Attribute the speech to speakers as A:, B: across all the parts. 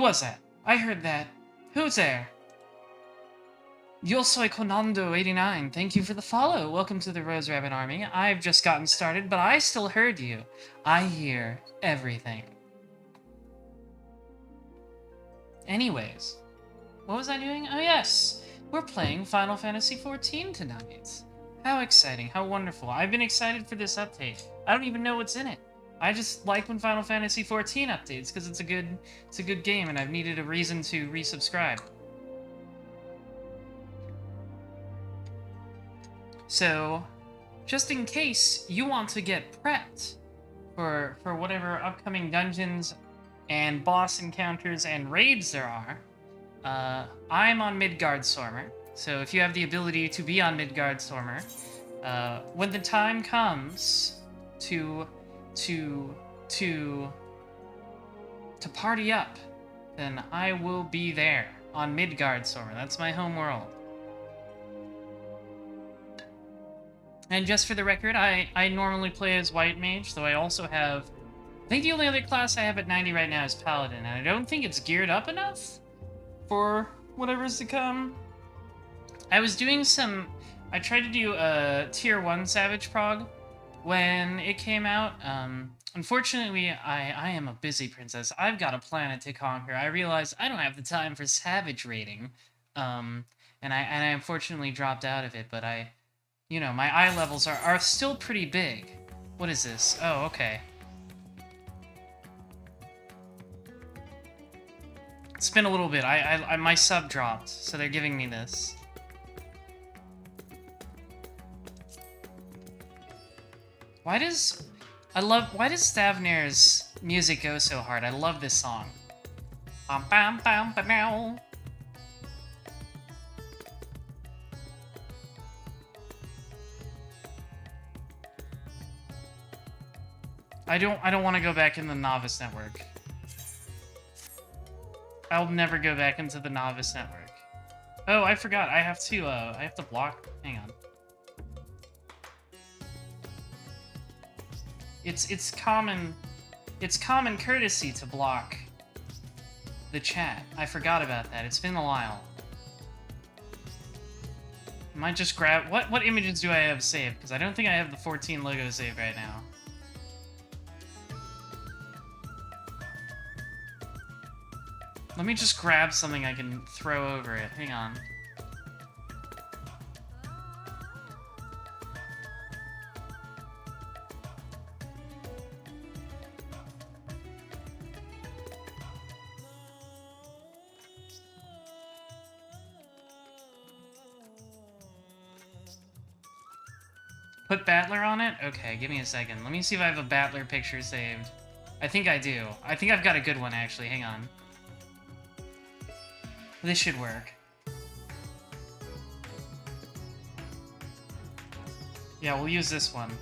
A: was that? I heard that. Who's there? Yo soy Konando89. Thank you for the follow. Welcome to the Rose Rabbit Army. I've just gotten started, but I still heard you. I hear everything. Anyways, what was I doing? Oh yes, we're playing Final Fantasy XIV tonight. How exciting, how wonderful. I've been excited for this update. I don't even know what's in it. I just like when Final Fantasy XIV updates because it's a good game and I've needed a reason to resubscribe. So, just in case you want to get prepped for whatever upcoming dungeons and boss encounters and raids there are, I'm on Midgardstormer. So if you have the ability to be on Midgardstormer, when the time comes to party up, then I will be there on Midgardstormer. That's my home world. And just for the record, I normally play as White Mage, though I also have... I think the only other class I have at 90 right now is Paladin, and I don't think it's geared up enough for whatever's to come. I was doing some... I tried to do a Tier 1 Savage Prog when it came out. Unfortunately, I am a busy princess. I've got a planet to conquer. I realized I don't have the time for Savage raiding. And I unfortunately dropped out of it, but you know, my eye levels are still pretty big. What is this? Oh, okay. It's been a little bit. My sub dropped, so they're giving me this. Why does Stavnir's music go so hard? I love this song. Bam bam bam bam bam. I don't want to go back in the Novice Network. I'll never go back into the Novice Network. Oh, I forgot. I have to block. Hang on. It's common courtesy to block the chat. I forgot about that. It's been a while. I might just grab... What images do I have saved? Because I don't think I have the 14 logo saved right now. Let me just grab something I can throw over it. Hang on. Put Battler on it? Okay, give me a second. Let me see if I have a Battler picture saved. I think I do. I think I've got a good one, actually. Hang on. This should work. Yeah, we'll use this one.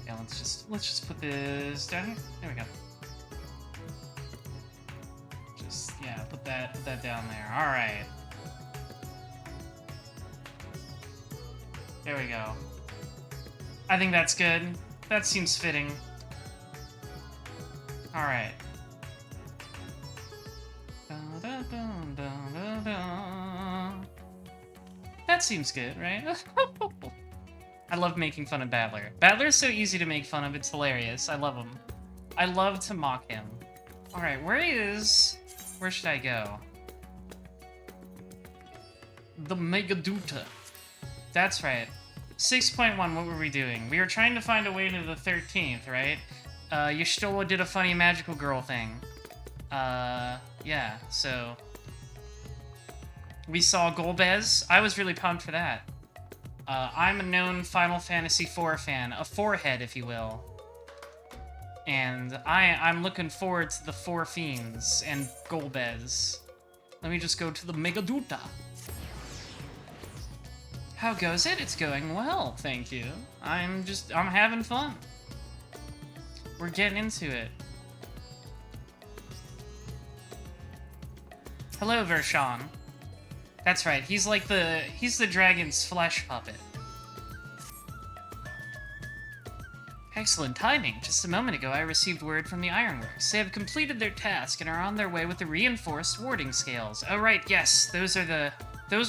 A: Yeah, let's just put this down here. There we go. Put that down there. All right. There we go. I think that's good. That seems fitting. All right. That seems good, right? I love making fun of Battler. Battler's so easy to make fun of, it's hilarious. I love him. I love to mock him. Alright, where should I go? The Megaduta. That's right. 6.1, what were we doing? We were trying to find a way to the 13th, right? Y'shtola did a funny magical girl thing. Yeah, so... We saw Golbez. I was really pumped for that. I'm a known Final Fantasy IV fan. A forehead, if you will. And I'm looking forward to the Four Fiends and Golbez. Let me just go to the Megaduta. How goes it? It's going well, thank you. I'm having fun. We're getting into it. Hello, Vershawn. That's right, he's the dragon's flesh puppet. How Excellent timing. Just a moment ago, I received word from the Ironworks. They have completed their task and are on their way with the reinforced warding scales. Oh, right, yes. Those were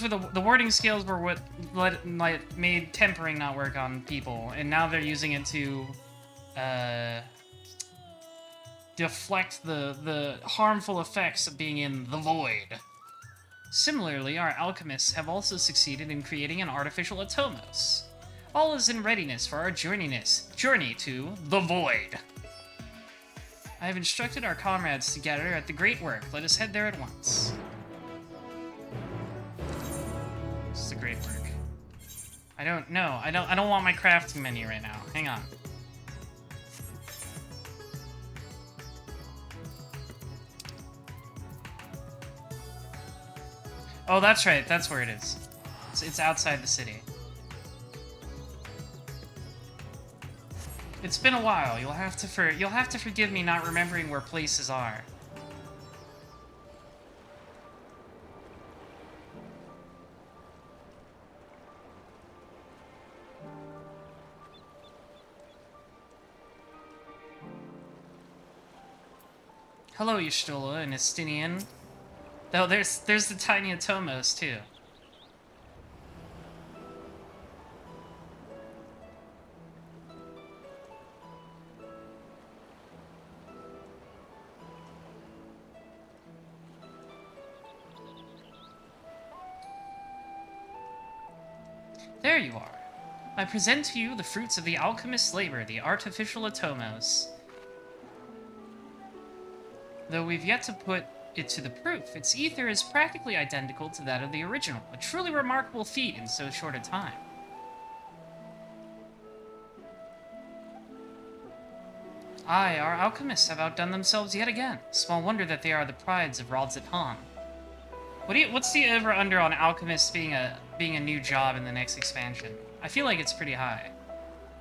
A: the warding scales were what made tempering not work on people, and now they're using it to, deflect the harmful effects of being in the void. Similarly, our alchemists have also succeeded in creating an artificial Atomos. All is in readiness for our journey to the void. I have instructed our comrades to gather at the Great Work. Let us head there at once. This is the Great Work. I don't know. I don't want my crafting menu right now. Hang on. Oh, that's right. That's where it is. It's outside the city. It's been a while. You'll have to forgive me not remembering where places are. Hello, Y'shtola and Estinian. Though there's the tiny Atomos too. There you are. I present to you the fruits of the alchemist's labor, the artificial Atomos. Though we've yet to put it to the proof, its ether is practically identical to that of the original, a truly remarkable feat in so short a time. Aye, our alchemists have outdone themselves yet again. Small wonder that they are the prides of Rodzatan. What's the over-under on alchemists being a new job in the next expansion? I feel like it's pretty high.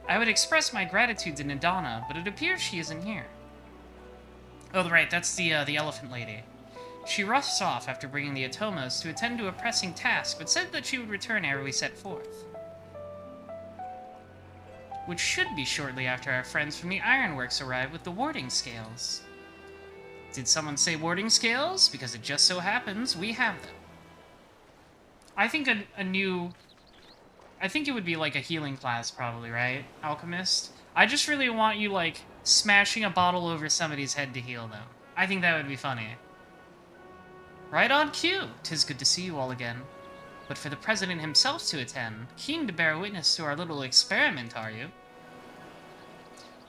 A: I would express my gratitude to Nadana, but it appears she isn't here. Oh, right, that's the elephant lady. She rushed off after bringing the Atomos to attend to a pressing task, but said that she would return ere we set forth. Which should be shortly after our friends from the Ironworks arrive with the warding scales. Did someone say warding scales? Because it just so happens we have them. I think I think it would be like a healing class probably, right? Alchemist? I just really want you, like, smashing a bottle over somebody's head to heal them. I think that would be funny. Right on cue! 'Tis good to see you all again. But for the President himself to attend, keen to bear witness to our little experiment, are you?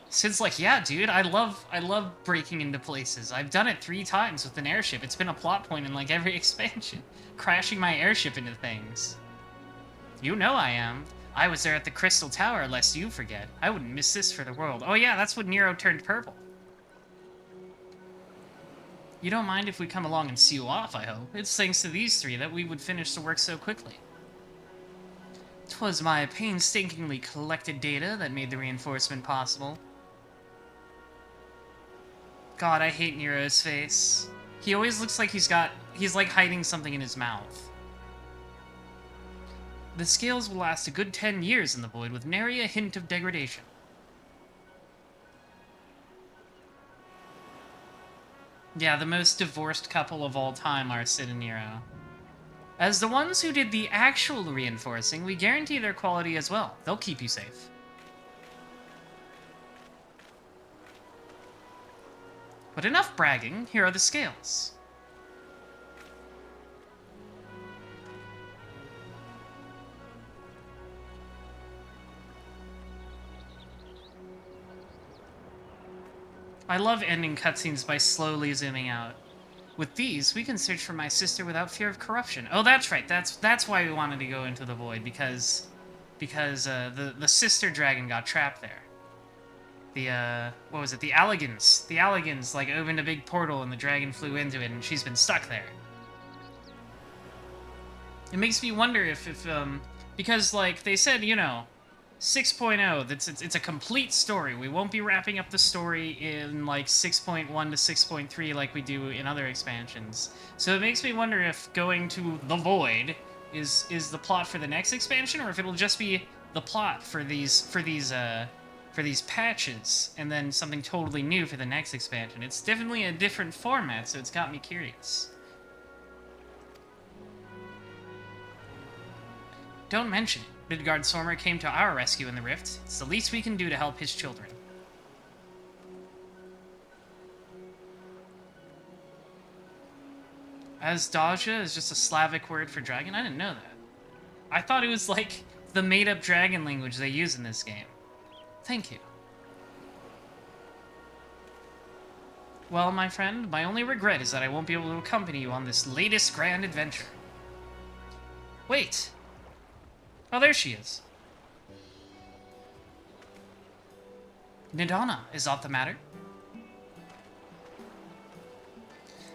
A: Sid's like, yeah, dude, I love breaking into places. I've done it 3 times with an airship. It's been a plot point in, like, every expansion. Crashing my airship into things. You know I am. I was there at the Crystal Tower, lest you forget. I wouldn't miss this for the world. Oh yeah, that's when Nero turned purple. You don't mind if we come along and see you off, I hope. It's thanks to these 3 that we would finish the work so quickly. 'Twas my painstakingly collected data that made the reinforcement possible. God, I hate Nero's face. He always looks like he's like hiding something in his mouth. The scales will last a good 10 years in the void with nary a hint of degradation. Yeah, the most divorced couple of all time are Sid and Nero. As the ones who did the actual reinforcing, we guarantee their quality as well. They'll keep you safe. But enough bragging, here are the scales. I love ending cutscenes by slowly zooming out. With these, we can search for my sister without fear of corruption. Oh, that's right. That's why we wanted to go into the void, because the sister dragon got trapped there. The what was it? The Alligans. The Alligans like opened a big portal and the dragon flew into it, and she's been stuck there. It makes me wonder if because like they said, you know, 6.0, it's a complete story. We won't be wrapping up the story in like 6.1 to 6.3 like we do in other expansions. So it makes me wonder if going to the void is the plot for the next expansion, or if it'll just be the plot for these for these patches, and then something totally new for the next expansion. It's definitely a different format, so it's got me curious. Don't mention it. Midgard Sormer came to our rescue in the Rift. It's the least we can do to help his children. Azdaja is just a Slavic word for dragon? I didn't know that. I thought it was like the made-up dragon language they use in this game. Thank you. Well, my friend, my only regret is that I won't be able to accompany you on this latest grand adventure. Wait. Oh, there she is. Nidana, is aught the matter?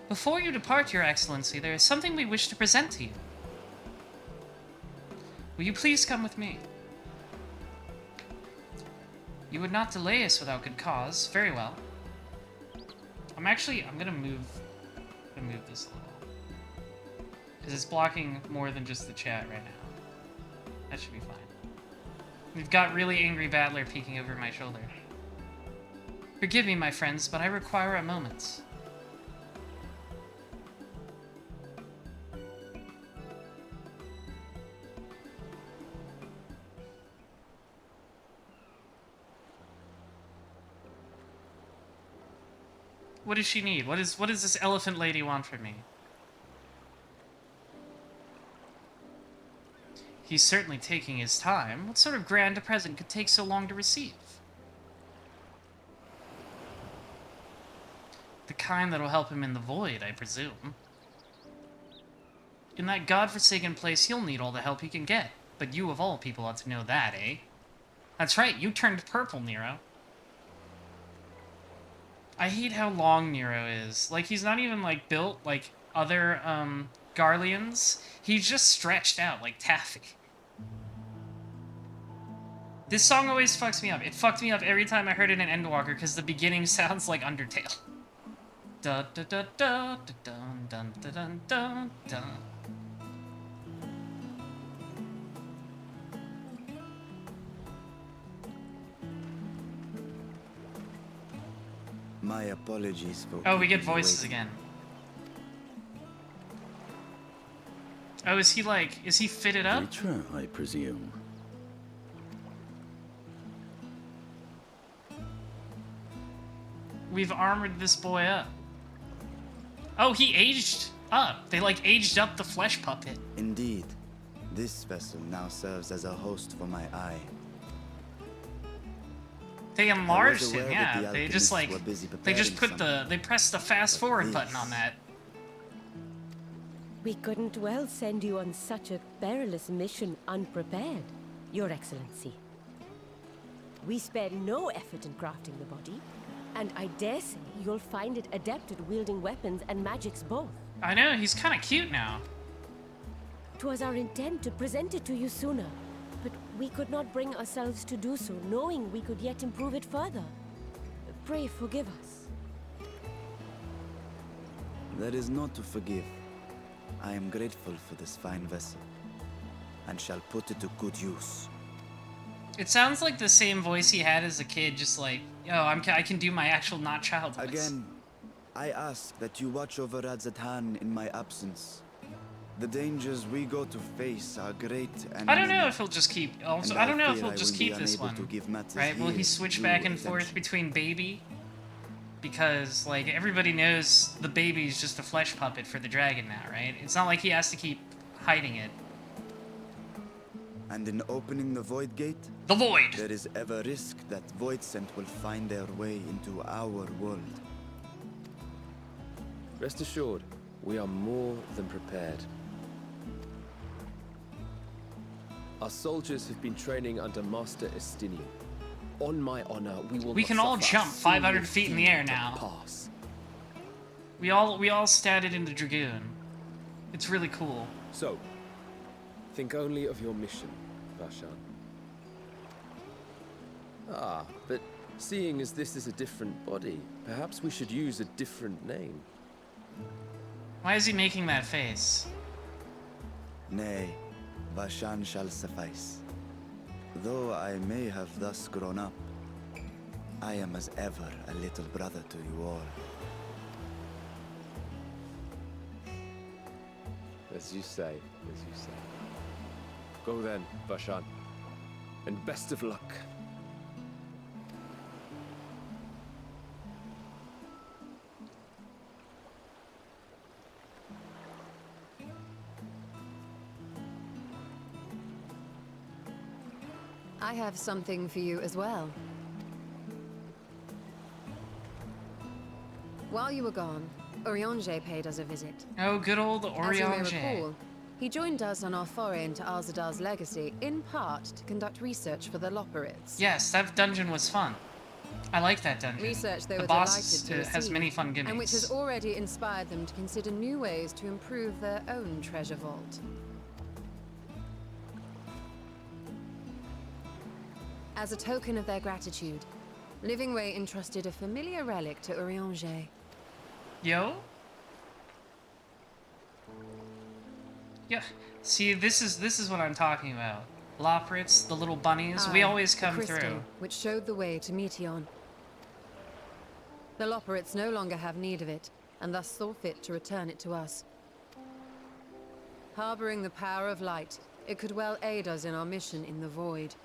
A: Before you depart, Your Excellency, there is something we wish to present to you. Will you please come with me? You would not delay us without good cause. Very well. I'm gonna move this a little. Because it's blocking more than just the chat right now. That should be fine. We've got really angry battler peeking over my shoulder. Forgive me, my friends, but I require a moment. What does she need? What does this elephant lady want from me? He's certainly taking his time. What sort of grand present could take so long to receive? The kind that'll help him in the void, I presume. In that godforsaken place, he'll need all the help he can get. But you of all people ought to know that, eh? That's right, you turned purple, Nero. I hate how long Nero is. Like, he's not even, like, built like other, Garleans. He's just stretched out like taffy. This song always fucks me up. It fucked me up every time I heard it in Endwalker, because the beginning sounds like Undertale. Da da da da da dun dun dun dun dun dun.
B: My apologies for...
A: Oh, we get voices again. Oh, is he fitted up?
B: Creature, I presume.
A: We've armored this boy up. Oh, he aged up. They, like, aged up the flesh puppet.
B: Indeed. This vessel now serves as a host for my eye.
A: They enlarged him, yeah. They just, like, they just put they pressed the fast forward button on that.
C: We couldn't well send you on such a perilous mission unprepared, Your Excellency. We spared no effort in crafting the body, and I dare say you'll find it adept at wielding weapons and magics both.
A: I know, he's kind of cute now.
C: 'Twas our intent to present it to you sooner, but we could not bring ourselves to do so, knowing we could yet improve it further. Pray forgive us.
B: There is naught to forgive. I am grateful for this fine vessel, and shall put it to good use.
A: It sounds like the same voice he had as a kid, just like, yo, I can do my actual not child voice.
B: Again, I ask that you watch over Radzatan in my absence. The dangers we go to face are great, and
A: I don't know if he'll just keep. Also, I don't know if he'll just keep this one. Right? Will he switch back and forth between baby? Because, like, everybody knows the baby's just a flesh puppet for the dragon now, right? It's not like he has to keep hiding it.
B: And in opening the Void Gate,
A: the Void!
B: There is ever risk that Void Scent will find their way into our world.
D: Rest assured, we are more than prepared. Our soldiers have been training under Master Estinian. On my honor, we
A: can all jump 500 feet in the air now.
D: Pass.
A: We all statted into Dragoon. It's really cool.
D: So, think only of your mission, Vashan. Ah, but seeing as this is a different body, perhaps we should use a different name.
A: Why is he making that face?
B: Nay, Vashan shall suffice. Though I may have thus grown up, I am as ever a little brother to you all.
D: As you say, as you say. Go then, Bashan. And best of luck.
E: I have something for you as well. While you were gone, Urianger paid us a visit.
A: Oh, good old
E: As you may
A: Urianger.
E: recall, he joined us on our foray into Arzadar's legacy, in part to conduct research for the Loporrits.
A: Yes, that dungeon was fun. I like that dungeon.
E: Research they
A: the
E: were
A: boss
E: delighted to
A: has
E: receive,
A: many fun gimmicks.
E: and which has already inspired them to consider new ways to improve their own treasure vault. As a token of their gratitude, Livingway entrusted a familiar relic to Urianger.
A: Yo? Yeah. See, this is what I'm talking about. Loporrits, the little bunnies, we always
E: the
A: come
E: crystal,
A: through.
E: which showed the way to Meteon. The Loporrits no longer have need of it, and thus saw fit to return it to us. Harboring the power of light, it could well aid us in our mission in the Void.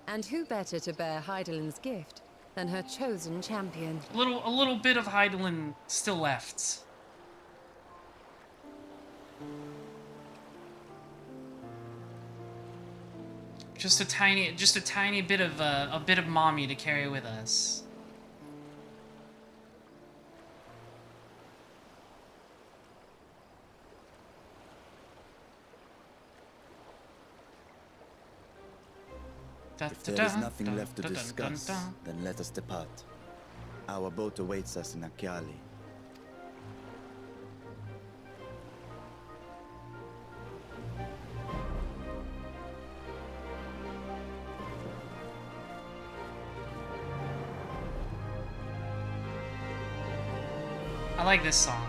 E: And who better to bear Heidelin's gift than her chosen champion?
A: A little bit of Heidelin still left. Just a tiny bit of mommy to carry with us.
B: If there is nothing left to discuss, then let us depart. Our boat awaits us in Akyali.
A: I like this song.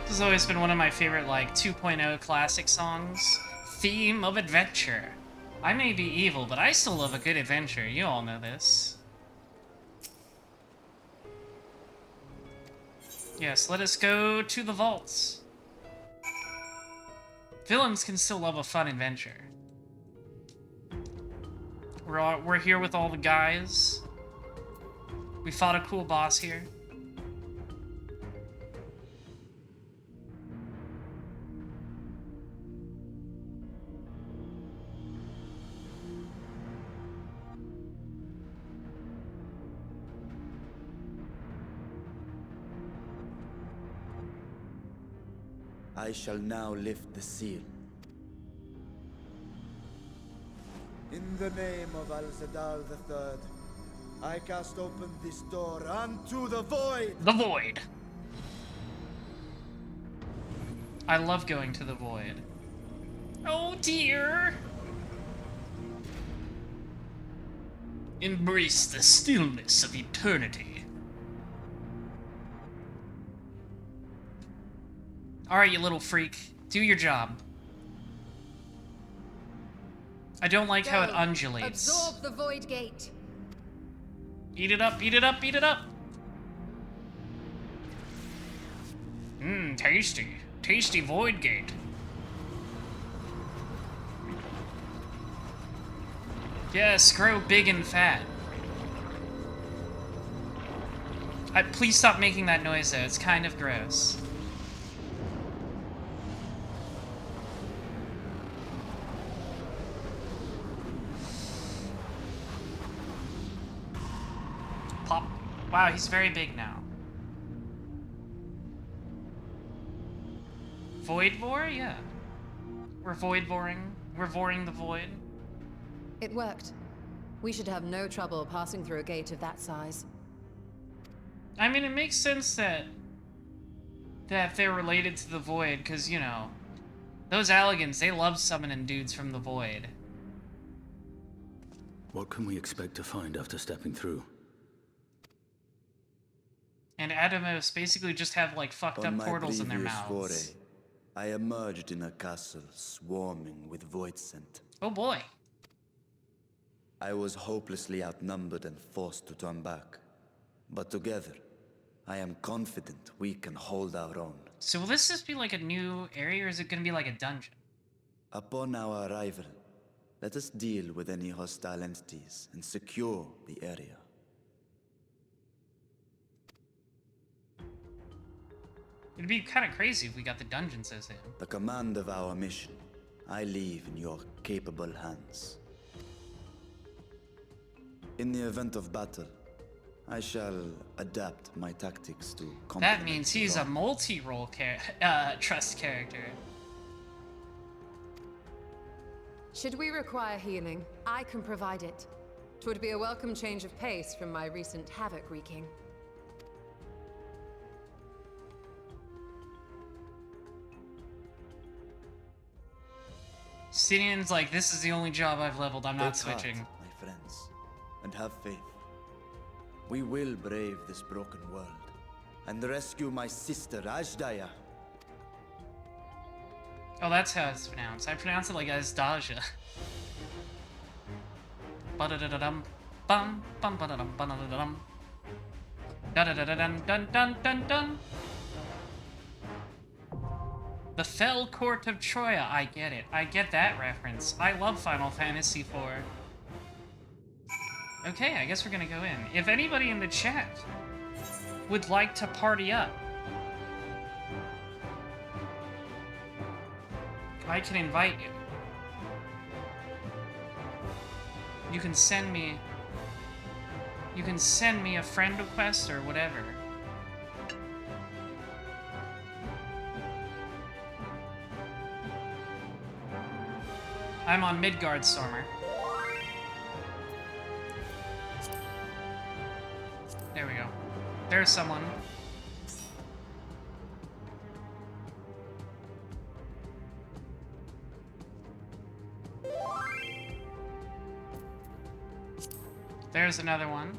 A: This has always been one of my favorite, like, 2.0 classic songs. Theme of adventure. I may be evil, but I still love a good adventure. You all know this. Yes, let us go to the vaults. Villains can still love a fun adventure. We're here with all the guys. We fought a cool boss here.
B: I shall now lift the seal. In the name of Al-Zadar III, I cast open this door unto the Void!
A: The Void! I love going to the Void. Oh dear! Embrace the stillness of eternity. Alright, you little freak. Do your job. I don't like how it undulates.
E: Absorb the Void Gate.
A: Eat it up, eat it up, eat it up! Mmm, tasty. Tasty Void Gate. Yes, grow big and fat. Please stop making that noise though, it's kind of gross. Pop. Wow, he's very big now. Void Vor? Yeah. We're Void Voring. We're voring the Void.
E: It worked. We should have no trouble passing through a gate of that size.
A: I mean, it makes sense that they're related to the Void, because, you know, those Alligans, they love summoning dudes from the Void.
F: What can we expect to find after stepping through?
A: And Adamos basically just have, like, fucked up portals in their mouths.
B: Foray, I emerged in a castle swarming with void scent.
A: Oh boy.
B: I was hopelessly outnumbered and forced to turn back. But together, I am confident we can hold our own.
A: So will this just be like a new area, or is it gonna be like a dungeon?
B: Upon our arrival, let us deal with any hostile entities and secure the area.
A: It'd be kind of crazy if we got the dungeon system.
B: The command of our mission, I leave in your capable hands. In the event of battle, I shall adapt my tactics to
A: That
B: complement
A: means
B: your
A: he's a
B: own.
A: multi-role trust character.
E: Should we require healing, I can provide it. 'Twould be a welcome change of pace from my recent havoc wreaking.
A: Stinian's like, this is the only job I've leveled, I'm not
B: Take heart,
A: switching.
B: my friends, and have faith. We will brave this broken world and rescue my sister Ajdaya.
A: Oh, that's how it's pronounced. I pronounce it like Asdaja. Ba-da-da-da-dum, bum, bum, ba-da-dum, ba-da-da-dum. Da-da-da-da-dun, dun, dun, dun, dun. The Fell Court of Troya. I get it. I get that reference. I love Final Fantasy IV. Okay, I guess we're gonna go in. If anybody in the chat would like to party up, I can invite you. You can send me a friend request or whatever. I'm on Midgard Stormer. There we go. There's someone. There's another one.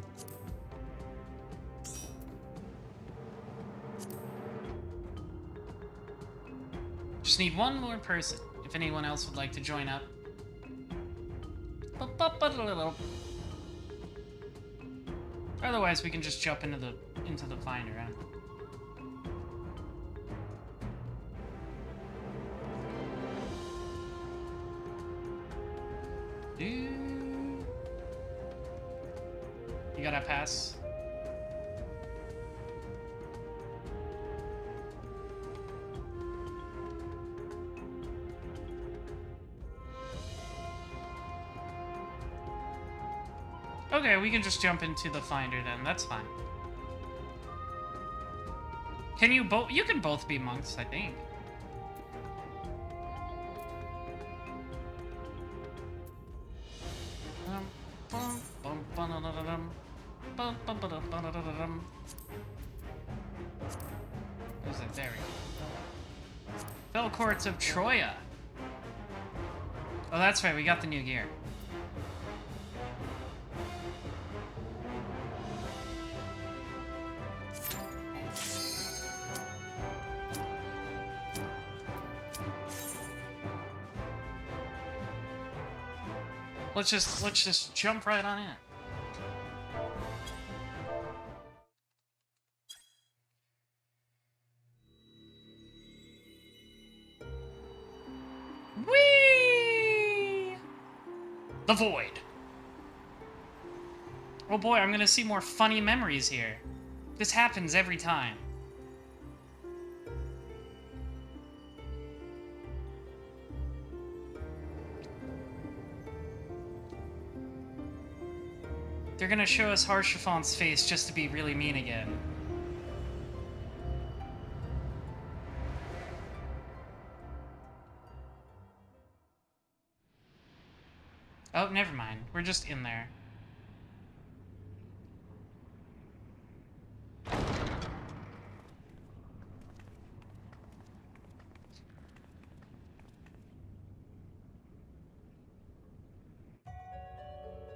A: Just need one more person, if anyone else would like to join up. Otherwise, we can just jump into the finder. Huh? You gotta pass. Okay, we can just jump into the finder then. That's fine. Can you both? You can both be monks, I think. Who's it? There we go. Fell Courts of Troya. Oh, that's right. We got the new gear. Let's just jump right on in. Whee! The Void. Oh boy, I'm gonna see more funny memories here. This happens every time. They're gonna show us Harshafon's face just to be really mean again. Oh, never mind. We're just in there.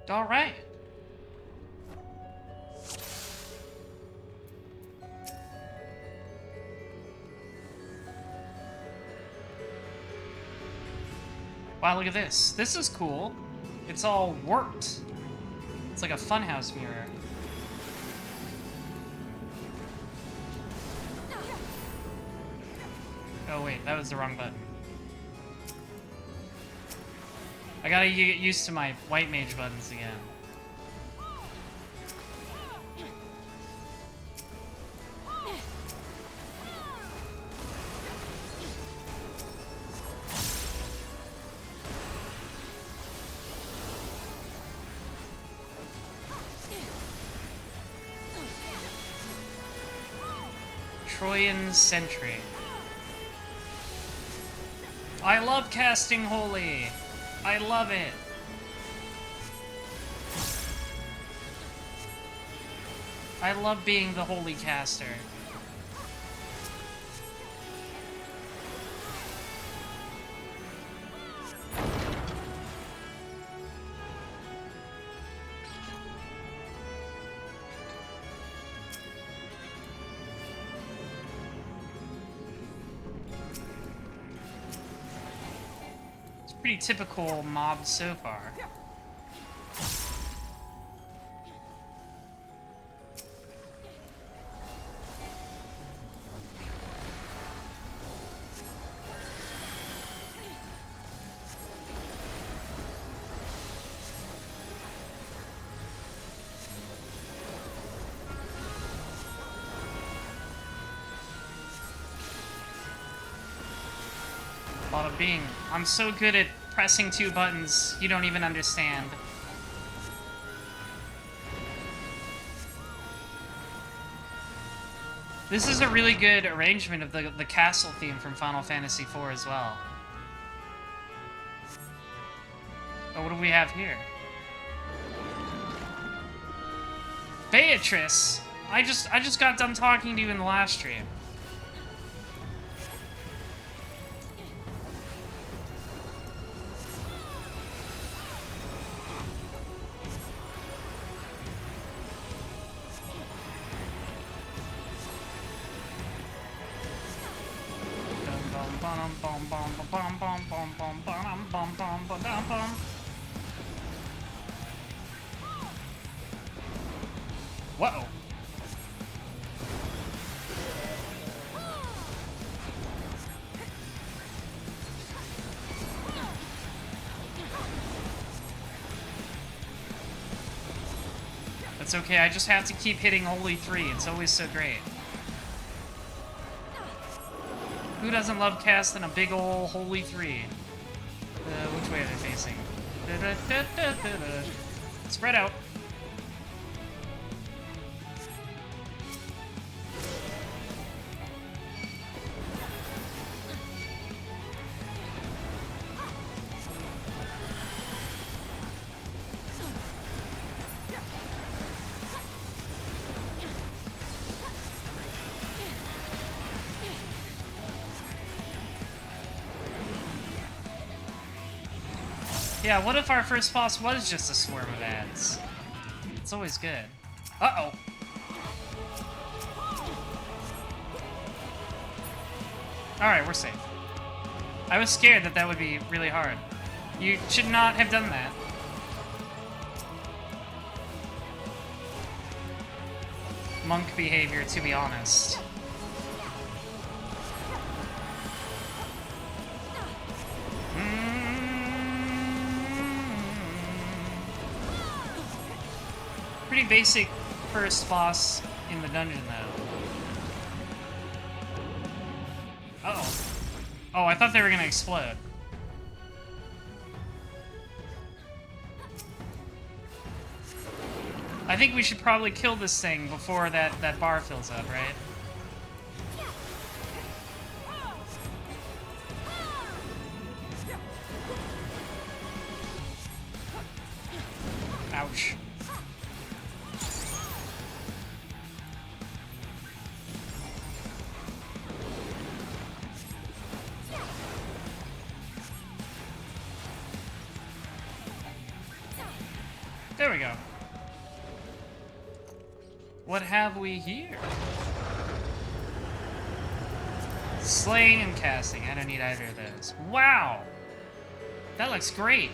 A: All right. Wow, look at this. This is cool. It's all warped. It's like a funhouse mirror. Oh wait, that was the wrong button. I gotta get used to my white mage buttons again. Trojan Sentry. I love casting Holy. I love it. I love being the Holy caster. Pretty typical mob so far. Bada bing. I'm so good at pressing two buttons, you don't even understand. This is a really good arrangement of the castle theme from Final Fantasy IV as well. Oh, what do we have here? Beatrice! I just got done talking to you in the last stream. Whoa. That's okay, I just have to keep hitting Holy 3. It's always so great. Who doesn't love casting a big ol' Holy 3? Which way are they facing? Spread out. Yeah, what if our first boss was just a swarm of ads? It's always good. Uh-oh. Alright, we're safe. I was scared that that would be really hard. You should not have done that. Monk behavior, to be honest. Pretty basic first boss in the dungeon, though. Uh-oh. Oh, I thought they were gonna explode. I think we should probably kill this thing before that bar fills up, right? Ouch. There we go. What have we here? Slaying and casting. I don't need either of those. Wow! That looks great.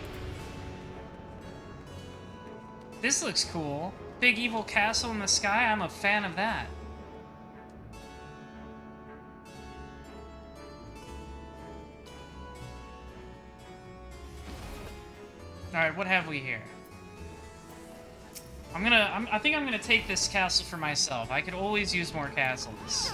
A: This looks cool. Big evil castle in the sky. I'm a fan of that. Alright, what have we here? I think I'm gonna take this castle for myself. I could always use more castles.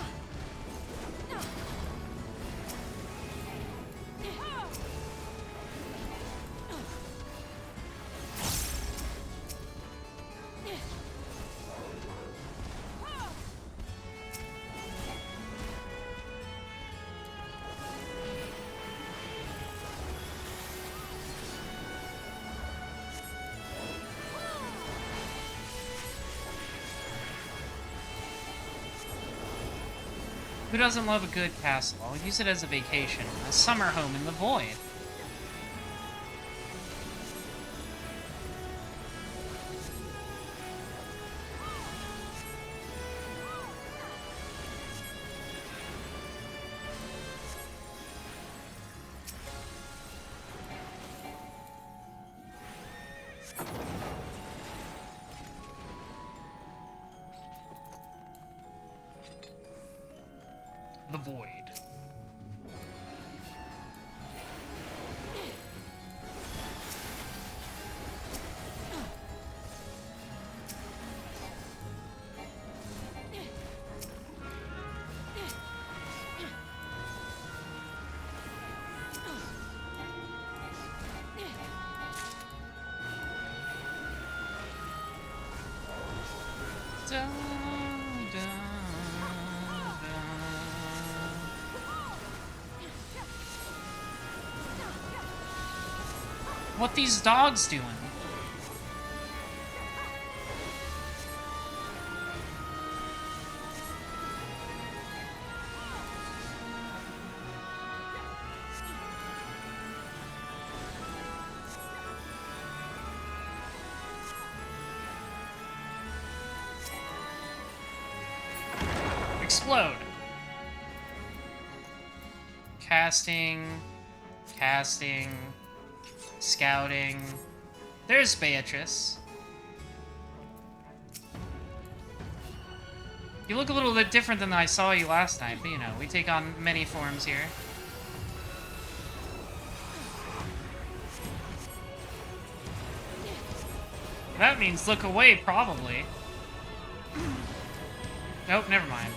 A: Who doesn't love a good castle? I'll use it as a vacation, a summer home in the void. The void. Dun, dun. What these dogs doing? Explode. Casting. Scouting. There's Beatrice. You look a little bit different than I saw you last night, but you know, we take on many forms here. That means look away, probably. Nope, never mind.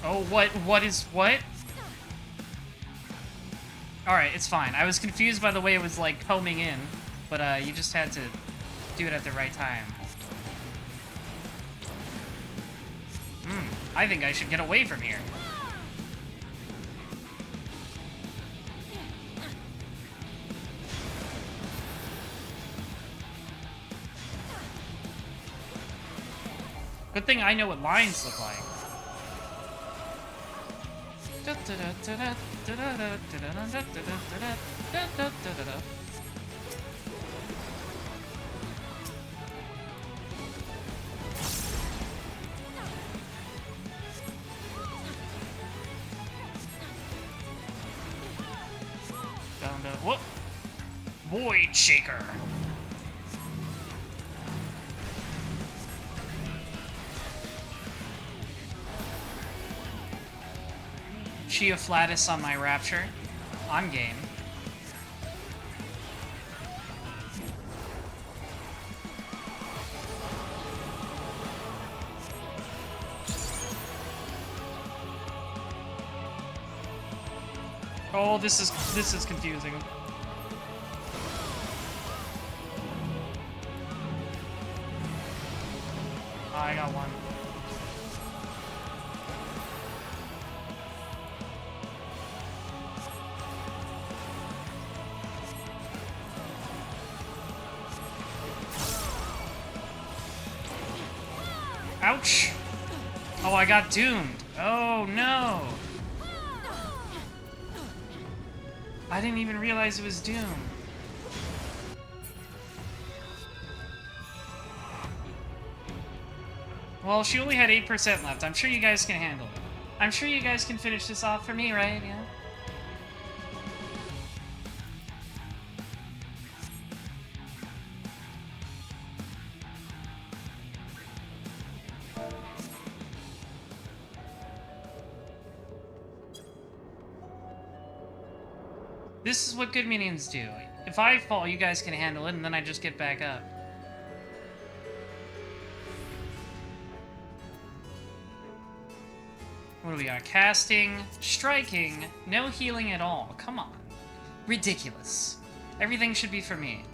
A: Oh, what is what? Alright, it's fine. I was confused by the way it was, like, homing in, but, you just had to do it at the right time. I think I should get away from here. Good thing I know what lines look like. Down to what? Void Shaker. Chia Flatus on my Rapture. I'm game. Oh, this is confusing. I got one. Ouch! Oh, I got doomed. Oh, no! I didn't even realize it was Doom. Well, she only had 8% left. I'm sure you guys can handle it. I'm sure you guys can finish this off for me, right? Yeah? This is what good minions do. If I fall, you guys can handle it, and then I just get back up. What do we got? Casting, striking, no healing at all. Come on. Ridiculous. Everything should be for me.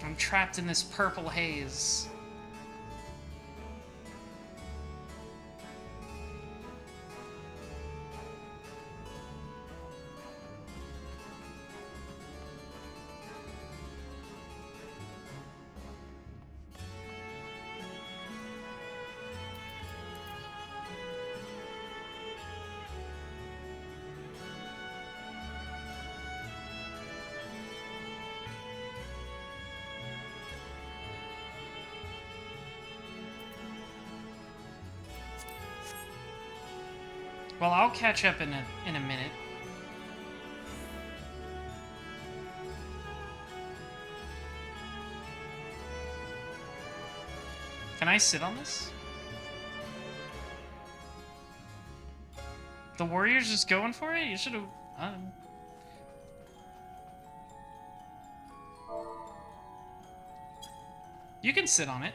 A: I'm trapped in this purple haze. Well, I'll catch up in a minute. Can I sit on this? The warrior's just going for it? You should have... You can sit on it.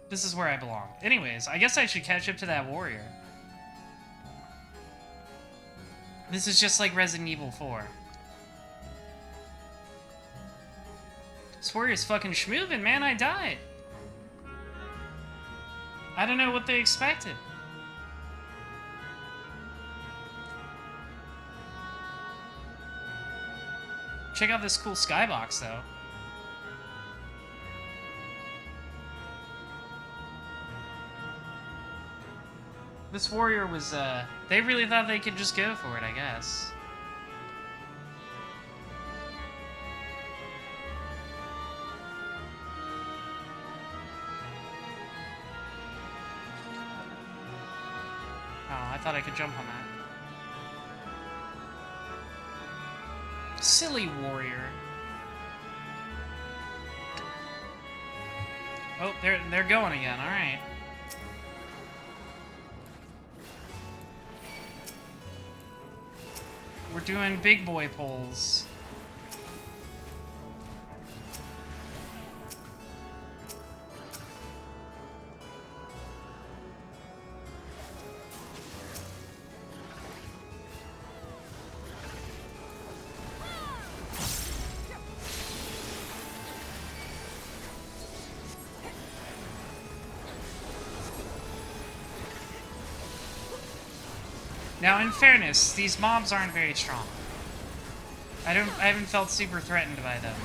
A: This is where I belong. Anyways, I guess I should catch up to that warrior. This is just like Resident Evil 4. This warrior's fucking schmoovin', man. I died. I don't know what they expected. Check out this cool skybox, though. This warrior was, they really thought they could just go for it, I guess. Oh, I thought I could jump on that. Silly warrior. Oh, they're going again, alright. We're doing big boy pulls. Now, in fairness, these mobs aren't very strong. I haven't felt super threatened by them.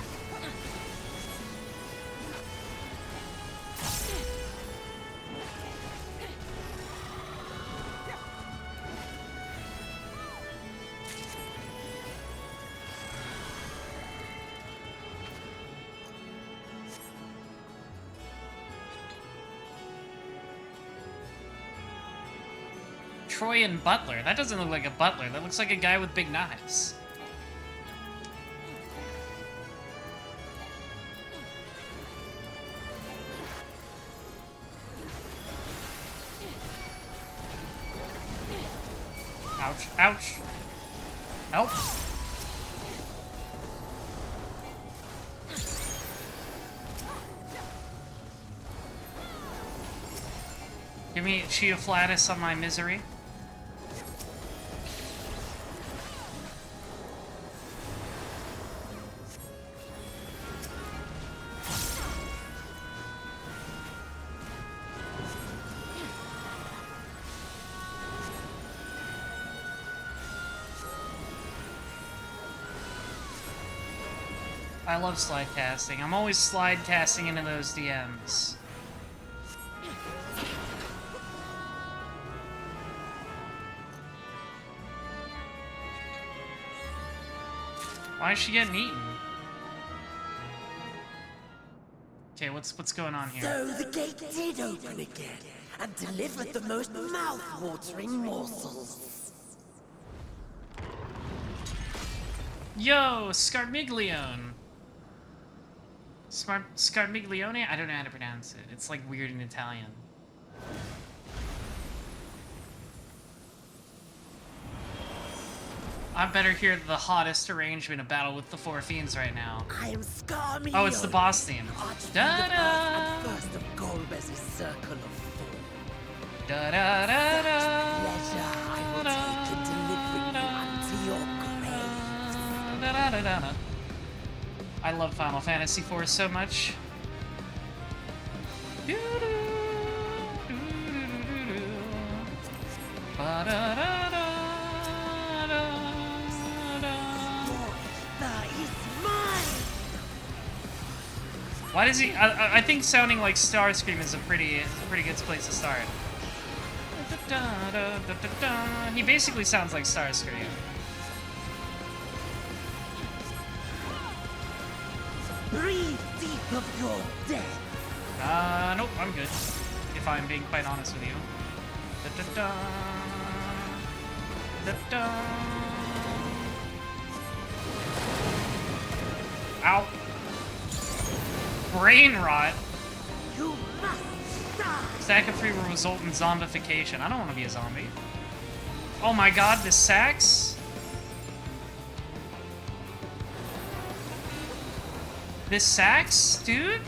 A: Troyan Butler. That doesn't look like a butler. That looks like a guy with big knives. Ouch. Ouch. Help. Give me Cheoflatus on my misery. I love slide casting. I'm always slide casting into those DMs. Why is she getting eaten? Okay, what's going on here?
G: So the gate did open again and delivered the most mouth-watering morsels.
A: Yo, Scarmiglione. Scarmiglione? I don't know how to pronounce it. It's like weird in Italian. I better hear the hottest arrangement of Battle with the Four Fiends right now.
G: I am Scarmiglione.
A: Oh, it's the boss theme. Da-da!
G: First of Golbez's circle of four.
A: Da-da-da-da!
G: Pleasure I will take in delivering you unto your grave.
A: Da-da-da-da-da. I love Final Fantasy IV so much. Why does he? I think sounding like Starscream is a pretty good place to start. He basically sounds like Starscream.
G: Breathe deep of your dead.
A: Nope, I'm good. If I'm being quite honest with you. Ow. Brain rot.
G: You must die.
A: Stack of free will result in zombification. I don't want to be a zombie. Oh my god, this sax? This sax, dude?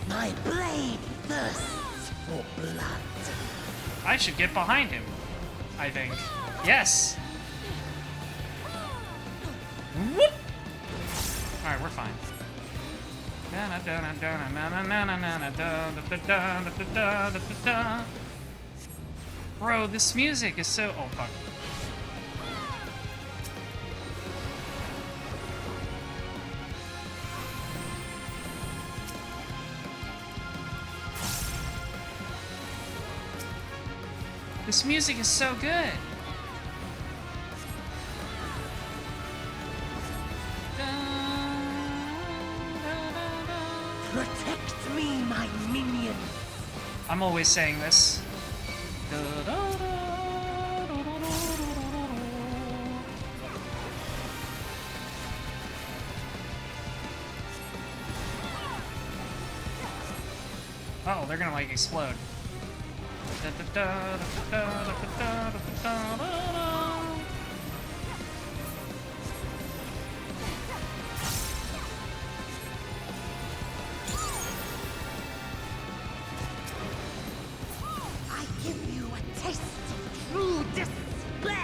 G: My blade thirsts for blood.
A: I should get behind him, I think. Yes! Whoop! Alright, we're fine. Bro, this music is so... Oh, fuck. This music is so good.
G: Protect me, my minion.
A: I'm always saying this. Oh, they're gonna like explode.
G: I give you a taste of true despair.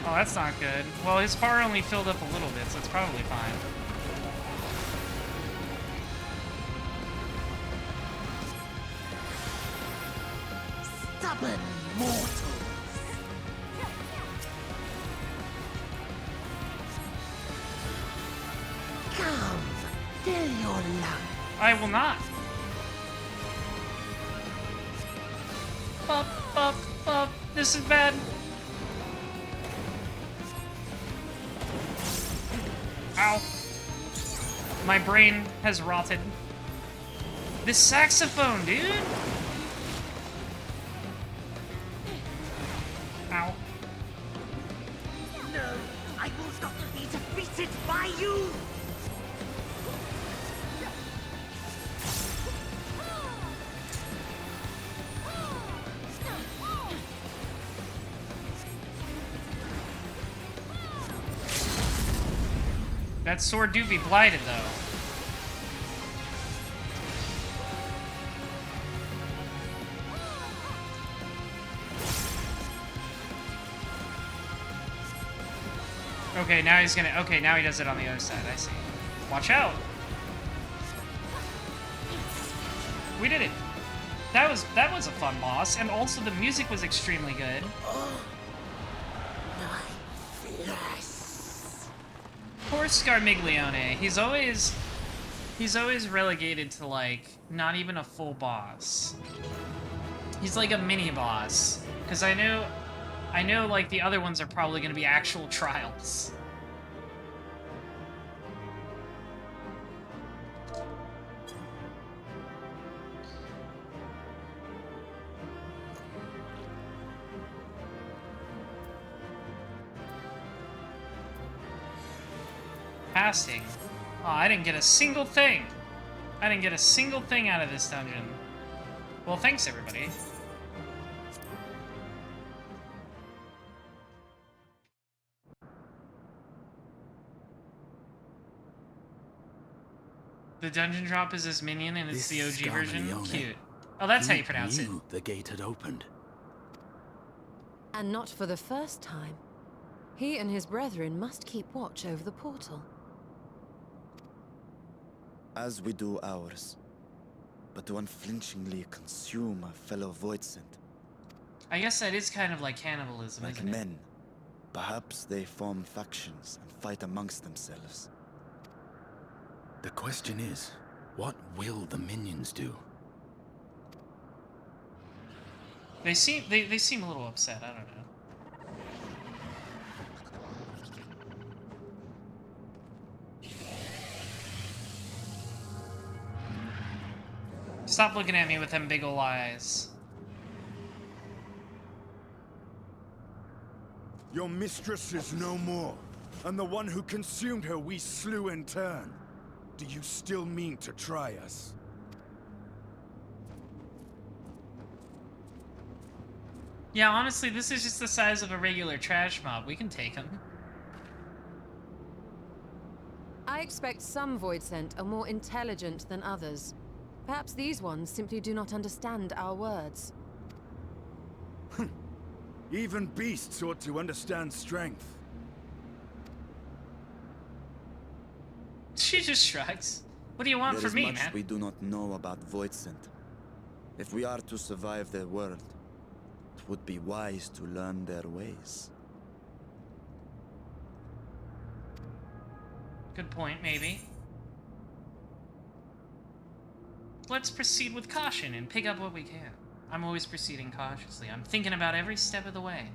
A: Oh, that's not good. Well, his bar only filled up a little bit, so it's probably fine.
G: Stubborn mortals. Come, fill your lungs.
A: I will not. Up, up, up. This is bad. Ow. My brain has rotted. This saxophone, dude. Ow.
G: No, I will not be defeated by you.
A: That sword do be blighted, though. Okay, now he's gonna... Okay, now he does it on the other side. I see. Watch out! We did it! That was a fun boss, and also the music was extremely good.
G: My flesh.
A: Poor Scarmiglione. He's always relegated to, like, not even a full boss. He's like a mini boss. Because I know, like, the other ones are probably going to be actual trials. Casting. Oh, I didn't get a single thing. I didn't get a single thing out of this dungeon. Well, thanks, everybody. The dungeon drop is his minion, and it's the OG version. Cute. Oh, that's how you pronounce it.
F: The gate had opened.
E: And not for the first time. He and his brethren must keep watch over the portal.
B: As we do ours. But to unflinchingly consume a fellow Voidsent.
A: I guess that is kind of like cannibalism,
B: Like
A: isn't it?
B: men. Perhaps they form factions and fight amongst themselves.
F: The question is, what will the minions do?
A: They seem a little upset. I don't know. Stop looking at me with them big ol' eyes.
H: Your mistress is no more, and the one who consumed her we slew in turn. Do you still mean to try us?
A: Yeah, honestly, this is just the size of a regular trash mob. We can take him.
E: I expect some Voidsent are more intelligent than others. Perhaps these ones simply do not understand our words.
H: Even beasts ought to understand strength.
A: She just shrugs. What do you want
B: There
A: from
B: is
A: me,
B: much
A: man?
B: we do not know about Voidsent. If we are to survive their world, it would be wise to learn their ways.
A: Good point, maybe. Let's proceed with caution and pick up what we can. I'm always proceeding cautiously. I'm thinking about every step of the way.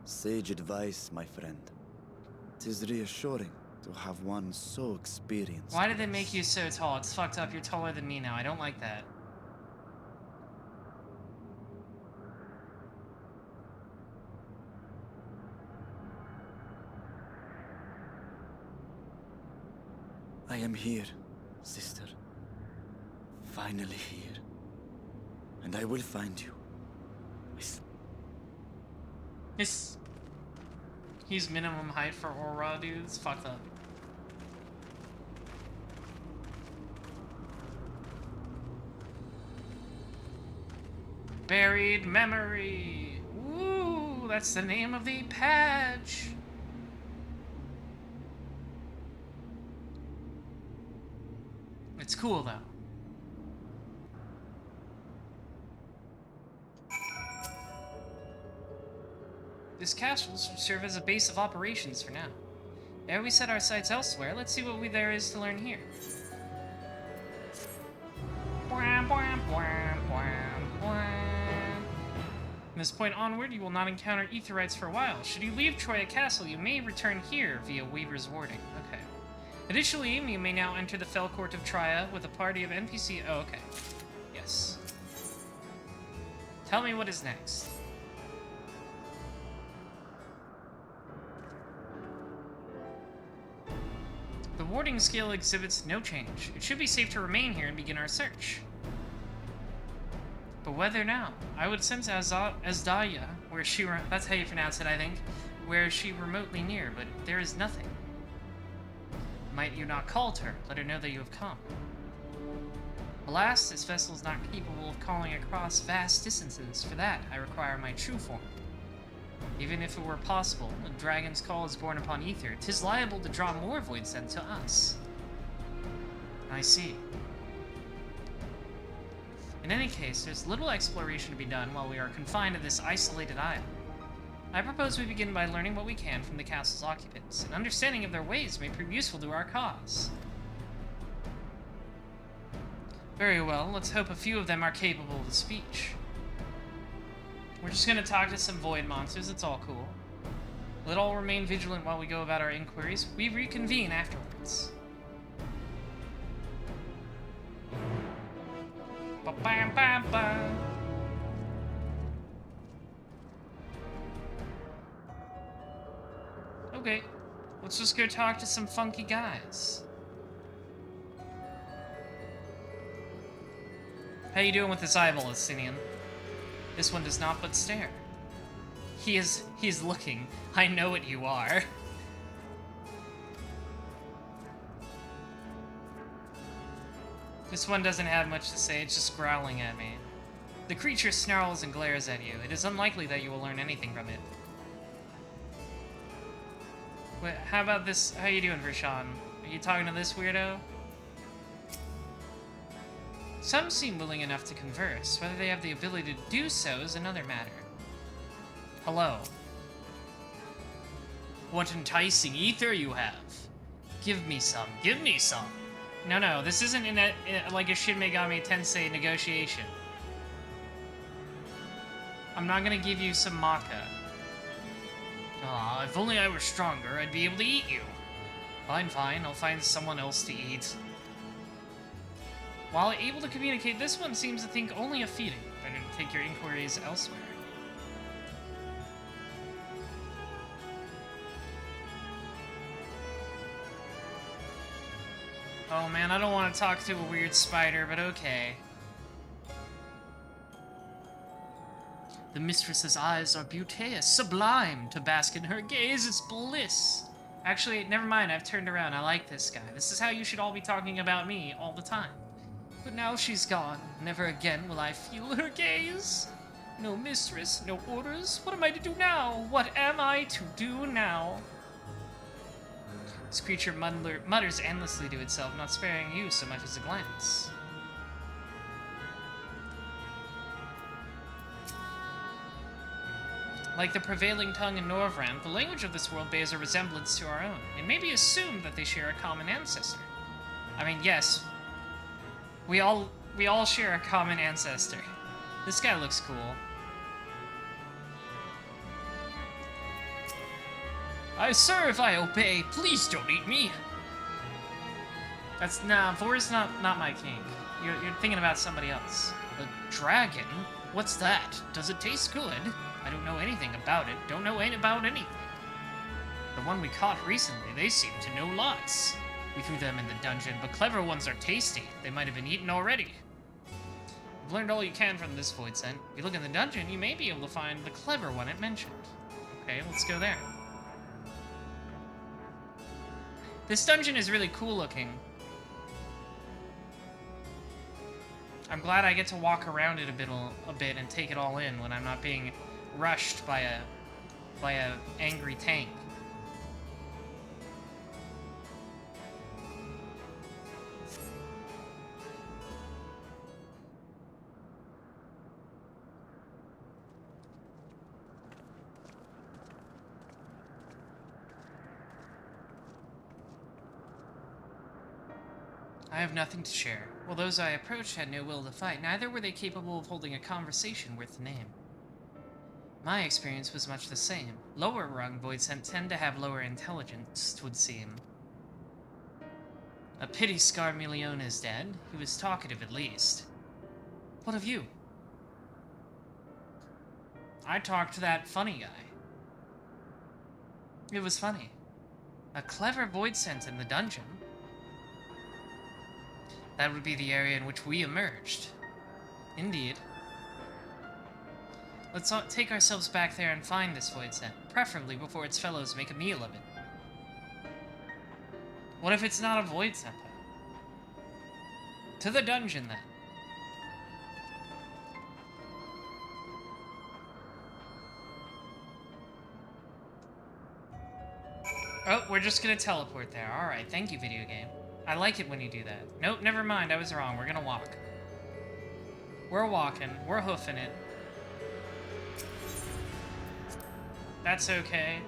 B: Sage advice, my friend. 'Tis reassuring to have one so experienced.
A: Why did they make you so tall? It's fucked up. You're taller than me now. I don't like that.
B: I am here, sister. Finally here. And I will find you.
A: He's minimum height for Aura, dude. It's fucked up. Buried memory. Ooh, that's the name of the patch. It's cool though. This castle should serve as a base of operations for now. Ere we set our sights elsewhere, let's see what there is to learn here. From this point onward, you will not encounter Aetherites for a while. Should you leave Troya Castle, you may return here via Weaver's Warding. Okay. Additionally, you may now enter the Fell Court of Troya with a party of NPC. Oh, okay. Yes. Tell me what is next. The warding skill exhibits no change. It should be safe to remain here and begin our search. But whether now? I would sense Asdaya, where she... That's how you pronounce it, I think. Where she remotely near, but there is nothing. Might you not call to her? Let her know that you have come. Alas, this vessel is not capable of calling across vast distances. For that, I require my true form. Even if it were possible, a dragon's call is born upon ether, 'tis liable to draw more Voidsent to us. I see. In any case, there's little exploration to be done while we are confined to this isolated isle. I propose we begin by learning what we can from the castle's occupants. An understanding of their ways may prove useful to our cause. Very well, let's hope a few of them are capable of speech. We're just gonna talk to some void monsters, it's all cool. Let all remain vigilant while we go about our inquiries. We reconvene afterwards. Ba-bam-bam-bam. Okay, let's just go talk to some funky guys. How you doing with this eyeball, Estinian? This one does not but stare. He's looking. I know what you are. This one doesn't have much to say, it's just growling at me. The creature snarls and glares at you. It is unlikely that you will learn anything from it. Wait, how about this? How you doing, Vershawn? Are you talking to this weirdo? Some seem willing enough to converse. Whether they have the ability to do so is another matter. Hello. What enticing ether you have. Give me some. Give me some. No, this isn't like a Shin Megami Tensei negotiation. I'm not gonna give you some Maka. Aw, if only I were stronger, I'd be able to eat you. Fine, I'll find someone else to eat. While able to communicate, this one seems to think only of feeding. Better to take your inquiries elsewhere. Oh man, I don't want to talk to a weird spider, but okay. The mistress's eyes are beauteous, sublime. To bask in her gaze is bliss. Actually, never mind, I've turned around. I like this guy. This is how you should all be talking about me all the time. But now she's gone. Never again will I feel her gaze. No mistress, no orders. What am I to do now? What am I to do now? This creature mutters endlessly to itself, not sparing you so much as a glance. Like the prevailing tongue in Norvrand, the language of this world bears a resemblance to our own. It may be assumed that they share a common ancestor. I mean, yes, we all share a common ancestor. This guy looks cool. I serve, I obey. Please don't eat me. Vor's not my king. You're thinking about somebody else. A dragon? What's that? Does it taste good? I don't know anything about it. Don't know about anything. The one we caught recently, they seem to know lots. We threw them in the dungeon, but clever ones are tasty. They might have been eaten already. You've learned all you can from this void scent. If you look in the dungeon, you may be able to find the clever one it mentioned. Okay, let's go there. This dungeon is really cool looking. I'm glad I get to walk around it a bit and take it all in when I'm not being rushed by a angry tank. I have nothing to share. While those I approached had no will to fight, neither were they capable of holding a conversation worth the name. My experience was much the same. Lower rung voidsent tend to have lower intelligence, 'twould seem. A pity Scarmillion is dead. He was talkative at least. What of you? I talked to that funny guy. It was funny. A clever voidsent in the dungeon. That would be the area in which we emerged. Indeed. Let's take ourselves back there and find this voidsent, preferably before its fellows make a meal of it. What if it's not a voidsent, though? To the dungeon, then. Oh, we're just gonna teleport there. Alright, thank you, video game. I like it when you do that. Nope, never mind, I was wrong. We're gonna walk. We're walking. We're hoofing it. That's okay.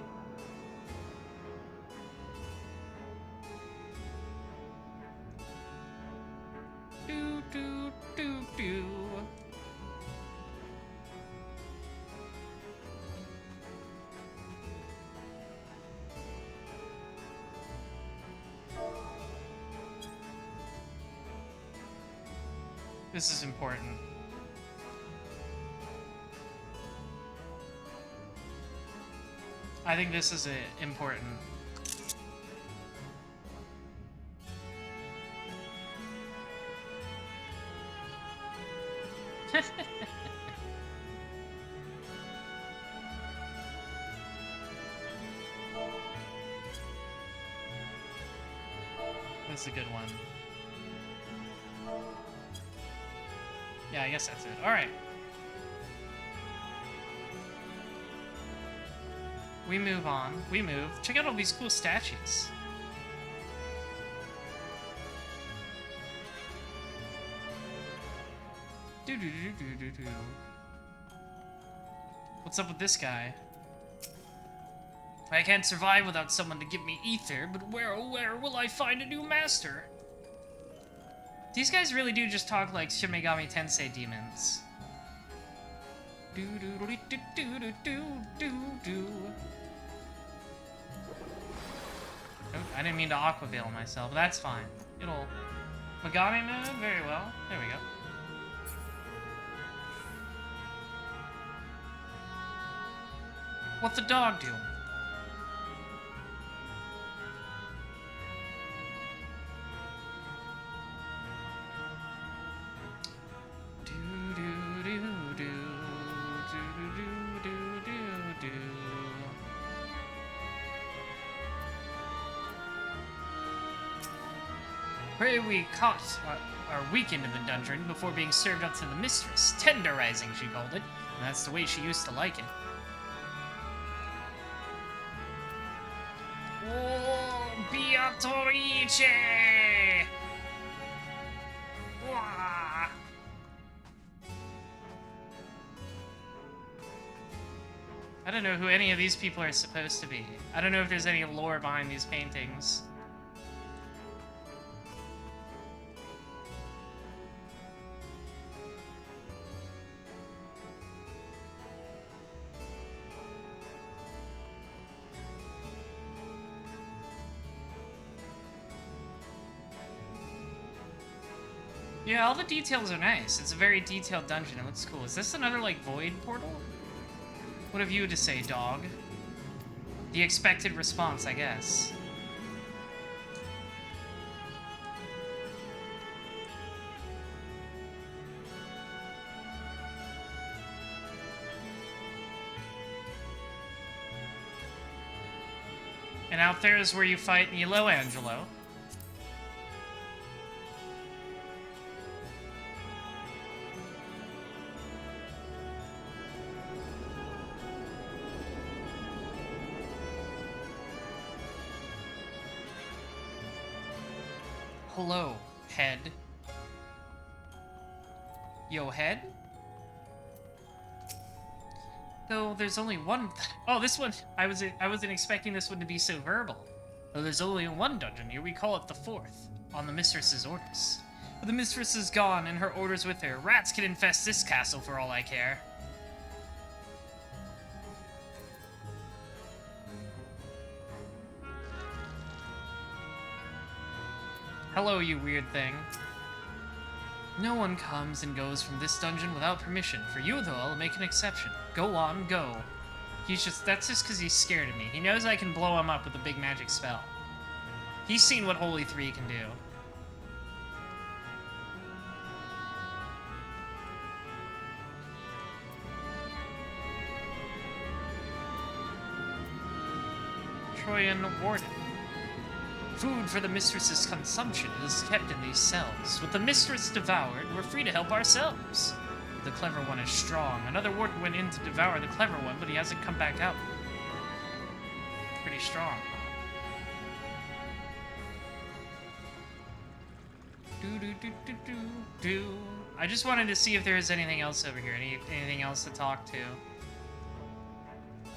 A: Do, do, do, do. This is important. I think this is important. That's a good one. Yeah, I guess that's it. Alright. We move on. We move. Check out all these cool statues. Do-do-do-do-do-do. What's up with this guy? I can't survive without someone to give me ether, but where, oh where will I find a new master? These guys really do just talk like Shin Megami Tensei demons. Oh, I didn't mean to aqua veil myself, but that's fine. It'll... Megami move? Very well. There we go. What the dog doing? Pray we caught our weekend in the dungeon before being served up to the mistress. Tenderizing, she called it. And that's the way she used to like it. Oh, Beatrice! Wah. I don't know who any of these people are supposed to be. I don't know if there's any lore behind these paintings. Yeah, all the details are nice. It's a very detailed dungeon. It looks cool. Is this another, like, void portal? What have you to say, dog? The expected response, I guess. And out there is where you fight Nilo Angelo. Hello, head. Yo, head? Though there's only one... Oh, this one... I wasn't expecting this one to be so verbal. Though there's only one dungeon here, we call it the fourth, on the mistress's orders. But the mistress is gone, and her orders with her. Rats can infest this castle for all I care. Hello, you weird thing. No one comes and goes from this dungeon without permission. For you, though, I'll make an exception. Go on, go. That's just because he's scared of me. He knows I can blow him up with a big magic spell. He's seen what Holy 3 can do. Troyan Warden. Food for the mistress's consumption is kept in these cells. With the mistress devoured, we're free to help ourselves. The clever one is strong. Another warden went in to devour the clever one, but he hasn't come back out. Pretty strong. Do. I just wanted to see if there is anything else over here. Anything else to talk to.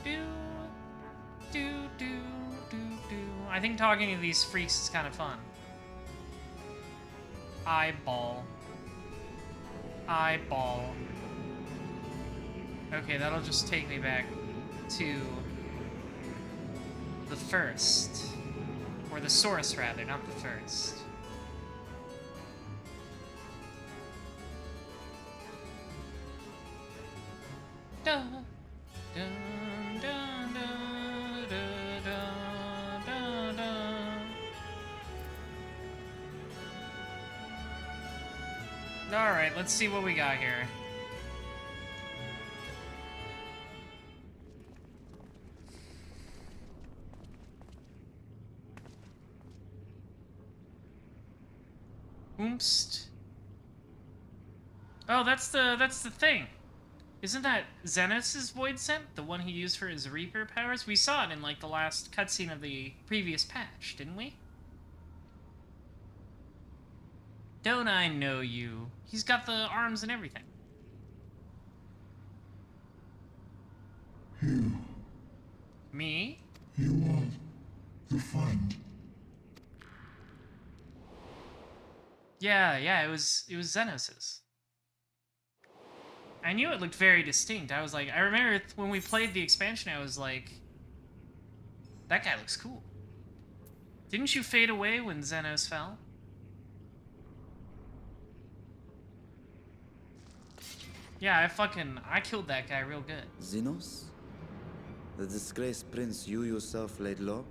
A: Do. I think talking to these freaks is kind of fun. Eyeball. Eyeball. Okay, that'll just take me back to the first. Or the source, rather, not the first. Dun, dun, dun, dun, dun, dun, dun, dun. Alright, let's see what we got here. Oomst. Oh, that's the thing. Isn't that Xenos' void scent? The one he used for his Reaper powers? We saw it in, like, the last cutscene of the previous patch, didn't we? Don't I know you? He's got the arms and everything.
I: You.
A: Me?
I: You are the friend.
A: Yeah, it was Xenos's. I knew it looked very distinct. I was like, I remember when we played the expansion, I was like, that guy looks cool. Didn't you fade away when Xenos fell? Yeah, I killed that guy real good.
B: Xenos? The disgraced prince you yourself laid low?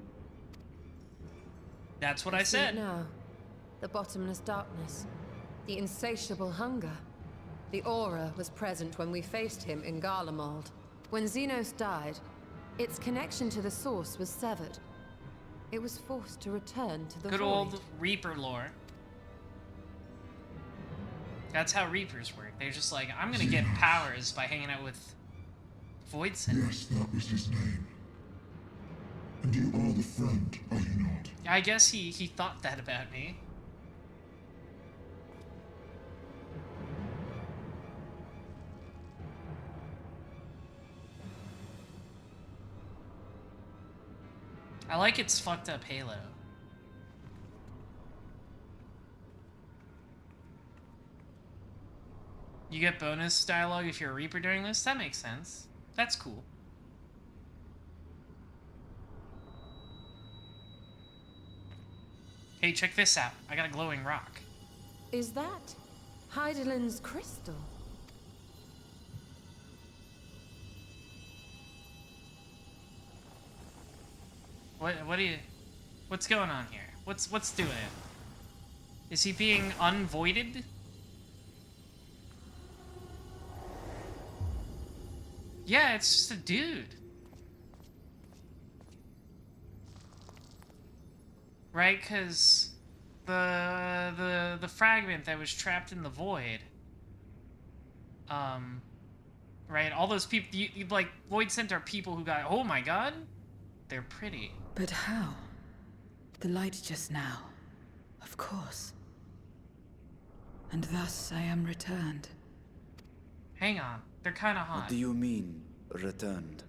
A: That's what I
E: See it
A: said.
E: now. The bottomless darkness. The insatiable hunger. The aura was present when we faced him in Garlemald. When Xenos died, its connection to the source was severed. It was forced to return to the
A: Good
E: void.
A: old Reaper lore. That's how Reapers work. They're just like, I'm gonna get powers by hanging out with Void Scent.
I: Yes, that was his name. And you are the friend, are you not?
A: I guess he thought that about me. I like its fucked up halo. You get bonus dialogue if you're a Reaper during this? That makes sense. That's cool. Hey, check this out. I got a glowing rock.
E: Is that Heidelin's crystal?
A: What do you... What's going on here? What's doing it? Is he being unvoided? Yeah, it's just a dude. Right, because the fragment that was trapped in the void. Right, all those people, you like, Void Scent are people who got, oh my god, they're pretty.
J: But how? The light just now. Of course. And thus I am returned.
A: Hang on, they're kind of hot.
B: What do you mean, returned?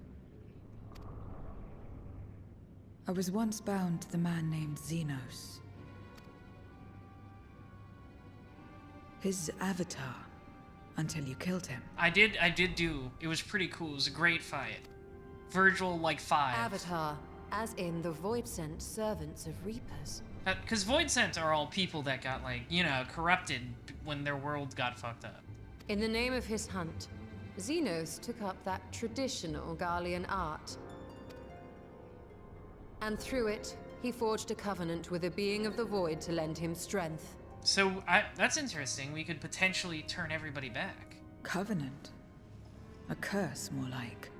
J: I was once bound to the man named Xenos. His avatar, until you killed him.
A: I did do, it was pretty cool, it was a great fight. Virgil, like, 5.
E: Avatar, as in the Void Scent servants of Reapers.
A: Because Void Scent are all people that got, like, you know, corrupted when their world got fucked up.
E: In the name of his hunt, Xenos took up that traditional Garlean art. And through it, he forged a covenant with a being of the void to lend him strength.
A: So, that's interesting. We could potentially turn everybody back.
J: Covenant? A curse, more like.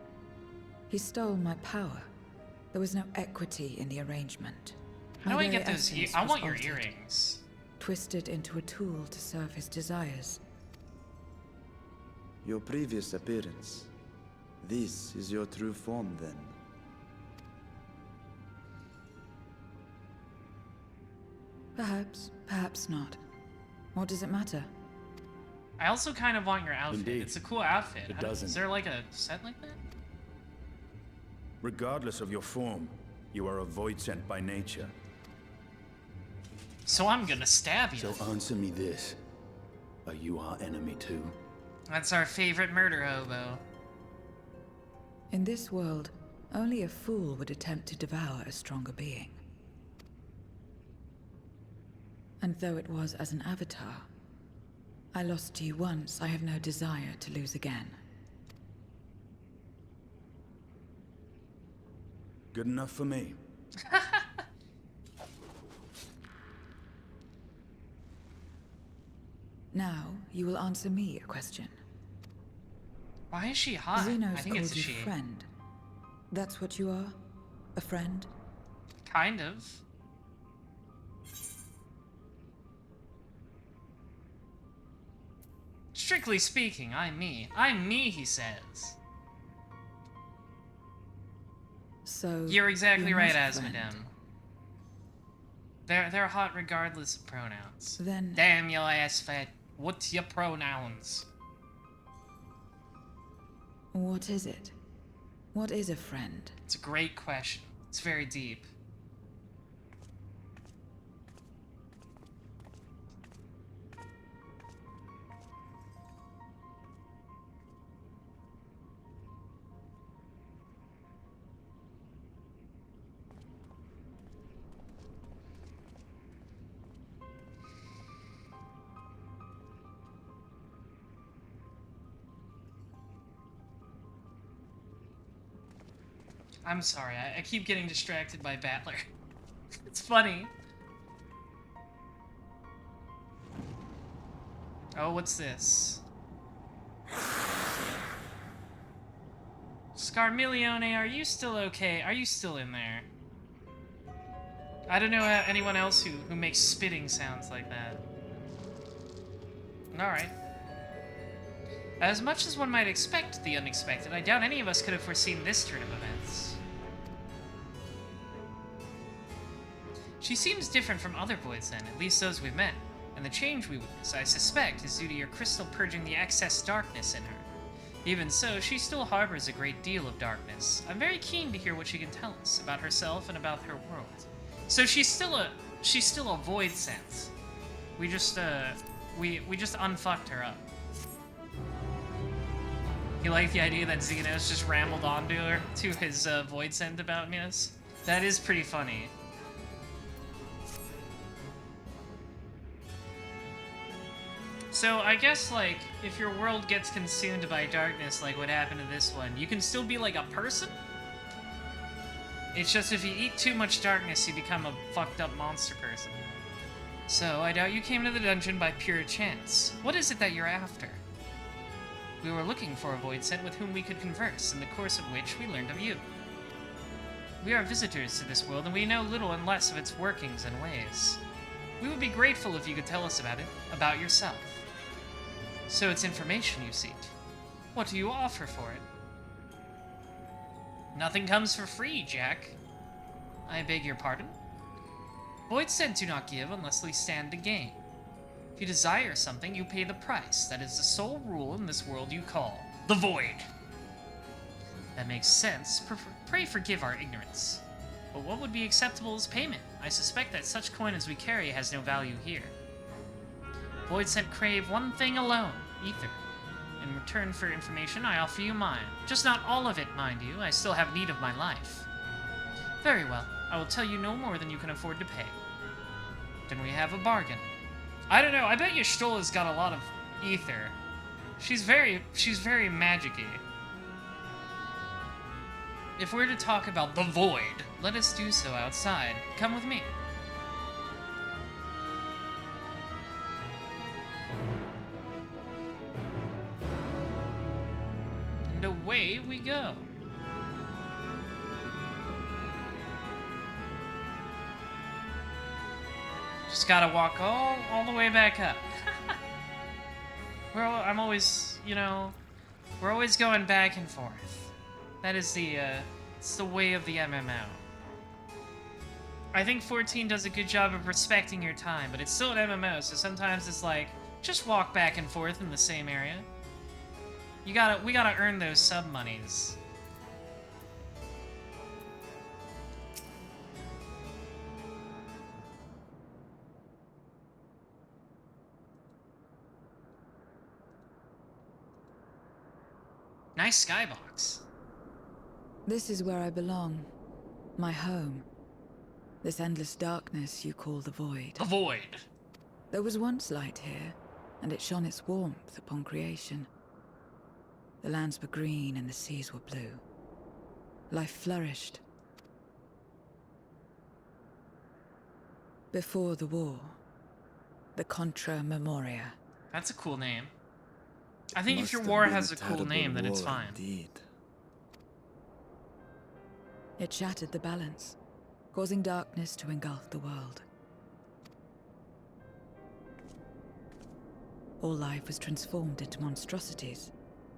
J: He stole my power. There was no equity in the arrangement.
A: How do I
J: My
A: get
J: very
A: those?
J: essence
A: I
J: was
A: want your
J: altered,
A: earrings.
J: Twisted into a tool to serve his desires.
B: Your previous appearance. This is your true form, then.
J: Perhaps, perhaps not. What does it matter?
A: I also kind of want your outfit.
F: Indeed.
A: It's a cool outfit.
F: It doesn't.
A: Is there like a set like that?
H: Regardless of your form, you are a void sent by nature.
A: So I'm gonna stab you.
F: So answer me this. Are you our enemy too?
A: That's our favorite murder hobo.
J: In this world, only a fool would attempt to devour a stronger being. And though it was as an avatar, I lost to you once, I have no desire to lose again.
H: Good enough for me.
J: Now, you will answer me a question.
A: Why is she hot? I
J: Xenos
A: think it's
J: called you
A: she.
J: friend. That's what you are? A friend?
A: Kind of. Strictly speaking, I'm me. I'm me, he says.
J: So
A: You're exactly
J: you're
A: right,
J: not a friend.
A: Asmodem. They're hot regardless of pronouns.
J: Then
A: Damn your ass fat. What's your pronouns?
J: what is it? What is a friend?
A: It's a great question. It's very deep. I'm sorry, I keep getting distracted by Battler. It's funny. Oh, what's this? Scarmilione, are you still okay? Are you still in there? I don't know anyone else who makes spitting sounds like that. Alright. As much as one might expect the unexpected, I doubt any of us could have foreseen this turn of events. She seems different from other voids then, at least those we've met, and the change we witness, I suspect, is due to your crystal purging the excess darkness in her. Even so, she still harbors a great deal of darkness. I'm very keen to hear what she can tell us about herself and about her world. So she's still a void sense. We just unfucked her up. You like the idea that Xenos just rambled on to his void scent about us? That is pretty funny. So I guess, like, if your world gets consumed by darkness, like what happened to this one, you can still be like a person? It's just if you eat too much darkness, you become a fucked up monster person. So, I doubt you came to the dungeon by pure chance. What is it that you're after? We were looking for a void scent with whom we could converse, in the course of which we learned of you. We are visitors to this world, and we know little and less of its workings and ways. We would be grateful if you could tell us about it, about yourself. So it's information you seek. What do you offer for it? Nothing comes for free, Jack. I beg your pardon? Void scent do not give unless we stand to gain. If you desire something, you pay the price. That is the sole rule in this world you call the Void. That makes sense. Pray forgive our ignorance. But what would be acceptable as payment? I suspect that such coin as we carry has no value here. Void scent crave one thing alone, ether. In return for information, I offer you mine. Just not all of it, mind you. I still have need of my life. Very well. I will tell you no more than you can afford to pay. Then we have a bargain. I don't know. I bet you Stola's got a lot of ether. She's very magic-y. If we're to talk about the Void, let us do so outside. Come with me. And away we go. Just gotta walk all the way back up. I'm always, you know, we're always going back and forth. That is it's the way of the MMO. I think 14 does a good job of respecting your time, but it's still an MMO, so sometimes it's like, just walk back and forth in the same area. We gotta earn those sub monies. Nice skybox.
J: This is where I belong. My home. This endless darkness you call the Void.
A: The Void.
J: There was once light here, and it shone its warmth upon creation. The lands were green and the seas were blue. Life flourished. Before the war, the Contra Memoria.
A: That's a cool name. I think if
B: Must
A: your
B: have
A: war
B: been
A: has a cool
B: terrible
A: name, then it's
B: war
A: fine.
B: Indeed.
J: It shattered the balance, causing darkness to engulf the world. All life was transformed into monstrosities,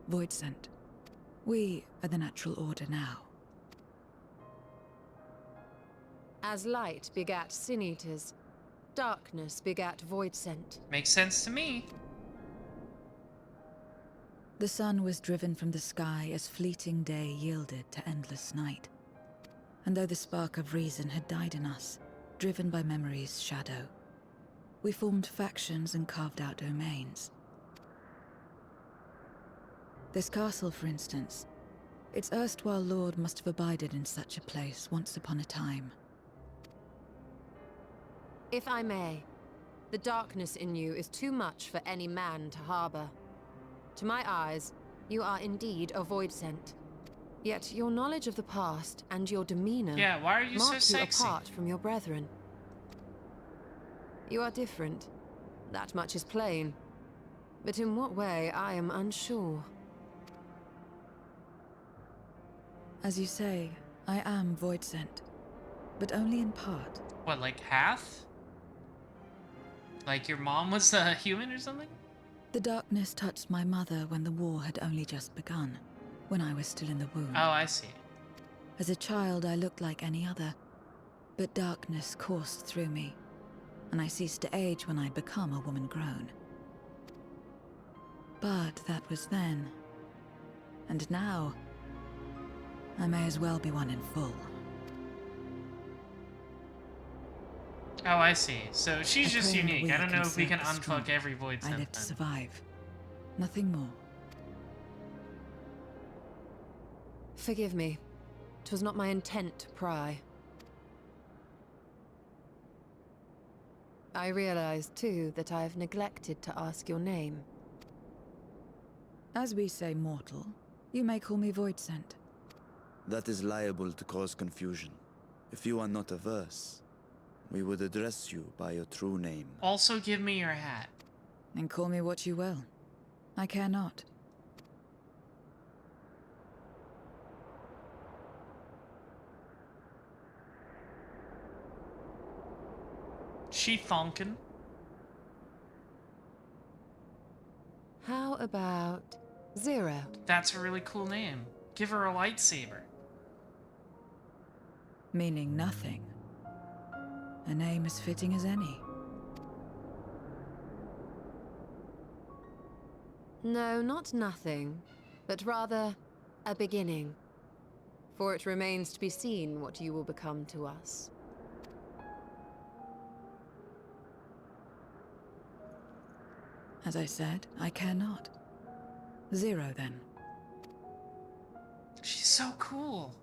J: void sent. We are the natural order now.
E: As light begat sin eaters, darkness begat void sent.
A: Makes sense to me.
J: The sun was driven from the sky as fleeting day yielded to endless night. And though the spark of reason had died in us, driven by memory's shadow, we formed factions and carved out domains. This castle, for instance, its erstwhile lord must have abided in such a place once upon a time.
E: If I may, the darkness in you is too much for any man to harbor. To my eyes, you are indeed a void sent. Yet your knowledge of the past and your demeanor
A: why are you so
E: mark
A: sexy?
E: you apart from your brethren. You are different. That much is plain. But in what way, I am unsure.
J: As you say, I am void sent, but only in part.
A: What, like half? Like your mom was a human or something?
J: The darkness touched my mother when the war had only just begun, when I was still in the womb.
A: Oh, I see.
J: As a child, I looked like any other, but darkness coursed through me, and I ceased to age when I'd become a woman grown. But that was then. And now, I may as well be one in full.
A: Oh, I see. So she's
J: I
A: just
J: pray the
A: unique. I don't
J: weak
A: know
J: and
A: if we can
J: serve the strong.
A: unfuck every void
J: I
A: sent
J: live to
A: then.
J: survive. Nothing more.
E: Forgive me. 'Twas not my intent to pry. I realize, too, that I've neglected to ask your name.
J: As we say mortal, you may call me void sent.
B: That is liable to cause confusion. If you are not averse, we would address you by your true name.
A: Also, give me your hat.
J: And call me what you will. I care not.
A: She thonkin'.
E: How about Zero?
A: That's a really cool name. Give her a lightsaber.
J: Meaning nothing. A name as fitting as any.
E: No, not nothing, but rather a beginning. For it remains to be seen what you will become to us.
J: As I said, I care not. Zero, then.
A: She's so cool.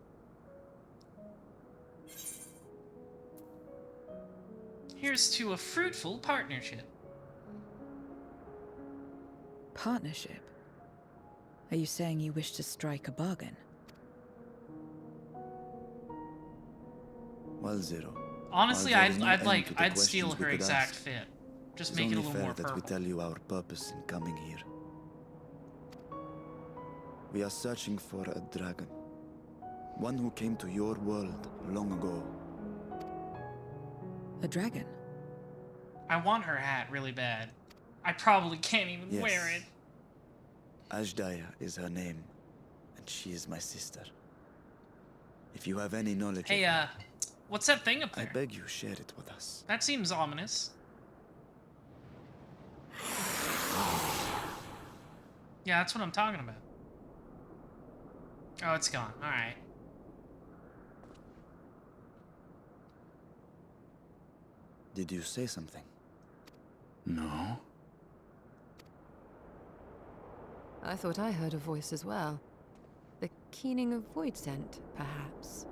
A: Here's to a fruitful partnership.
J: Partnership? Are you saying you wish to strike a bargain?
B: Well, Zero.
A: Honestly,
B: while there is no end to the
A: I'd steal
B: questions we
A: her
B: could
A: exact
B: ask,
A: fit. Just
B: it's
A: make it a
B: only
A: little
B: fair
A: more
B: that we
A: purple.
B: tell you our purpose in coming here. We are searching for a dragon. One who came to your world long ago.
J: A dragon?
A: I want her hat really bad. I probably can't even
B: Yes.
A: wear it.
B: Ajdaya is her name, and she is my sister. If you have any knowledge
A: Hey,
B: of her,
A: what's that thing up
B: I
A: there?
B: beg you share it with us.
A: That seems ominous. Yeah, that's what I'm talking about. Oh, it's gone. Alright.
B: Did you say something?
F: No?
E: I thought I heard a voice as well. The keening of void scent, perhaps.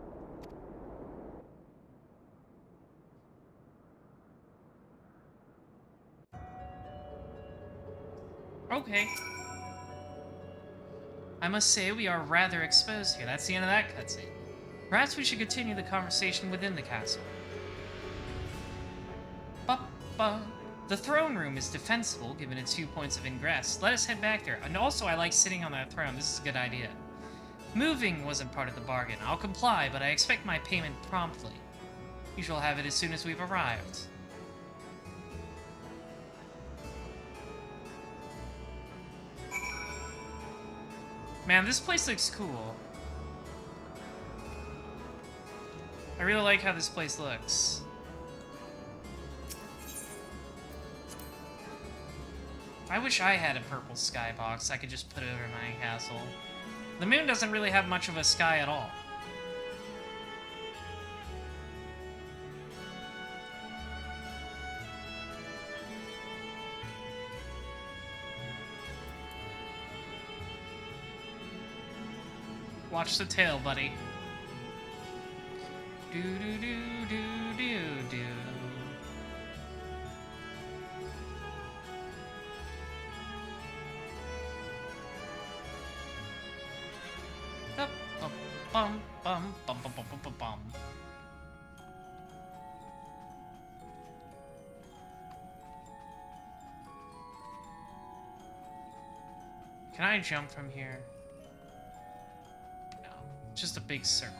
A: Okay. I must say we are rather exposed here. That's the end of that cutscene. Perhaps we should continue the conversation within the castle. Ba-ba. The throne room is defensible, given its 2 points of ingress. Let us head back there. And also, I like sitting on that throne. This is a good idea. Moving wasn't part of the bargain. I'll comply, but I expect my payment promptly. You shall have it as soon as we've arrived. Man, this place looks cool. I really like how this place looks. I wish I had a purple skybox I could just put over my castle. The moon doesn't really have much of a sky at all. Watch the tail, buddy. Do do do do do do. Bum bum bum bum bum bum bum bum. Can I jump from here? No, just a big circle.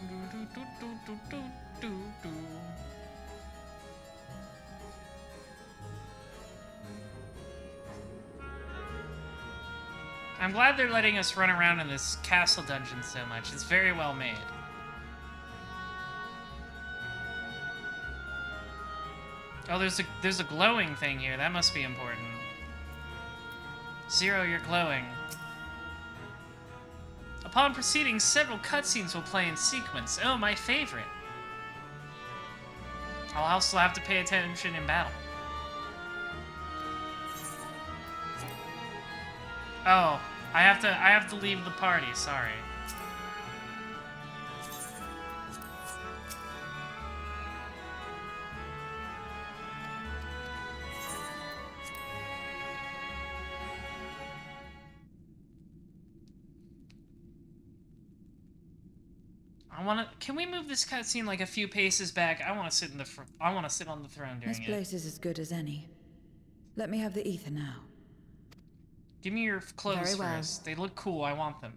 A: Do, do, do, do, do, do, do. I'm glad they're letting us run around in this castle dungeon so much. It's very well made. Oh, there's a glowing thing here. That must be important. Zero, you're glowing. Upon proceeding, several cutscenes will play in sequence. Oh, my favorite. I'll also have to pay attention in battle. Oh, I have to leave the party, sorry. Can we move this cutscene like a few paces back? I want to sit in the I want to sit on the throne during
J: This place is as good as any. Let me have the ether now.
A: Give me your clothes
E: Very well.
A: first. They look cool. I want them.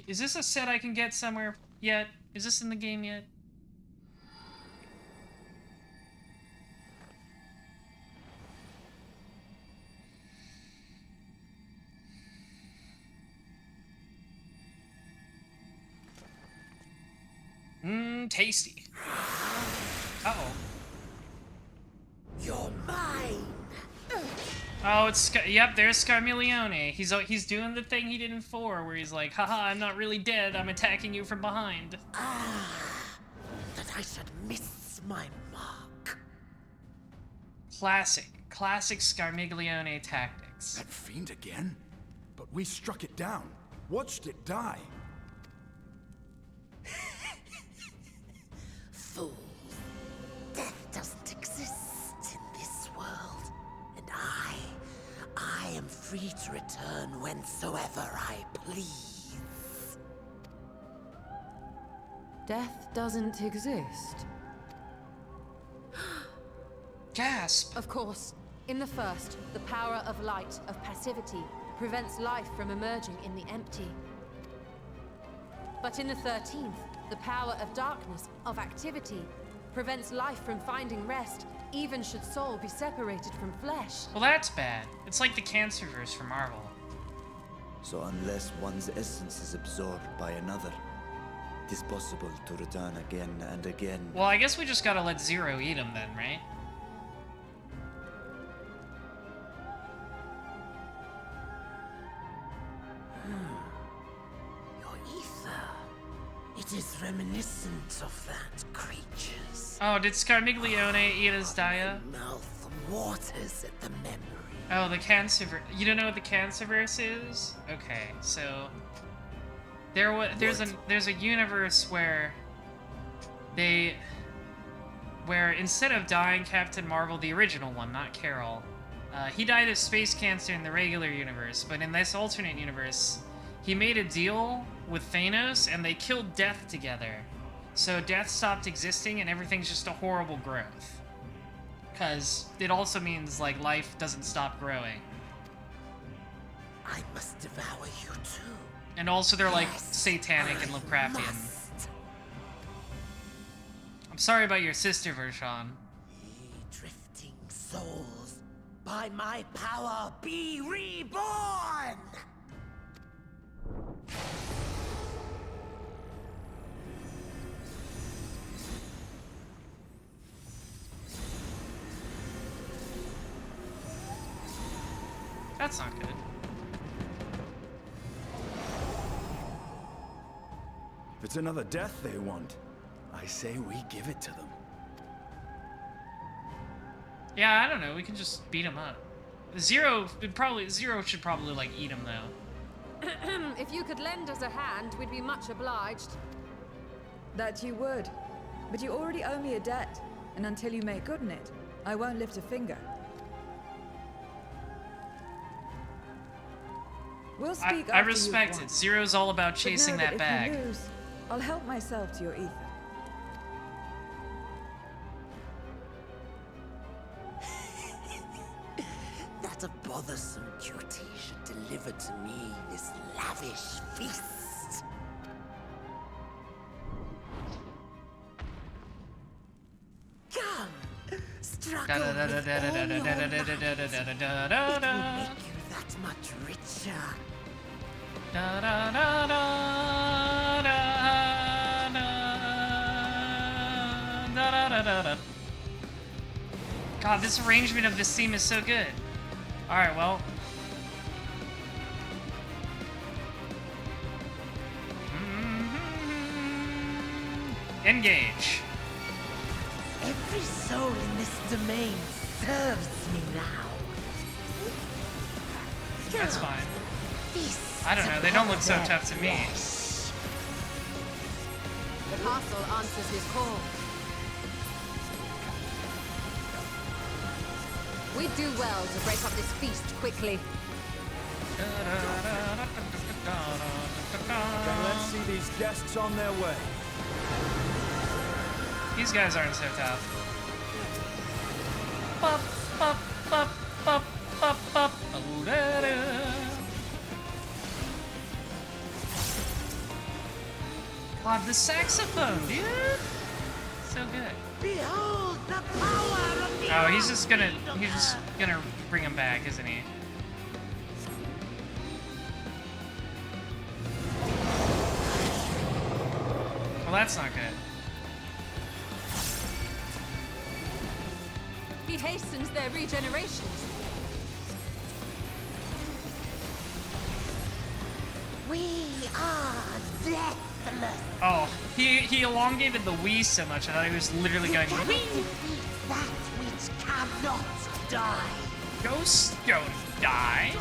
A: Is this a set I can get somewhere yet? Is this in the game yet? Tasty. Uh-oh.
G: You're mine.
A: Oh, yep, there's Scarmiglione. He's doing the thing he did in 4, where he's like, haha, I'm not really dead, I'm attacking you from behind.
G: That I should miss my mark.
A: Classic Scarmiglione tactics.
H: That fiend again? But we struck it down. Watched it die.
G: Fools. Death doesn't exist in this world. And I am free to return whensoever I please.
E: Death doesn't exist.
A: Gasp!
E: Of course. In the first, the power of light, of passivity, prevents life from emerging in the empty. But in the 13th, the power of darkness, of activity, prevents life from finding rest, even should soul be separated from flesh.
A: Well, that's bad. It's like the Cancerverse from Marvel.
B: So unless one's essence is absorbed by another, it is possible to return again and again.
A: Well, I guess we just gotta let Zero eat him then, right?
G: Your ether. It is reminiscent of that creature's.
A: Oh, did Scarmiglione eat his Dia?
G: My mouth waters at the memory.
A: Oh, the Cancerverse. You don't know what the Cancerverse is? Okay, so there's a universe where instead of dying Captain Marvel, the original one, not Carol, he died of space cancer in the regular universe, but in this alternate universe, he made a deal with Thanos and they killed Death together. So Death stopped existing and everything's just a horrible growth. Because it also means, like, life doesn't stop growing.
G: I must devour you too.
A: And also they're, like,
G: Yes,
A: satanic and
G: I
A: Lovecraftian.
G: must.
A: I'm sorry about your sister, Vershawn.
G: Ye drifting souls, By my power, be reborn!
A: That's not good.
H: If it's another death they want, I say we give it to them.
A: Yeah, I don't know. We can just beat him up. Zero should probably like eat him though.
E: If you could lend us a hand, we'd be much obliged.
J: That you would. But you already owe me a debt, and until you make good on it, I won't lift a finger. We'll speak
A: I
J: after
A: respect
J: you've won.
A: it. Zero's all about
J: But
A: chasing
J: know
A: that bag.
J: If you lose, I'll help myself to your ether.
G: That a bothersome duty should deliver to me this lavish feast. Come, struggle with all your might. It will make you that much richer.
A: God, this arrangement of this theme is so good. Alright, well. Engage.
G: Every soul in this domain serves me now.
A: That's fine.
G: Feast
A: I don't know, they don't look so
G: upon
A: tough to me.
G: flesh.
E: The castle answers his call. We do well to break up this feast quickly.
H: Then let's see these guests on their way.
A: These guys aren't so tough. Bop, bop, bop, bop, bop, bop. Oh-da-da. God, the saxophone, dude! So good.
G: Behold the power of the
A: Oh, he's just gonna bring him back, isn't he? Well, that's not good.
E: He hastens their regeneration.
G: We are deathless.
A: Oh, he elongated the "we" so much, I thought he was literally going
G: Cannot
A: "wee."
G: defeat that which cannot die.
A: Ghosts don't die.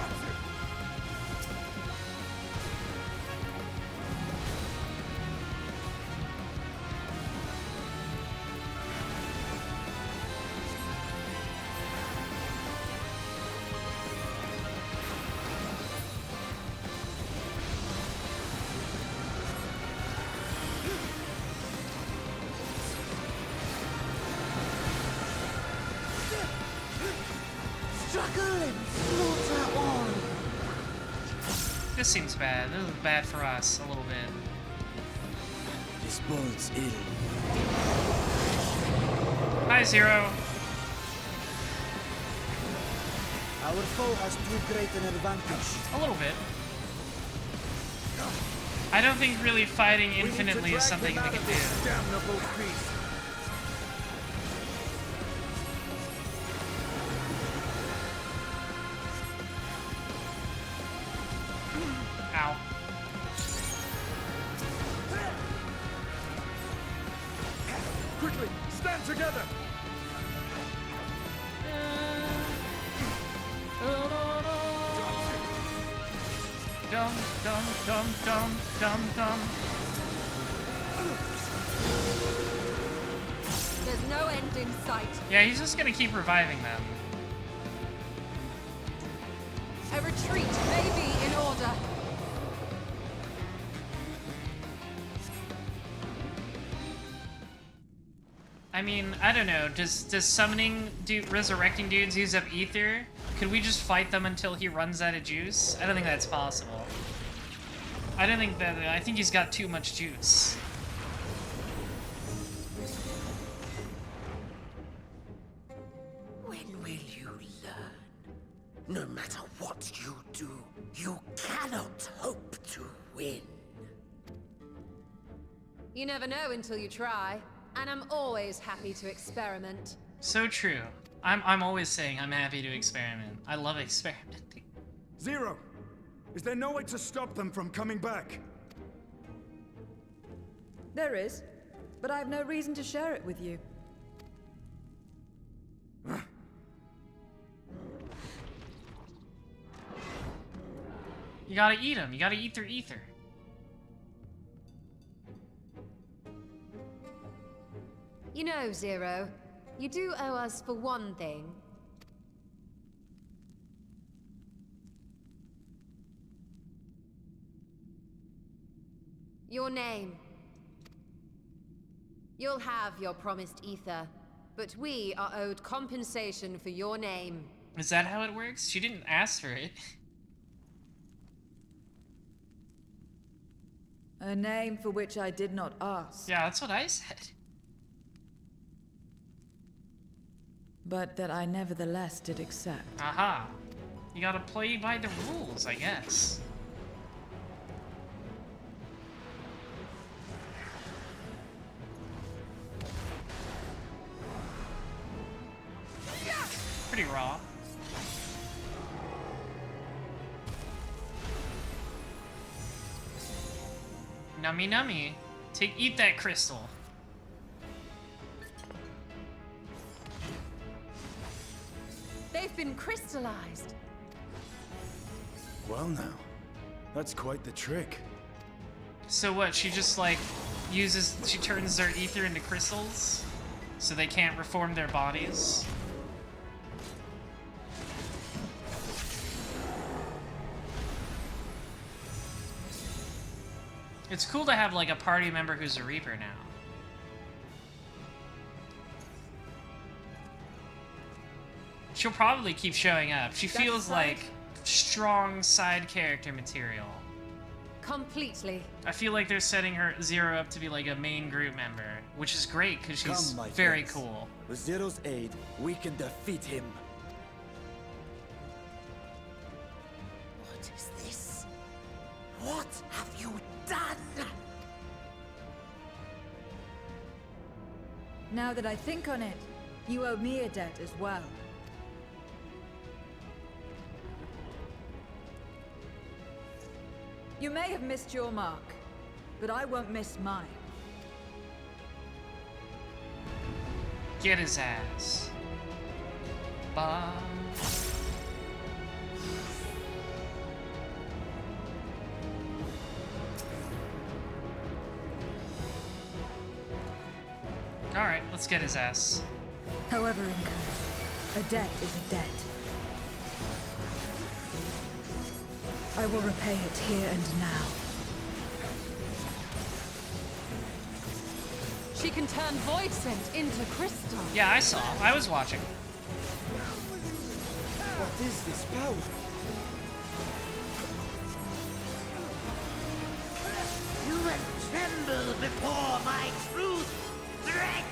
G: Struggle and slaughter on.
A: This seems bad. This is bad for us, a little bit.
B: This bodes ill.
A: Hi, Zero.
B: Our foe has too great an advantage.
A: A little bit. I don't think really fighting infinitely is something we can do.
H: Damnable beast.
A: Ow.
H: Quickly, stand together.
A: Dum dum dum dum dum dum.
E: There's no end in sight.
A: Yeah, he's just gonna keep reviving them.
E: A retreat may be in order.
A: I mean, I don't know. Does summoning resurrecting dudes use up ether? Could we just fight them until he runs out of juice? I don't think that's possible. I don't think that. I think he's got too much juice.
G: When will you learn? No matter what you do, you cannot hope to win.
E: You never know until you try, and I'm always happy to experiment.
A: So true. I'm always saying I'm happy to experiment. I love experimenting.
H: Zero! Is there no way to stop them from coming back?
J: There is, but I have no reason to share it with you.
A: You gotta eat them. You gotta eat their ether.
E: You know, Zero, you do owe us for one thing. Your name. You'll have your promised ether, but we are owed compensation for your name.
A: Is that how it works? She didn't ask for it.
J: A name for which I did not ask.
A: Yeah, that's what I said.
J: But that I nevertheless did accept.
A: Aha. You gotta play by the rules, I guess. Pretty raw. Nummy nummy. Eat that crystal.
E: They've been crystallized.
H: Well now, that's quite the trick.
A: So what, she just like she turns their ether into crystals? So they can't reform their bodies? It's cool to have like a party member who's a Reaper now. She'll probably keep showing up. She feels like strong side character material.
E: Completely.
A: I feel like they're setting her Zero up to be like a main group member, which is great because she's
B: Come, my
A: very
B: friends.
A: cool.
B: With Zero's aid, we can defeat him.
G: What is this? What have you done?
J: Now that I think on it, you owe me a debt as well. You may have missed your mark, but I won't miss mine.
A: Get his ass. Bye. Alright, let's get his ass.
J: However incurred, a debt is a debt. I will repay it here and now.
E: She can turn void scent into crystal.
A: Yeah, I saw. I was watching.
B: What is this power?
G: You will tremble before my truth, Drake!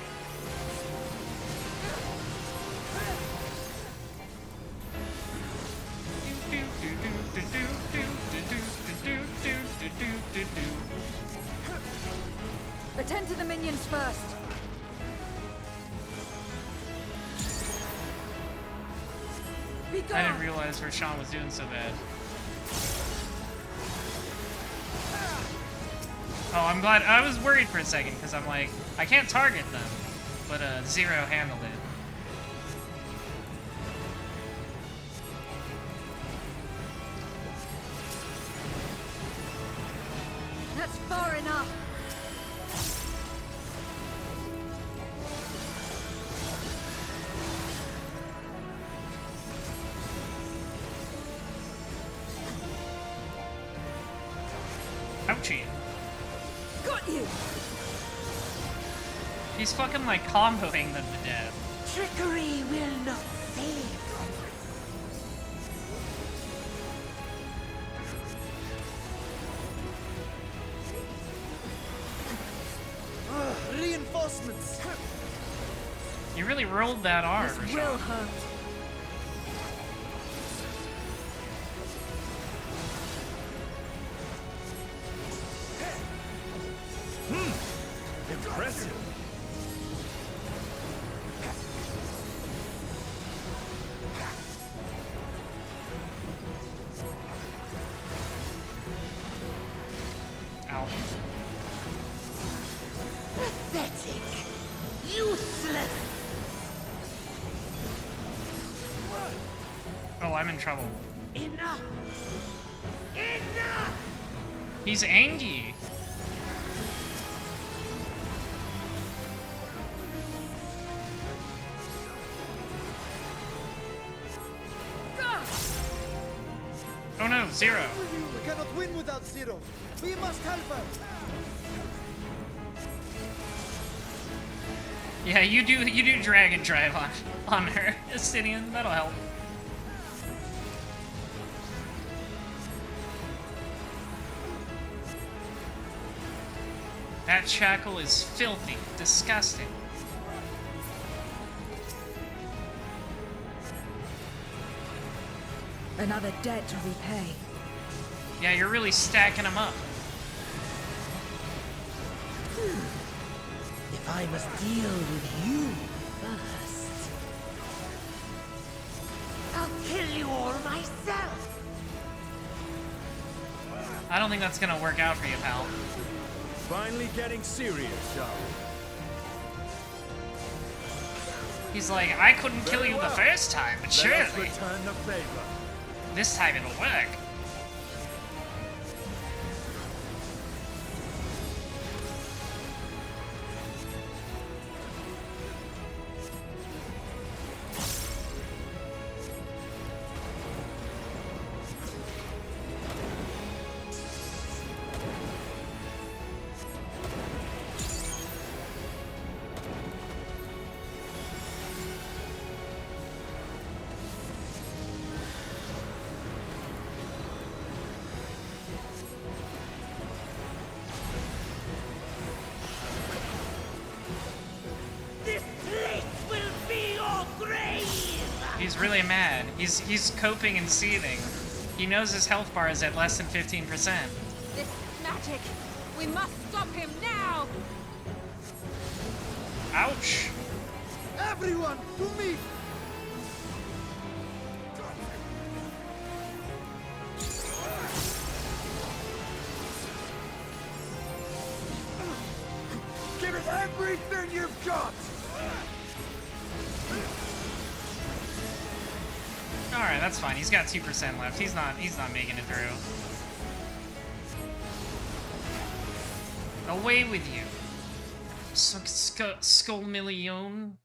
J: Attend to the minions first. Be gone.
A: I didn't realize Rashawn was doing so bad. Oh, I'm glad. I was worried for a second because I'm like, I can't target them, but Zero handled it.
J: That's far enough.
A: Ouchie.
J: Got you.
A: He's fucking like comboing them to death.
G: Trickery will not save.
B: Reinforcements!
A: You really rolled that R,
J: This
A: Rashawn.
J: will hurt.
H: Impressive.
A: Ow.
G: Pathetic. Useless.
A: Oh, I'm in trouble.
G: Enough. Enough.
A: He's angry. Oh no, Zero.
B: We cannot win without Zero. We must help her.
A: Yeah, you do Dragon Drive on her, Estinian. That'll help. That shackle is filthy, disgusting.
J: Another debt to repay.
A: Yeah, you're really stacking them up.
G: If I must deal with you first, I'll kill you all myself.
A: I don't think that's gonna work out for you, pal.
H: Finally getting serious, shall we?
A: He's like, I couldn't kill you the first time, but
H: Let us
A: surely
H: return the favor.
A: this time it'll work.
G: This place will be your grave.
A: He's really mad. He's coping and seething. He knows his health bar is at less than 15%.
E: This magic! We must stop him now!
A: Ouch.
B: Everyone, to me!
H: Give it everything you've got!
A: Alright, that's fine. He's got 2% left. He's not making it through. Away with you. Skull Million.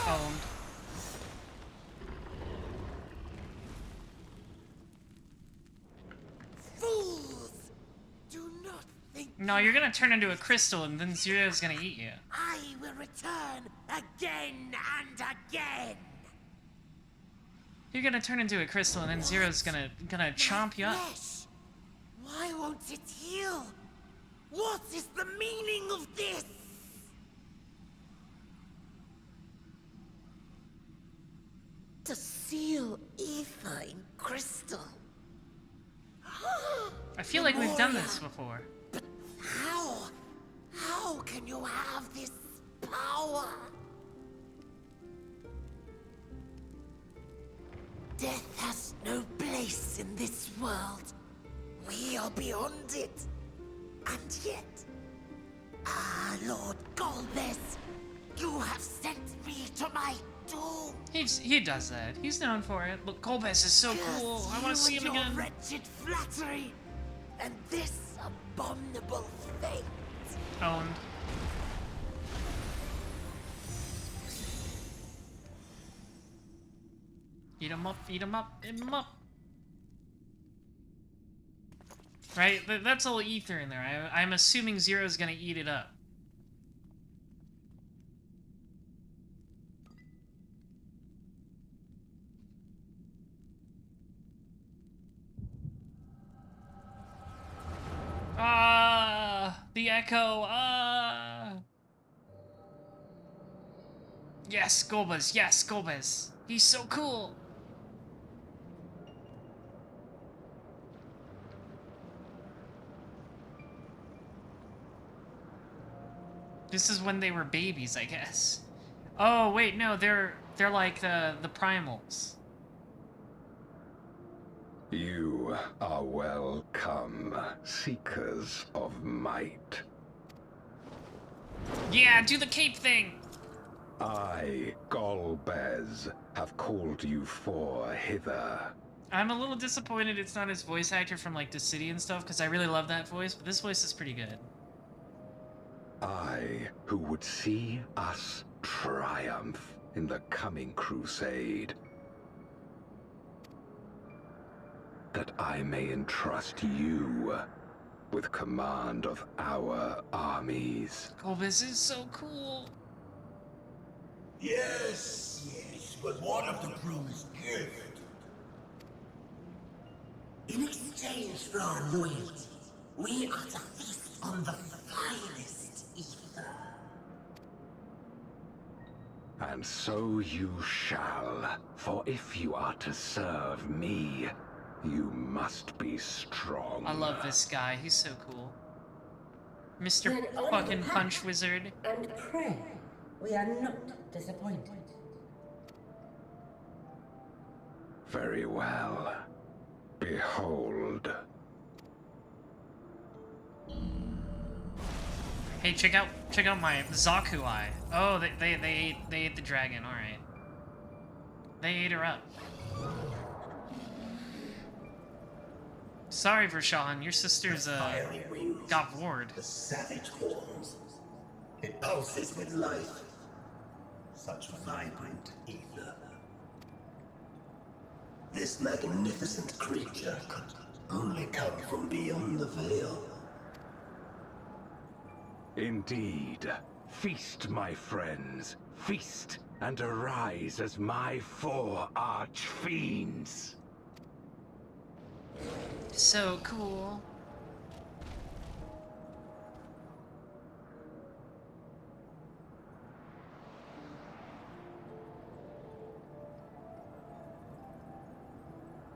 A: Owned.
G: Fools! Do not think
A: No, you're gonna turn into a crystal and then Zero's gonna eat you.
G: I will return again and again.
A: You're gonna turn into a crystal and then Zero's gonna chomp you up.
G: Flesh. Why won't it heal? What is the meaning of this? To seal ether in crystal.
A: I feel like we've done this before.
G: But how? How can you have this power? Death has no place in this world. We are beyond it. And yet... Ah, Lord Golbez, you have sent me to my doom.
A: He does that. He's known for it. Look, Golbez is so cool. I want to see him
G: Your
A: again.
G: wretched flattery, and this abominable fate.
A: Owned. Eat him up, eat him up, eat him up. Right? That's all ether in there. I'm assuming Zero's gonna eat it up. The echo, Yes, Golbez, he's so cool. This is when they were babies, I guess. Oh wait, no, they're like the primals.
K: You are welcome, seekers of might.
A: Yeah, do the cape thing!
K: I, Golbez, have called you hither.
A: I'm a little disappointed it's not his voice actor from like the city and stuff, because I really love that voice, but this voice is pretty good.
K: I, who would see us triumph in the coming crusade. That I may entrust you with command of our armies.
A: Oh, this is so cool.
G: Yes, but what of the crew's gift? In exchange for our loyalty, we are to feast on the finest ether.
K: And so you shall, for if you are to serve me, you must be strong.
A: I love this guy, he's so cool. Mr. fucking Punch Wizard.
L: And pray, we are not disappointed.
K: Very well. Behold.
A: Hey, check out my Zaku eye. Oh, they ate the dragon. All right, they ate her up. Sorry, Vershawn, your sister's got bored.
G: The savage horns. It pulses with life. Such vibrant ether. This magnificent creature could only come from beyond the veil.
K: Indeed. Feast, my friends. Feast and arise as my 4 arch-fiends.
A: So cool.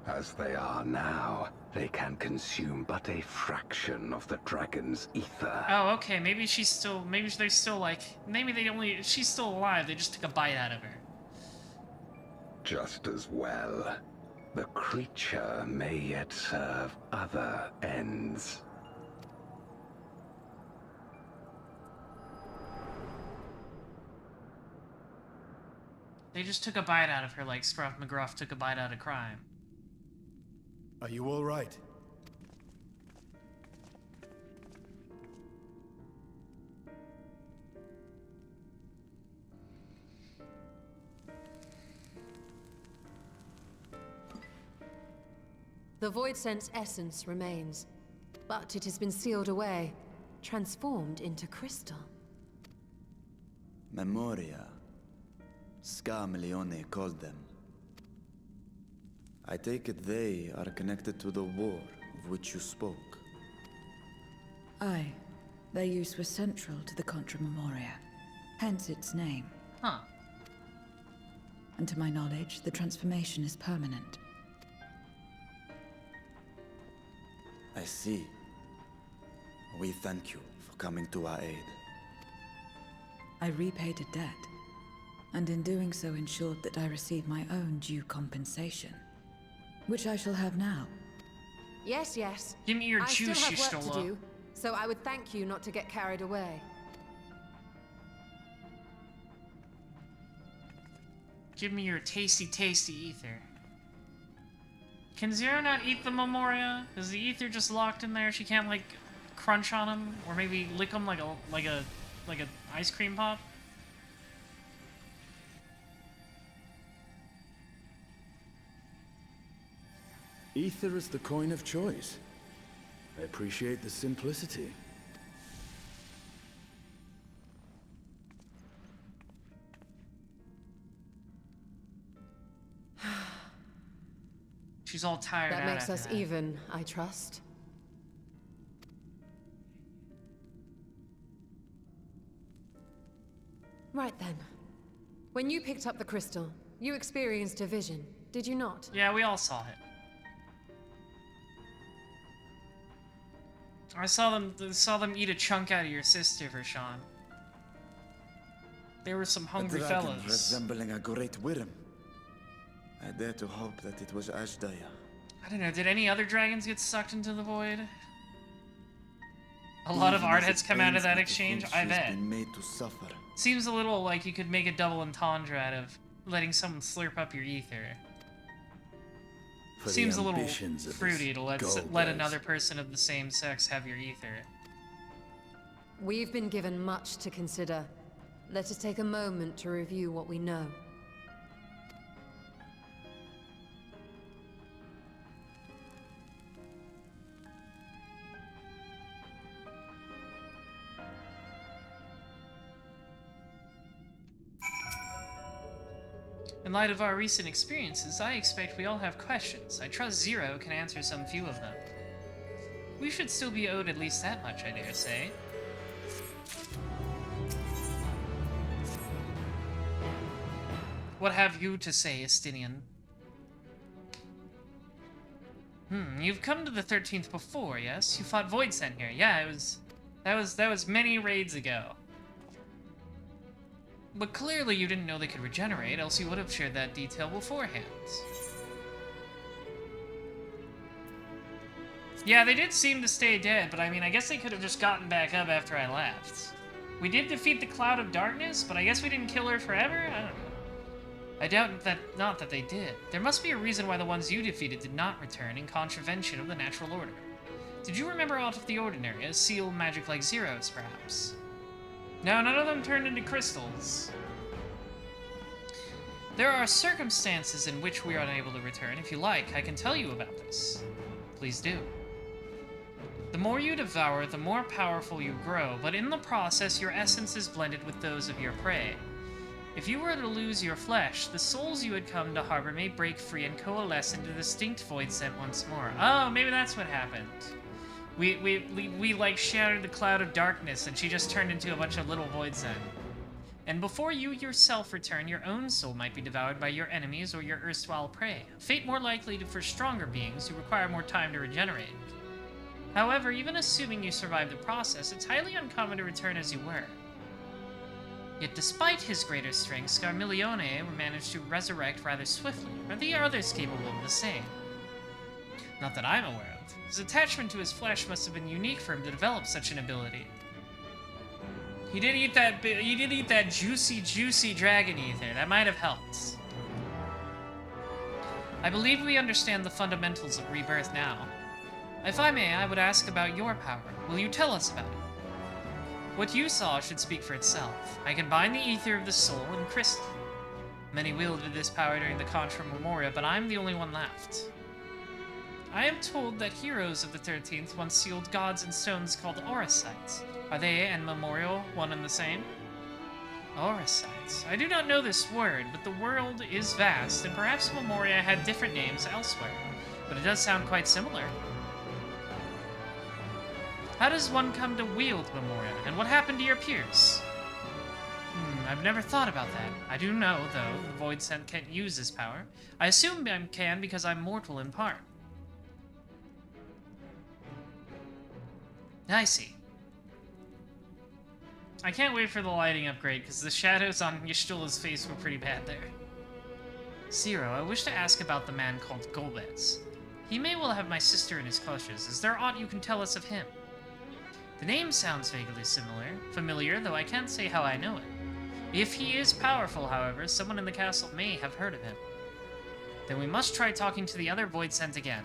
K: As they are now, they can consume but a fraction of the dragon's ether.
A: Oh, okay. Maybe she's still. Maybe they're still like. Maybe they only. She's still alive. They just took a bite out of her.
K: Just as well. The creature may yet serve other ends.
A: They just took a bite out of her like Scruff McGruff took a bite out of crime.
H: Are you all right?
E: The Void Sense essence remains, but it has been sealed away, transformed into crystal.
B: Memoria. Scarmelione called them. I take it they are connected to the war of which you spoke.
J: Aye. Their use was central to the Contra Memoria, hence its name.
A: Huh.
J: And to my knowledge, the transformation is permanent.
B: I see. We thank you for coming to our aid.
J: I repaid a debt, and in doing so ensured that I receive my own due compensation, which I shall have now.
E: Yes, yes.
A: Give me your
E: I
A: juice,
E: still
A: you
E: have work to
A: stole
E: do, so I would thank you not to get carried away.
A: Give me your tasty, tasty ether. Can Zero not eat the Memoria? Is the ether just locked in there? She can't like crunch on him, or maybe lick him like a ice cream pop.
H: Ether is the coin of choice. I appreciate the simplicity.
A: She's all tired out
E: That makes
A: after
E: us
A: that.
E: even, I trust. Right then. When you picked up the crystal, you experienced a vision, did you not?
A: Yeah, we all saw it. I saw them eat a chunk out of your sister, Vershawn. There were some
B: A
A: hungry
B: dragon
A: fellas.
B: resembling a great worm. I dare to hope that it was Ashdaya.
A: I don't know, did any other dragons get sucked into the void? A lot of art heads come out of that exchange, I bet.
B: Been made to suffer.
A: Seems a little like you could make a double entendre out of letting someone slurp up your ether.
F: For
A: Seems
F: the
A: a little
F: ambitions of
A: fruity to let
F: Golbez.
A: another person of the same sex have your ether.
E: We've been given much to consider. Let us take a moment to review what we know.
A: In light of our recent experiences, I expect we all have questions. I trust Zero can answer some few of them. We should still be owed at least that much, I dare say. What have you to say, Estinian? You've come to the 13th before, yes? You fought Voidsent here. Yeah, that was many raids ago. But clearly you didn't know they could regenerate, else you would have shared that detail beforehand. Yeah, they did seem to stay dead, but I mean, I guess they could have just gotten back up after I left. We did defeat the Cloud of Darkness, but I guess we didn't kill her forever? I don't know. I doubt that not that they did. There must be a reason why the ones you defeated did not return in contravention of the natural order. Did you remember out of the ordinary, a seal magic like Zero's, perhaps? No, none of them turned into crystals. There are circumstances in which we are unable to return. If you like, I can tell you about this. Please do. The more you devour, the more powerful you grow, but in the process, your essence is blended with those of your prey. If you were to lose your flesh, the souls you had come to harbor may break free and coalesce into distinct Voidsent once more. Oh, maybe that's what happened. We like shattered the Cloud of Darkness and she just turned into a bunch of little Voidsent. And before you yourself return, your own soul might be devoured by your enemies or your erstwhile prey. A fate more likely for stronger beings who require more time to regenerate. However, even assuming you survive the process, it's highly uncommon to return as you were. Yet despite his greater strength, Scarmiglione managed to resurrect rather swiftly. Are the others capable of the same? Not that I'm aware of. His attachment to his flesh must have been unique for him to develop such an ability. He did eat that juicy dragon ether. That might have helped. I believe we understand the fundamentals of rebirth now. If I may, I would ask about your power. Will you tell us about it? What you saw should speak for itself. I combine the ether of the soul and crystal. Many wielded this power during the Contra Memoria, but I'm the only one left. I am told that heroes of the 13th once sealed gods in stones called auricites. Are they and Memorial one and the same? Auricites. I do not know this word, but the world is vast, and perhaps Memoria had different names elsewhere. But it does sound quite similar. How does one come to wield Memoria, and what happened to your peers? I've never thought about that. I do know, though, the Voidsent can't use this power. I assume I can because I'm mortal in part. I see. I can't wait for the lighting upgrade, because the shadows on Y'shtula's face were pretty bad there. Zero, I wish to ask about the man called Golbez. He may well have my sister in his clutches. Is there aught you can tell us of him? The name sounds vaguely familiar, though I can't say how I know it. If he is powerful, however, someone in the castle may have heard of him. Then we must try talking to the other Voidsent again.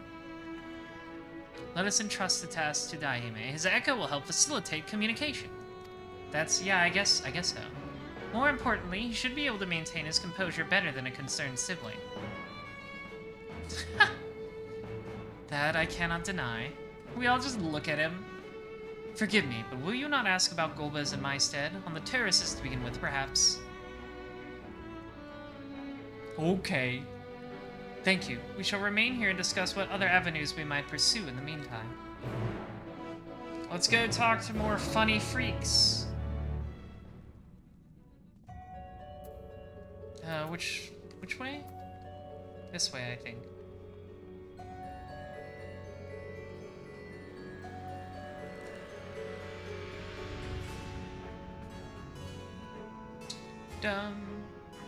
A: Let us entrust the task to Daihime. His echo will help facilitate communication. Yeah, I guess so. More importantly, he should be able to maintain his composure better than a concerned sibling. That I cannot deny. We all just look at him. Forgive me, but will you not ask about Golbez in my stead? On the terraces to begin with, perhaps. Okay. Thank you. We shall remain here and discuss what other avenues we might pursue in the meantime. Let's go talk to more funny freaks. Which way? This way, I think.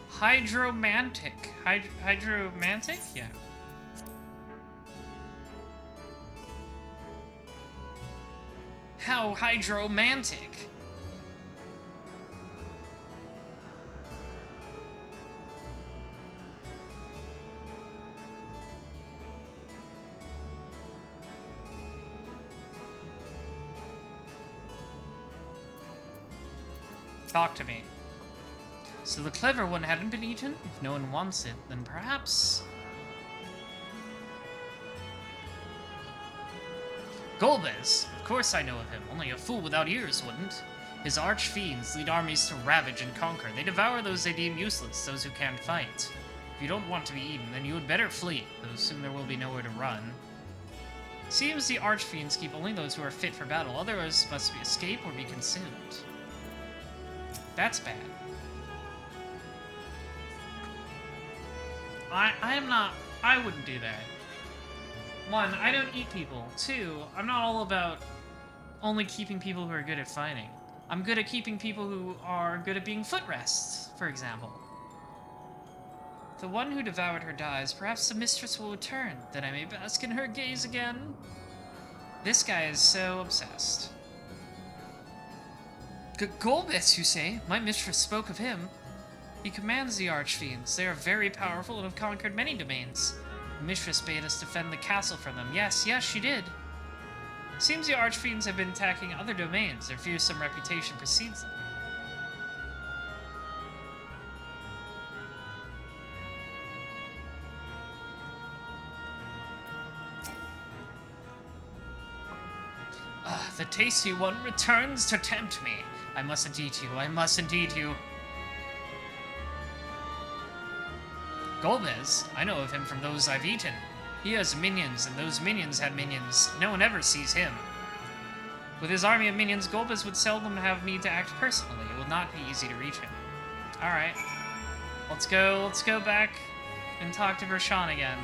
A: Hydromantic. Hydromantic? Yeah. How hydromantic? Talk to me. So the clever one hadn't been eaten? If no one wants it, then perhaps... Golbez! Of course I know of him. Only a fool without ears wouldn't. His arch-fiends lead armies to ravage and conquer. They devour those they deem useless, those who can't fight. If you don't want to be eaten, then you had better flee, though soon there will be nowhere to run. Seems the arch-fiends keep only those who are fit for battle. Others must escape or be consumed. That's bad. I wouldn't do that. One, I don't eat people. Two, I'm not all about only keeping people who are good at fighting. I'm good at keeping people who are good at being footrests, for example. If the one who devoured her dies, perhaps the mistress will return, then I may bask in her gaze again. This guy is so obsessed. Golbez, you say? My mistress spoke of him. He commands the archfiends. They are very powerful and have conquered many domains. The mistress bade us defend the castle from them. Yes, she did. Seems the archfiends have been attacking other domains. Their fearsome reputation precedes them. The tasty one returns to tempt me. I mustn't eat you. I mustn't eat you. Golbez, I know of him from those I've eaten. He has minions, and those minions have minions. No one ever sees him. With his army of minions, Golbez would seldom have need to act personally. It will not be easy to reach him. Alright. Let's go back and talk to Vershawn again.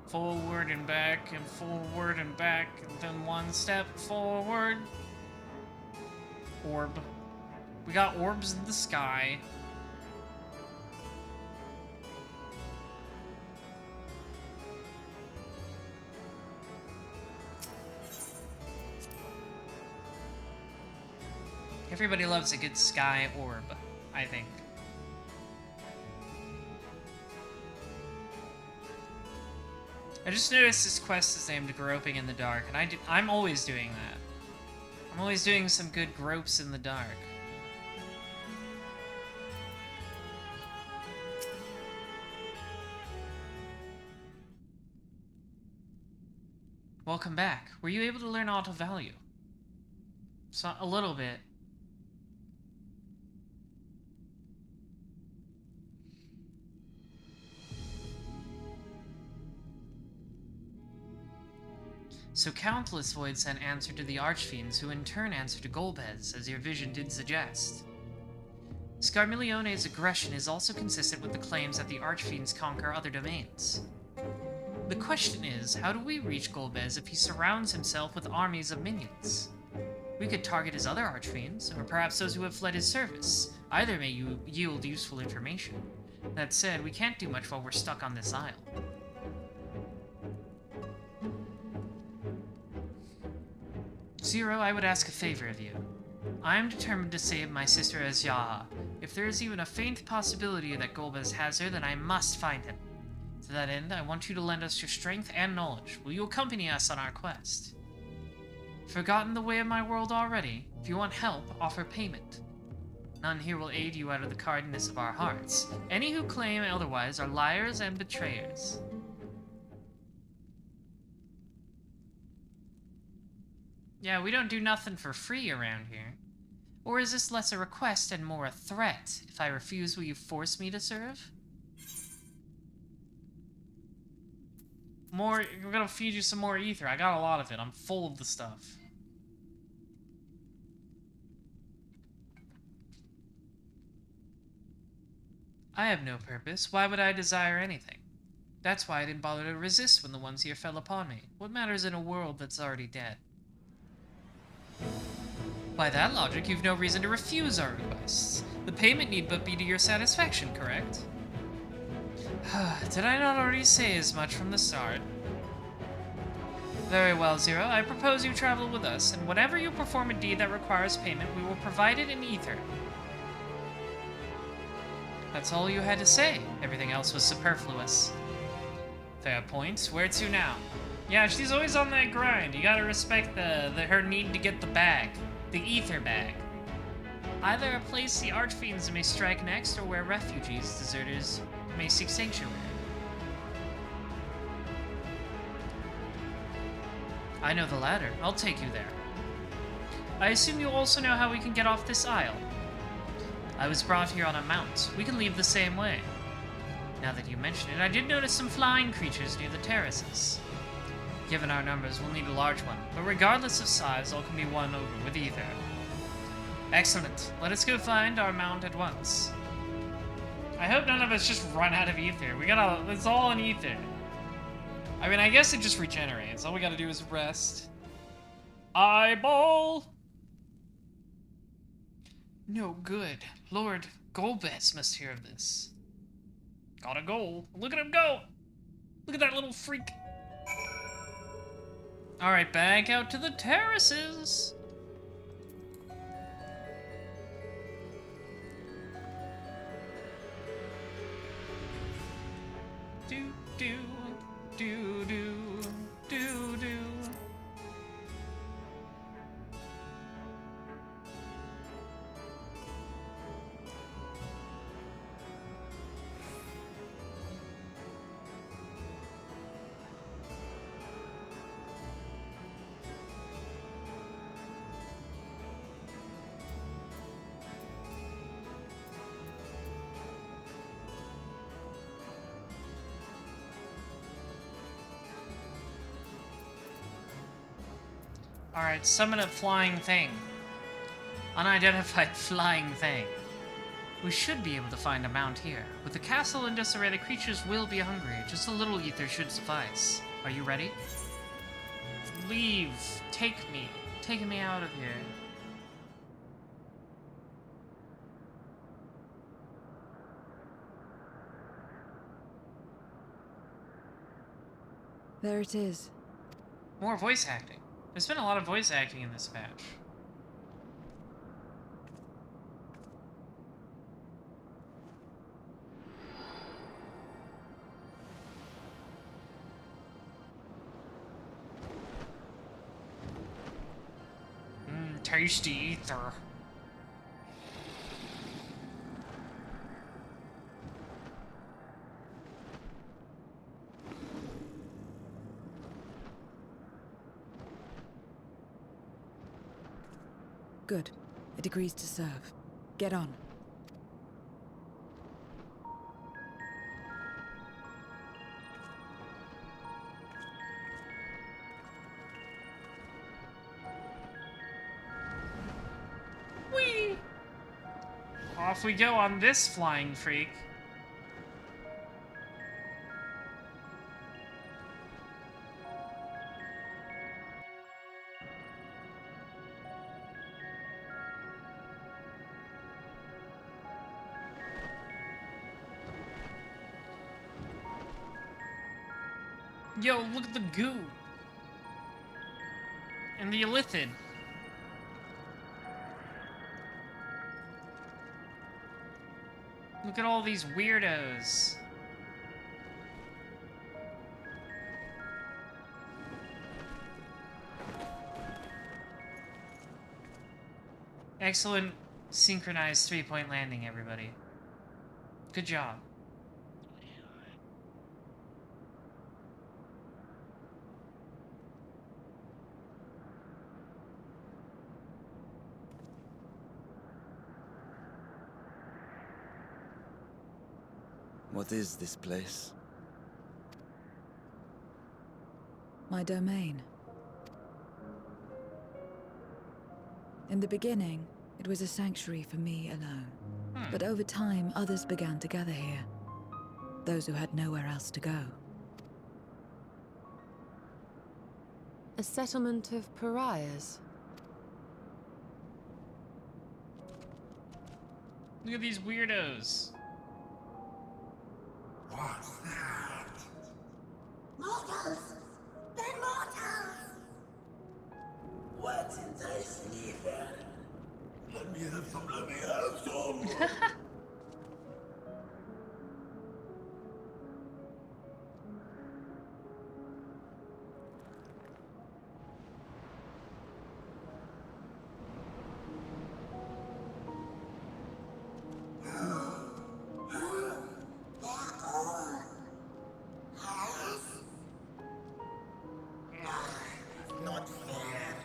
A: Forward and back, and forward and back, and then one step forward. Orb. We got orbs in the sky. Everybody loves a good sky orb, I think. I just noticed this quest is named Groping in the Dark, and I'm always doing that. I'm always doing some good gropes in the dark. Welcome back. Were you able to learn auto value? So, a little bit. So countless voids sent answer to the archfiends, who in turn answer to Golbez, as your vision did suggest. Scarmillione's aggression is also consistent with the claims that the archfiends conquer other domains. The question is, how do we reach Golbez if he surrounds himself with armies of minions? We could target his other archfiends, or perhaps those who have fled his service. Either may yield useful information. That said, we can't do much while we're stuck on this isle. Zero, I would ask a favor of you. I am determined to save my sister Azyaha. If there is even a faint possibility that Golbez has her, then I must find him. To that end, I want you to lend us your strength and knowledge. Will you accompany us on our quest? Forgotten the way of my world already? If you want help, offer payment. None here will aid you out of the kindness of our hearts. Any who claim otherwise are liars and betrayers. Yeah, we don't do nothing for free around here. Or is this less a request and more a threat? If I refuse, will you force me to serve? We're gonna feed you some more ether. I got a lot of it. I'm full of the stuff. I have no purpose. Why would I desire anything? That's why I didn't bother to resist when the ones here fell upon me. What matters in a world that's already dead? By that logic, you've no reason to refuse our requests. The payment need but be to your satisfaction, correct? Did I not already say as much from the start? Very well, Zero. I propose you travel with us, and whenever you perform a deed that requires payment, we will provide it in ether. That's all you had to say. Everything else was superfluous. Fair point. Where to now? Yeah, she's always on that grind. You gotta respect her need to get the bag. The ether bag. Either a place the archfiends may strike next, or where refugees, deserters, may seek sanctuary. I know the latter. I'll take you there. I assume you also know how we can get off this isle. I was brought here on a mount. We can leave the same way. Now that you mention it, I did notice some flying creatures near the terraces. Given our numbers, we'll need a large one, but regardless of size, all can be won over with ether. Excellent. Let us go find our mount at once. I hope none of us just run out of ether. It's all in ether. I mean, I guess it just regenerates. All we gotta do is rest. Eyeball! No good. Lord Golbez must hear of this. Got a goal. Look at him go! Look at that little freak. Alright, back out to the terraces. Do, do, do, do, do, do. Alright, summon a flying thing. Unidentified flying thing. We should be able to find a mount here. With the castle in disarray, the creatures will be hungry. Just a little ether should suffice. Are you ready? Leave. Take me. Take me out of here.
J: There it is.
A: More voice acting. There's been a lot of voice acting in this patch. Tasty ether.
J: Good. It agrees to serve. Get on.
A: Whee! Off we go on this flying freak. Yo, look at the goo. And the illithid. Look at all these weirdos. Excellent synchronized three-point landing, everybody. Good job.
B: What is this place?
J: My domain. In the beginning, it was a sanctuary for me alone. But over time, others began to gather here. Those who had nowhere else to go.
E: A settlement of pariahs?
A: Look at these weirdos.
G: What's that? Mortals! They're mortals! What's enticing ether? Let me have some, let me have some! Not fair.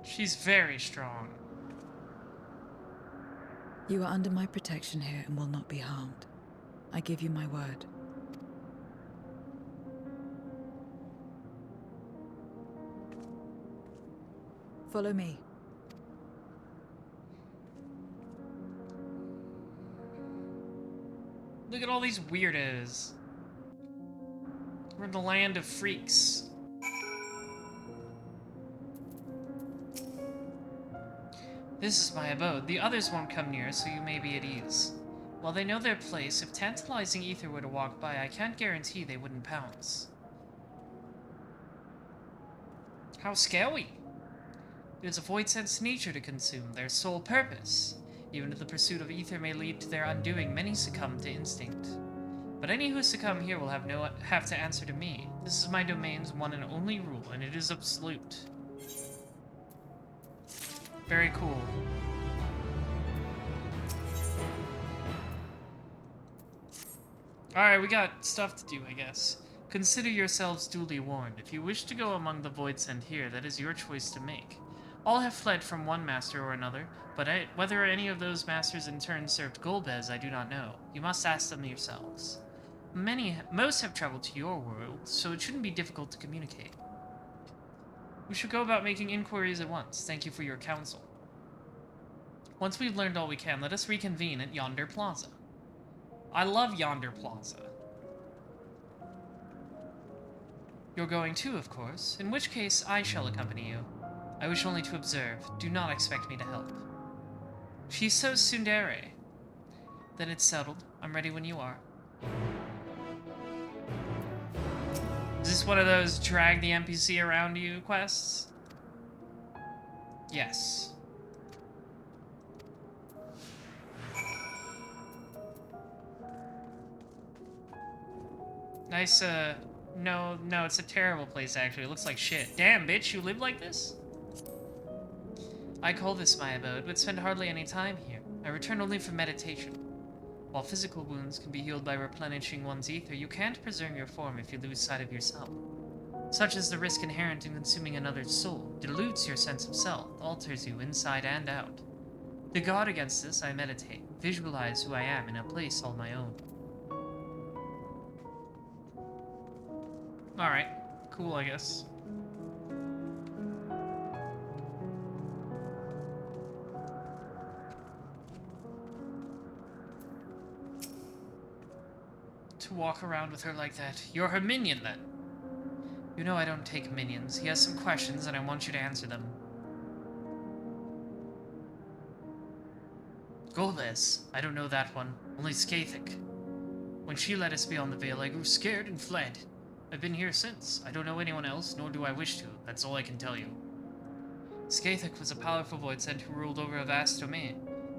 A: She's very strong.
J: You are under my protection here and will not be harmed. I give you my word. Follow me.
A: Look at all these weirdos. We're in the land of freaks. This is my abode. The others won't come near, so you may be at ease. While they know their place, if tantalizing ether were to walk by, I can't guarantee they wouldn't pounce. How scary! It is a void sense nature to consume, their sole purpose. Even if the pursuit of ether may lead to their undoing, many succumb to instinct. But any who succumb here will have to answer to me. This is my domain's one and only rule, and it is absolute. Very cool. Alright, we got stuff to do, I guess. Consider yourselves duly warned. If you wish to go among the void sent here, that is your choice to make. All have fled from one master or another, but whether any of those masters in turn served Golbez, I do not know. You must ask them yourselves. Most have traveled to your world, so it shouldn't be difficult to communicate. We should go about making inquiries at once. Thank you for your counsel. Once we've learned all we can, let us reconvene at Yonder Plaza. I love Yonder Plaza. You're going too, of course, in which case I shall accompany you. I wish only to observe. Do not expect me to help. She's so tsundere. Then it's settled. I'm ready when you are. Is this one of those drag the NPC around you quests? Yes. Nice, no, it's a terrible place, actually. It looks like shit. Damn, bitch, you live like this? I call this my abode, but spend hardly any time here. I return only for meditation. While physical wounds can be healed by replenishing one's ether, you can't preserve your form if you lose sight of yourself. Such is the risk inherent in consuming another's soul, dilutes your sense of self, alters you inside and out. To guard against this, I meditate, visualize who I am in a place all my own. Alright, cool, I guess. To walk around with her like that. You're her minion, then. You know I don't take minions. He has some questions, and I want you to answer them. Golbez. I don't know that one. Only Skathik. When she let us beyond the veil, I grew scared and fled. I've been here since. I don't know anyone else, nor do I wish to. That's all I can tell you. Skathik was a powerful void sent who ruled over a vast domain.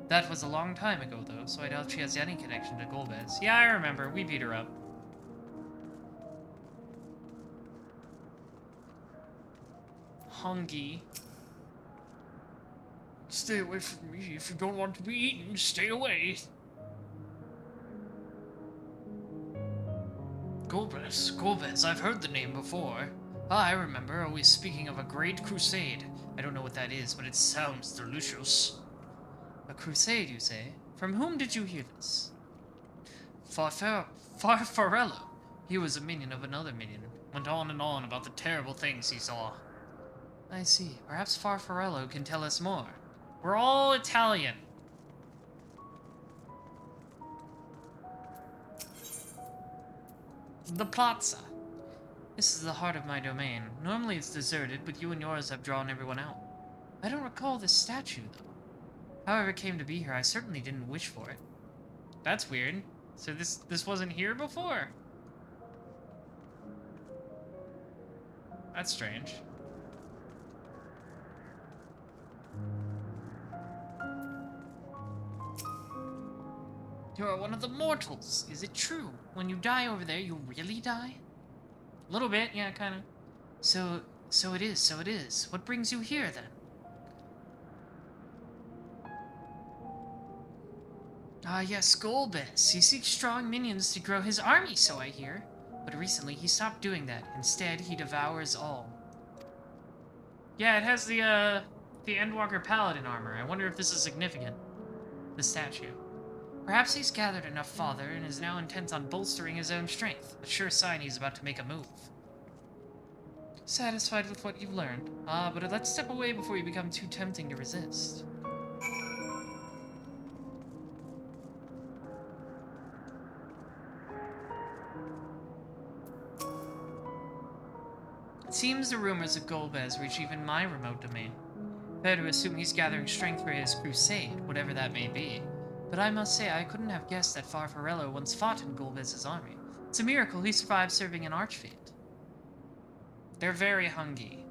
A: That was a long time ago, though, so I doubt she has any connection to Golbez. Yeah, I remember. We beat her up. Hungy. Stay away from me. If you don't want to be eaten, stay away. Golbez, I've heard the name before. Ah, I remember, always speaking of a great crusade. I don't know what that is, but it sounds delicious. A crusade, you say? From whom did you hear this? Farfarello. He was a minion of another minion. Went on and on about the terrible things he saw. I see. Perhaps Farfarello can tell us more. We're all Italian. The Plaza. This is the heart of my domain. Normally it's deserted, but you and yours have drawn everyone out. I don't recall this statue, though. However it came to be here, I certainly didn't wish for it. That's weird. So this wasn't here before? That's strange. You are one of the mortals. Is it true? When you die over there, you really die? A little bit, yeah, kind of. So it is. What brings you here, then? Ah, yes, Golbez. He seeks strong minions to grow his army, so I hear. But recently, he stopped doing that. Instead, he devours all. Yeah, it has the Endwalker Paladin armor. I wonder if this is significant. The statue. Perhaps he's gathered enough fodder and is now intent on bolstering his own strength. A sure sign he's about to make a move. Satisfied with what you've learned? But let's step away before you become too tempting to resist. It seems the rumors of Golbez reach even my remote domain. Fair to assume he's gathering strength for his crusade, whatever that may be. But I must say, I couldn't have guessed that Farfarello once fought in Golbez's army. It's a miracle he survived serving an archfiend. They're very hungry.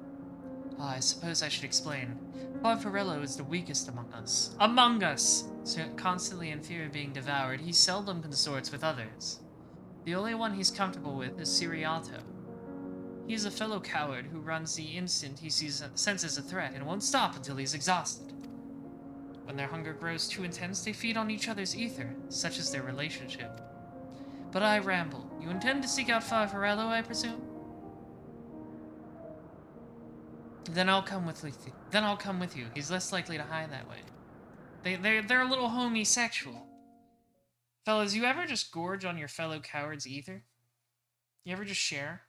A: I suppose I should explain. Farfarello is the weakest among us. Among us! So constantly in fear of being devoured, he seldom consorts with others. The only one he's comfortable with is Siriato. He is a fellow coward who runs the instant he senses a threat and won't stop until he's exhausted. When their hunger grows too intense, they feed on each other's ether. Such is their relationship. But I ramble. You intend to seek out Farfarello, I presume? Then I'll come with you. He's less likely to hide that way. They're a little homosexual. Fellas, you ever just gorge on your fellow coward's ether? You ever just share?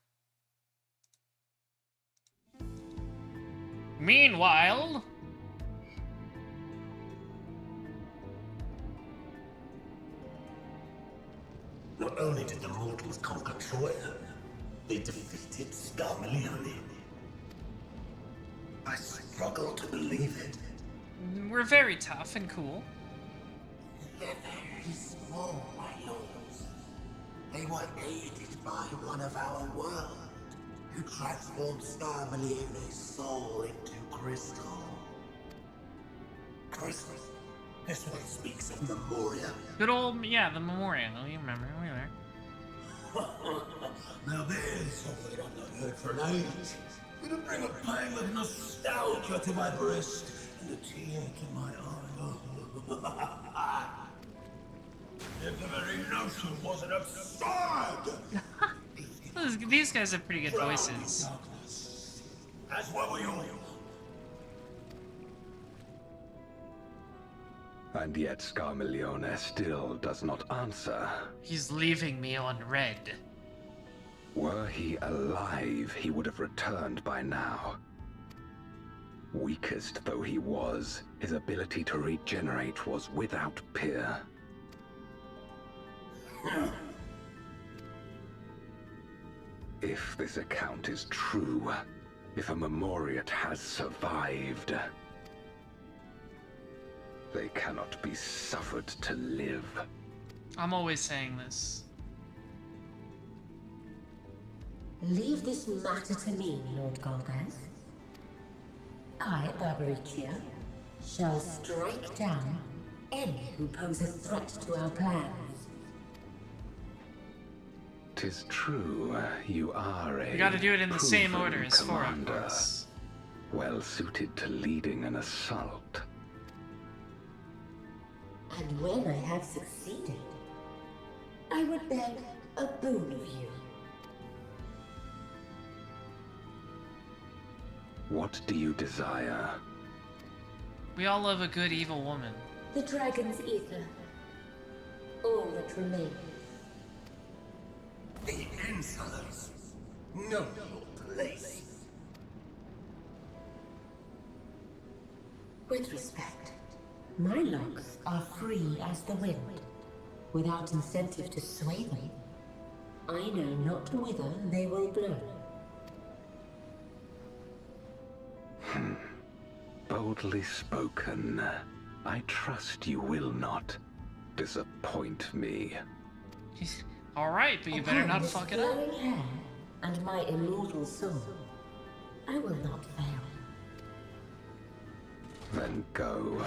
A: Meanwhile...
G: Not only did the mortals conquer Troya, they defeated Scarmalione. I struggle to believe it.
A: We're very tough and cool.
G: They're very small, my lords. They were aided by one of our world, who transformed Scarmalione's soul into crystal. Crystal. This one speaks of Memoria.
A: Good old, yeah, the Memoria. You remember, we were there.
G: Now there's something I've not heard for an age. It'll bring a pang of nostalgia to my breast and a tear to my eye. If the very notion wasn't absurd!
A: These guys have pretty good voices.
G: As well we all.
K: And yet Scarmalione still does not answer.
A: He's leaving me on red.
K: Were he alive, he would have returned by now. Weakest though he was, his ability to regenerate was without peer. If this account is true, if a Memoriat has survived, they cannot be suffered to live.
A: I'm always saying this.
L: Leave this matter to me, Lord Golbez. I, Barbaricia, shall strike down any who pose a threat to our plans.
K: 'Tis true, you are a
A: We gotta do it in the same
K: proven
A: order as Fora, of
K: commander,
A: course.
K: well suited to leading an assault.
L: And when I have succeeded, I would beg a boon of you.
K: What do you desire?
A: We all love a good evil woman.
L: The dragon's ether. All that remains.
G: The insolence. Know your place.
L: With respect, my locks are free as the wind, without incentive to sway them. I know not whither they will blow.
K: boldly spoken. I trust you will not disappoint me.
A: Alright, but you better not fuck it up.
L: Flowing hair and my immortal soul, I will not fail.
K: Then go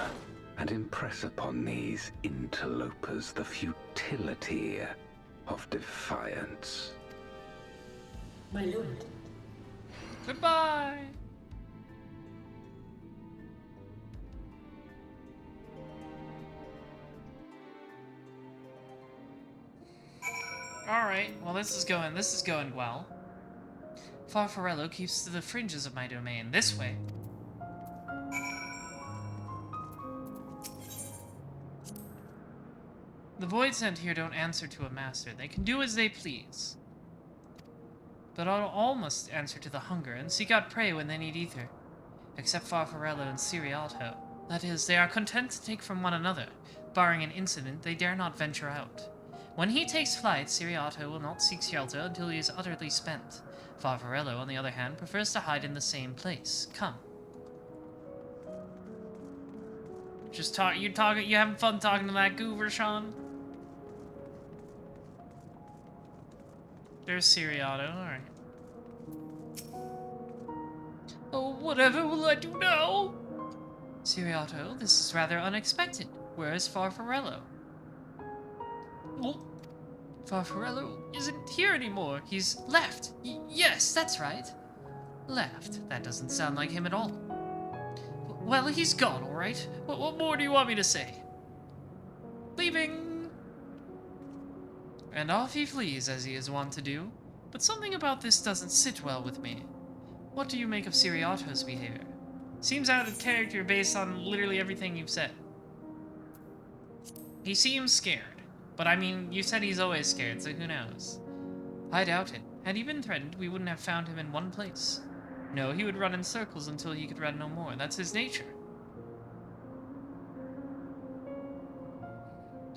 K: and impress upon these interlopers the futility of defiance.
L: My lord.
A: Goodbye! Alright, well this is going well. Farfarello keeps to the fringes of my domain. This way. The void sent here don't answer to a master. They can do as they please. But all must answer to the hunger and seek out prey when they need ether. Except Farfarello and Siriato. That is, they are content to take from one another. Barring an incident, they dare not venture out. When he takes flight, Siriato will not seek shelter until he is utterly spent. Farfarello, on the other hand, prefers to hide in the same place. Come. Just you having fun talking to that goober, Sean? There's Siriato, alright. Oh, whatever will let you know? Siriato, this is rather unexpected. Where is Farfarello? Oh, Farfarello isn't here anymore. He's left. Yes, that's right. Left. That doesn't sound like him at all. Well, he's gone, alright. What more do you want me to say? Leaving! And off he flees, as he is wont to do. But something about this doesn't sit well with me. What do you make of Siriato's behavior? Seems out of character based on literally everything you've said. He seems scared. But I mean, you said he's always scared, so who knows? I doubt it. Had he been threatened, we wouldn't have found him in one place. No, he would run in circles until he could run no more. That's his nature.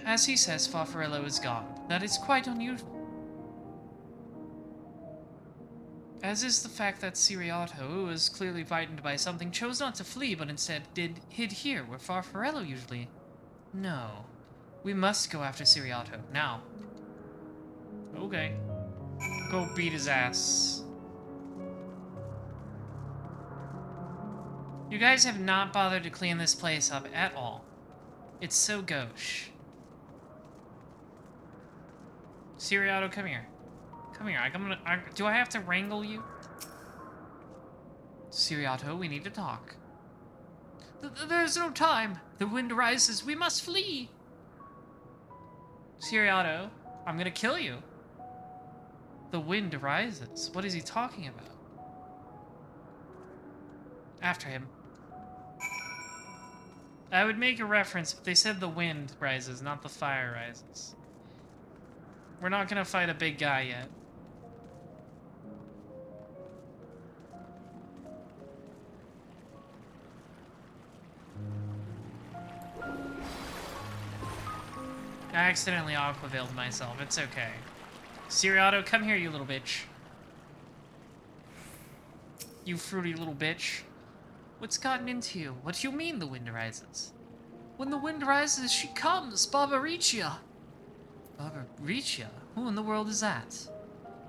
A: As he says, Farfarello is gone. That is quite unusual. As is the fact that Siriato, who was clearly frightened by something, chose not to flee, but instead hid here, where Farfarello usually... No. We must go after Siriato, now. Okay. Go beat his ass. You guys have not bothered to clean this place up at all. It's so gauche. Siriato, come here. Come here. Do I have to wrangle you? Siriato, we need to talk. There's no time. The wind rises. We must flee. Siriato, I'm gonna kill you. The wind rises. What is he talking about? After him. I would make a reference, but they said the wind rises, not the fire rises. We're not gonna fight a big guy yet. I accidentally aqua-veiled myself. It's okay. Siriato, come here, you little bitch. You fruity little bitch. What's gotten into you? What do you mean the wind rises? When the wind rises, she comes, Barbaricia. Barbaricia? Who in the world is that?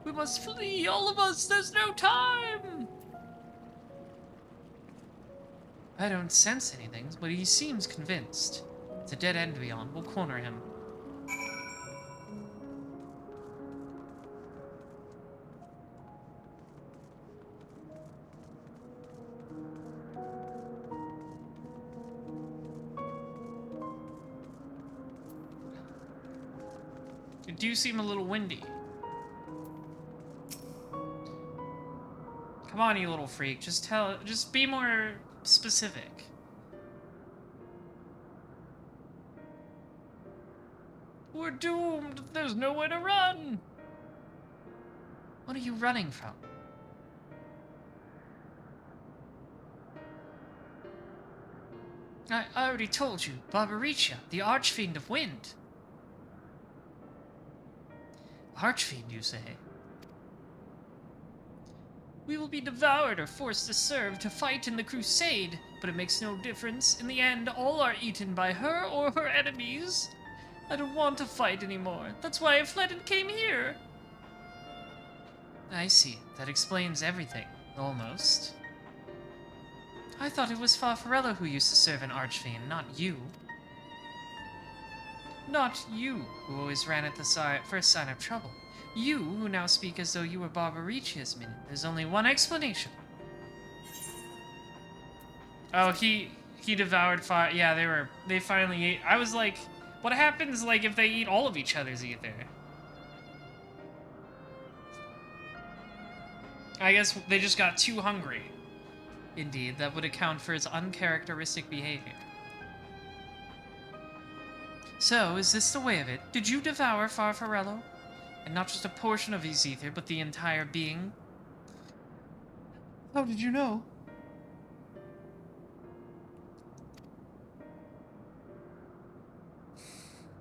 A: We must flee, all of us. There's no time. I don't sense anything, but he seems convinced. It's a dead end beyond. We'll corner him. You do seem a little windy. Come on, you little freak. Just be more specific. We're doomed. There's nowhere to run. What are you running from? I already told you, Barbaricia, the Archfiend of Wind. Archfiend, you say? We will be devoured or forced to serve to fight in the crusade, but it makes no difference. In the end, all are eaten by her or her enemies. I don't want to fight anymore. That's why I fled and came here. I see. That explains everything. Almost. I thought it was Farfarello who used to serve an Archfiend, not you. Not you, who always ran at the first sign of trouble. You, who now speak as though you were Barbaricia's minion. There's only one explanation. Oh, he devoured fire. Yeah, they finally ate. I was like, what happens, like, if they eat all of each other's ether? I guess they just got too hungry. Indeed, that would account for his uncharacteristic behavior. So, is this the way of it? Did you devour Farfarello? And not just a portion of his ether, but the entire being? How did you know?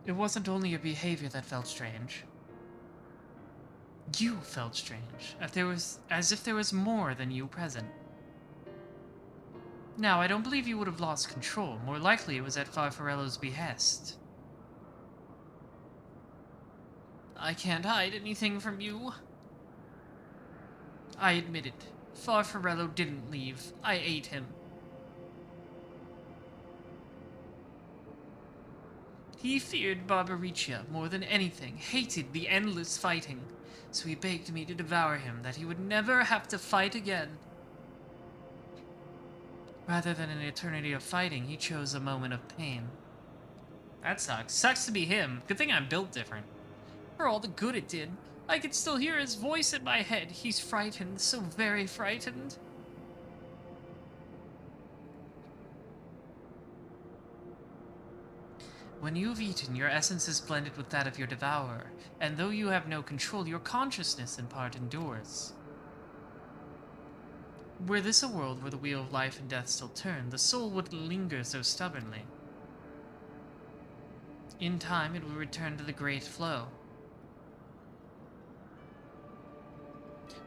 A: It wasn't only your behavior that felt strange. You felt strange, as if there was more than you present. Now, I don't believe you would have lost control. More likely it was at Farfarello's behest. I can't hide anything from you. I admit it. Farfarello didn't leave. I ate him. He feared Barbaricia more than anything, hated the endless fighting, so he begged me to devour him, that he would never have to fight again. Rather than an eternity of fighting, he chose a moment of pain. That sucks. Sucks to be him. Good thing I'm built different. For all the good it did, I could still hear his voice in my head. He's frightened, so very frightened. When you've eaten, your essence is blended with that of your devourer, and though you have no control, your consciousness in part endures. Were this a world where the wheel of life and death still turned, the soul wouldn't linger so stubbornly. In time, it will return to the great flow.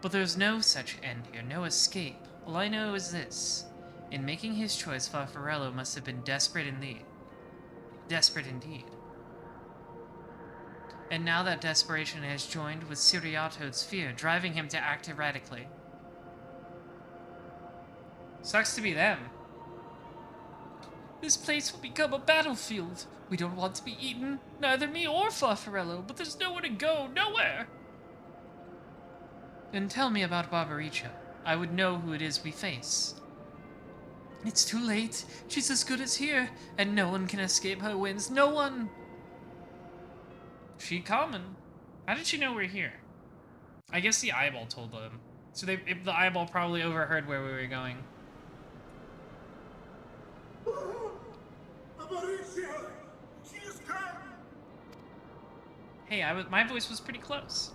A: But there's no such end here, no escape. All I know is this. In making his choice, Farfarello must have been desperate indeed. Desperate indeed. And now that desperation has joined with Siriato's fear, driving him to act erratically. Sucks to be them. This place will become a battlefield. We don't want to be eaten, neither me or Farfarello, but there's nowhere to go, nowhere! Then tell me about Barbaricia. I would know who it is we face. It's too late. She's as good as here, and no one can escape her winds. No one! She common. How did she know we're here? I guess the eyeball told them. So the eyeball probably overheard where we were going. Hey, my voice was pretty close.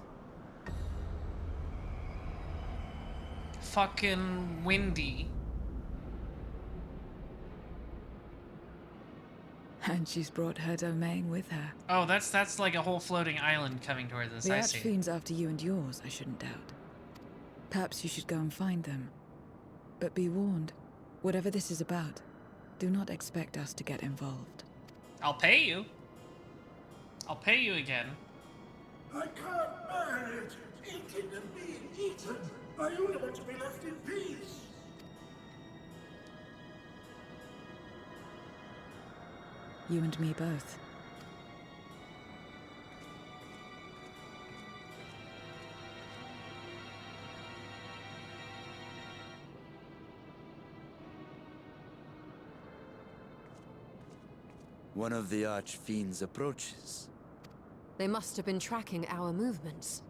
A: Fucking windy.
J: And she's brought her domain with her.
A: Oh, that's like a whole floating island coming towards us.
J: The
A: I see.
J: Archfiend's after you and yours, I shouldn't doubt. Perhaps you should go and find them. But be warned, whatever this is about, do not expect us to get involved.
A: I'll pay you. I'll pay you again.
H: I can't bear it! Eating and being eaten! I only want to be left in peace!
J: You and me both.
B: One of the Archfiend's approaches.
E: They must have been tracking our movements.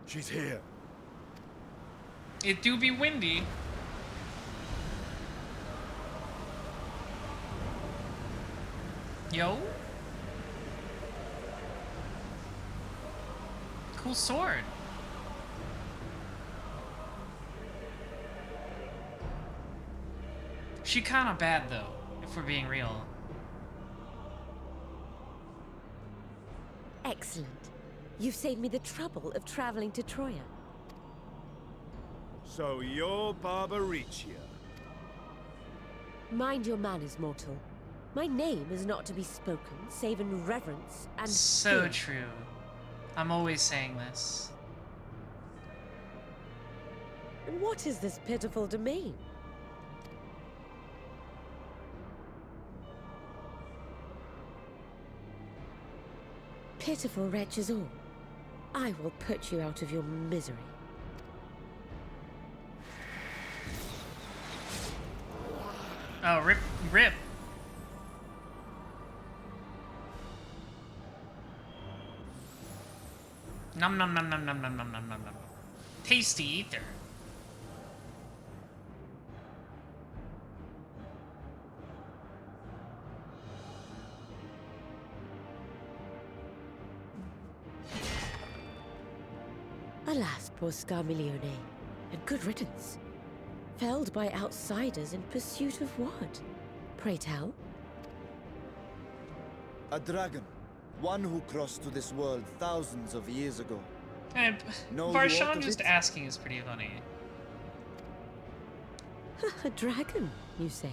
H: She's here.
A: It do be windy. Yo. Cool sword. She kinda bad though, if we're being real.
C: Excellent. You've saved me the trouble of traveling to Troya.
H: So you're Barbaricia.
C: Mind your manners, mortal. My name is not to be spoken, save in reverence and
A: So
C: fear.
A: true. I'm always saying this.
C: And what is this pitiful domain? Pitiful wretches all. I will put you out of your misery.
A: Oh, rip, rip. Nom nom nom nom nom nom nom nom nom nom. Tasty ether.
C: Alas, poor Scarmiglione, and good riddance. Felled by outsiders in pursuit of what? Pray tell?
B: A dragon. One who crossed to this world thousands of years ago.
A: No,
B: you
A: Varshan
B: aught of
A: just
B: it?
A: asking is pretty funny.
C: A dragon, you say?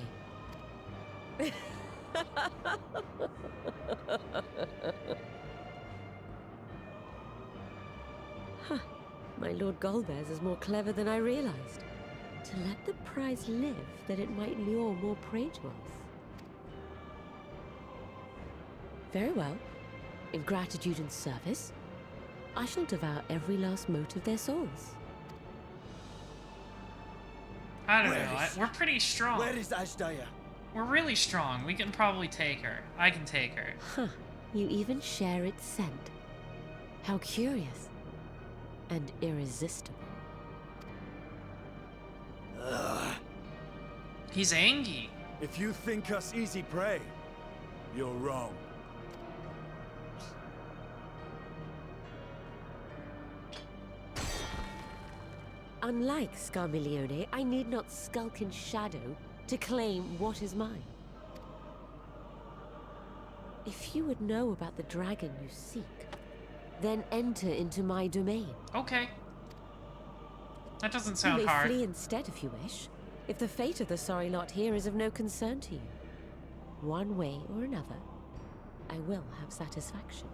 C: Huh. My Lord Golbez is more clever than I realized. To let the prize live, that it might lure more prey to us. Very well. In gratitude and service, I shall devour every last mote of their souls.
A: I don't know. We're pretty strong.
B: Where is Ashdaya?
A: We're really strong. We can probably take her. I can take her.
C: Huh. You even share its scent. How curious. And irresistible.
A: He's angry.
H: If you think us easy prey, you're wrong.
C: Unlike Scarmiglione, I need not skulk in shadow to claim what is mine. If you would know about the dragon you seek, then enter into my domain.
A: Okay. That doesn't sound
C: you may
A: hard.
C: flee instead if you wish, if the fate of the sorry lot here is of no concern to you. One way or another, I will have satisfaction.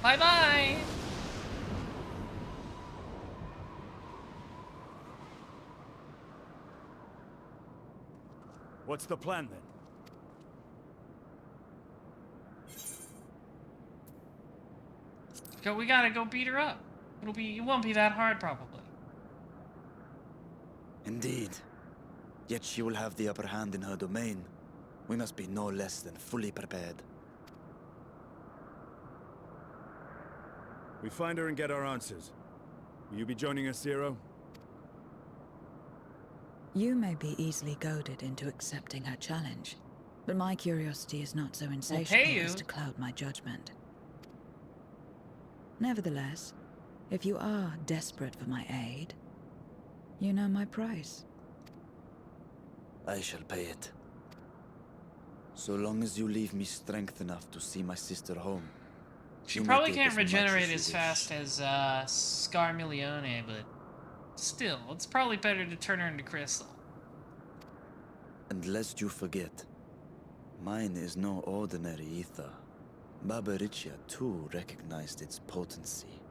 A: Bye-bye!
H: What's the plan then?
A: We gotta go beat her up. It won't be that hard, probably.
B: Indeed. Yet she will have the upper hand in her domain. We must be no less than fully prepared.
H: We find her and get our answers. Will you be joining us, Zero?
J: You may be easily goaded into accepting her challenge, but my curiosity is not so insatiable as to cloud my judgment. Nevertheless, if you are desperate for my aid, you know my price.
B: I shall pay it. So long as you leave me strength enough to see my sister home.
A: She probably can't regenerate as fast as Scarmiglione, but still, it's probably better to turn her into crystal.
B: And lest you forget, mine is no ordinary ether. Barbaricia too recognized its potency.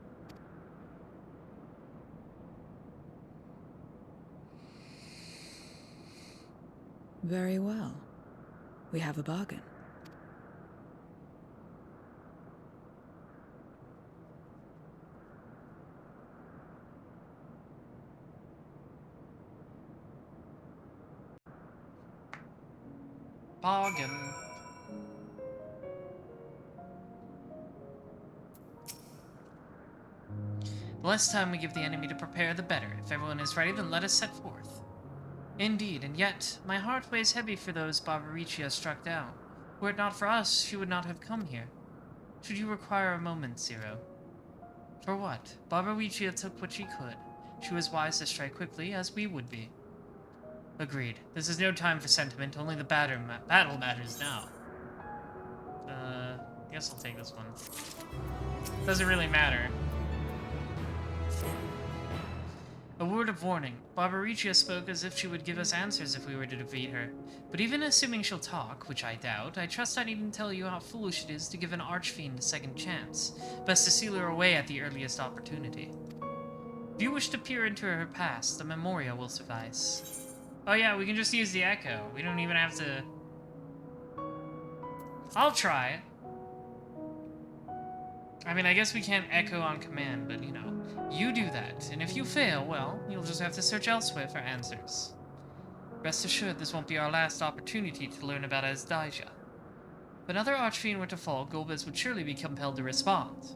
J: Very well. We have a bargain.
A: Bargain. The less time we give the enemy to prepare, the better. If everyone is ready, then let us set forth. Indeed, and yet, my heart weighs heavy for those Barbaricia struck down. Were it not for us, she would not have come here. Should you require a moment, Zero? For what? Barbaricia took what she could. She was wise to strike quickly, as we would be. Agreed. This is no time for sentiment, only the battle matters now. I guess I'll take this one. Doesn't really matter. A word of warning. Barbaricia spoke as if she would give us answers if we were to defeat her. But even assuming she'll talk, which I doubt, I trust I needn't tell you how foolish it is to give an archfiend a second chance. Best to seal her away at the earliest opportunity. If you wish to peer into her past, the Memoria will suffice. Oh yeah, we can just use the Echo. We don't even have to... I'll try it. I mean, I guess we can't echo on command, but, you know, you do that. And if you fail, well, you'll just have to search elsewhere for answers. Rest assured, this won't be our last opportunity to learn about Azdaja. If another Archfiend were to fall, Golbez would surely be compelled to respond.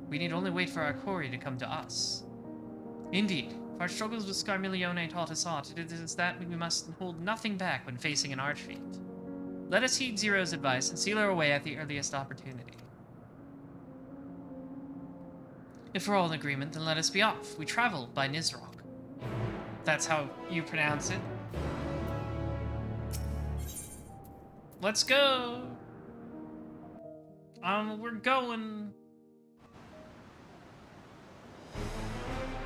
A: We need only wait for our quarry to come to us. Indeed, if our struggles with Scarmiglione taught us aught, it is that we must hold nothing back when facing an Archfiend. Let us heed Zero's advice and seal her away at the earliest opportunity. If we're all in agreement, then let us be off. We travel by Nizrok. That's how you pronounce it. Let's go! We're going...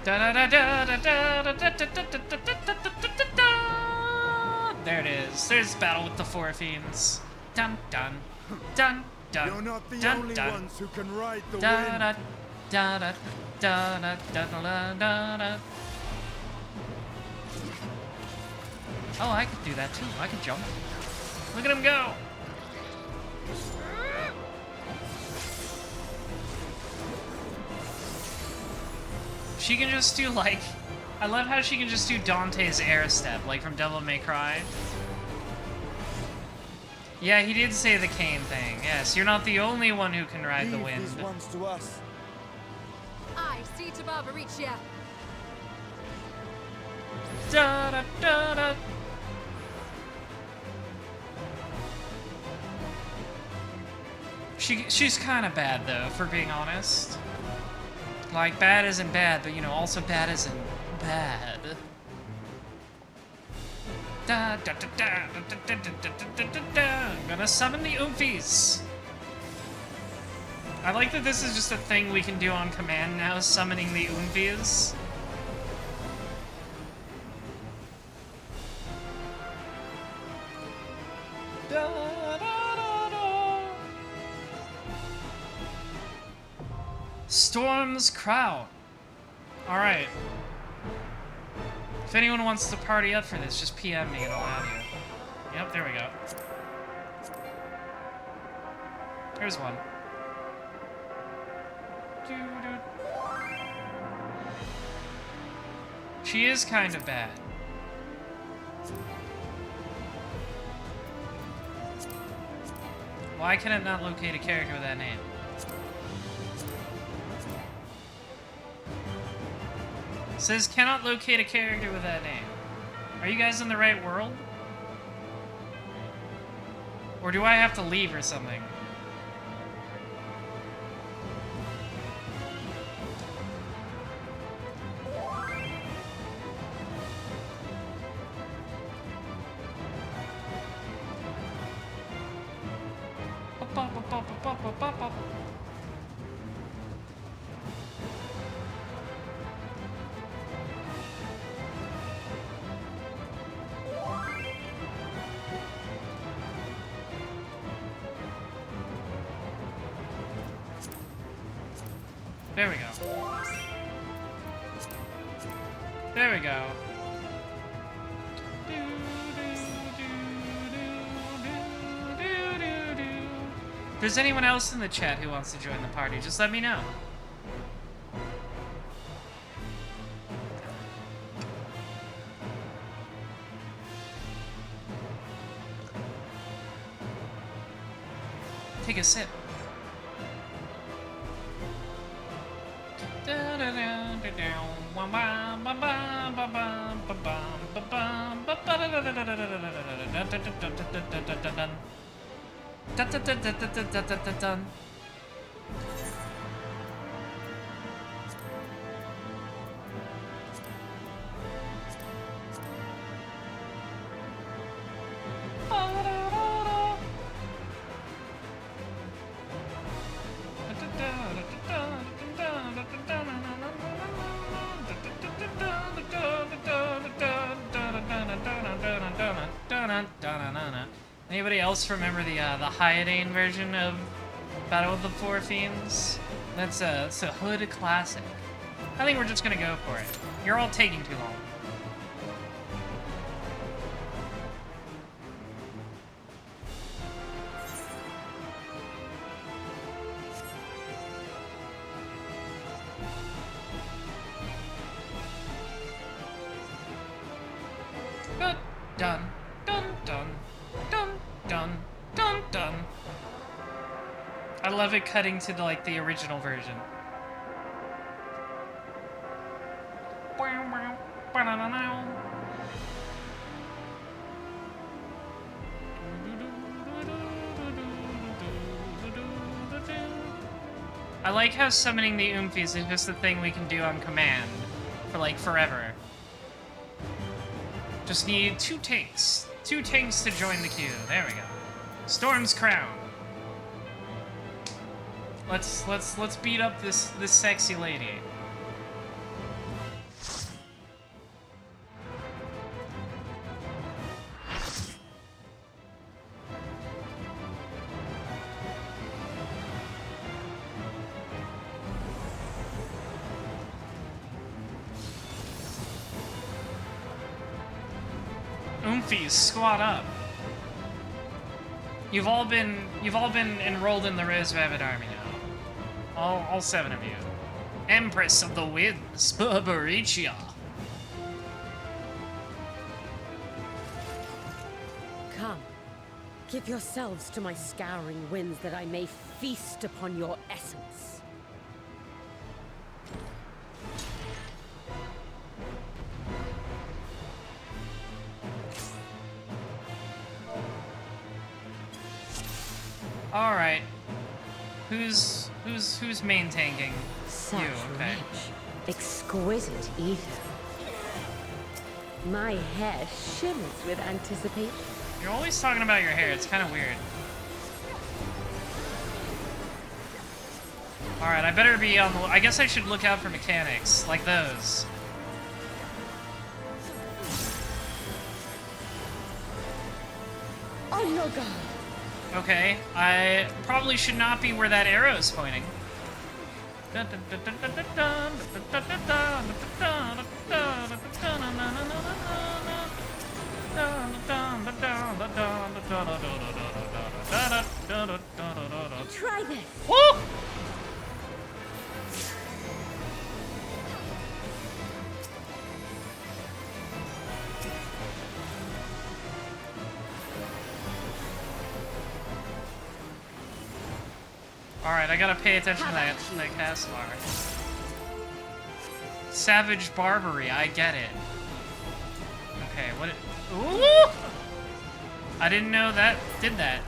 A: There it is. There's battle with the four fiends. Dun dun dun dun.
H: You're not the
A: dun,
H: only
A: dun.
H: ones who can ride the
A: Da
H: wind.
A: da da da da da da da da. Oh, I could do that too. I could jump. Look at him go! She can just do, like... I love how she can just do Dante's air step, like from Devil May Cry. Yeah, he did say the cane thing. Yes, you're not the only one who can ride the wind.
B: Leave these ones to us.
E: I see to Barbaricia.
A: Da da da da. She's kind of bad though, for being honest. Like, bad isn't bad, but you know, also bad isn't bad. Da da da da da da da da da da. I'm gonna summon the Oomfies. I like that this is just a thing we can do on command now, summoning the Oomfies. Da da da da. Storm's Crown. Alright. If anyone wants to party up for this, just PM me and I'll add you. Yep, there we go. There's one. She is kind of bad. Why can it not locate a character with that name? It says cannot locate a character with that name. Are you guys in the right world? Or do I have to leave or something? There we go. There we go. If there's anyone else in the chat who wants to join the party, just let me know. Take a sip. Anybody else remember the Hyodane version of Battle of the Four Fiends? That's a hood classic. I think we're just gonna go for it. You're all taking too long. Good. Done. Dun dun. Dun dun. Dun dun. I love it cutting to the original version. I like how summoning the Oomfies is just a thing we can do on command for like forever. Just need 2 tanks. 2 tanks to join the queue. There we go. Storm's Crown. Let's beat up this sexy lady. Oomfies, squat up. You've all been enrolled in the Rose Rabbit army now. All 7 of you. Empress of the Winds, Barbaricia.
C: Come, give yourselves to my scouring winds that I may feast upon your essence.
A: Alright. Who's main tanking?
C: Such
A: You, okay.
C: rich, exquisite ether. My hair shimmers with anticipation.
A: You're always talking about your hair, it's kind of weird. Alright, I better be on the... I guess I should look out for mechanics, like those.
C: On your guard.
A: Okay, I probably should not be where that arrow is pointing.
C: Try this.
A: Woo! Alright, I gotta pay attention to that cast bar. Savage Barbary, I get it. Okay, what it... Ooh! I didn't know that did that.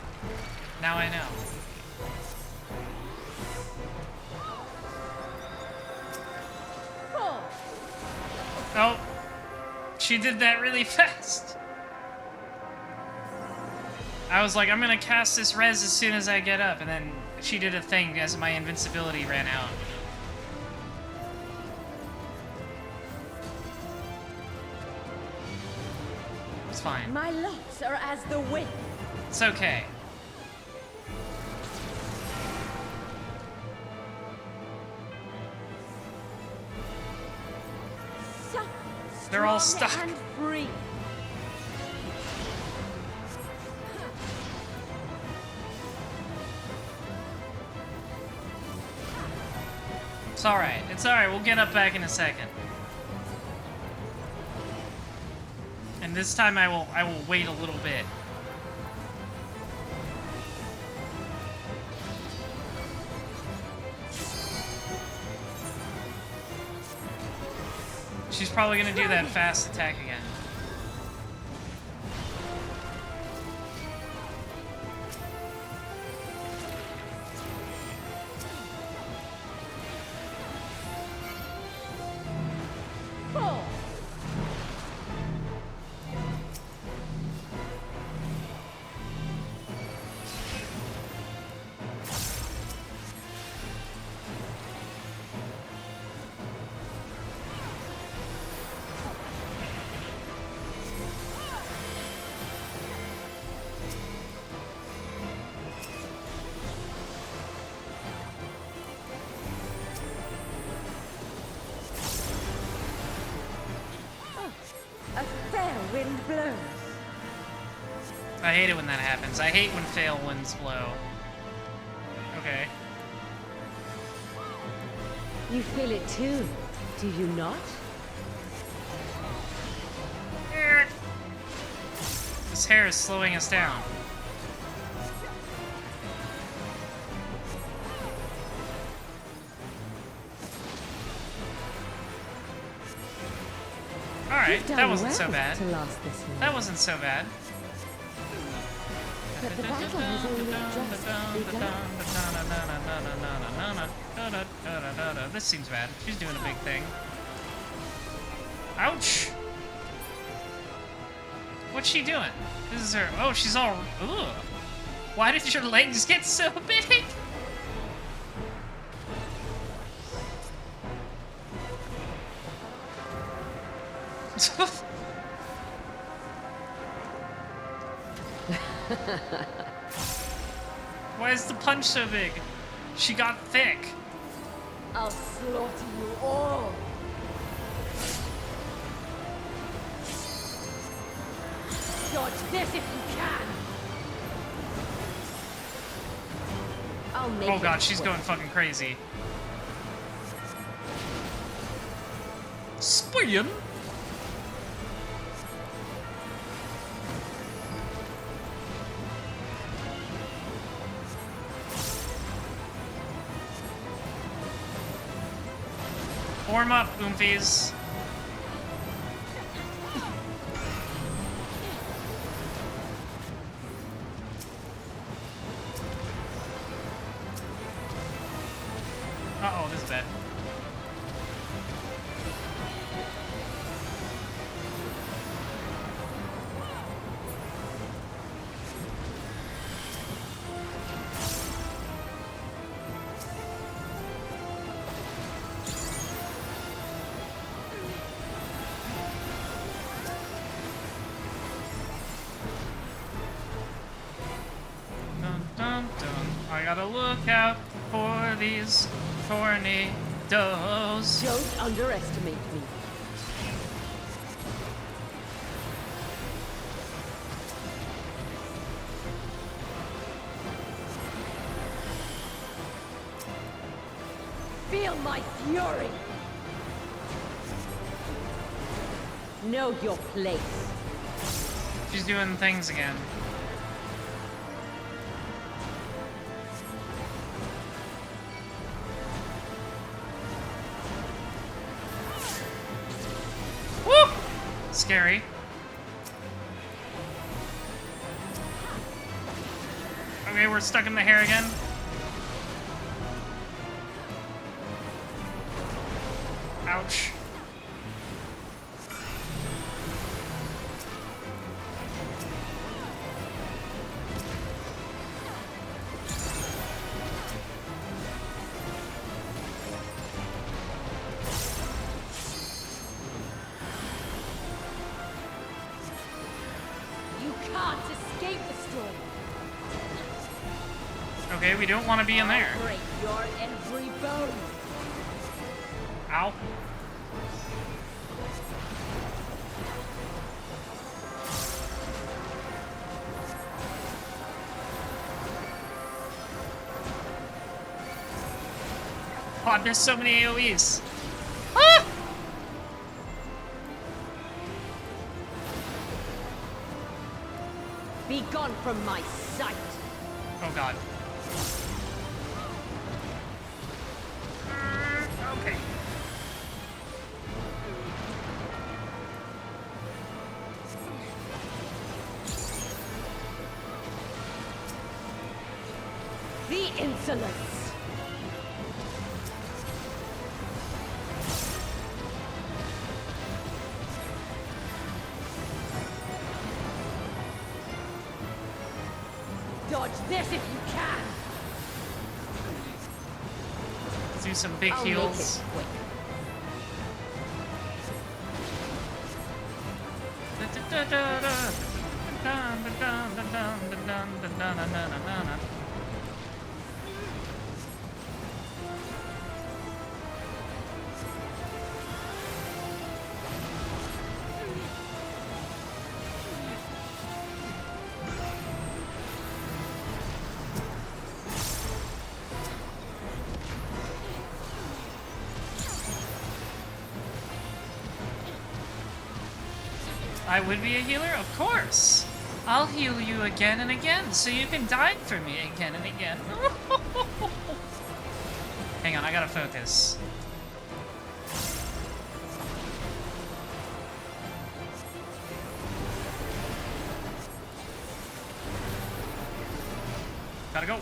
A: Now I know. Oh. She did that really fast. I was like, I'm gonna cast this res as soon as I get up, and then she did a thing as my invincibility ran out. It's fine.
C: My locks are as the wind.
A: It's okay. They're all
C: Strong
A: stuck.
C: and free.
A: It's alright. It's alright. We'll get up back in a second. And this time I will wait a little bit. She's probably gonna do that fast attack again.
C: wind blows.
A: I hate it when that happens. I hate when fail winds blow. Okay.
C: You feel it too, do you not?
A: This hair is slowing us down. Alright, that wasn't so bad. That wasn't so bad.
C: But the battle has only just begun.
A: This seems bad. She's doing a big thing. Ouch! What's she doing? This is her. Oh, she's all. Ugh. Why did your legs get so big? Why is the punch so big? She got thick.
C: I'll slaughter you all. Dodge this if you can. I'll make
A: Oh god,
C: it
A: she's
C: quick.
A: going fucking crazy. Spin. Warm up, Oomfies. Uh-oh, this is bad. Dun, dun, dun. I gotta look out for these tornadoes.
C: Don't underestimate me. Feel my fury. Know your place.
A: She's doing things again. Woo! Scary. Okay, we're stuck in the hair again. Ouch.
C: You can't escape the storm.
A: Okay, we don't want to be in there.
C: I'll break your every bone.
A: Ow. God, there's so many AoEs. Ah!
C: Be gone from my sight.
A: Oh god. Okay.
C: The insolence. Dodge this if you can.
A: Let's do some big
C: I'll
A: heals.
C: make it quick.
A: I would be a healer? Of course! I'll heal you again and again, so you can die for me again and again. Hang on, I gotta focus. Gotta go.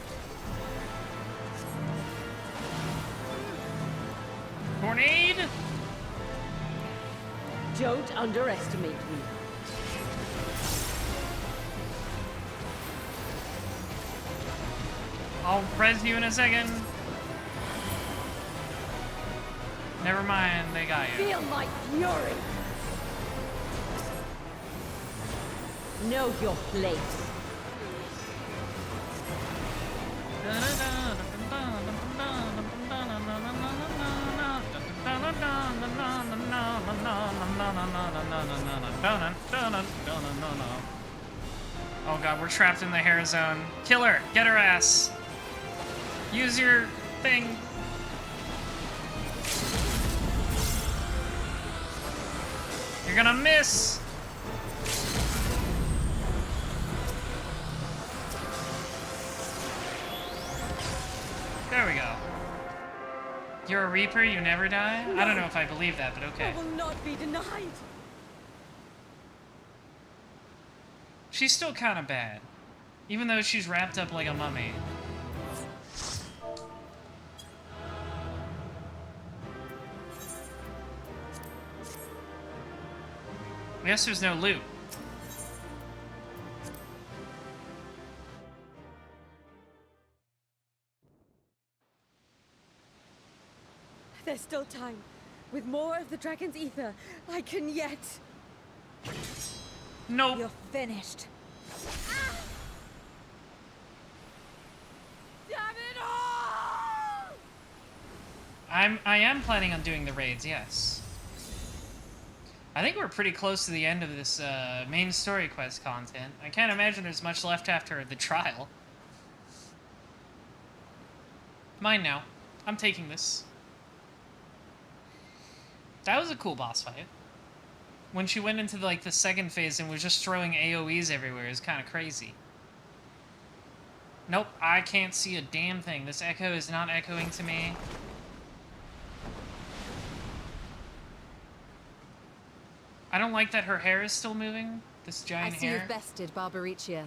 A: Grenade!
C: Don't underestimate me.
A: I'll res you in a second. Never mind, they got you.
C: Feel my fury. Know your place.
A: Oh god, we're trapped in the hair zone. Kill her! Get her ass! Use your thing! You're gonna miss! There we go. You're a Reaper, you never die?
C: No.
A: I don't know if I believe that, but okay.
C: I will not be denied.
A: She's still kind of bad. Even though she's wrapped up like a mummy. I guess there's no loot.
C: There's still time. With more of the dragon's ether, I can yet.
A: Nope.
C: You're finished. Damn it all!
A: I am planning on doing the raids, yes. I think we're pretty close to the end of this main story quest content. I can't imagine there's much left after the trial. Mine now. I'm taking this. That was a cool boss fight. When she went into the second phase and was just throwing AoEs everywhere is kind of crazy. Nope, I can't see a damn thing. This echo is not echoing to me. I don't like that her hair is still moving. This giant
E: I see
A: hair.
E: you've bested Barbaricia.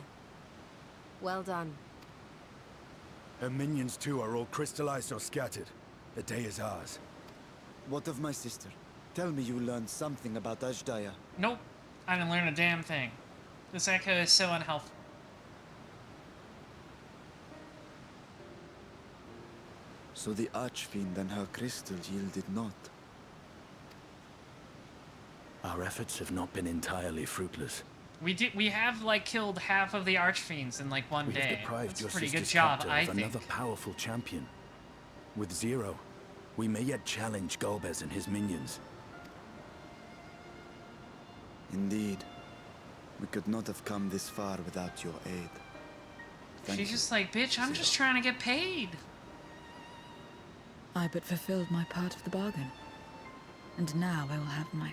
E: Well done.
H: Her minions too are all crystallized or scattered. The day is ours.
B: What of my sister? Tell me you learned something about Ashdaya.
A: Nope, I didn't learn a damn thing. This echo is so unhelpful.
B: So the Archfiend and her crystal yielded not.
F: Our efforts have not been entirely fruitless.
A: We have killed half of the Archfiends in one
F: We
A: day.
F: have deprived
A: That's a
F: your
A: pretty good
F: sister's
A: job,
F: captor
A: I
F: of
A: think.
F: another powerful champion. With Zero, we may yet challenge Golbez and his minions.
B: Indeed. We could not have come this far without your aid. Thank
A: She's
B: you.
A: just like, bitch, I'm just trying to get paid.
J: I but fulfilled my part of the bargain. And now I will have my...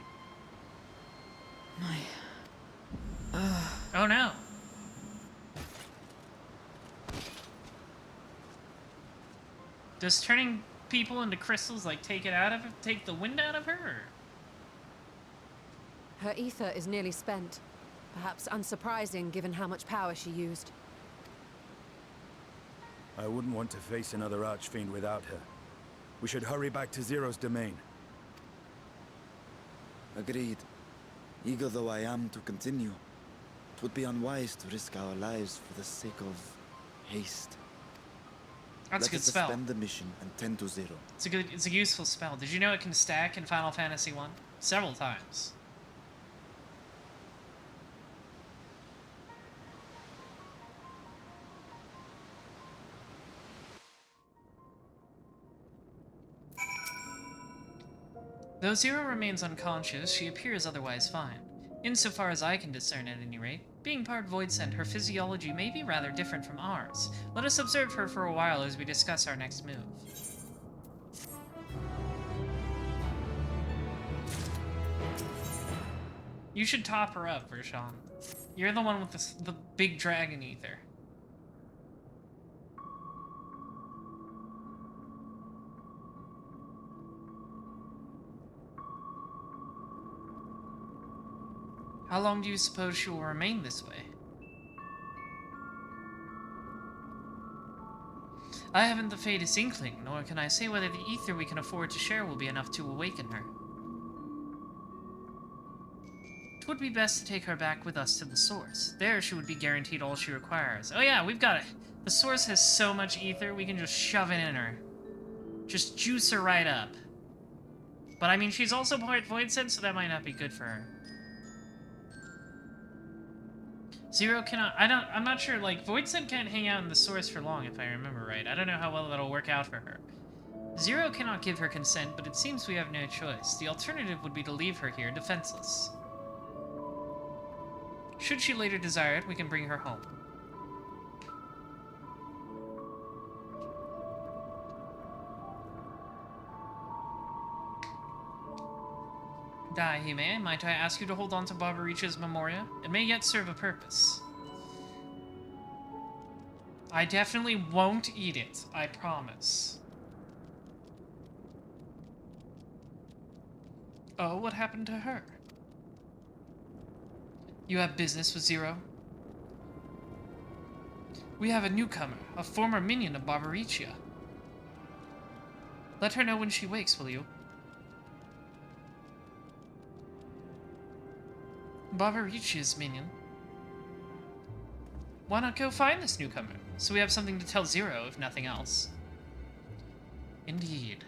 A: Oh no. Does turning people into crystals take the wind out of her? Or?
E: Her ether is nearly spent. Perhaps unsurprising given how much power she used.
H: I wouldn't want to face another Archfiend without her. We should hurry back to Zero's domain.
B: Agreed. Eager though I am to continue, it would be unwise to risk our lives for the sake of haste.
A: That's a good spell.
B: Let us suspend the mission and tend to Zero.
A: It's a useful spell. Did you know it can stack in Final Fantasy 1? Several times. Though Zero remains unconscious, she appears otherwise fine. Insofar as I can discern at any rate, being part Voidsent, her physiology may be rather different from ours. Let us observe her for a while as we discuss our next move. You should top her up, Vershawn. You're the one with the big dragon ether. How long do you suppose she will remain this way? I haven't the faintest inkling, nor can I say whether the ether we can afford to share will be enough to awaken her. It would be best to take her back with us to the source. There she would be guaranteed all she requires. Oh yeah, we've got it. The source has so much ether, we can just shove it in her. Just juice her right up. But I mean, she's also part void sense, so that might not be good for her. Zero cannot... I'm not sure, like, Voidsent can't hang out in the source for long, if I remember right. I don't know how well that'll work out for her. Zero cannot give her consent, but it seems we have no choice. The alternative would be to leave her here, defenseless. Should she later desire it, we can bring her home. Daihime, might I ask you to hold on to Barbaricha's Memoria? It may yet serve a purpose. I definitely won't eat it, I promise. Oh, what happened to her? You have business with Zero? We have a newcomer, a former minion of Barbaricha. Let her know when she wakes, will you? Barbaricha's minion. Why not go find this newcomer, so we have something to tell Zero, if nothing else? Indeed.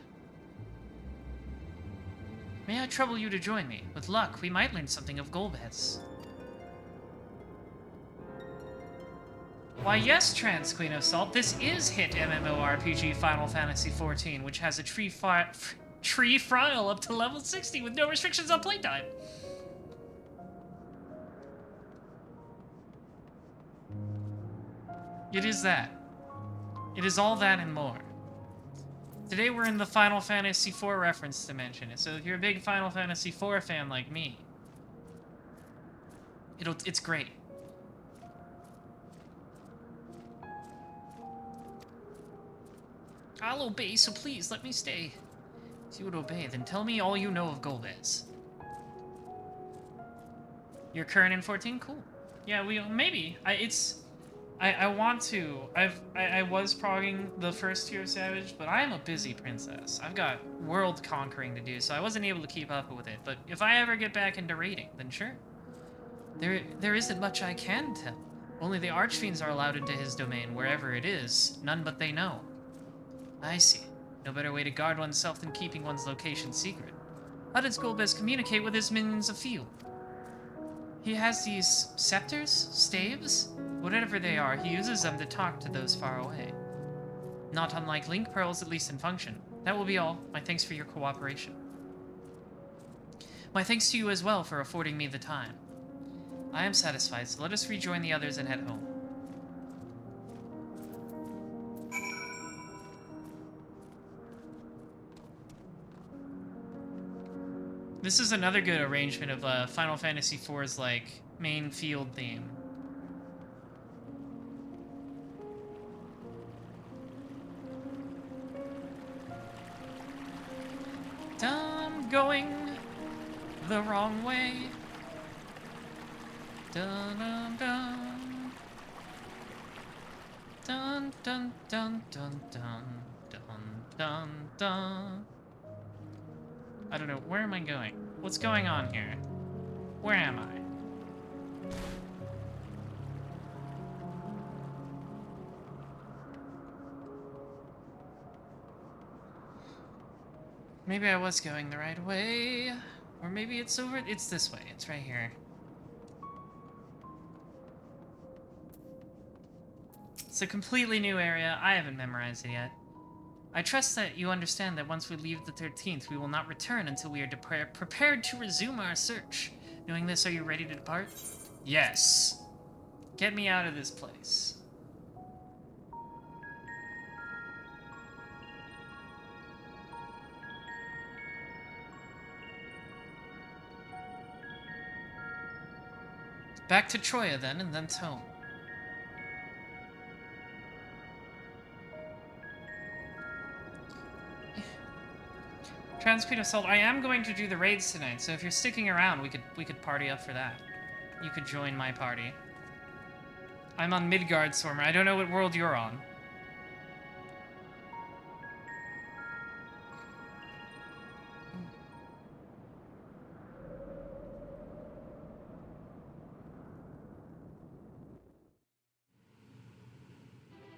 A: May I trouble you to join me? With luck, we might learn something of Golbez. Why yes, Trans Queen of Salt, this is hit MMORPG Final Fantasy XIV, which has a tree file up to level 60 with no restrictions on playtime. It is that. It is all that and more. Today we're in the Final Fantasy IV reference dimension, so if you're a big Final Fantasy IV fan like me, it's great. I'll obey, so please let me stay. If you would obey, then tell me all you know of Golbez. You're current in 14? Cool. Yeah, maybe. I want to. I was progging the first tier Savage, but I am a busy princess. I've got world conquering to do, so I wasn't able to keep up with it. But if I ever get back into raiding, then sure. There isn't much I can tell. Only the Archfiends are allowed into his domain, wherever it is. None but they know. I see. No better way to guard oneself than keeping one's location secret. How does Golbez communicate with his minions afield? He has these scepters? Staves? Whatever they are, he uses them to talk to those far away. Not unlike link pearls, at least in function. That will be all. My thanks for your cooperation. My thanks to you as well for affording me the time. I am satisfied, so let us rejoin the others and head home. This is another good arrangement of Final Fantasy IV's, like, main field theme. I'm going the wrong way. Dun dun dun. Dun dun dun dun dun dun dun dun. I don't know, where am I going? What's going on here? Where am I? Maybe I was going the right way. Or maybe it's over... It's this way. It's right here. It's a completely new area. I haven't memorized it yet. I trust that you understand that once we leave the 13th, we will not return until we are prepared to resume our search. Knowing this, are you ready to depart? Yes. Get me out of this place. Back to Troya then, and thence home. Transcrete Assault. I am going to do the raids tonight, so if you're sticking around, we could party up for that. You could join my party. I'm on Midgard, Stormer. I don't know what world you're on.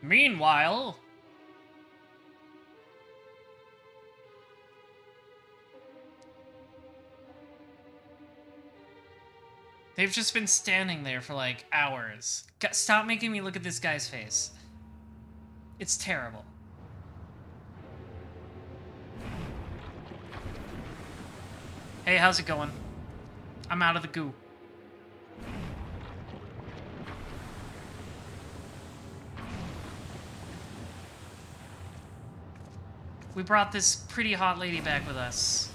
A: Meanwhile... they've just been standing there for, like, hours. Stop making me look at this guy's face. It's terrible. Hey, how's it going? I'm out of the goo. We brought this pretty hot lady back with us.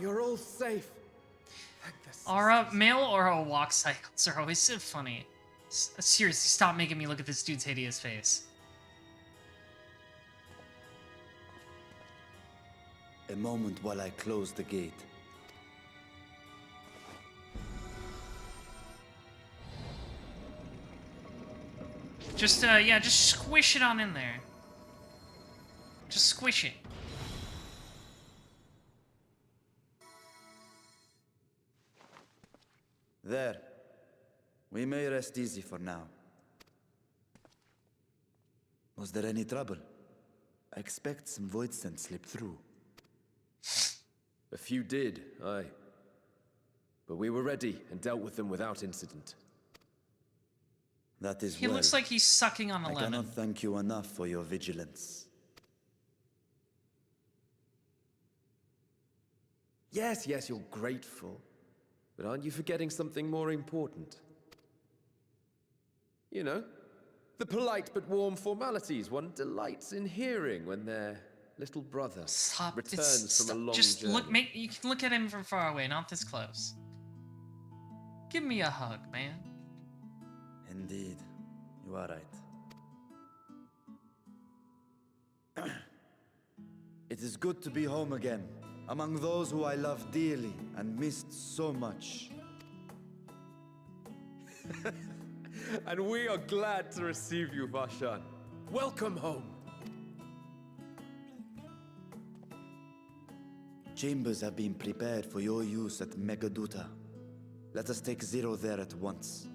D: You're all safe.
A: Male aura walk cycles are always so funny. Seriously, stop making me look at this dude's hideous face.
B: A moment while I close the gate.
A: Just, yeah, just squish it on in there. Just squish it.
B: There. We may rest easy for now. Was there any trouble? I expect some void scent slipped through.
D: A few did, aye. But we were ready and dealt with them without incident.
B: That is
A: He
B: well.
A: looks like he's sucking on a lemon.
B: I cannot thank you enough for your vigilance.
D: Yes, you're grateful. But aren't you forgetting something more important? You know, the polite but warm formalities one delights in hearing when their little brother returns from a long
A: just
D: journey.
A: You can look at him from far away, not this close. Give me a hug, man.
B: Indeed, you are right. It is good to be home again, among those who I love dearly and missed so much.
D: And we are glad to receive you, Vashan. Welcome home.
B: Chambers have been prepared for your use at Megaduta. Let us take Zero there at once.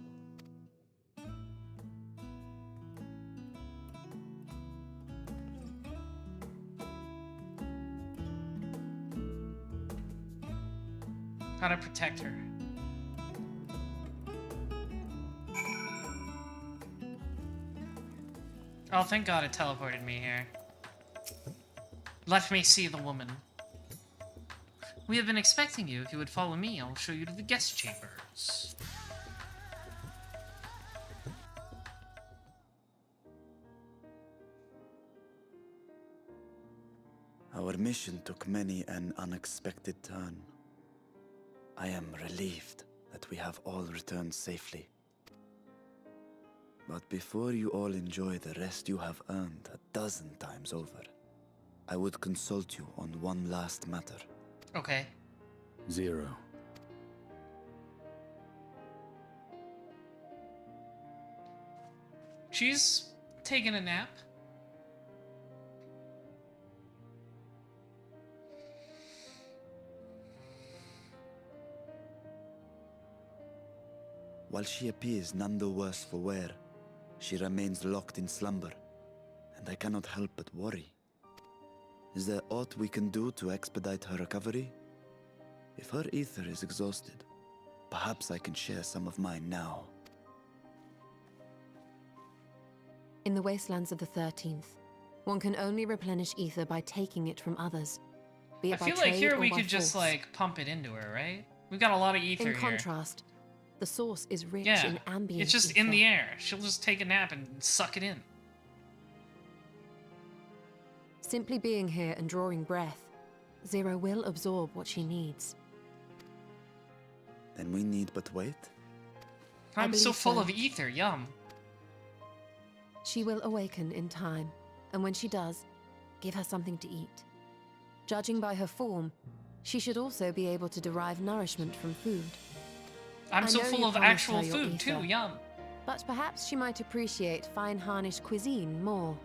A: How to protect her. Oh, thank God it teleported me here. Let me see the woman. We have been expecting you. If you would follow me, I will show you to the guest chambers.
B: Our mission took many an unexpected turn. I am relieved that we have all returned safely. But before you all enjoy the rest you have earned 12 times over, I would consult you on one last matter.
A: Okay.
F: Zero.
A: She's taking a nap.
B: While she appears none the worse for wear, she remains locked in slumber, and I cannot help but worry. Is there aught we can do to expedite her recovery? If her ether is exhausted, perhaps I can share some of mine now.
E: In the wastelands of the 13th, one can only replenish ether by taking it from others. Be it
A: I feel
E: by
A: like
E: trade
A: here
E: or
A: we
E: by
A: could just
E: force.
A: like pump it into her, right? We've got a lot of ether here.
E: In contrast, the source is rich
A: Yeah,
E: in ambient
A: it's just
E: ether.
A: in the air. She'll just take a nap and suck it in.
E: Simply being here and drawing breath, Zero will absorb what she needs.
B: Then we need but wait.
A: I'm so
E: believe
A: full
E: so.
A: of ether, yum.
E: She will awaken in time, and when she does, give her something to eat. Judging by her form, she should also be able to derive nourishment from food.
A: I'm
E: I
A: so
E: know
A: full
E: you
A: of
E: promised
A: actual
E: her your
A: food, too,
E: ether,
A: yum.
E: But perhaps she might appreciate fine harnish cuisine more.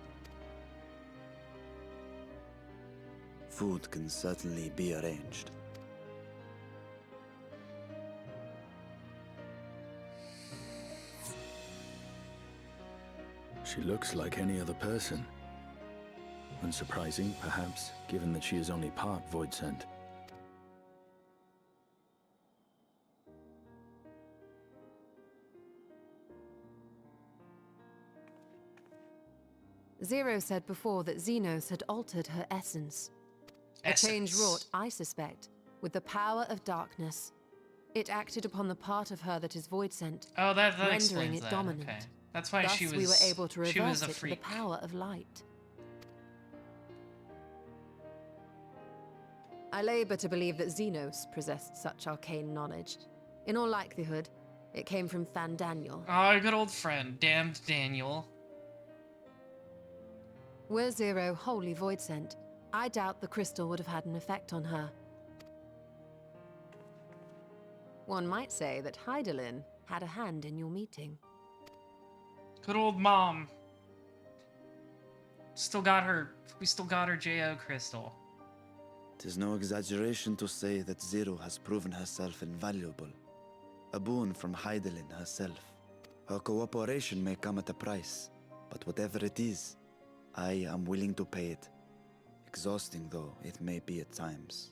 B: Food can certainly be arranged.
F: She looks like any other person. Unsurprising, perhaps, given that she is only part void sent.
E: Zero said before that Xenos had altered her essence. A change wrought, I suspect, with the power of darkness. It acted upon the part of her that is void sent,
A: Oh, that
E: rendering
A: explains
E: it
A: that.
E: dominant.
A: Okay. That's why
E: Thus,
A: she was.
E: we were able to
A: she was
E: reverse
A: a
E: it with
A: freak.
E: the power of light. I labor to believe that Xenos possessed such arcane knowledge. In all likelihood, it came from Than Daniel.
A: Oh, good old friend, damned Daniel.
E: Were Zero wholly void sent, I doubt the crystal would have had an effect on her. One might say that Hydaelyn had a hand in your meeting.
A: Good old mom. Still got her. We still got her JO crystal.
B: Tis no exaggeration to say that Zero has proven herself invaluable. A boon from Hydaelyn herself. Her cooperation may come at a price, but whatever it is, I am willing to pay it. Exhausting though it may be at times.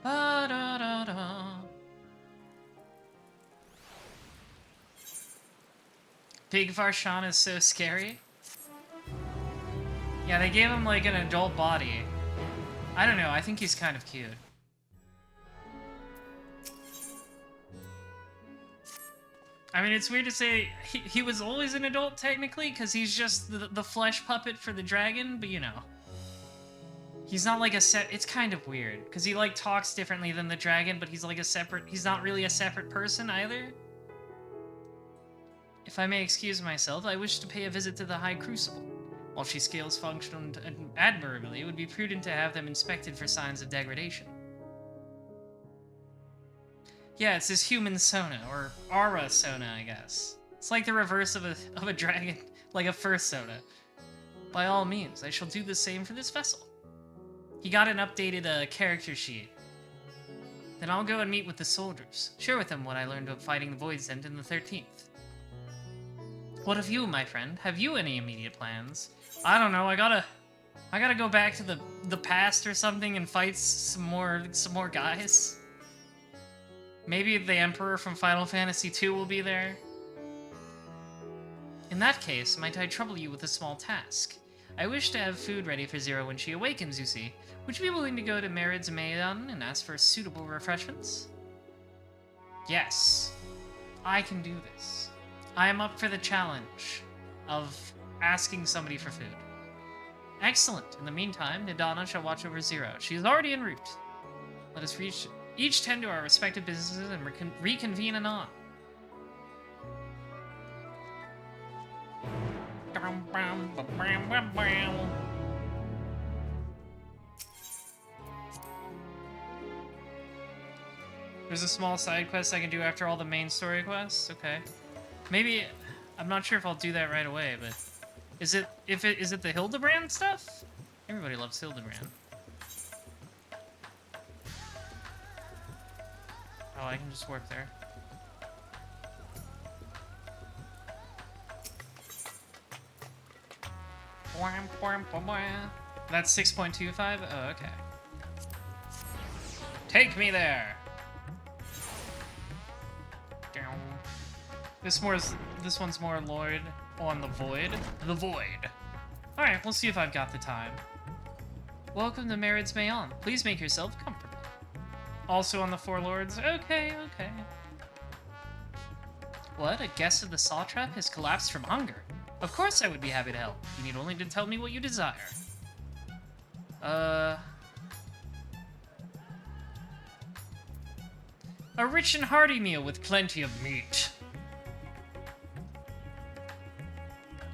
A: Ba-da-da-da. Big Varshan is so scary. Yeah, they gave him like an adult body. I don't know, I think he's kind of cute. I mean, it's weird to say he was always an adult technically, because he's just the flesh puppet for the dragon, but you know. He's not like a it's kind of weird, because he like talks differently than the dragon, but he's like a separate, he's not really a separate person either. If I may excuse myself, I wish to pay a visit to the High Crucible. While she scales function admirably, it would be prudent to have them inspected for signs of degradation. Yeah, it's this human Sona, or Aura Sona, I guess. It's like the reverse of a dragon, like a first Sona. By all means, I shall do the same for this vessel. He got an updated character sheet. Then I'll go and meet with the soldiers. Share with them what I learned of fighting the Void Sent in the 13th. What of you, my friend? Have you any immediate plans? I don't know, I gotta go back to the past or something and fight some more guys. Maybe the Emperor from Final Fantasy II will be there. In that case, might I trouble you with a small task? I wish to have food ready for Zero when she awakens, you see. Would you be willing to go to Merid's Maidon and ask for suitable refreshments? Yes. I can do this. I am up for the challenge of asking somebody for food. Excellent. In the meantime, Nidana shall watch over Zero. She is already en route. Let us each tend to our respective businesses and reconvene anon. There's a small side quest I can do after all the main story quests. Okay, maybe I'm not sure if I'll do that right away, but is it the Hildebrand stuff? Everybody loves Hildebrand. Oh, I can just work there. That's 6.25? Oh, okay. Take me there! This one's more Lloyd on the Void. The Void. Alright, we'll see if I've got the time. Welcome to Merid's Mayon. Please make yourself comfortable. Also on the Four Lords. Okay. What? A guest of the Satrap has collapsed from hunger. Of course I would be happy to help. You need only to tell me what you desire. A rich and hearty meal with plenty of meat.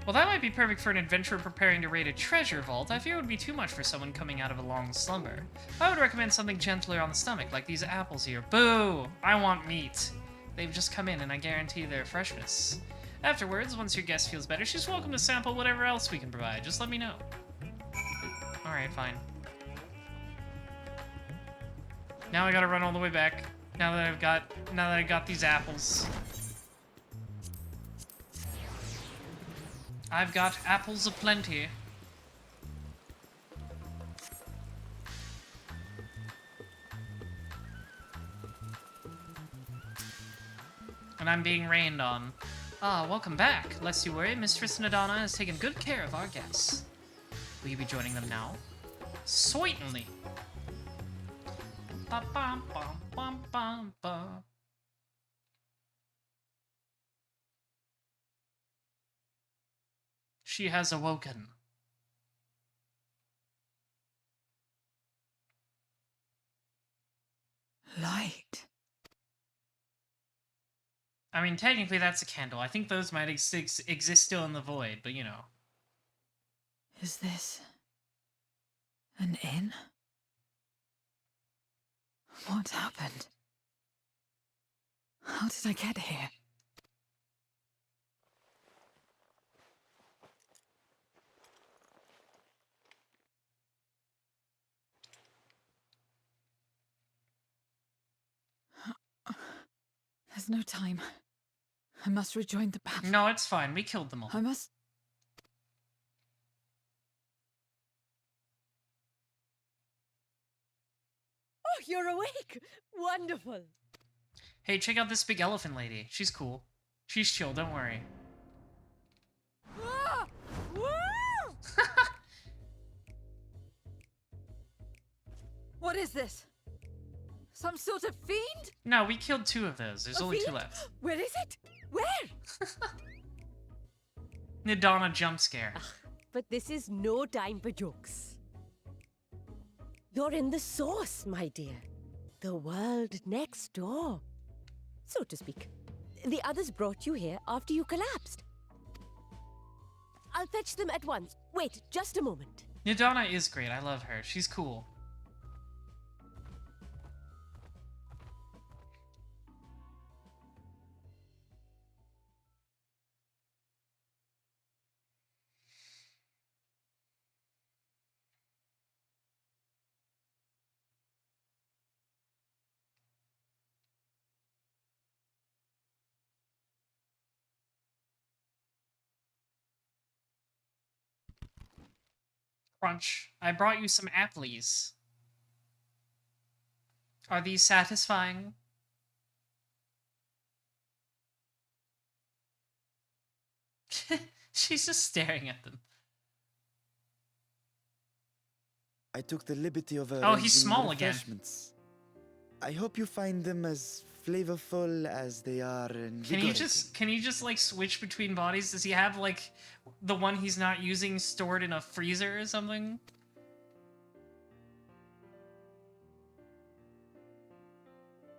A: Well, that might be perfect for an adventurer preparing to raid a treasure vault. I fear it would be too much for someone coming out of a long slumber. I would recommend something gentler on the stomach, like these apples here. Boo! I want meat. They've just come in, and I guarantee their freshness. Afterwards, once your guest feels better, she's welcome to sample whatever else we can provide. Just let me know. Alright, fine. Now I gotta run all the way back. Now that I got these apples. I've got apples aplenty. And I'm being rained on. Ah, welcome back. Lest you worry, Mistress Nadana has taken good care of our guests. Will you be joining them now? Certainly. Ba -bum -bum -bum -bum -bum. She has awoken.
J: Light.
A: I mean, technically that's a candle. I think those might exist still in the void, but you know.
J: Is this an inn? What happened? How did I get here? There's no time. I must rejoin the battle.
A: No, it's fine. We killed them all.
J: I must...
C: Oh, you're awake! Wonderful!
A: Hey, check out this big elephant lady. She's cool. She's chill, don't worry.
C: Ah! Woo!
J: What is this? Some sort of fiend?
A: No, we killed 2 of those. There's only 2
C: fiend?
A: left.
C: Where is it? Where?
A: Nidana jump scare.
C: But this is no time for jokes. You're in the source, my dear. The world next door, so to speak. The others brought you here after you collapsed. I'll fetch them at once. Wait, just a moment.
A: Nidana is great. I love her. She's cool. Crunch. I brought you some apples. Are these satisfying? She's just staring at them.
B: I took the liberty of
A: Oh, he's small again.
B: refreshments. I hope you find them as flavorful as they are invigorating.
A: Can you just like switch between bodies? Does he have like the one he's not using stored in a freezer or something?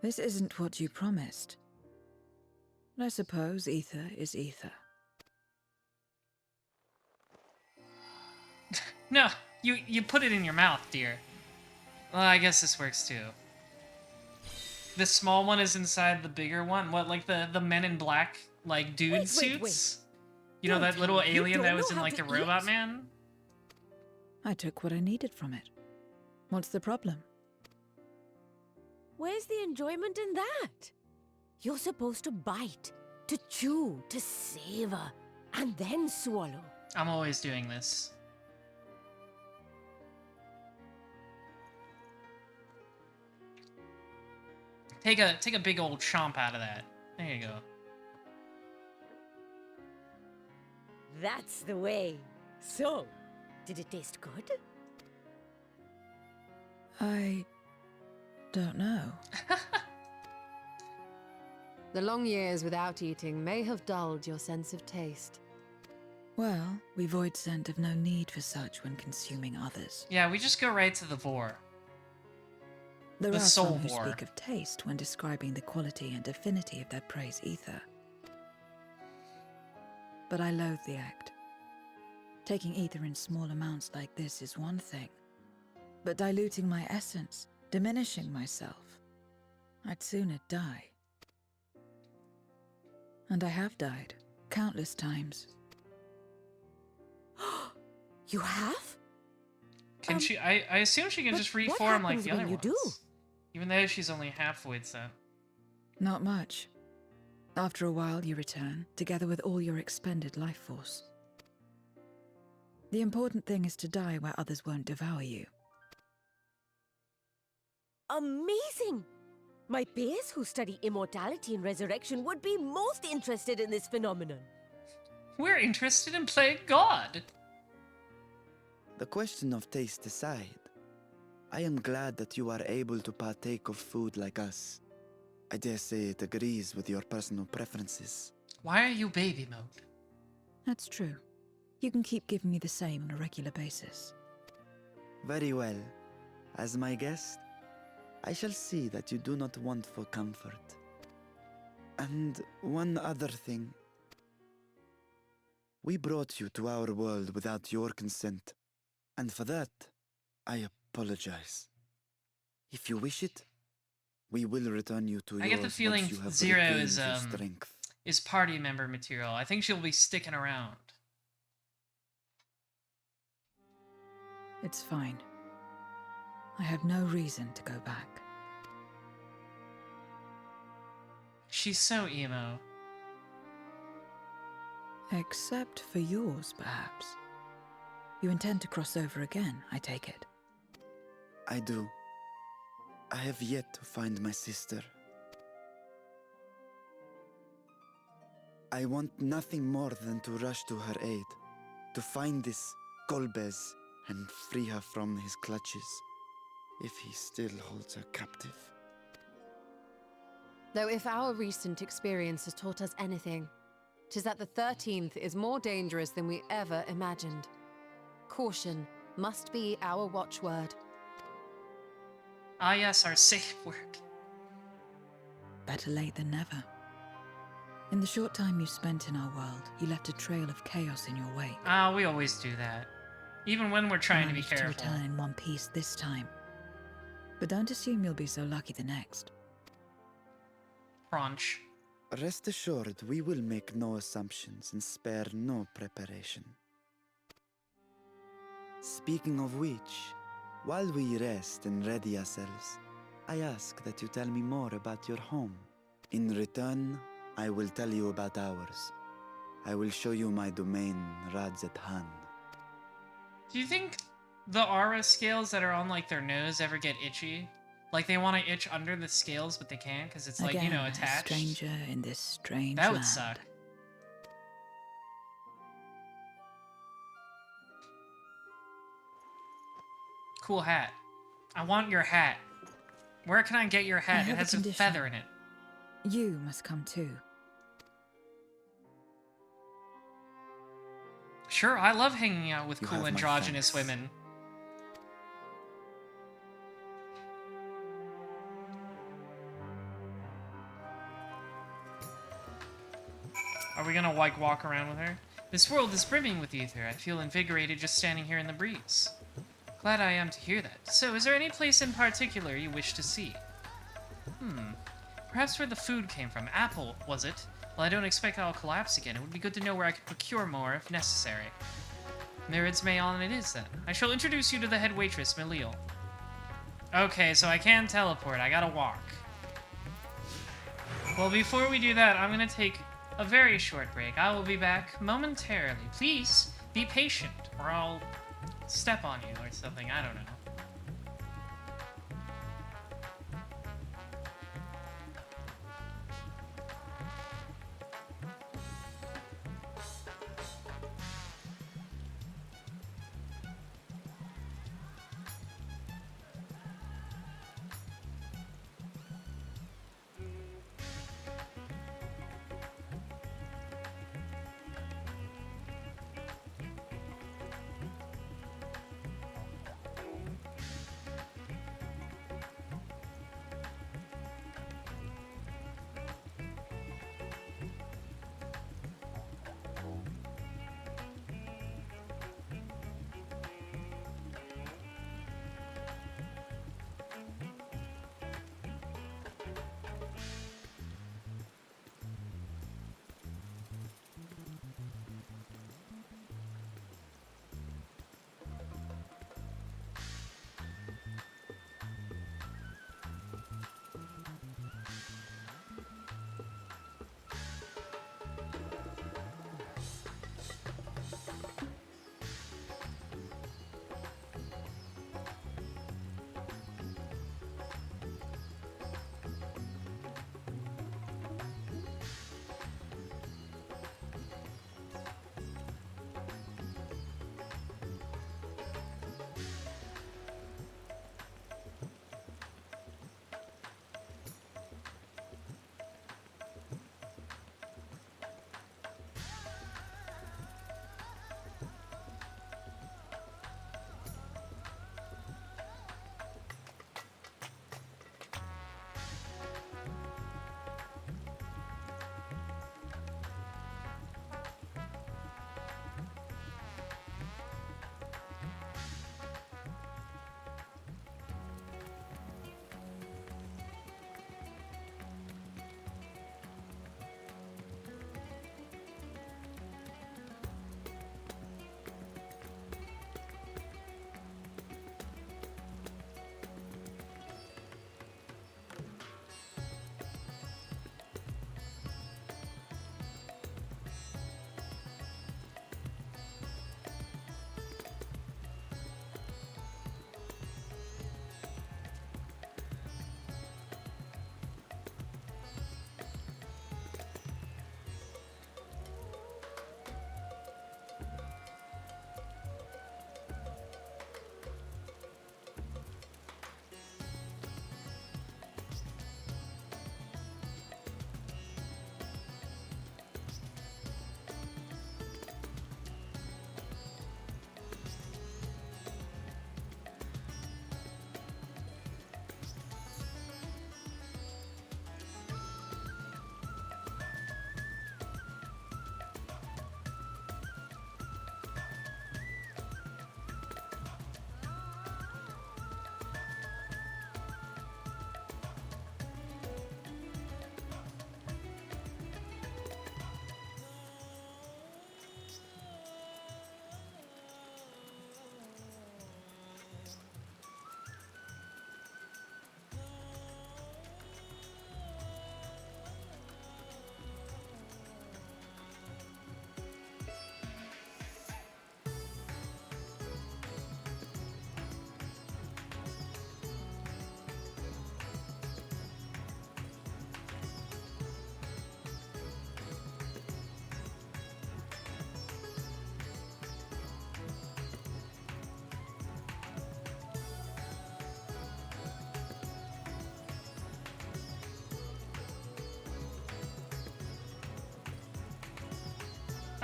J: This isn't what you promised. I suppose ether is ether.
A: No, you put it in your mouth, dear. Well, I guess this works too. The small one is inside the bigger one. What, like the Men in Black, like dude suits? You know, that little alien that was in like the Robot Man?
J: I took what I needed from it. What's the problem?
C: Where's the enjoyment in that? You're supposed to bite, to chew, to savor, and then swallow.
A: I'm always doing this. Take a big old chomp out of that. There you go.
C: That's the way. So, did it taste good?
J: I don't know.
E: The long years without eating may have dulled your sense of taste.
J: Well, we void scent have no need for such when consuming others.
A: Yeah, we just go right to the vor.
J: There
A: The
J: are
A: soul
J: some who
A: whore.
J: speak of taste when describing the quality and affinity of their prey's ether. But I loathe the act. Taking ether in small amounts like this is one thing, but diluting my essence, diminishing myself, I'd sooner die. And I have died, countless times.
C: You have?
A: Can she? I assume she can
C: but
A: just
C: what
A: reform like
C: happens
A: the
C: when
A: other
C: you
A: ones.
C: do?
A: Even though she's only halfway set.
J: Not much. After a while, you return, together with all your expended life force. The important thing is to die where others won't devour you.
C: Amazing! My peers who study immortality and resurrection would be most interested in this phenomenon.
A: We're interested in playing God.
B: The question of taste aside, I am glad that you are able to partake of food like us. I dare say it agrees with your personal preferences.
A: Why are you baby mode?
J: That's true. You can keep giving me the same on a regular basis.
B: Very well. As my guest, I shall see that you do not want for comfort. And one other thing. We brought you to our world without your consent, and for that, I apologize. If you wish it, we will return you to yours.
A: I get the feeling
B: once you have
A: Zero
B: regained your strength.
A: is party member material. I think she'll be sticking around.
J: It's fine. I have no reason to go back.
A: She's so emo.
J: Except for yours, perhaps. You intend to cross over again, I take it.
B: I do. I have yet to find my sister. I want nothing more than to rush to her aid, to find this Golbez and free her from his clutches, if he still holds her captive.
E: Though if our recent experience has taught us anything, 'tis that the 13th is more dangerous than we ever imagined. Caution must be our watchword.
A: Ah yes, our safe word.
J: Better late than never. In the short time you spent in our world, you left a trail of chaos in your wake.
A: Ah, we always do that. Even when we're trying to be
J: Managed
A: careful.
J: to return in one piece this time. But don't assume you'll be so lucky the next.
A: Crunch.
B: Rest assured, we will make no assumptions and spare no preparation. Speaking of which, while we rest and ready ourselves, I ask that you tell me more about your home. In return, I will tell you about ours. I will show you my domain, Radzet Han.
A: Do you think the aura scales that are on like their nose ever get itchy? Like they want to itch under the scales, but they can't because it's like,
J: Again,
A: you know,
J: a
A: attached.
J: stranger in this strange
A: That would
J: land.
A: suck. Cool hat. I want your hat. Where can I get your
J: I
A: hat? It
J: have a
A: has a
J: condition.
A: feather in it.
J: You must come too.
A: Sure, I love hanging out with
B: You
A: cool
B: have my
A: androgynous
B: thanks.
A: women. Are we gonna like walk around with her? This world is brimming with ether. I feel invigorated just standing here in the breeze. Glad I am to hear that. So, is there any place in particular you wish to see? Perhaps where the food came from. Apple, was it? Well, I don't expect I'll collapse again. It would be good to know where I could procure more if necessary. Mirids Mayon it is, then. I shall introduce you to the head waitress, Melil. Okay, so I can teleport. I gotta walk. Well, before we do that, I'm gonna take a very short break. I will be back momentarily. Please be patient, or I'll step on you or something. I don't know.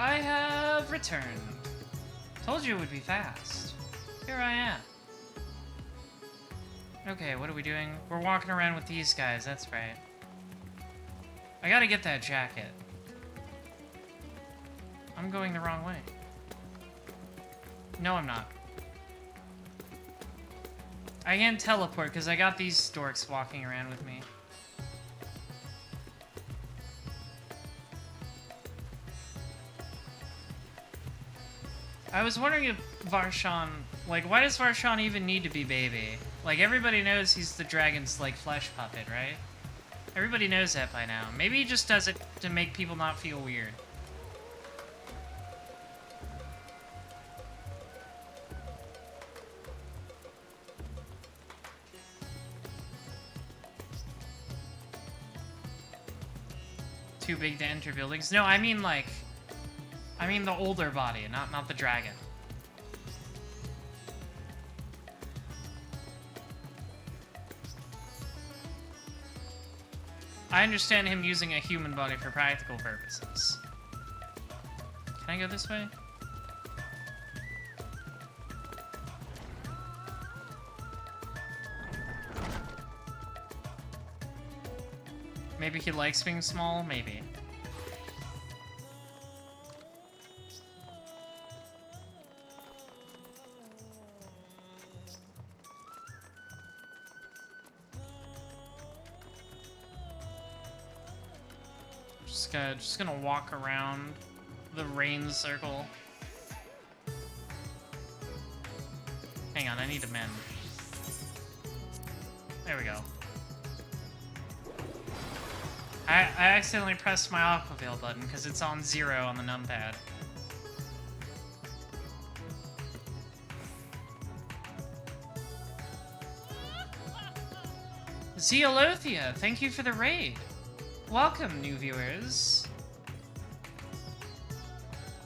A: I have returned. Told you it would be fast. Here I am. Okay, what are we doing? We're walking around with these guys, that's right. I gotta get that jacket. I'm going the wrong way. No, I'm not. I can't teleport because I got these storks walking around with me. I was wondering if Varshan... Like, why does Varshan even need to be baby? Like, everybody knows he's the dragon's, like, flesh puppet, right? Everybody knows that by now. Maybe he just does it to make people not feel weird. Too big to enter buildings? No, I mean, like... I mean the older body, not the dragon. I understand him using a human body for practical purposes. Can I go this way? Maybe he likes being small? Maybe. Just gonna walk around the rain circle. Hang on, I need to mend. There we go. I accidentally pressed my Aquaveil button because it's on 0 on the numpad. Zeolothia, thank you for the raid. Welcome, new viewers.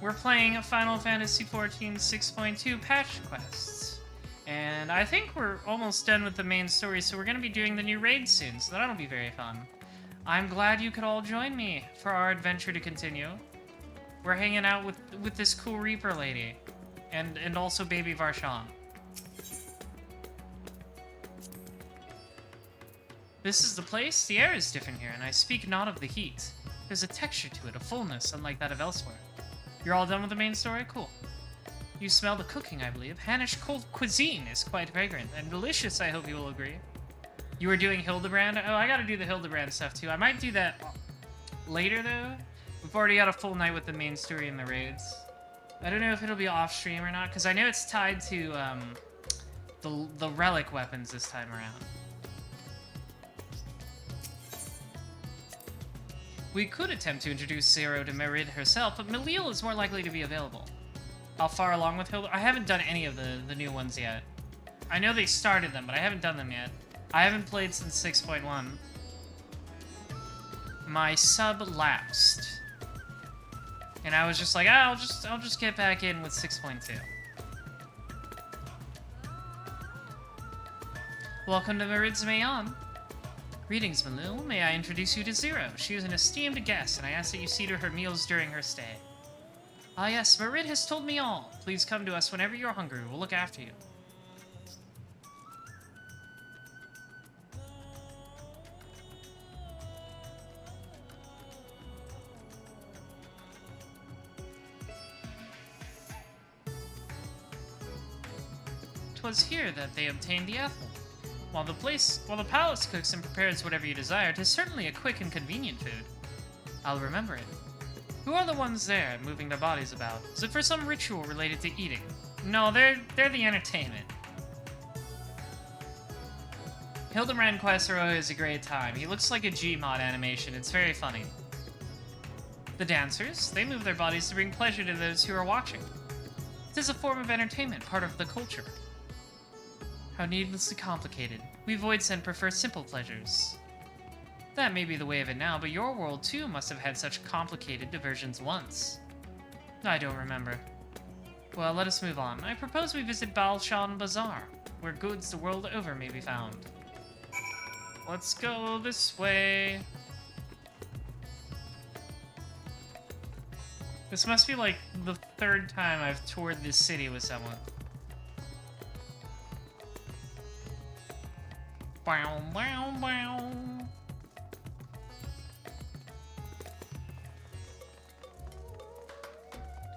A: We're playing Final Fantasy XIV 6.2 patch quests. And I think we're almost done with the main story, so we're going to be doing the new raid soon, so that'll be very fun. I'm glad you could all join me for our adventure to continue. We're hanging out with this cool Reaper lady. And also baby Varshan. This is the place? The air is different here, and I speak not of the heat. There's a texture to it, a fullness, unlike that of elsewhere. You're all done with the main story? Cool. You smell the cooking, I believe. Hannish cold cuisine is quite fragrant, and delicious, I hope you will agree. You were doing Hildebrand? Oh, I gotta do the Hildebrand stuff, too. I might do that later, though. We've already got a full night with the main story and the raids. I don't know if it'll be off-stream or not, because I know it's tied to, the relic weapons this time around. We could attempt to introduce Zero to Merid herself, but Melil is more likely to be available. How far along with Hilda? I haven't done any of the new ones yet. I know they started them, but I haven't done them yet. I haven't played since 6.1. My sub lapsed. And I was just like, I'll just get back in with 6.2. Welcome to Merid's Mayon. Greetings, Melil. May I introduce you to Zero? She is an esteemed guest, and I ask that you see to her meals during her stay. Ah yes, Merid has told me all. Please come to us whenever you're hungry. We'll look after you. Twas here that they obtained the apple. While the palace cooks and prepares whatever you desire, 'tis certainly a quick and convenient food. I'll remember it. Who are the ones there, moving their bodies about? Is it for some ritual related to eating? No, they're the entertainment. Hildebrand quests are always a great time. He looks like a Gmod animation. It's very funny. The dancers, they move their bodies to bring pleasure to those who are watching. It is a form of entertainment, part of the culture. How needlessly complicated. We Voidsent prefer simple pleasures. That may be the way of it now, but your world too must have had such complicated diversions once. I don't remember. Well, let us move on. I propose we visit Balshan Bazaar, where goods the world over may be found. Let's go this way. This must be like the third time I've toured this city with someone. Bow, bow, bow.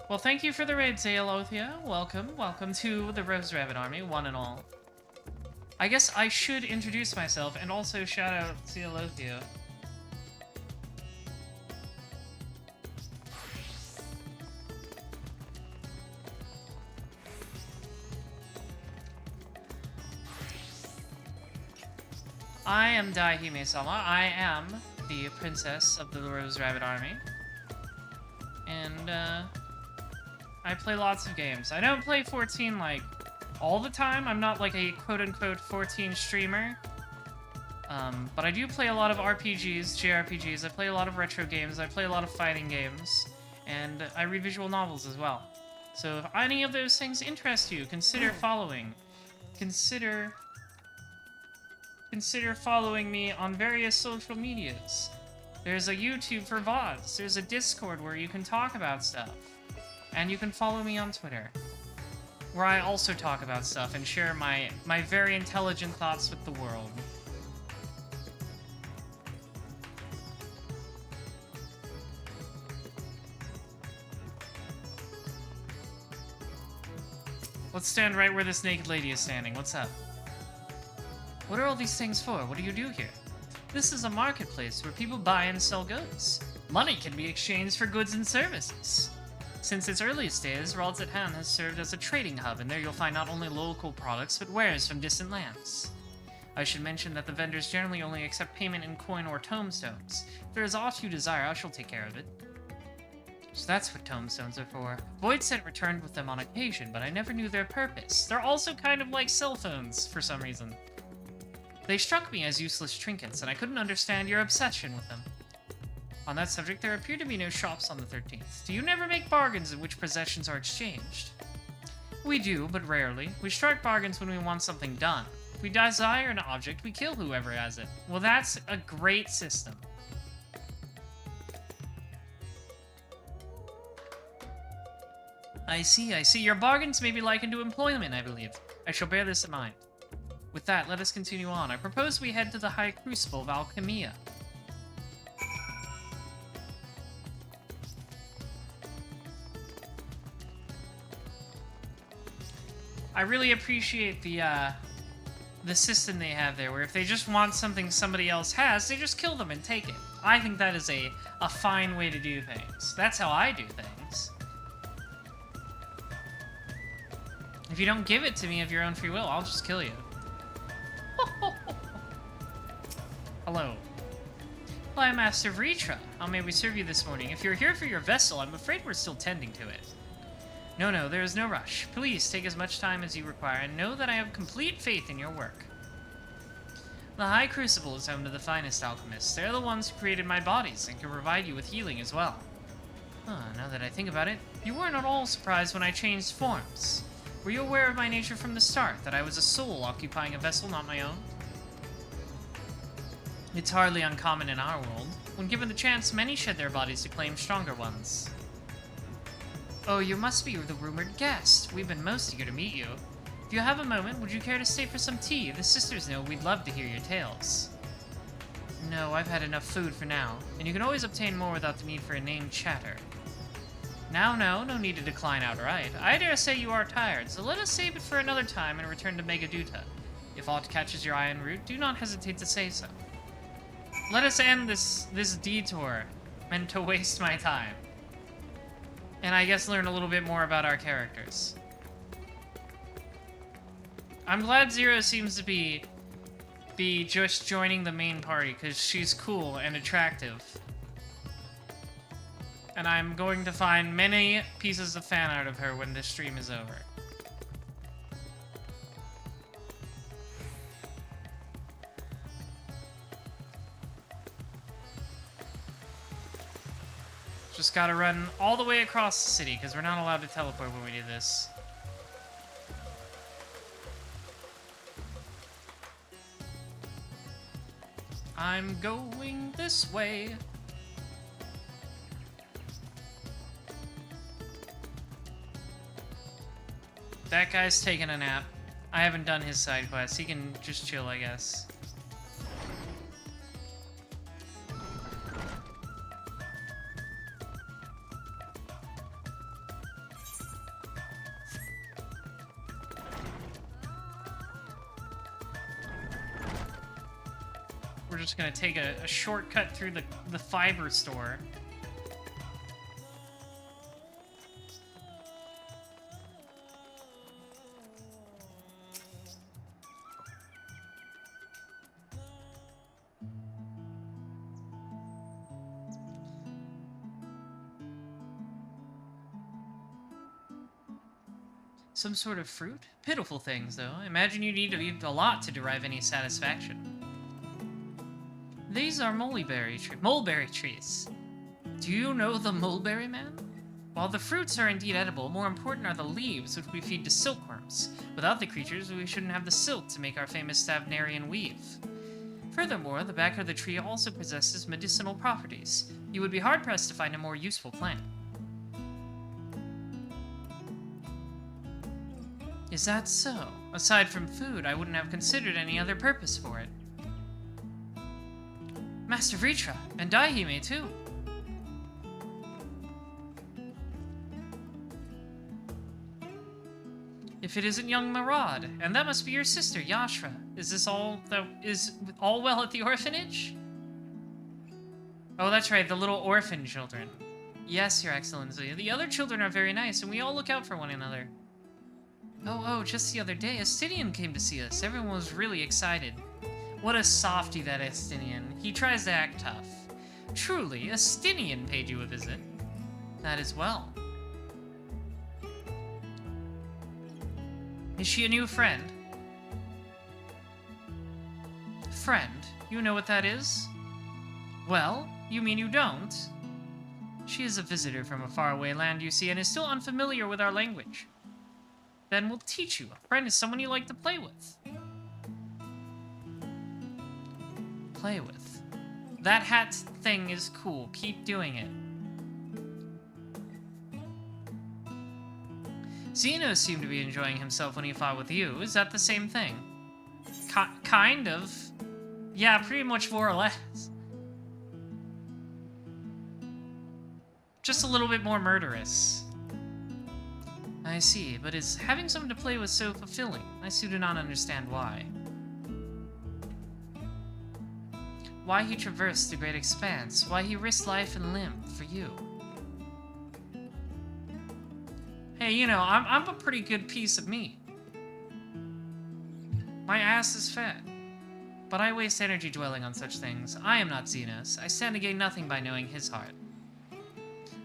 A: Well, thank you for the raid, Zealothia. Welcome. Welcome to the Rose Rabbit Army, one and all. I guess I should introduce myself and also shout out Zealothia. I am Daihime-sama. I am the princess of the Rose Rabbit Army. And, I play lots of games. I don't play 14, like, all the time. I'm not, like, a quote-unquote 14 streamer. But I do play a lot of RPGs, JRPGs. I play a lot of retro games. I play a lot of fighting games. And I read visual novels as well. So if any of those things interest you, consider following. Consider following me on various social medias. There's a YouTube for VODs. There's a Discord where you can talk about stuff. And you can follow me on Twitter, where I also talk about stuff and share my very intelligent thoughts with the world. Let's stand right where this naked lady is standing. What's up? What are all these things for? What do you do here? This is a marketplace where people buy and sell goods. Money can be exchanged for goods and services. Since its earliest days, Raldsethan has served as a trading hub, and there you'll find not only local products, but wares from distant lands. I should mention that the vendors generally only accept payment in coin or tomestones. If there is aught you desire, I shall take care of it. So that's what tomestones are for. Voidsent returned with them on occasion, but I never knew their purpose. They're also kind of like cell phones, for some reason. They struck me as useless trinkets, and I couldn't understand your obsession with them. On that subject, there appear to be no shops on the 13th. Do you never make bargains in which possessions are exchanged? We do, but rarely. We strike bargains when we want something done. If we desire an object, we kill whoever has it. Well, that's a great system. I see. Your bargains may be likened to employment, I believe. I shall bear this in mind. With that, let us continue on. I propose we head to the High Crucible of Alchemia. I really appreciate the system they have there, where if they just want something somebody else has, they just kill them and take it. I think that is a fine way to do things. That's how I do things. If you don't give it to me of your own free will, I'll just kill you. Hello. Well, I'm Master Vritra. How may we serve you this morning? If you're here for your vessel, I'm afraid we're still tending to it. No, there is no rush. Please take as much time as you require, and know that I have complete faith in your work. The High Crucible is home to the finest alchemists. They're the ones who created my bodies and can provide you with healing as well. Now that I think about it, you weren't at all surprised when I changed forms. Were you aware of my nature from the start, that I was a soul occupying a vessel not my own? It's hardly uncommon in our world. When given the chance, many shed their bodies to claim stronger ones. Oh, you must be the rumored guest. We've been most eager to meet you. If you have a moment, would you care to stay for some tea? The sisters know we'd love to hear your tales. No, I've had enough food for now, and you can always obtain more without the need for a named chatter. Now, no need to decline outright. I dare say you are tired, so let us save it for another time and return to Megaduta. If aught catches your eye en route, do not hesitate to say so. Let us end this detour, meant to waste my time. And I guess learn a little bit more about our characters. I'm glad Zero seems to be just joining the main party, because she's cool and attractive. And I'm going to find many pieces of fan art of her when this stream is over. Just gotta run all the way across the city, because we're not allowed to teleport when we do this. I'm going this way. That guy's taking a nap. I haven't done his side quest. He can just chill, I guess. We're just gonna take a shortcut through the fiber store. Some sort of fruit? Pitiful things, though. I imagine you need to eat a lot to derive any satisfaction. These are mulberry trees. Do you know the mulberry man? While the fruits are indeed edible, more important are the leaves, which we feed to silkworms. Without the creatures, we shouldn't have the silk to make our famous Stavnarian weave. Furthermore, the back of the tree also possesses medicinal properties. You would be hard-pressed to find a more useful plant. Is that so? Aside from food, I wouldn't have considered any other purpose for it. Master Vritra, and Daihime too. If it isn't young Marad, and that must be your sister, Yashra. Is this all well at the orphanage? Oh, that's right, the little orphan children. Yes, Your Excellency. The other children are very nice, and we all look out for one another. Oh, just the other day, Estinian came to see us. Everyone was really excited. What a softie, that Estinian. He tries to act tough. Truly, Estinian paid you a visit. That as well. Is she a new friend? Friend? You know what that is? Well, you mean you don't? She is a visitor from a faraway land, you see, and is still unfamiliar with our language. Then we'll teach you. A friend is someone you like to play with. Play with. That hat thing is cool. Keep doing it. Xeno seemed to be enjoying himself when he fought with you. Is that the same thing? Kind of. Yeah, pretty much more or less. Just a little bit more murderous. I see, but is having someone to play with so fulfilling? I still do not understand why. Why he traversed the great expanse, why he risked life and limb for you. Hey, you know, I'm a pretty good piece of meat. My ass is fat. But I waste energy dwelling on such things. I am not Xenos. I stand to gain nothing by knowing his heart.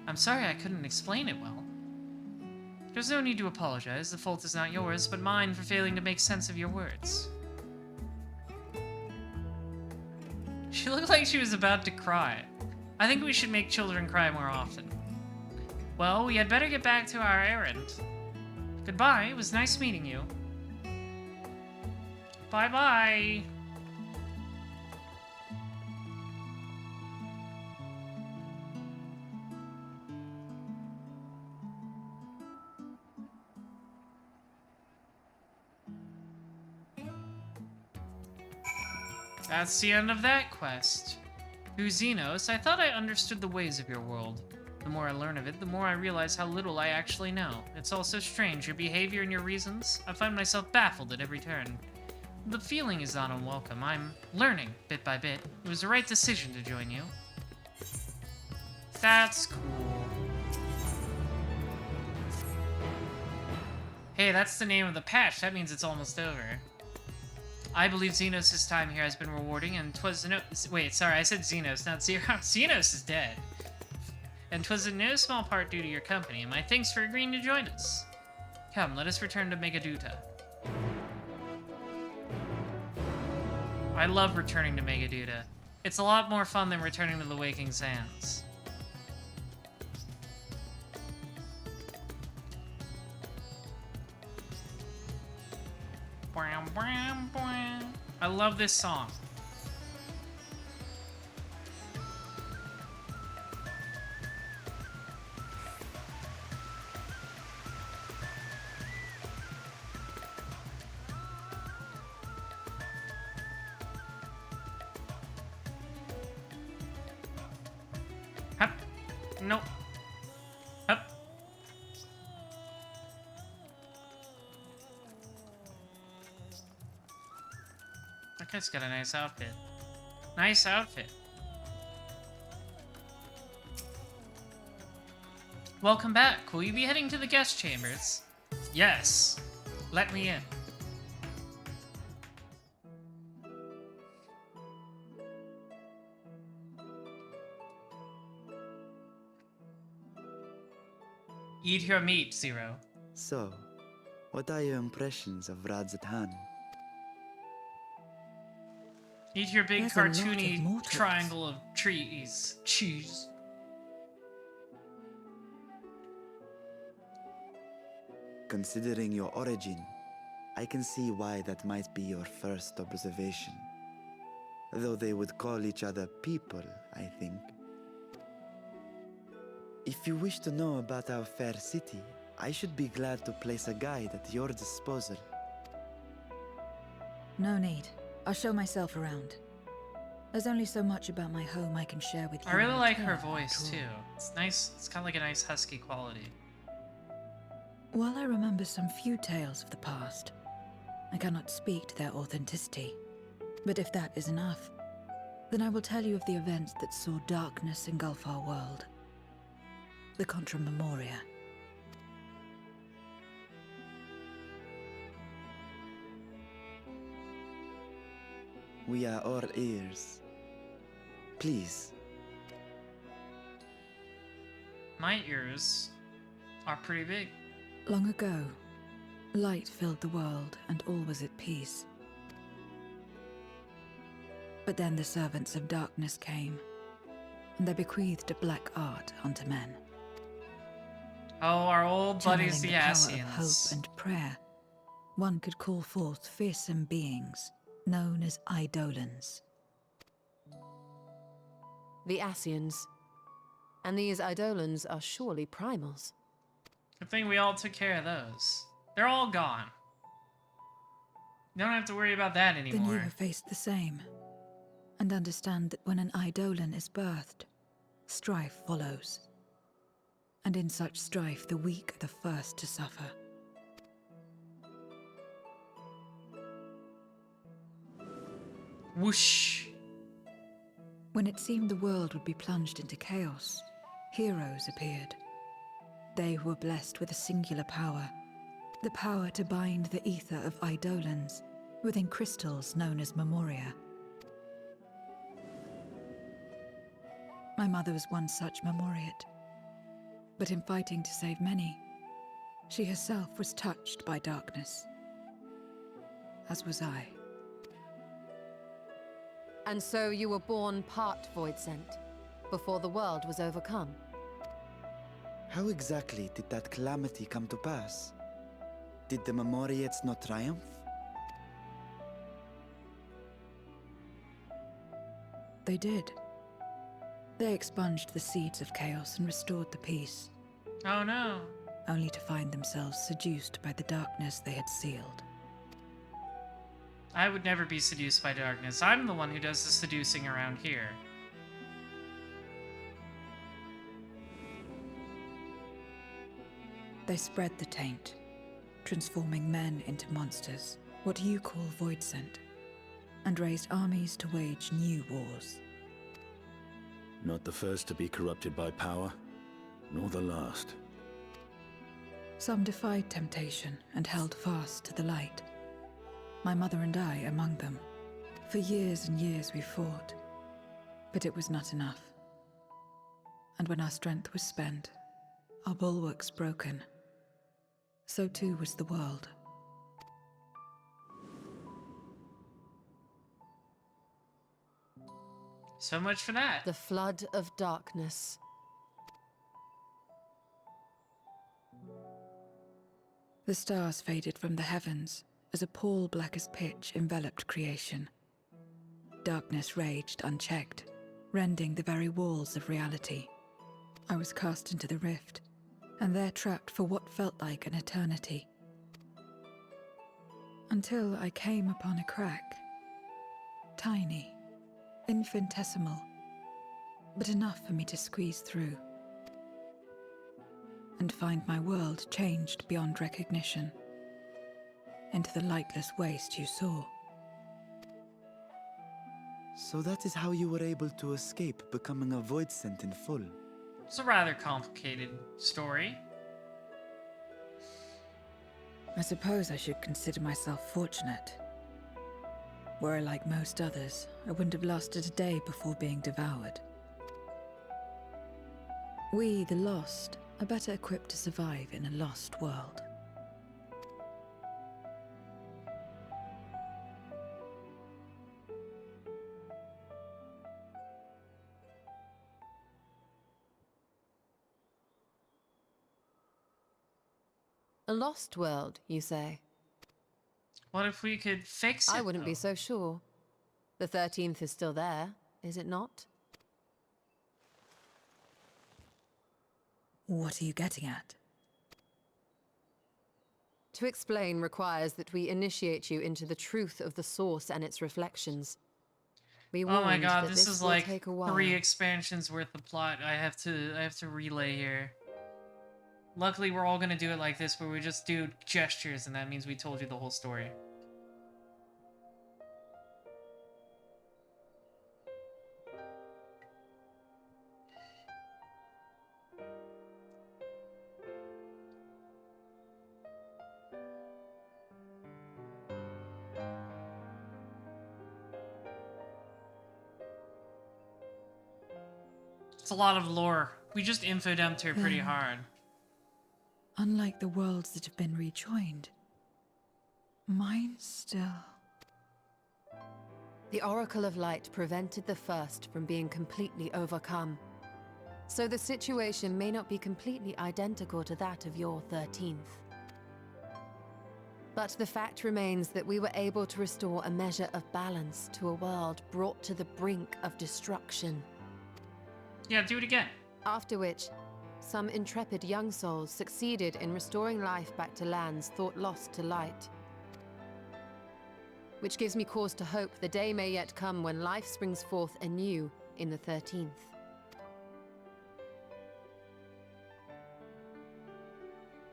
A: I'm sorry I couldn't explain it well. There's no need to apologize. The fault is not yours, but mine for failing to make sense of your words. She looked like she was about to cry. I think we should make children cry more often. Well, we had better get back to our errand. Goodbye, it was nice meeting you. Bye-bye. That's the end of that quest. To Xenos, I thought I understood the ways of your world. The more I learn of it, the more I realize how little I actually know. It's all so strange, your behavior and your reasons. I find myself baffled at every turn. The feeling is not unwelcome. I'm learning, bit by bit. It was the right decision to join you. That's cool. Hey, that's the name of the patch. That means it's almost over. I believe Xenos' time here has been rewarding, and 'twas no— wait, sorry, I said Xenos, not Zero. Xenos is dead. And 'twas in no small part due to your company, and my thanks for agreeing to join us. Come, let us return to Megaduta. I love returning to Megaduta. It's a lot more fun than returning to the Waking Sands. I love this song. Nope. Up. That guy's got a nice outfit. Nice outfit. Welcome back. Will you be heading to the guest chambers? Yes. Let me in. Eat your meat, Zero.
B: So, what are your impressions of Radzatan?
A: Eat your big
J: There's a lot of
A: cartoony
J: mortals.
A: triangle of trees. Cheese.
B: Considering your origin, I can see why that might be your first observation. Though they would call each other people, I think. If you wish to know about our fair city, I should be glad to place a guide at your disposal.
J: No need. I'll show myself around. There's only so much about my home I can share with you.
A: I really
J: in
A: like her
J: return,
A: voice
J: after all.
A: too. It's nice. It's kind of like a nice husky quality.
J: While I remember some few tales of the past, I cannot speak to their authenticity. But if that is enough, then I will tell you of the events that saw darkness engulf our world. The Contra Memoria.
B: We are all ears. Please.
A: My ears are pretty big.
J: Long ago, light filled the world and all was at peace. But then the servants of darkness came, and they bequeathed a black art unto men.
A: Oh, our old buddies, the
J: Channeling the power of
A: Asians.
J: hope and prayer, one could call forth fearsome beings known as Eidolons.
E: The Asians. And these Eidolons are surely primals.
A: Good thing we all took care of those. They're all gone. You don't have to worry about that
J: Then you
A: anymore.
J: have faced the same, and understand that when an Eidolon is birthed, strife follows. And in such strife, the weak are the first to suffer.
A: Whoosh.
J: When it seemed the world would be plunged into chaos, heroes appeared. They who were blessed with a singular power, the power to bind the ether of Eidolons within crystals known as Memoria. My mother was one such Memoriate, but in fighting to save many, she herself was touched by darkness, as was I.
E: And so you were born part Void Sent, before the world was overcome.
B: How exactly did that calamity come to pass? Did the Memoriates not triumph?
J: They did. They expunged the seeds of chaos and restored the peace,
A: Oh no.
J: only to find themselves seduced by the darkness they had sealed.
A: I would never be seduced by darkness. I'm the one who does the seducing around here.
J: They spread the taint, transforming men into monsters, what you call Void Sent, and raised armies to wage new wars.
F: Not the first to be corrupted by power, nor the last.
J: Some defied temptation and held fast to the light. My mother and I among them. For years and years we fought, but it was not enough. And when our strength was spent, our bulwarks broken, so too was the world.
A: So much for that.
E: The flood of darkness.
J: The stars faded from the heavens as a pall black as pitch enveloped creation. Darkness raged unchecked, rending the very walls of reality. I was cast into the rift, and there trapped for what felt like an eternity. Until I came upon a crack. Tiny, infinitesimal, but enough for me to squeeze through. and find my world changed beyond recognition, into the lightless waste you saw.
B: So that is how you were able to escape becoming a void scent in full.
A: It's a rather complicated story.
J: I suppose I should consider myself fortunate. Were I like most others, I wouldn't have lasted a day before being devoured. We, the lost, are better equipped to survive in a lost world.
E: A lost world, you say?
A: What if we could fix it?
E: I wouldn't be so sure. The 13th is still there, is it not?
J: What are you getting at?
E: To explain requires that we initiate you into the truth of the source and its reflections. We
A: Oh my
E: warned
A: god,
E: that
A: this is
E: will
A: like
E: take a while.
A: 3 expansions worth of plot I have to relay here. Luckily, we're all gonna do it like this, where we just do gestures, and that means we told you the whole story. It's a lot of lore. We just info-dumped her pretty hard.
J: Unlike the worlds that have been rejoined, mine still...
E: The Oracle of Light prevented the first from being completely overcome. So the situation may not be completely identical to that of your 13th. But the fact remains that we were able to restore a measure of balance to a world brought to the brink of destruction.
A: Yeah, do it again.
E: After which, some intrepid young souls succeeded in restoring life back to lands thought lost to light. Which gives me cause to hope the day may yet come when life springs forth anew in the 13th.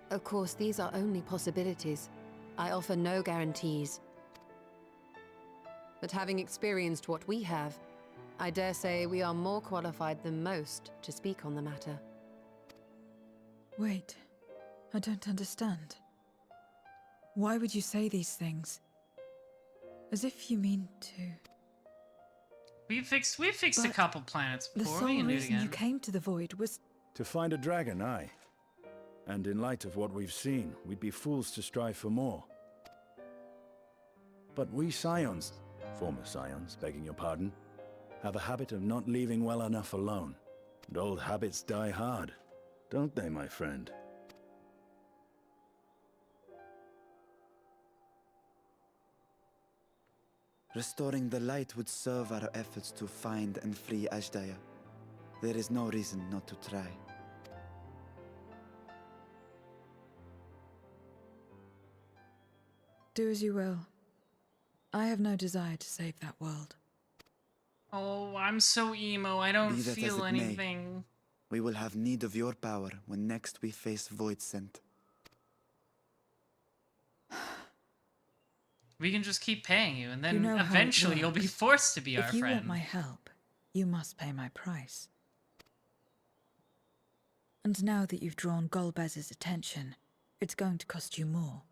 E: Of course, these are only possibilities. I offer no guarantees. But having experienced what we have, I dare say we are more qualified than most to speak on the matter.
J: Wait, I don't understand. Why would you say these things? As if you mean to...
A: We've fixed a couple planets
J: The
A: before.
J: sole
A: We can do it
J: reason
A: again.
J: you came to the Void was...
F: To find a dragon, aye. And in light of what we've seen, we'd be fools to strive for more. But we Scions, former Scions, begging your pardon, have a habit of not leaving well enough alone. And old habits die hard, don't they, my friend?
B: Restoring the light would serve our efforts to find and free Ashdaya. There is no reason not to try.
J: Do as you will. I have no desire to save that world.
A: Oh, I'm so emo. I don't
B: Be that as
A: feel
B: it may,
A: anything.
B: We will have need of your power when next we face Void Scent.
A: We can just keep paying you, and then
J: You know how it
A: eventually you'll be
J: works.
A: forced to be our
J: If you
A: friend.
J: want my help, you must pay my price. And now that you've drawn Golbez's attention, it's going to cost you more.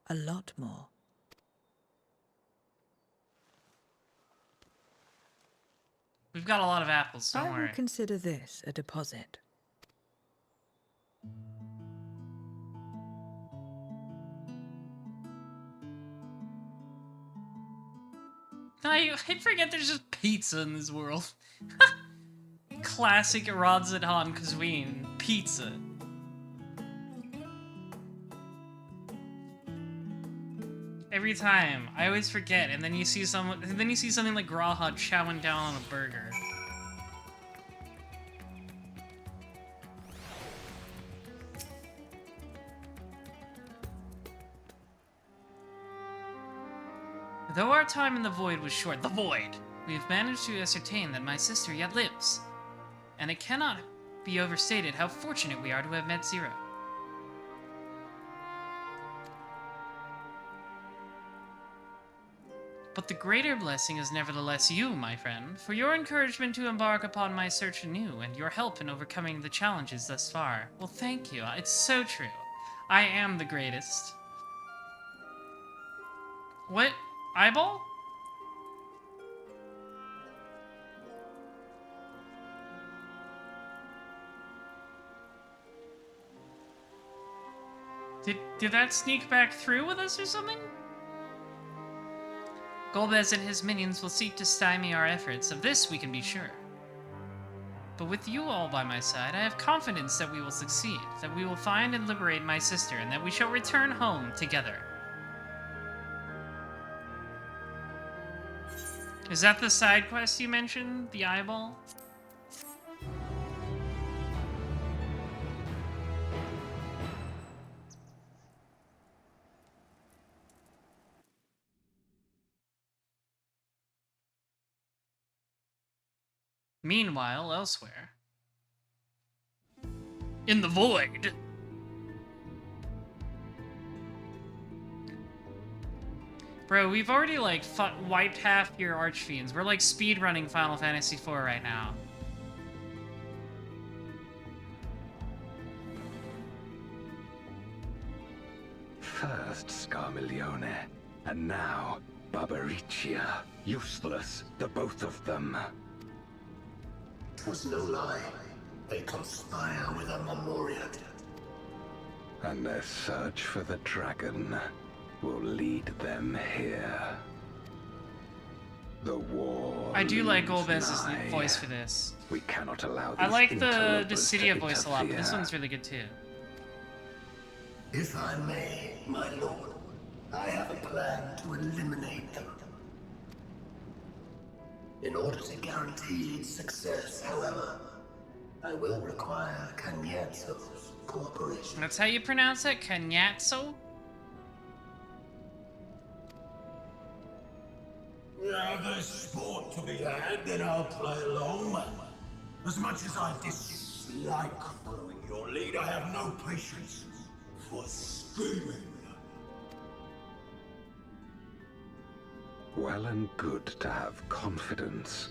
J: A lot more.
A: We've got a lot of apples, don't
J: I
A: worry.
J: will consider this a deposit.
A: I forget there's just pizza in this world. Classic Rodzahan cuisine. Pizza. Every time, I always forget, and then you see something like Graha chowing down on a burger. Though our time in the Void was short, the Void, we have managed to ascertain that my sister yet lives. And it cannot be overstated how fortunate we are to have met Zero. But the greater blessing is nevertheless you, my friend, for your encouragement to embark upon my search anew, and your help in overcoming the challenges thus far. Well, thank you. It's so true. I am the greatest. What? Eyeball? Did that sneak back through with us or something? Golbez and his minions will seek to stymie our efforts, of this we can be sure. But with you all by my side, I have confidence that we will succeed, that we will find and liberate my sister, and that we shall return home together. Is that the side quest you mentioned? The eyeball? Meanwhile, elsewhere. In the void. Bro, we've already, like, wiped half your Archfiends. We're, like, speedrunning Final Fantasy IV right now.
K: First Scarmiglione, and now Barbaricia. Useless, the both of them.
G: 'Twas no lie. They conspire with a Memoriat.
K: And their search for the dragon will lead them here. The war.
A: I do like Golbez's voice for this.
K: We cannot allow
A: I like the
K: interlopers
A: Dissidia
K: to
A: voice a lot, but this
K: interfere.
A: one's really good too.
G: If I may, my lord, I have a plan to eliminate them. In order to guarantee its success, however, I will require Cagnazzo's cooperation.
A: That's how you pronounce it? Cagnazzo?
G: Now there's sport to be had, then I'll play along. As much as I dislike following your lead, I have no patience for scheming.
K: Well and good to have confidence,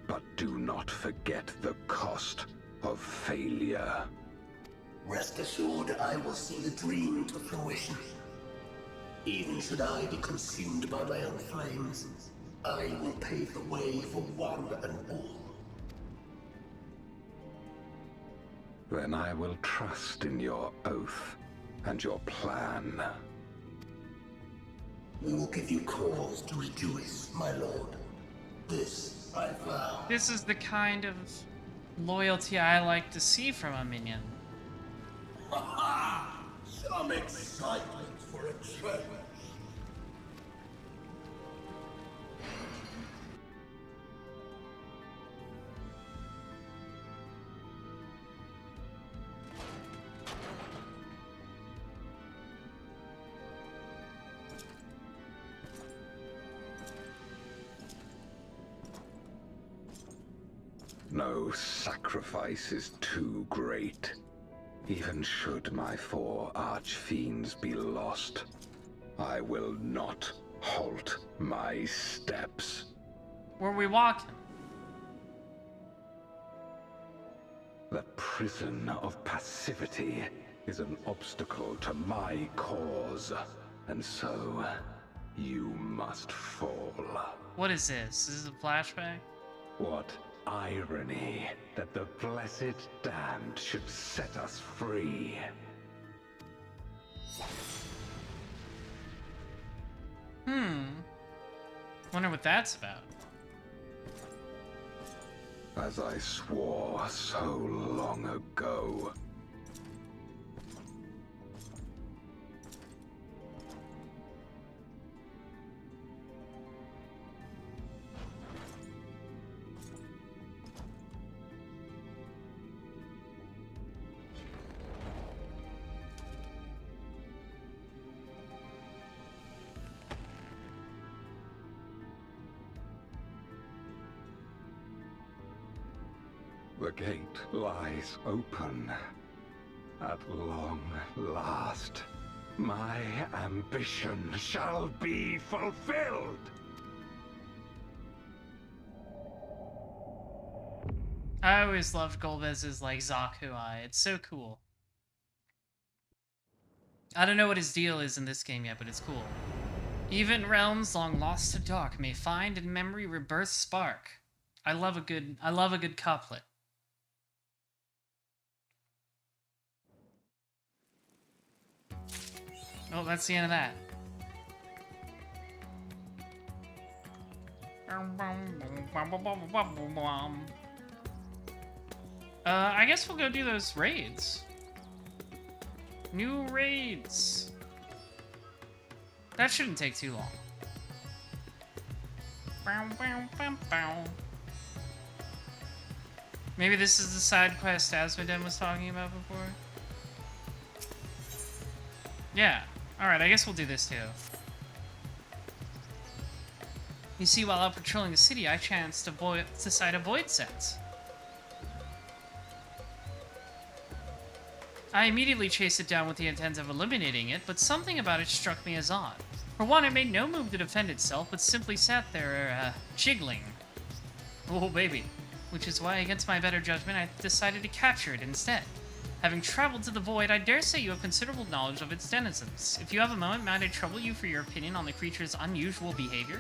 K: but do not forget the cost of failure.
G: Rest assured, I will see the dream to fruition. Even should I be consumed by my own flames, I will pave the way for one and all.
K: Then I will trust in your oath and your plan.
G: We will give you cause to rejoice, my lord. This I vow.
A: This is the kind of loyalty I like to see from a minion.
G: Ha! Some excitement for a change.
K: No sacrifice is too great. Even should my 4 archfiends be lost, I will not halt my steps.
A: Where we walking?
K: The prison of passivity is an obstacle to my cause, and so you must fall.
A: What is this? Is this a flashback?
K: What irony that the blessed damned should set us free.
A: Wonder what that's about.
K: As I swore so long ago. The gate lies open. At long last, my ambition shall be fulfilled!
A: I always loved Golbez's, like, Zaku eye. It's so cool. I don't know what his deal is in this game yet, but it's cool. Even realms long lost to dark may find in memory rebirth spark. I love a good couplet. Oh, that's the end of that. I guess we'll go do those raids. New raids. That shouldn't take too long. Maybe this is the side quest Asmodem was talking about before? Yeah. Alright, I guess we'll do this too. You see, while out patrolling the city, I chanced to sight a void sense. I immediately chased it down with the intent of eliminating it, but something about it struck me as odd. For one, it made no move to defend itself, but simply sat there, jiggling. Oh, baby. Which is why, against my better judgment, I decided to capture it instead. Having traveled to the void, I dare say you have considerable knowledge of its denizens. If you have a moment, might I trouble you for your opinion on the creature's unusual behavior?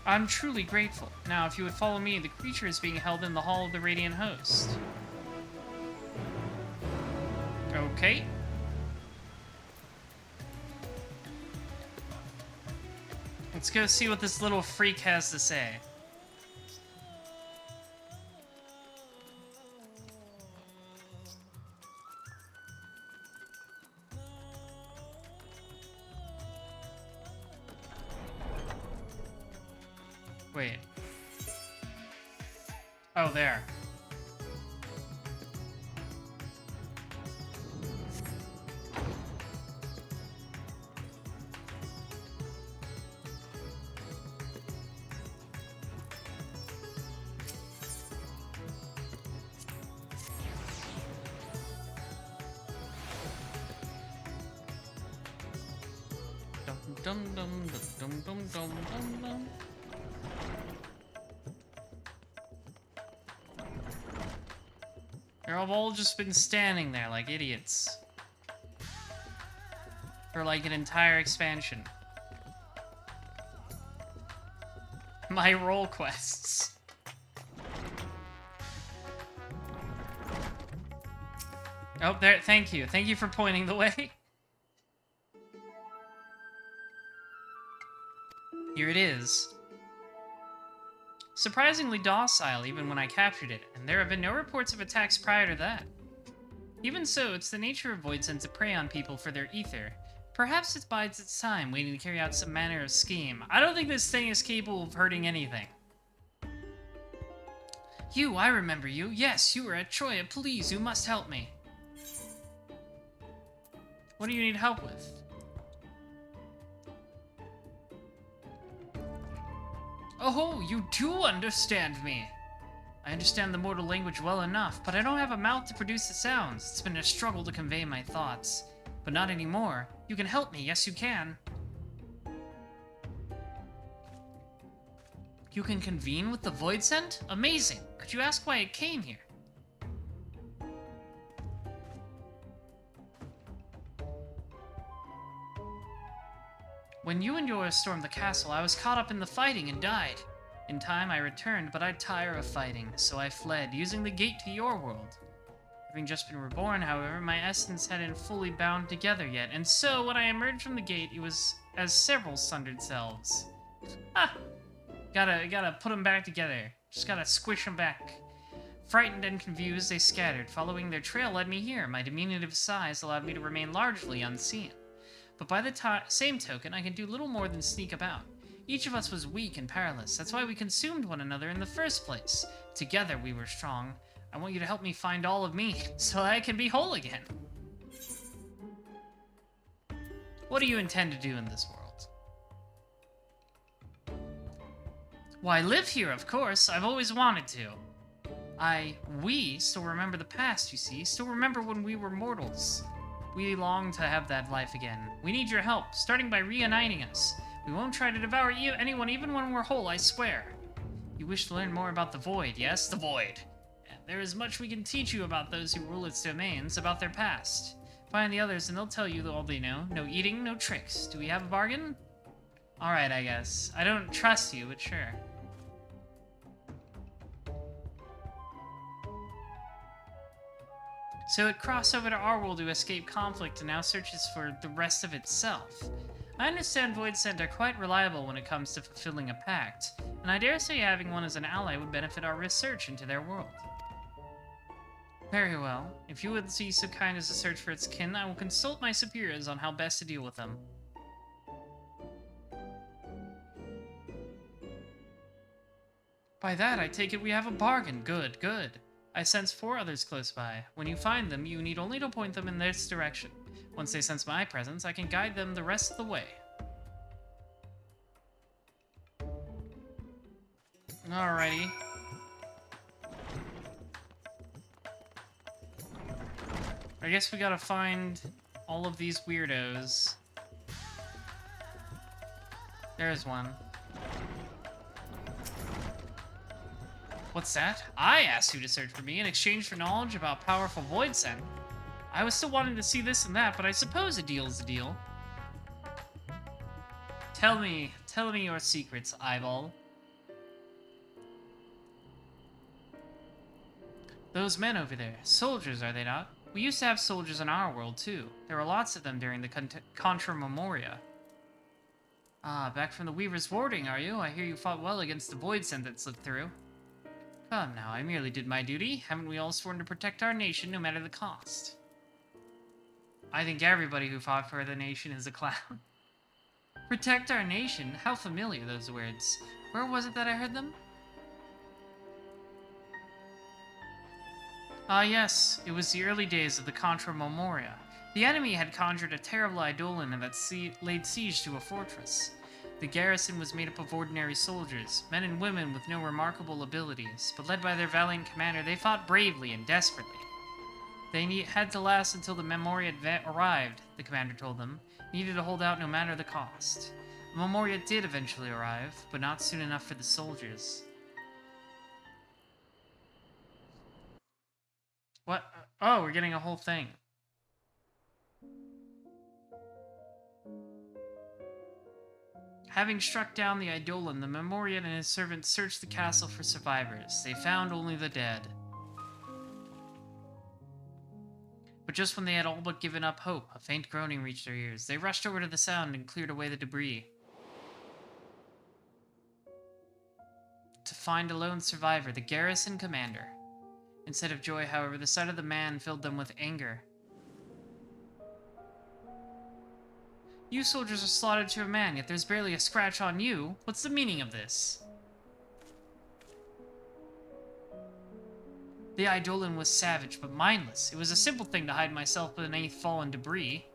A: I'm truly grateful. Now, if you would follow me, the creature is being held in the Hall of the Radiant Host. Okay. Let's go see what this little freak has to say. Wait. Oh, there. Dum dum dum dum dum dum dum. They've all just been standing there like idiots for like an entire expansion. My role quests. Oh, there. Thank you. Thank you for pointing the way. Here it is. Surprisingly docile even when I captured it, and there have been no reports of attacks prior to that. Even so, it's the nature of Voidsent to prey on people for their ether. Perhaps it bides its time, waiting to carry out some manner of scheme. I don't think this thing is capable of hurting anything. You, I remember you. Yes, you were at Troya. Please, you must help me. What do you need help with? Oh, you do understand me! I understand the mortal language well enough, but I don't have a mouth to produce the sounds. It's been a struggle to convey my thoughts. But not anymore. You can help me, yes you can. You can convene with the Voidsent? Amazing! Could you ask why it came here? When you and yours stormed the castle, I was caught up in the fighting and died. In time, I returned, but I'd tire of fighting, so I fled, using the gate to your world. Having just been reborn, however, my essence hadn't fully bound together yet, and so, when I emerged from the gate, it was as several sundered selves. Ah! Gotta put them back together. Just gotta squish them back. Frightened and confused, they scattered. Following their trail led me here. My diminutive size allowed me to remain largely unseen. But by the same token, I can do little more than sneak about. Each of us was weak and powerless. That's why we consumed one another in the first place. Together we were strong. I want you to help me find all of me, so I can be whole again. What do you intend to do in this world? Why, I live here, of course. I've always wanted to. We still remember the past, you see. Still remember when we were mortals. We long to have that life again. We need your help, starting by reuniting us. We won't try to devour anyone, even when we're whole, I swear. You wish to learn more about the Void, yes? The Void. There is much we can teach you about those who rule its domains, about their past. Find the others and they'll tell you all they know. No eating, no tricks. Do we have a bargain? Alright, I guess. I don't trust you, but sure. So it crossed over to our world to escape conflict and now searches for the rest of itself. I understand Void Scent are quite reliable when it comes to fulfilling a pact, and I dare say having one as an ally would benefit our research into their world. Very well. If you would be so kind as to search for its kin, I will consult my superiors on how best to deal with them. By that, I take it we have a bargain. Good, good. I sense 4 others close by. When you find them, you need only to point them in this direction. Once they sense my presence, I can guide them the rest of the way. Alrighty. I guess we gotta find all of these weirdos. There's one. What's that? I asked you to search for me in exchange for knowledge about powerful Void Scent. I was still wanting to see this and that, but I suppose a deal is a deal. Tell me your secrets, Eyeball. Those men over there, soldiers, are they not? We used to have soldiers in our world, too. There were lots of them during the Contra Memoria. Ah, back from the Weaver's warding, are you? I hear you fought well against the Void Scent that slipped through. Come now, I merely did my duty. Haven't we all sworn to protect our nation, no matter the cost? I think everybody who fought for the nation is a clown. Protect our nation? How familiar those words. Where was it that I heard them? Ah yes, it was the early days of the Contra Memoria. The enemy had conjured a terrible eidolon that laid siege to a fortress. The garrison was made up of ordinary soldiers, men and women with no remarkable abilities, but led by their valiant commander, they fought bravely and desperately. They had to last until the Memoria arrived, the commander told them. Needed to hold out no matter the cost. The Memoria did eventually arrive, but not soon enough for the soldiers. What? Oh, we're getting a whole thing. Having struck down the Eidolon, the Memorian and his servants searched the castle for survivors. They found only the dead. But just when they had all but given up hope, a faint groaning reached their ears. They rushed over to the sound and cleared away the debris. To find a lone survivor, the garrison commander. Instead of joy, however, the sight of the man filled them with anger. You soldiers are slaughtered to a man, yet there's barely a scratch on you. What's the meaning of this? The Eidolon was savage, but mindless. It was a simple thing to hide myself beneath fallen debris.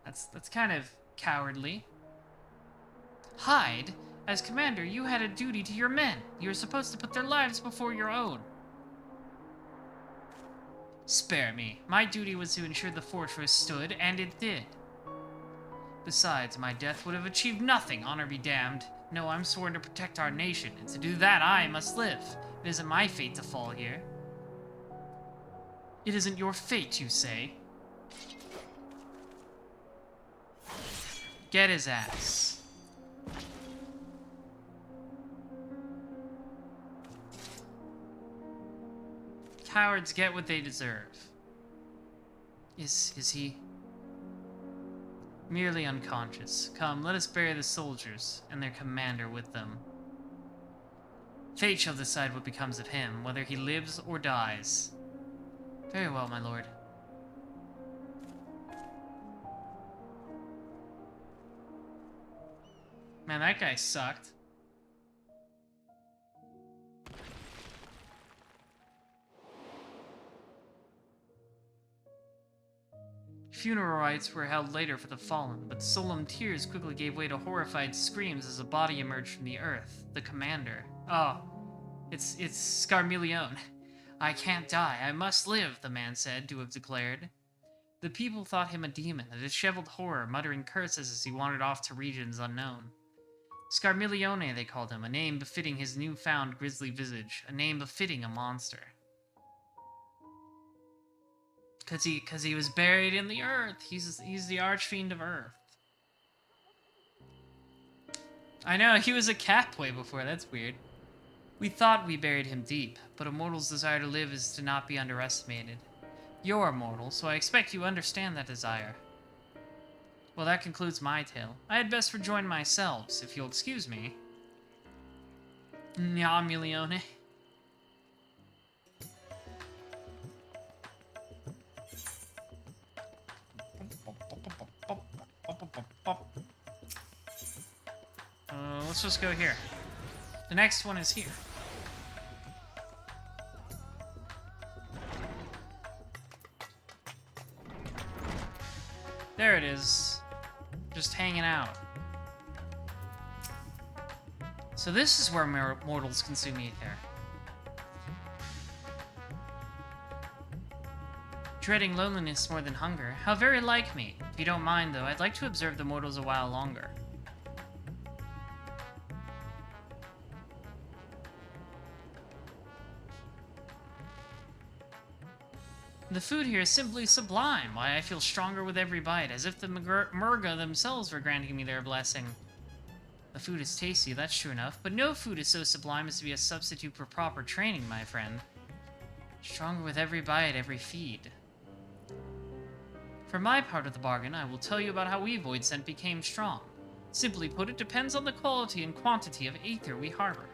A: That's kind of cowardly. Hide? As commander, you had a duty to your men. You were supposed to put their lives before your own. Spare me. My duty was to ensure the fortress stood, and it did. Besides, my death would have achieved nothing, honor be damned. No, I'm sworn to protect our nation, and to do that I must live. It isn't my fate to fall here. It isn't your fate, you say? Get his ass. Cowards get what they deserve. Is he... merely unconscious. Come, let us bury the soldiers, and their commander with them. Fate shall decide what becomes of him, whether he lives or dies. Very well, my lord. Man, that guy sucked. Funeral rites were held later for the fallen, but solemn tears quickly gave way to horrified screams as a body emerged from the earth. The commander. Oh, it's Scarmilione. I can't die, I must live, the man said to have declared. The people thought him a demon, a disheveled horror, muttering curses as he wandered off to regions unknown. Scarmilione, they called him, a name befitting his newfound grisly visage, a name befitting a monster. Cause he was buried in the earth. He's the archfiend of earth. I know, he was a cat way before, that's weird. We thought we buried him deep, but a mortal's desire to live is to not be underestimated. You're mortal, so I expect you understand that desire. Well, that concludes my tale. I had best rejoin my selves, if you'll excuse me. Nya let's just go here. The next one is here. There it is. Just hanging out. So this is where mortals consume ether. Dreading loneliness more than hunger. How very like me. If you don't mind, though, I'd like to observe the mortals a while longer. The food here is simply sublime. Why, I feel stronger with every bite, as if the Murga themselves were granting me their blessing. The food is tasty, that's true enough, but no food is so sublime as to be a substitute for proper training, my friend. Stronger with every bite, every feed. For my part of the bargain, I will tell you about how we Void Scent became strong. Simply put, it depends on the quality and quantity of aether we harbor.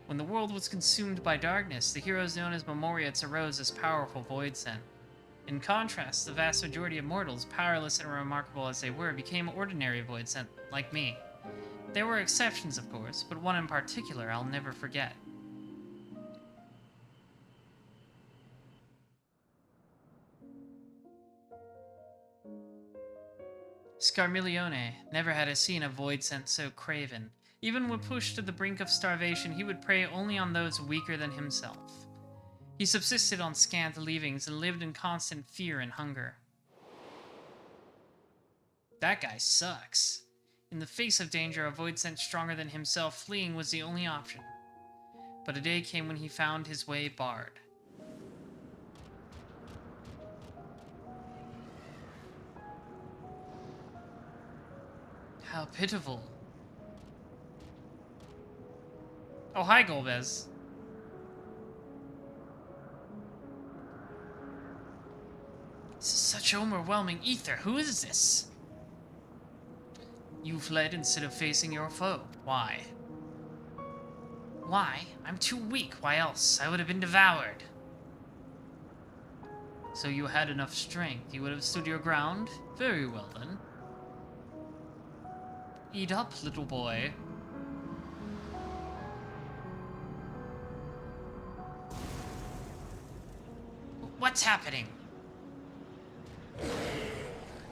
A: When the world was consumed by darkness, the heroes known as Memoriates arose as powerful Void Scent. In contrast, the vast majority of mortals, powerless and remarkable as they were, became ordinary Void Scent, like me. There were exceptions, of course, but one in particular I'll never forget. Scarmilione. Never had I seen a Void Scent so craven. Even when pushed to the brink of starvation, he would prey only on those weaker than himself. He subsisted on scant leavings and lived in constant fear and hunger. That guy sucks. In the face of danger, a Void Scent stronger than himself, fleeing was the only option. But a day came when he found his way barred. How pitiful. Oh, hi, Golbez. This is such overwhelming ether. Who is this? You fled instead of facing your foe. Why? Why? I'm too weak. Why else? I would have been devoured. So you had enough strength. You would have stood your ground? Very well, then. Eat up, little boy. What's happening?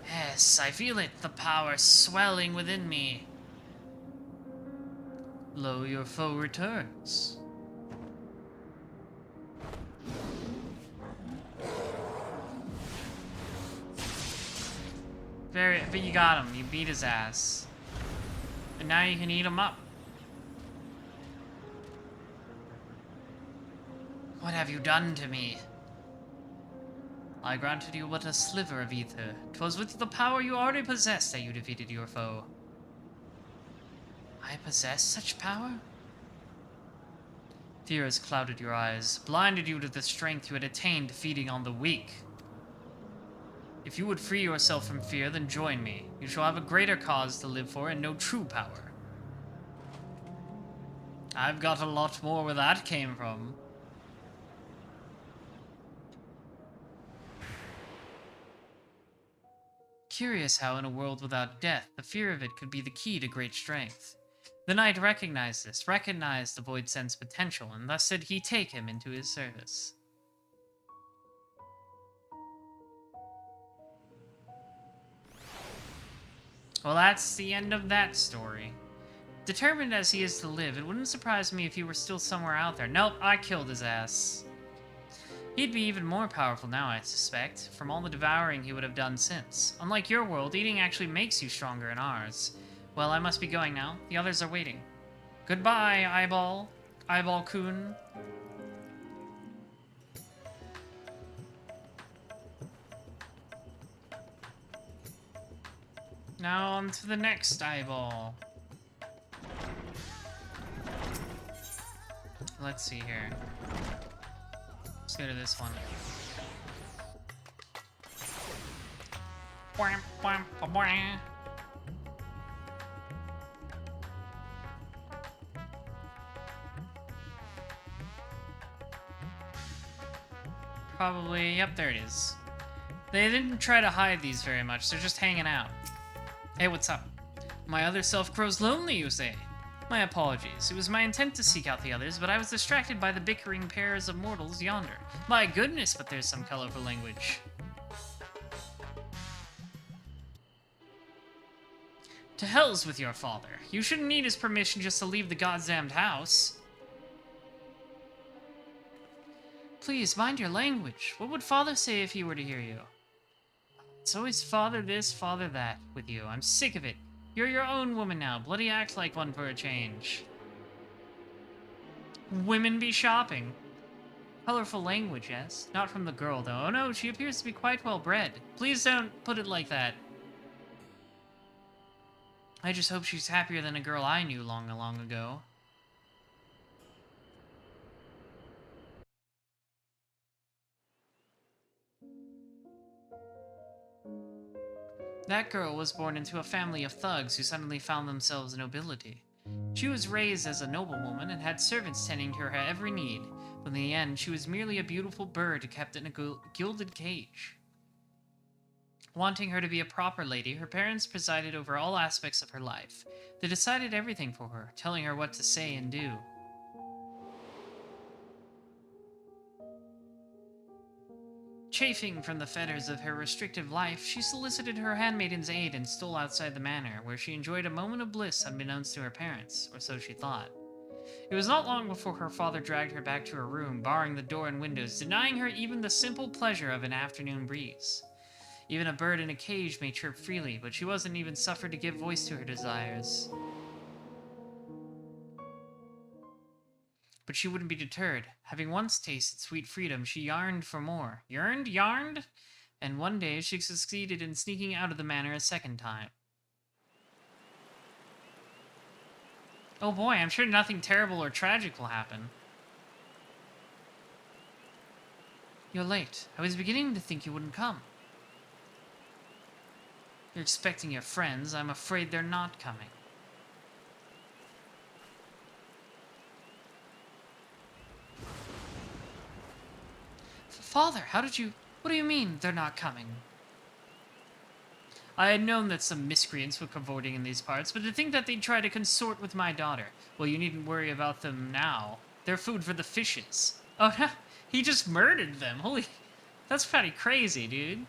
A: Yes, I feel it. The power swelling within me. Lo, your foe returns. But you got him. You beat his ass. And now you can eat him up. What have you done to me? I granted you but a sliver of ether. 'Twas with the power you already possessed that you defeated your foe. I possess such power? Fear has clouded your eyes, blinded you to the strength you had attained feeding on the weak. If you would free yourself from fear, then join me. You shall have a greater cause to live for and know true power. I've got a lot more where that came from. Curious how, in a world without death, the fear of it could be the key to great strength. The knight recognized this, recognized the Void Scent's potential, and thus did he take him into his service. Well, that's the end of that story. Determined as he is to live, it wouldn't surprise me if he were still somewhere out there. Nope, I killed his ass. He'd be even more powerful now, I suspect, from all the devouring he would have done since. Unlike your world, eating actually makes you stronger in ours. Well, I must be going now. The others are waiting. Goodbye, Eyeball. Eyeball-kun. Now on to the next eyeball. Let's see here. Let's go to this one. Wham, wham, wham. Probably, yep, there it is. They didn't try to hide these very much, they're just hanging out. Hey, what's up? My other self grows lonely, you say? My apologies. It was my intent to seek out the others, but I was distracted by the bickering pairs of mortals yonder. My goodness, but there's some colorful language. To hell's with your father. You shouldn't need his permission just to leave the goddamned house. Please, mind your language. What would father say if he were to hear you? It's always father this, father that with you. I'm sick of it. You're your own woman now. Bloody act like one for a change. Women be shopping. Colorful language, yes. Not from the girl, though. Oh no, she appears to be quite well bred. Please don't put it like that. I just hope she's happier than a girl I knew long ago. That girl was born into a family of thugs who suddenly found themselves nobility. She was raised as a noblewoman and had servants tending to her every need, but in the end she was merely a beautiful bird kept in a gilded cage. Wanting her to be a proper lady, her parents presided over all aspects of her life. They decided everything for her, telling her what to say and do. Chafing from the fetters of her restrictive life, she solicited her handmaiden's aid and stole outside the manor, where she enjoyed a moment of bliss unbeknownst to her parents, or so she thought. It was not long before her father dragged her back to her room, barring the door and windows, denying her even the simple pleasure of an afternoon breeze. Even a bird in a cage may chirp freely, but she wasn't even suffered to give voice to her desires. But she wouldn't be deterred. Having once tasted sweet freedom, she yearned for more. Yarned? And one day she succeeded in sneaking out of the manor a second time. Oh boy, I'm sure nothing terrible or tragic will happen. You're late. I was beginning to think you wouldn't come. You're expecting your friends. I'm afraid they're not coming. Father, how did you... What do you mean, they're not coming? I had known that some miscreants were cavorting in these parts, but to think that they'd try to consort with my daughter... Well, you needn't worry about them now. They're food for the fishes. Oh, he just murdered them. Holy... That's pretty crazy, dude.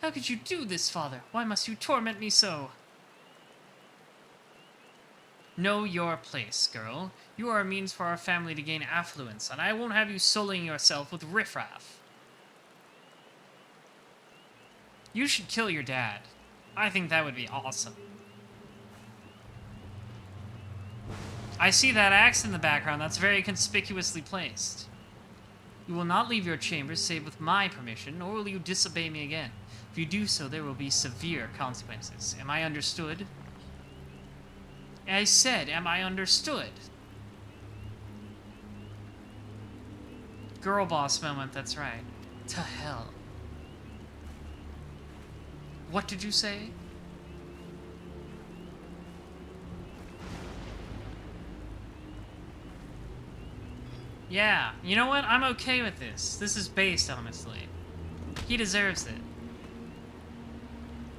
A: How could you do this, Father? Why must you torment me so? Know your place, girl. You are a means for our family to gain affluence, and I won't have you sullying yourself with riffraff. You should kill your dad. I think that would be awesome. I see that axe in the background. That's very conspicuously placed. You will not leave your chambers save with my permission, nor will you disobey me again. If you do so, there will be severe consequences. Am I understood? I said, am I understood? Girl boss moment, that's right. To hell. What did you say? Yeah, you know what? I'm okay with this. This is based, honestly. He deserves it.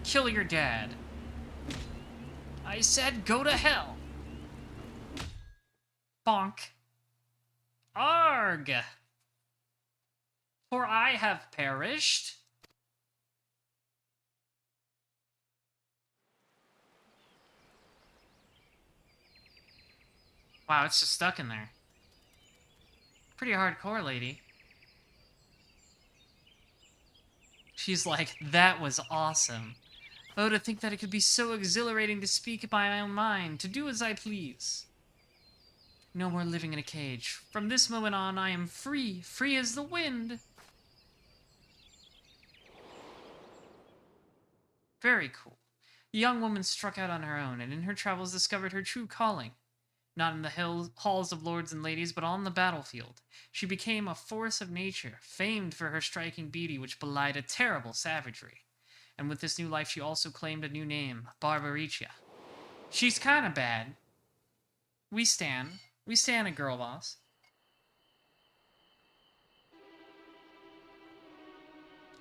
A: Kill your dad. I said go to hell. Bonk. Arg. For I have perished. Wow, it's just stuck in there. Pretty hardcore, lady. She's like, that was awesome. Oh, to think that it could be so exhilarating to speak my own mind, to do as I please. No more living in a cage. From this moment on, I am free, free as the wind. Very cool. The young woman struck out on her own, and in her travels discovered her true calling. Not in the halls of lords and ladies, but on the battlefield. She became a force of nature, famed for her striking beauty which belied a terrible savagery. And with this new life she also claimed a new name, Barbaricia. She's kinda bad. We stan a girl boss.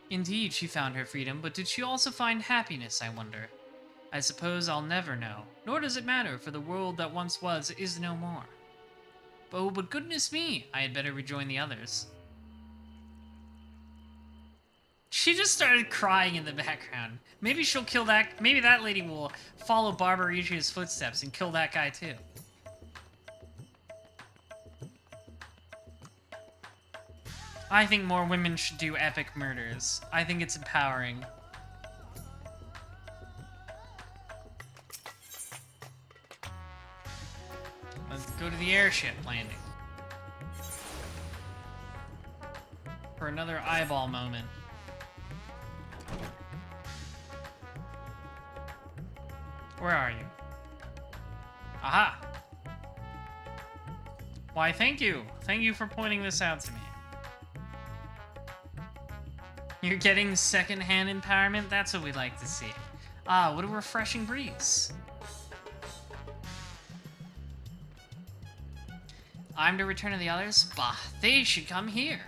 A: Indeed, she found her freedom, but did she also find happiness, I wonder? I suppose I'll never know, nor does it matter, for the world that once was is no more. But goodness me, I had better rejoin the others. She just started crying in the background. Maybe she'll kill that, maybe that lady will follow Barbaricia's footsteps and kill that guy too. I think more women should do epic murders. I think it's empowering. Let's go to the airship landing. For another eyeball moment. Where are you? Aha! Why, thank you. Thank you for pointing this out to me. You're getting second-hand empowerment? That's what we like to see. Ah, what a refreshing breeze. I'm to return to the others? Bah, they should come here.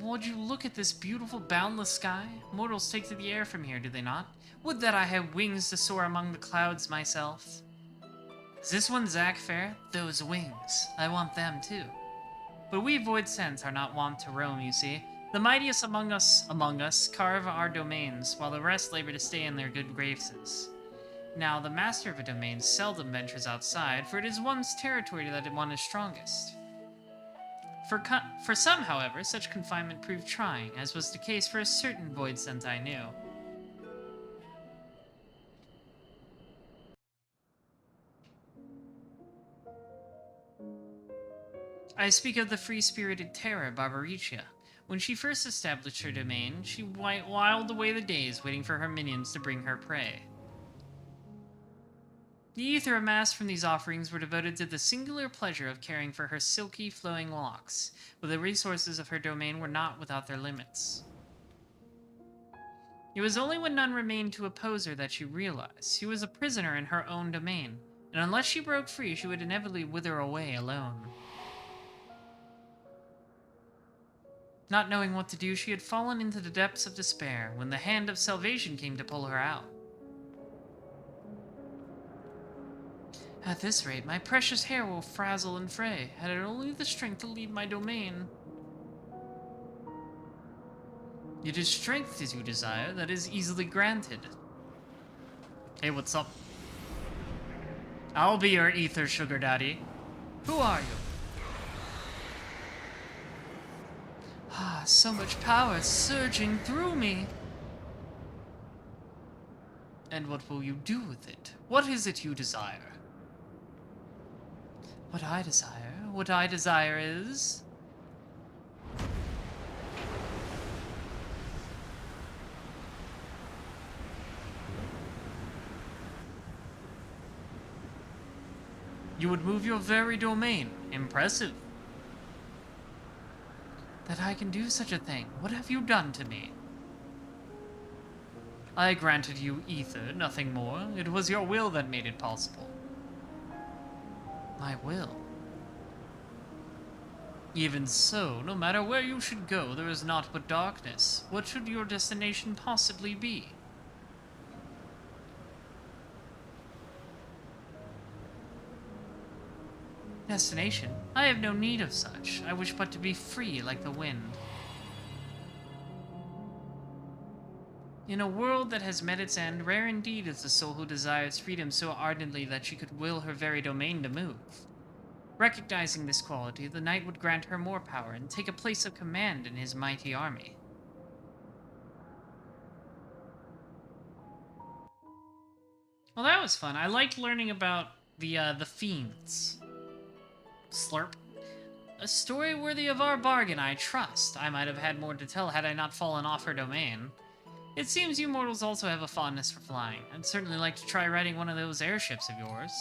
A: Would you look at this beautiful, boundless sky? Mortals take to the air from here, do they not? Would that I had wings to soar among the clouds myself. Is this one Zack fair? Those wings. I want them too. But we void sense are not wont to roam, you see. The mightiest among us carve our domains, while the rest labor to stay in their good graces. Now, the master of a domain seldom ventures outside, for it is one's territory that one is strongest. For some, however, such confinement proved trying, as was the case for a certain void sense I knew. I speak of the free-spirited terror, Barbaricia. When she first established her domain, she whiled away the days waiting for her minions to bring her prey. The ether amassed from these offerings were devoted to the singular pleasure of caring for her silky, flowing locks, but the resources of her domain were not without their limits. It was only when none remained to oppose her that she realized she was a prisoner in her own domain, and unless she broke free, she would inevitably wither away alone. Not knowing what to do, she had fallen into the depths of despair when the hand of salvation came to pull her out. At this rate, my precious hair will frazzle and fray, had it only the strength to leave my domain. It is strength as you desire, that is easily granted. Hey, what's up? I'll be your ether sugar daddy. Who are you? Ah, so much power surging through me. And what will you do with it? What is it you desire? What I desire is... You would move your very domain. Impressive. That I can do such a thing. What have you done to me? I granted you ether, nothing more. It was your will that made it possible. My will? Even so, no matter where you should go, there is naught but darkness. What should your destination possibly be? Destination? I have no need of such. I wish but to be free like the wind. In a world that has met its end, rare indeed is the soul who desires freedom so ardently that she could will her very domain to move. Recognizing this quality, the knight would grant her more power and take a place of command in his mighty army. Well, that was fun. I liked learning about the fiends. Slurp. A story worthy of our bargain, I trust. I might have had more to tell had I not fallen off her domain. It seems you mortals also have a fondness for flying. I'd certainly like to try riding one of those airships of yours.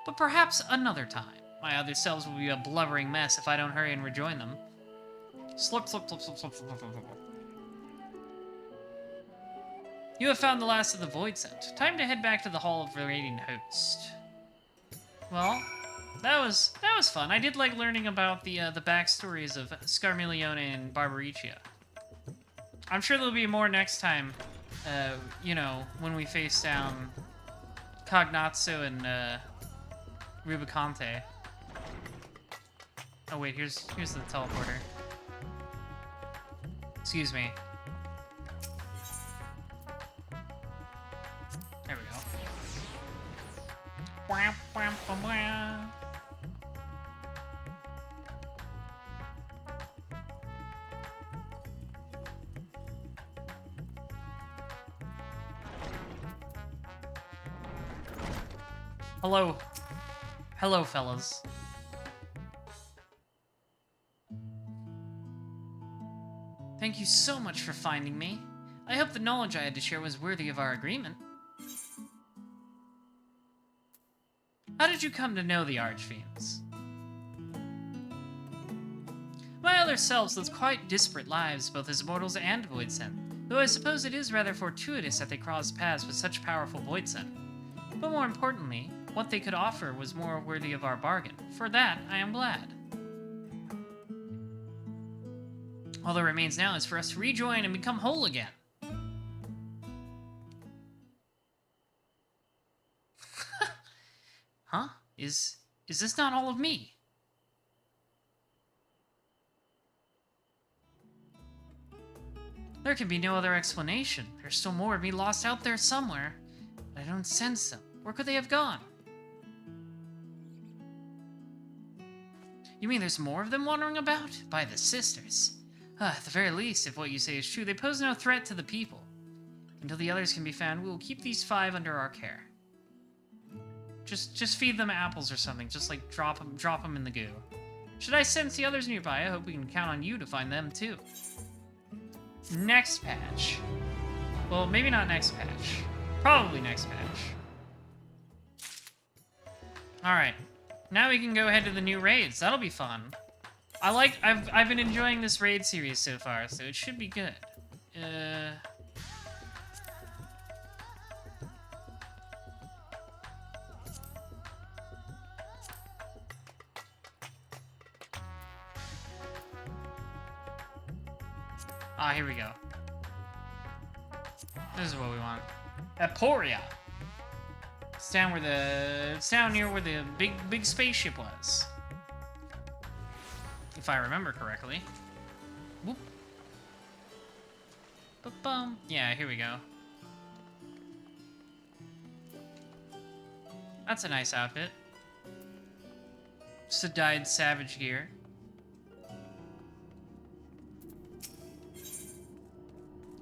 A: But perhaps another time. My other selves will be a blubbering mess if I don't hurry and rejoin them. Slurp, slurp, slurp, slurp, slurp, slurp, slurp, slurp. You have found the last of the Void Scent. Time to head back to the Hall of the Radiant Host. Well, that was fun. I did like learning about the backstories of Scarmiglione and Barbaricia. I'm sure there'll be more next time, you know, when we face down Cognazzo and Rubicante. Oh wait, here's the teleporter. Excuse me. There we go. Wah, wah, wah, wah. Hello. Hello, fellas. Thank you so much for finding me. I hope the knowledge I had to share was worthy of our agreement. How did you come to know the Archfiends? My other selves lived quite disparate lives, both as mortals and Voidsent, though I suppose it is rather fortuitous that they crossed paths with such powerful Voidsent. But more importantly, what they could offer was more worthy of our bargain. For that, I am glad. All that remains now is for us to rejoin and become whole again. Huh? Is this not all of me? There can be no other explanation. There's still more of me lost out there somewhere. But I don't sense them. Where could they have gone? You mean there's more of them wandering about? By the sisters. At the very least, if what you say is true, they pose no threat to the people. Until the others can be found, we will keep these 5 under our care. Just feed them apples or something. Just like drop them in the goo. Should I sense the others nearby, I hope we can count on you to find them too. Next patch. Well, maybe not next patch. Probably next patch. Alright. Now we can go ahead to the new raids. That'll be fun. I've been enjoying this raid series so far, so it should be good. Ah, here we go. This is what we want. Aporia. It's down near where the big spaceship was. If I remember correctly. Whoop. Ba-bum. Yeah, here we go. That's a nice outfit. Just a dyed savage gear.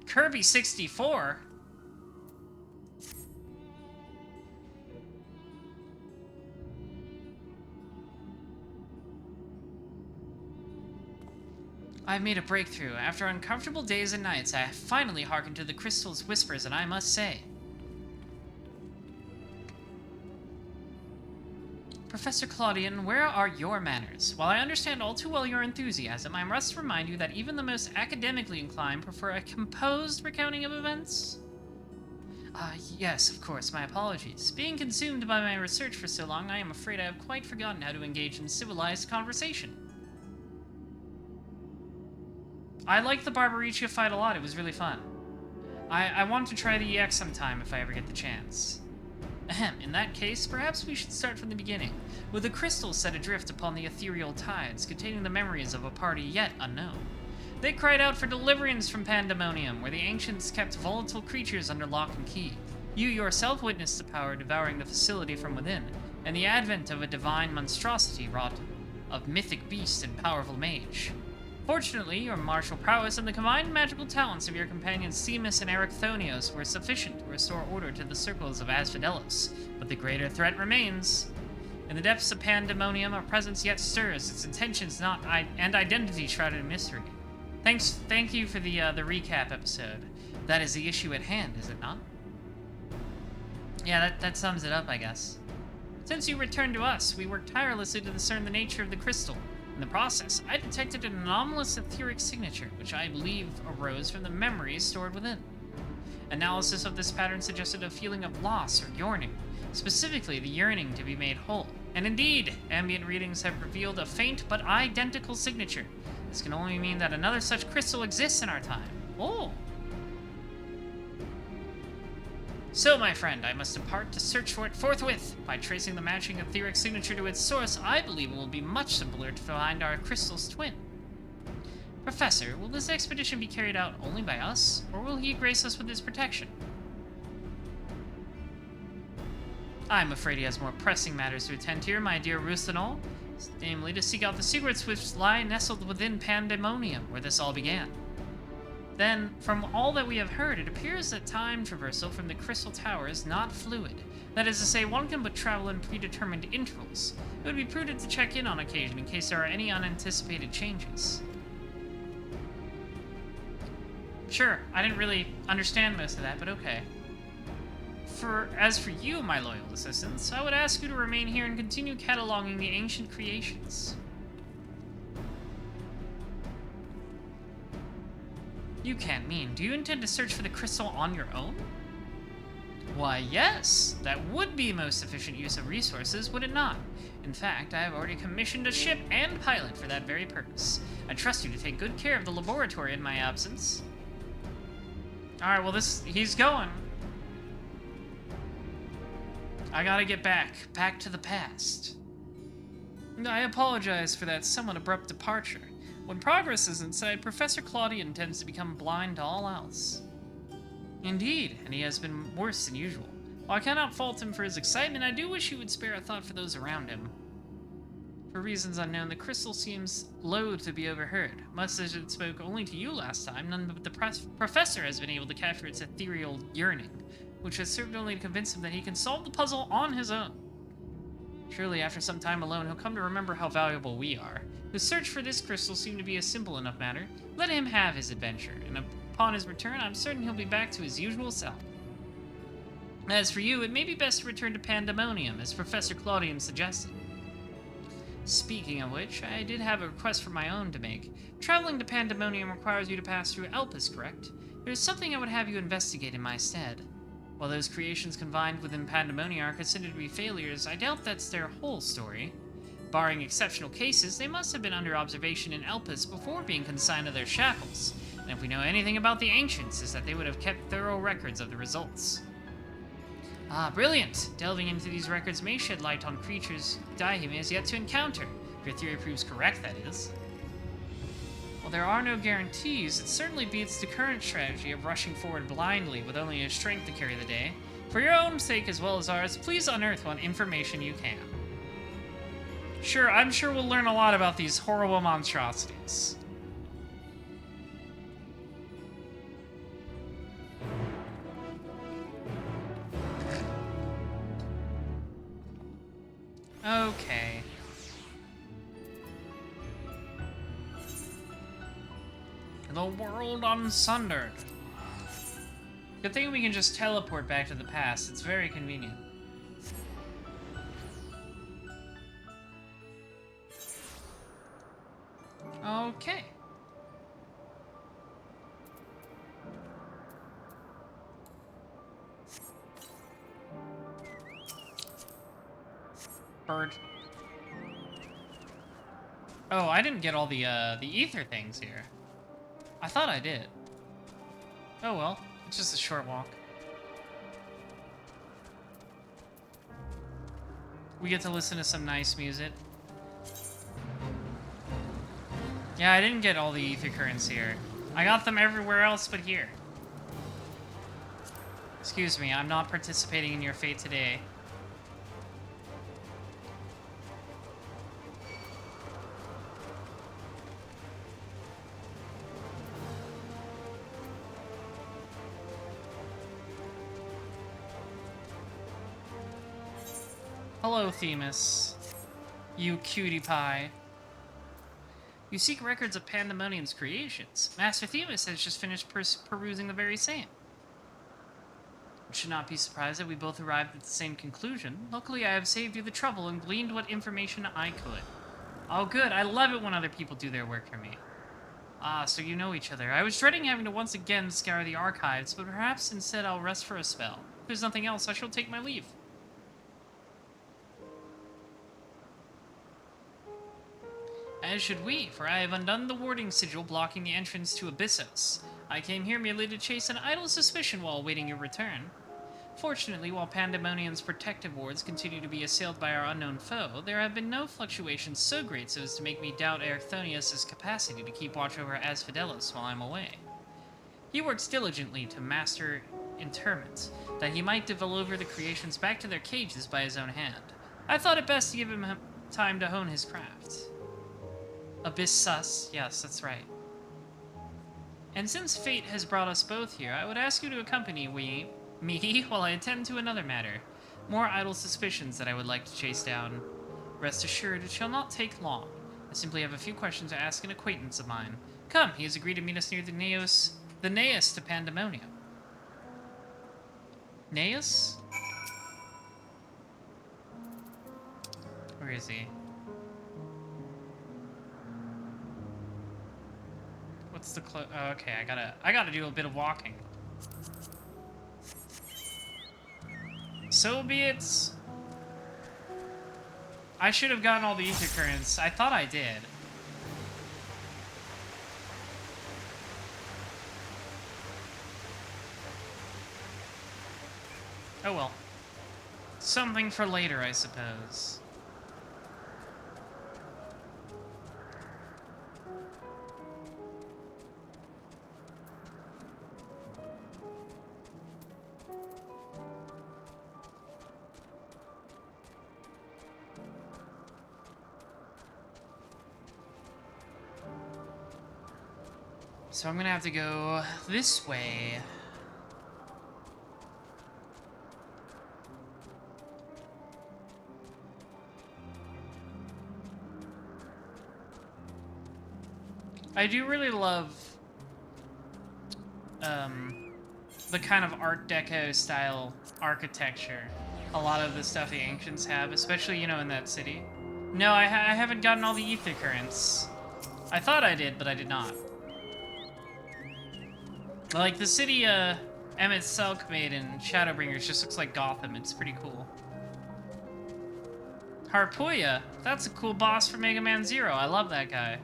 A: Kirby 64? I've made a breakthrough. After uncomfortable days and nights, I have finally hearkened to the crystal's whispers, and I must say... Professor Claudian, where are your manners? While I understand all too well your enthusiasm, I must remind you that even the most academically inclined prefer a composed recounting of events. Yes, of course, my apologies. Being consumed by my research for so long, I am afraid I have quite forgotten how to engage in civilized conversation. I liked the Barbaricia fight a lot, it was really fun. I want to try the EX sometime if I ever get the chance. Ahem, in that case, perhaps we should start from the beginning, with the crystals set adrift upon the ethereal tides, containing the memories of a party yet unknown. They cried out for deliverance from Pandemonium, where the ancients kept volatile creatures under lock and key. You yourself witnessed the power devouring the facility from within, and the advent of a divine monstrosity wrought of mythic beast and powerful mage. Fortunately, your martial prowess and the combined magical talents of your companions Themis and Erichthonios were sufficient to restore order to the circles of Asphodelos, but the greater threat remains. In the depths of Pandemonium, our presence yet stirs, its intentions and identity shrouded in mystery. Thank you for the recap episode. That is the issue at hand, is it not? Yeah, that sums it up, I guess. Since you returned to us, we worked tirelessly to discern the nature of the crystal. In the process, I detected an anomalous etheric signature, which I believe arose from the memories stored within. Analysis of this pattern suggested a feeling of loss or yearning, specifically the yearning to be made whole. And indeed, ambient readings have revealed a faint but identical signature. This can only mean that another such crystal exists in our time. Oh! So, my friend, I must depart to search for it forthwith. By tracing the matching etheric signature to its source, I believe it will be much simpler to find our crystal's twin. Professor, will this expedition be carried out only by us, or will he grace us with his protection? I'm afraid he has more pressing matters to attend to, my dear Ruthanol, namely to seek out the secrets which lie nestled within Pandemonium, where this all began. Then, from all that we have heard, it appears that time traversal from the Crystal Tower is not fluid. That is to say, one can but travel in predetermined intervals. It would be prudent to check in on occasion in case there are any unanticipated changes. Sure, I didn't really understand most of that, but okay. As for you, my loyal assistants, I would ask you to remain here and continue cataloging the ancient creations. You can't mean. Do you intend to search for the crystal on your own? Why, yes. That would be most efficient use of resources, would it not? In fact, I have already commissioned a ship and pilot for that very purpose. I trust you to take good care of the laboratory in my absence. Alright, well he's going. I gotta get back to the past. I apologize for that somewhat abrupt departure. When progress is in sight, Professor Claudian tends to become blind to all else. Indeed, and he has been worse than usual. While I cannot fault him for his excitement, I do wish he would spare a thought for those around him. For reasons unknown, the crystal seems loath to be overheard. Much as it spoke only to you last time, none but the professor has been able to capture its ethereal yearning, which has served only to convince him that he can solve the puzzle on his own. Surely, after some time alone, he'll come to remember how valuable we are. The search for this crystal seemed to be a simple enough matter. Let him have his adventure, and upon his return, I'm certain he'll be back to his usual self. As for you, it may be best to return to Pandemonium, as Professor Claudian suggested. Speaking of which, I did have a request for my own to make. Traveling to Pandemonium requires you to pass through Elpis, correct? There's something I would have you investigate in my stead. While those creations confined within Pandemonium are considered to be failures, I doubt that's their whole story. Barring exceptional cases, they must have been under observation in Elpis before being consigned to their shackles, and if we know anything about the Ancients, is that they would have kept thorough records of the results. Ah, brilliant! Delving into these records may shed light on creatures Daihime has yet to encounter, if your theory proves correct, that is. While there are no guarantees, it certainly beats the current strategy of rushing forward blindly with only your strength to carry the day. For your own sake as well as ours, please unearth what information you can. Sure, I'm sure we'll learn a lot about these horrible monstrosities. Okay. The world unsundered. Good thing we can just teleport back to the past. It's very convenient. Okay. Bird. Oh, I didn't get all the ether things here. I thought I did. Oh well, it's just a short walk. We get to listen to some nice music. Yeah, I didn't get all the ether currents here. I got them everywhere else but here. Excuse me, I'm not participating in your fate today. Hello, Themis. You cutie pie. You seek records of Pandemonium's creations. Master Themis has just finished perusing the very same. You should not be surprised that we both arrived at the same conclusion. Luckily, I have saved you the trouble and gleaned what information I could. Oh, good. I love it when other people do their work for me. Ah, so you know each other. I was dreading having to once again scour the archives, but perhaps instead I'll rest for a spell. If there's nothing else, I shall take my leave. As should we, for I have undone the warding sigil blocking the entrance to Abyssos. I came here merely to chase an idle suspicion while awaiting your return. Fortunately, while Pandemonium's protective wards continue to be assailed by our unknown foe, there have been no fluctuations so great so as to make me doubt Erchthonius' capacity to keep watch over Asfidelis while I'm away. He works diligently to master interment, that he might deliver the creations back to their cages by his own hand. I thought it best to give him time to hone his craft. Abyssos, yes, that's right. And since fate has brought us both here, I would ask you to accompany me while I attend to another matter. More idle suspicions that I would like to chase down. Rest assured, it shall not take long. I simply have a few questions to ask an acquaintance of mine. Come, he has agreed to meet us near the naos to Pandemonium. Naos? Where is he? What's the oh, okay, I gotta do a bit of walking. So be it. I should have gotten all the ether currents. I thought I did. Oh well. Something for later, I suppose. So I'm gonna have to go this way. I do really love the kind of Art Deco style architecture a lot of the stuff the Ancients have, especially, you know, in that city. No, I haven't gotten all the ether currents. I thought I did, but I did not. Like, the city Emmett Selk made in Shadowbringers just looks like Gotham. It's pretty cool. Harpuya, that's a cool boss for Mega Man Zero. I love that guy.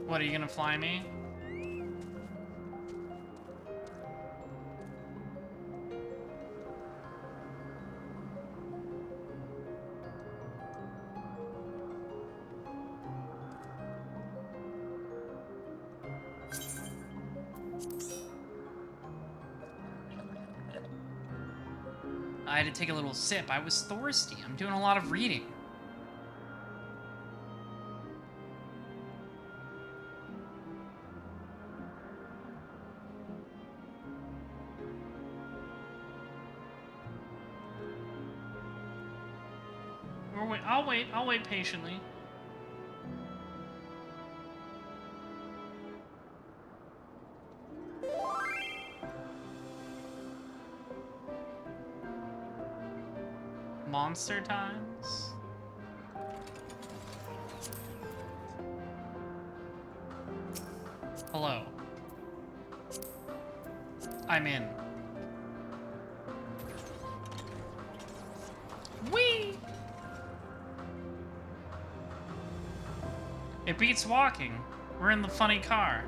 A: What, are you gonna fly me? I had to take a little sip. I was thirsty. I'm doing a lot of reading. I'll wait patiently. Monster times? Hello. I'm in. Whee! It beats walking. We're in the funny car.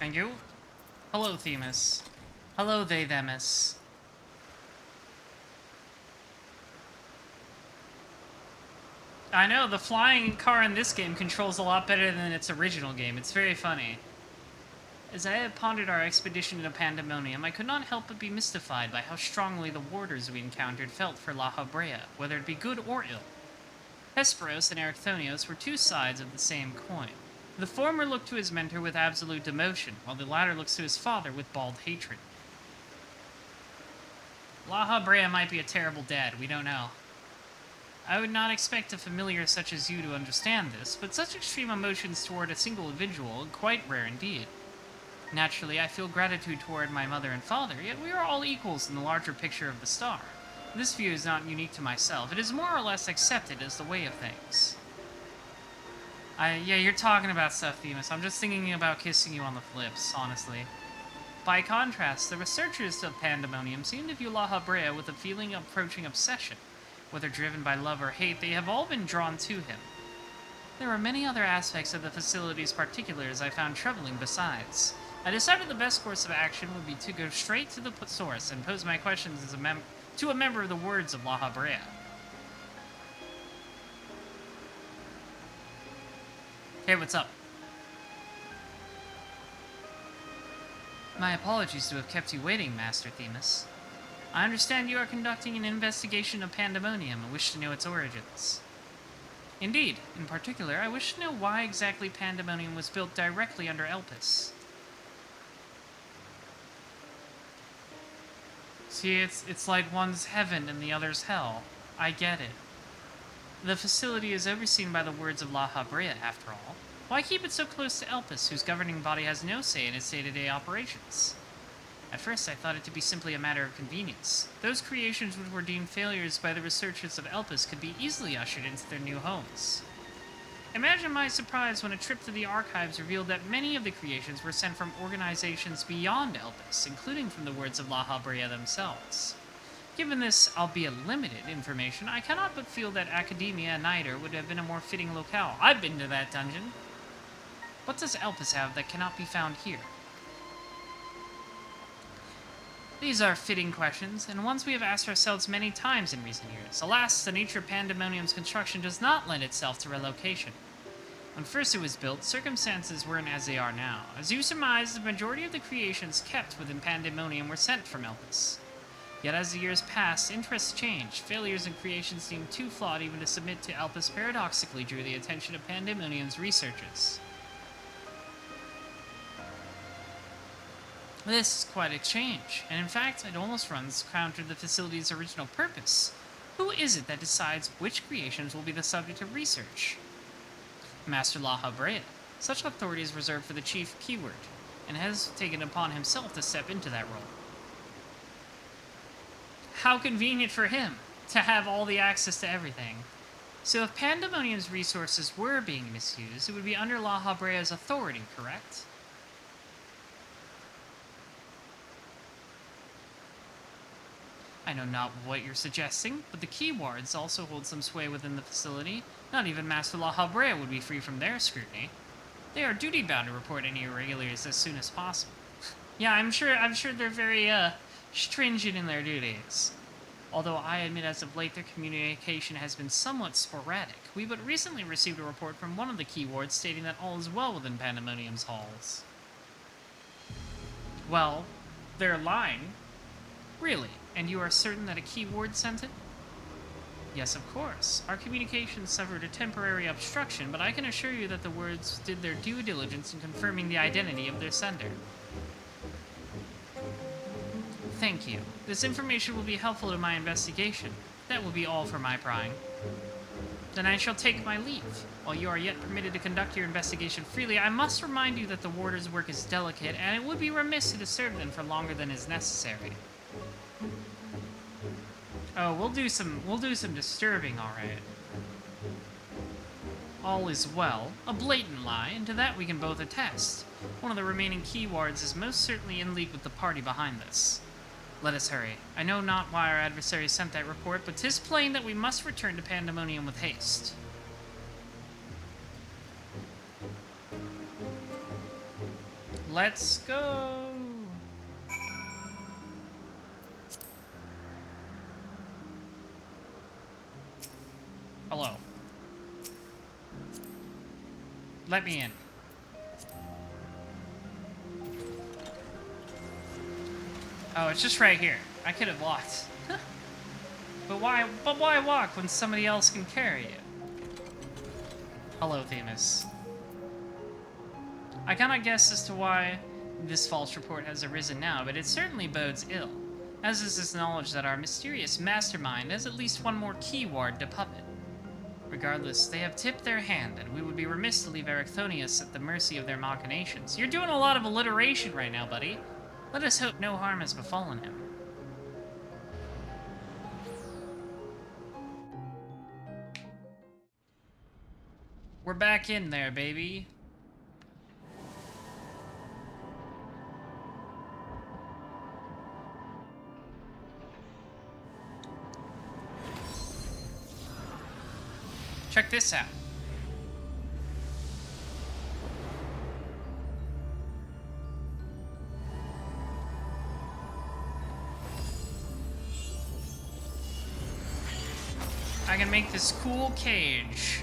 A: Thank you. Hello, Themis. Hello, they, themis. I know, the flying car in this game controls a lot better than its original game. It's very funny. As I had pondered our expedition into Pandemonium, I could not help but be mystified by how strongly the warders we encountered felt for La Habrea, whether it be good or ill. Hesperos and Erichthonios were two sides of the same coin. The former looked to his mentor with absolute devotion, while the latter looks to his father with bald hatred. La Habrea might be a terrible dad, we don't know. I would not expect a familiar such as you to understand this, but such extreme emotions toward a single individual are quite rare indeed. Naturally, I feel gratitude toward my mother and father, yet we are all equals in the larger picture of the star. This view is not unique to myself. It is more or less accepted as the way of things. Yeah, you're talking about stuff, Themis. I'm just thinking about kissing you on the flips, honestly. By contrast, the researchers of Pandemonium seem to view La Habrea with a feeling of approaching obsession. Whether driven by love or hate, they have all been drawn to him. There were many other aspects of the facility's particulars I found troubling besides. I decided the best course of action would be to go straight to the source and pose my questions as to a member of the words of La Habrea. Hey, what's up? My apologies to have kept you waiting, Master Themis. I understand you are conducting an investigation of Pandemonium and wish to know its origins. Indeed. In particular, I wish to know why exactly Pandemonium was built directly under Elpis. See, it's like one's heaven and the other's hell. I get it. The facility is overseen by the words of La Habrea, after all. Why keep it so close to Elpis, whose governing body has no say in its day-to-day operations? At first, I thought it to be simply a matter of convenience. Those creations which were deemed failures by the researchers of Elpis could be easily ushered into their new homes. Imagine my surprise when a trip to the archives revealed that many of the creations were sent from organizations beyond Elpis, including from the words of La Habrea themselves. Given this, albeit limited, information, I cannot but feel that Academia and Nider would have been a more fitting locale. I've been to that dungeon. What does Elpis have that cannot be found here? These are fitting questions, and ones we have asked ourselves many times in recent years. Alas, the nature of Pandemonium's construction does not lend itself to relocation. When first it was built, circumstances weren't as they are now. As you surmised, the majority of the creations kept within Pandemonium were sent from Elpis. Yet as the years passed, interests changed. Failures in creations deemed too flawed even to submit to Elpis paradoxically drew the attention of Pandemonium's researchers. This is quite a change, and in fact, it almost runs counter to the facility's original purpose. Who is it that decides which creations will be the subject of research? Master La Habrea. Such authority is reserved for the chief keyword, and has taken upon himself to step into that role. How convenient for him to have all the access to everything. So if Pandemonium's resources were being misused, it would be under La Habrea's authority, correct? I know not what you're suggesting, but the key wards also hold some sway within the facility. Not even Master La Habrea would be free from their scrutiny. They are duty-bound to report any irregularities as soon as possible. Yeah, I'm sure they're very, stringent in their duties. Although I admit as of late their communication has been somewhat sporadic. We but recently received a report from one of the key wards stating that all is well within Pandemonium's halls. Well, they're lying. Really? And you are certain that a key ward sent it? Yes, of course. Our communications suffered a temporary obstruction, but I can assure you that the words did their due diligence in confirming the identity of their sender. Thank you. This information will be helpful to my investigation. That will be all for my prying. Then I shall take my leave. While you are yet permitted to conduct your investigation freely, I must remind you that the warder's work is delicate, and it would be remiss to disturb them for longer than is necessary. Oh, we'll do some disturbing, alright. All is well. A blatant lie, and to that we can both attest. One of the remaining key wards is most certainly in league with the party behind this. Let us hurry. I know not why our adversary sent that report, but 'tis plain that we must return to Pandemonium with haste. Let's go. Hello. Let me in. Oh, it's just right here. I could have walked. But why walk when somebody else can carry you? Hello, Themis. I cannot guess as to why this false report has arisen now, but it certainly bodes ill, as is this knowledge that our mysterious mastermind has at least one more keyword to puppet. Regardless, they have tipped their hand, and we would be remiss to leave Ericthonius at the mercy of their machinations. You're doing a lot of alliteration right now, buddy. Let us hope no harm has befallen him. We're back in there, baby. Check this out. I can make this cool cage.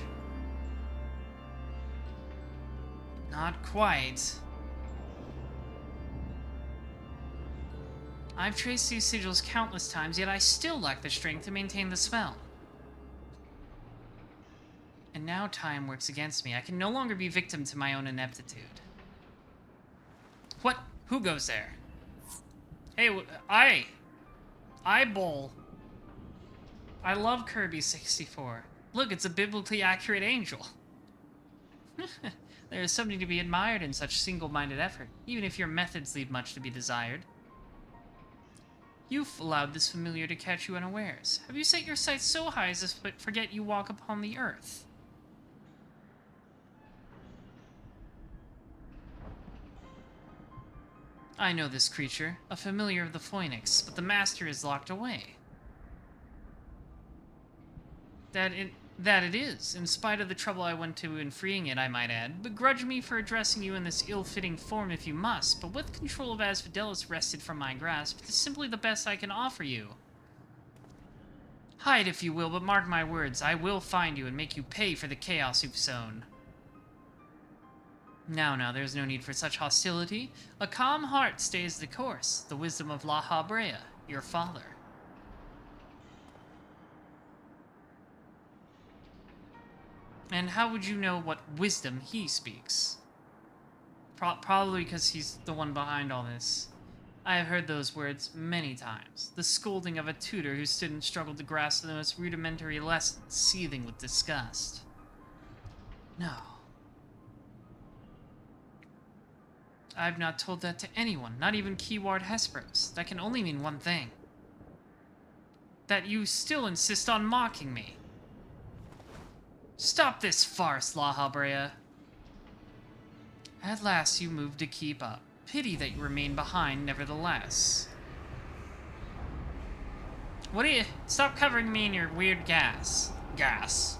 A: Not quite. I've traced these sigils countless times, yet I still lack the strength to maintain the spell. And now time works against me. I can no longer be victim to my own ineptitude. What? Who goes there? Hey, Eyeball. I love Kirby 64. Look, it's a biblically accurate angel. There is something to be admired in such single-minded effort, even if your methods leave much to be desired. You've allowed this familiar to catch you unawares. Have you set your sights so high as to forget you walk upon the earth? I know this creature, a familiar of the Phoenix, but the master is locked away. That it is, in spite of the trouble I went to in freeing it, I might add. Begrudge me for addressing you in this ill-fitting form if you must, but with control of Asfidelis wrested from my grasp, it is simply the best I can offer you. Hide if you will, but mark my words, I will find you and make you pay for the chaos you've sown. Now, there's no need for such hostility. A calm heart stays the course, the wisdom of La Habrea, your father. And how would you know what wisdom he speaks? Probably because he's the one behind all this. I have heard those words many times. The scolding of a tutor who stood and struggled to grasp the most rudimentary lessons, seething with disgust. No. I've not told that to anyone, not even Keyword Hesperos. That can only mean one thing. That you still insist on mocking me. Stop this farce, La Habrea. At last you moved to keep up. Pity that you remain behind, nevertheless. What are you... Stop covering me in your weird gas. Gas.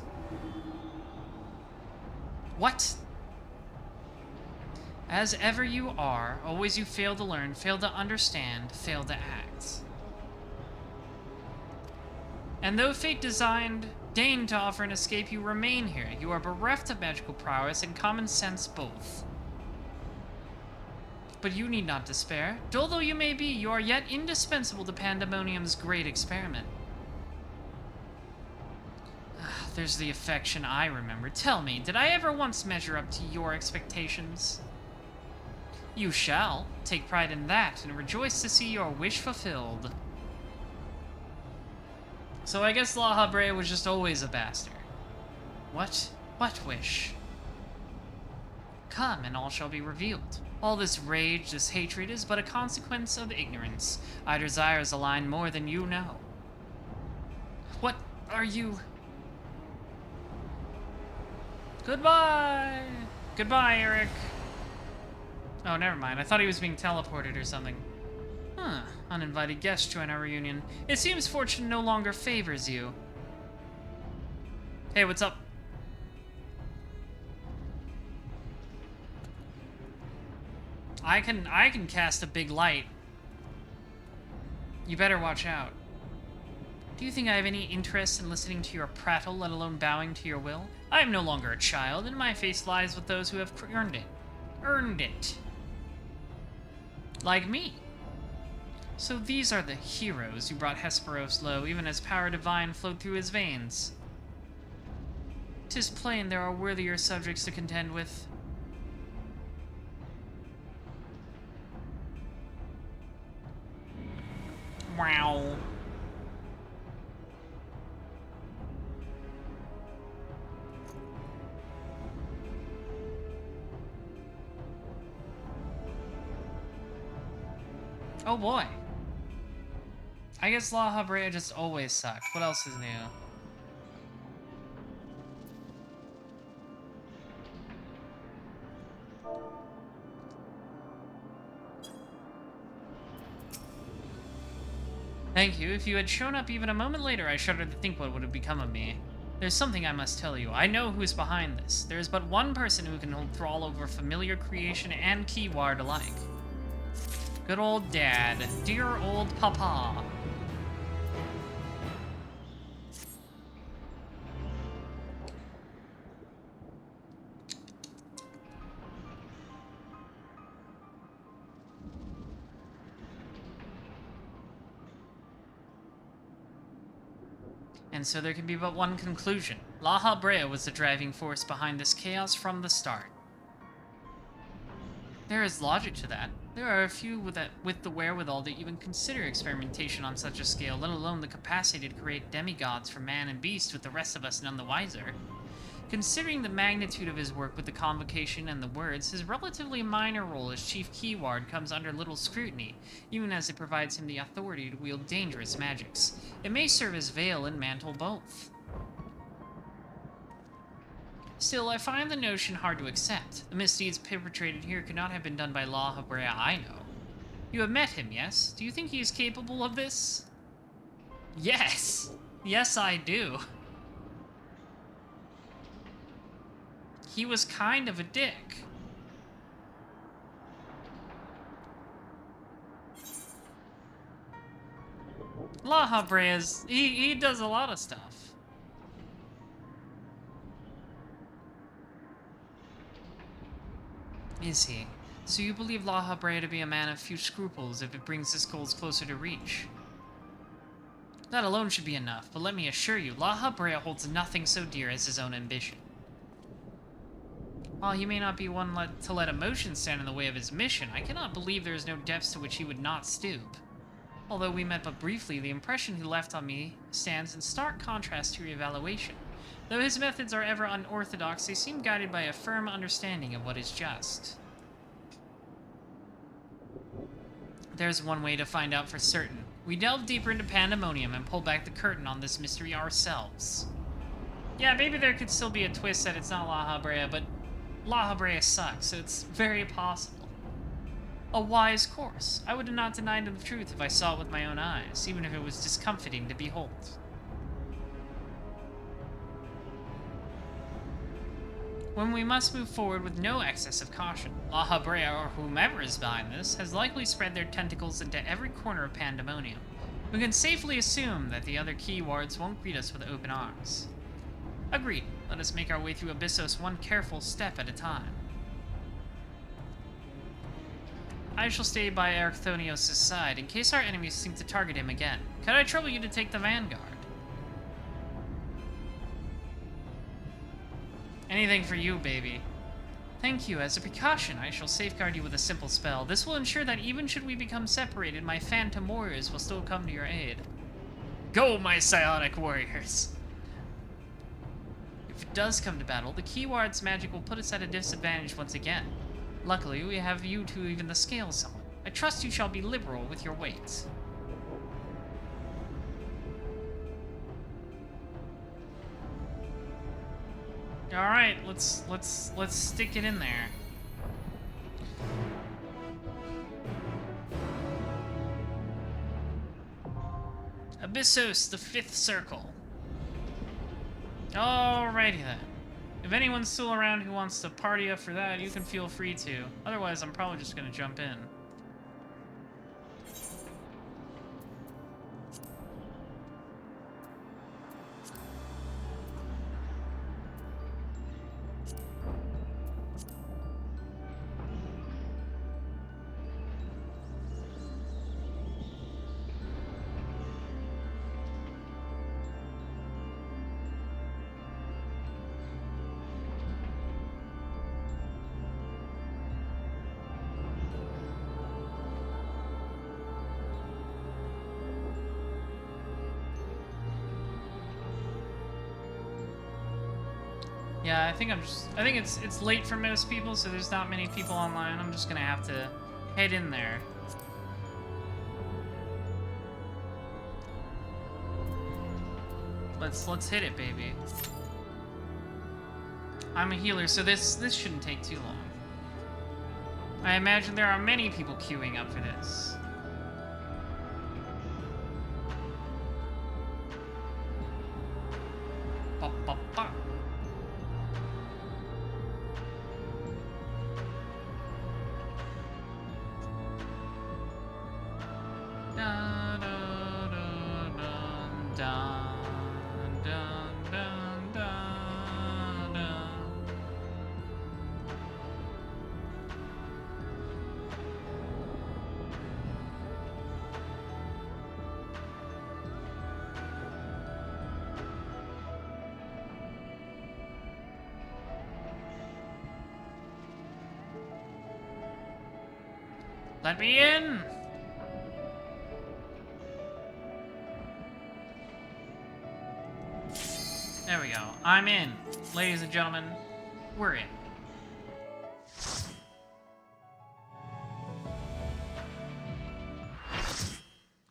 A: What? As ever you are, always you fail to learn, fail to understand, fail to act. And though fate deigned to offer an escape, you remain here. You are bereft of magical prowess and common sense both. But you need not despair. Dull though you may be, you are yet indispensable to Pandemonium's great experiment. There's the affection I remember. Tell me, did I ever once measure up to your expectations? You shall. Take pride in that, and rejoice to see your wish fulfilled. So I guess La Habrea was just always a bastard. What? What wish? Come, and all shall be revealed. All this rage, this hatred, is but a consequence of ignorance. Our desires align more than you know. What are you... Goodbye! Goodbye, Eric. Oh, never mind. I thought he was being teleported or something. Huh. Uninvited guests join our reunion. It seems fortune no longer favors you. Hey, what's up? I can cast a big light. You better watch out. Do you think I have any interest in listening to your prattle, let alone bowing to your will? I am no longer a child, and my face lies with those who have earned it. Earned it. Like me. So these are the heroes who brought Hesperos low, even as power divine flowed through his veins. 'Tis plain there are worthier subjects to contend with. Wow. Oh boy. I guess La Habrea just always sucked. What else is new? Thank you. If you had shown up even a moment later, I shudder to think what would have become of me. There's something I must tell you. I know who is behind this. There is but one person who can hold thrall over familiar creation and keyword alike. Good old Dad. Dear old Papa. And so there can be but one conclusion. La Habrea was the driving force behind this chaos from the start. There is logic to that. There are a few with the wherewithal to even consider experimentation on such a scale, let alone the capacity to create demigods for man and beast, with the rest of us none the wiser. Considering the magnitude of his work with the Convocation and the Words, his relatively minor role as Chief Keyward comes under little scrutiny, even as it provides him the authority to wield dangerous magics. It may serve as veil and mantle both. Still, I find the notion hard to accept. The misdeeds perpetrated here could not have been done by La Habrea I know. You have met him, yes? Do you think he is capable of this? Yes! Yes, I do. He was kind of a dick. La Habrea's, he does a lot of stuff. Is he? So you believe La Habrea to be a man of few scruples if it brings his goals closer to reach? That alone should be enough, but let me assure you, La Habrea holds nothing so dear as his own ambition. While he may not be one to let emotion stand in the way of his mission, I cannot believe there is no depths to which he would not stoop. Although we met but briefly, the impression he left on me stands in stark contrast to your evaluation. Though his methods are ever unorthodox, they seem guided by a firm understanding of what is just. There's one way to find out for certain. We delve deeper into Pandemonium and pull back the curtain on this mystery ourselves. Yeah, maybe there could still be a twist that it's not La Habrea, but La Habrea sucks, so it's very possible. A wise course. I would have not denied the truth if I saw it with my own eyes, even if it was discomfiting to behold. When we must move forward with no excess of caution, La Habrea, or whomever is behind this, has likely spread their tentacles into every corner of Pandemonium. We can safely assume that the other keywards won't greet us with open arms. Agreed. Let us make our way through Abyssos one careful step at a time. I shall stay by Erchthonios' side in case our enemies seem to target him again. Could I trouble you to take the vanguard? Anything for you, baby. Thank you. As a precaution, I shall safeguard you with a simple spell. This will ensure that even should we become separated, my phantom warriors will still come to your aid. Go, my psionic warriors! If it does come to battle, the keyword's magic will put us at a disadvantage once again. Luckily, we have you to even the scale somewhat. I trust you shall be liberal with your weights. All right, let's stick it in there. Abyssos, the 5th circle. Alrighty then. If anyone's still around who wants to party up for that, you can feel free to. Otherwise, I'm probably just gonna jump in. Yeah, I think it's late for most people, so there's not many people online. I'm just gonna have to head in there. Let's hit it, baby. I'm a healer, so this shouldn't take too long. I imagine there are many people queuing up for this. Ba, ba, ba. Da, da, da, dun, dun, dun, dun, dun, dun. Let me in! There we go. I'm in. Ladies and gentlemen, we're in.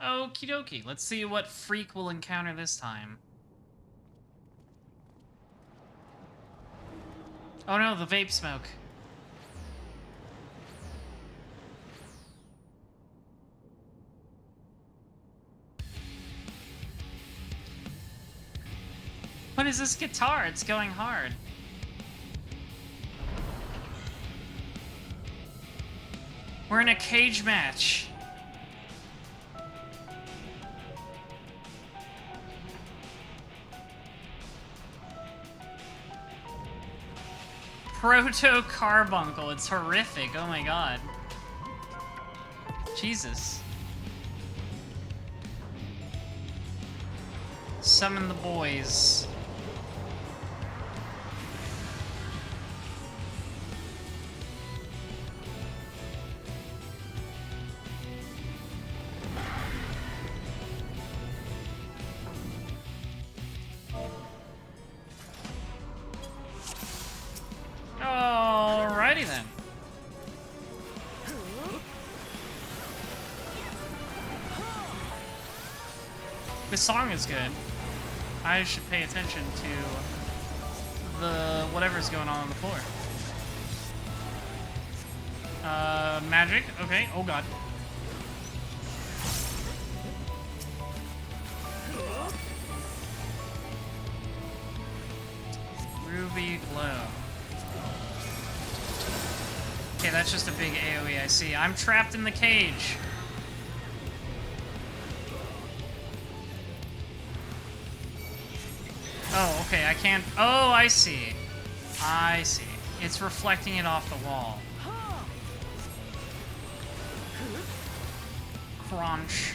A: Okie dokie. Let's see what freak we'll encounter this time. Oh no, the vape smoke. What is this guitar? It's going hard. We're in a cage match. Proto Carbuncle. It's horrific. Oh my god. Jesus. Summon the boys. Alrighty then. This song is good. I should pay attention to the whatever's going on the floor. Magic. Okay. Oh god. Ruby glow. Okay, that's just a big AoE, I see. I'm trapped in the cage. Oh, okay, I can't... Oh, I see. I see. It's reflecting it off the wall. Crunch.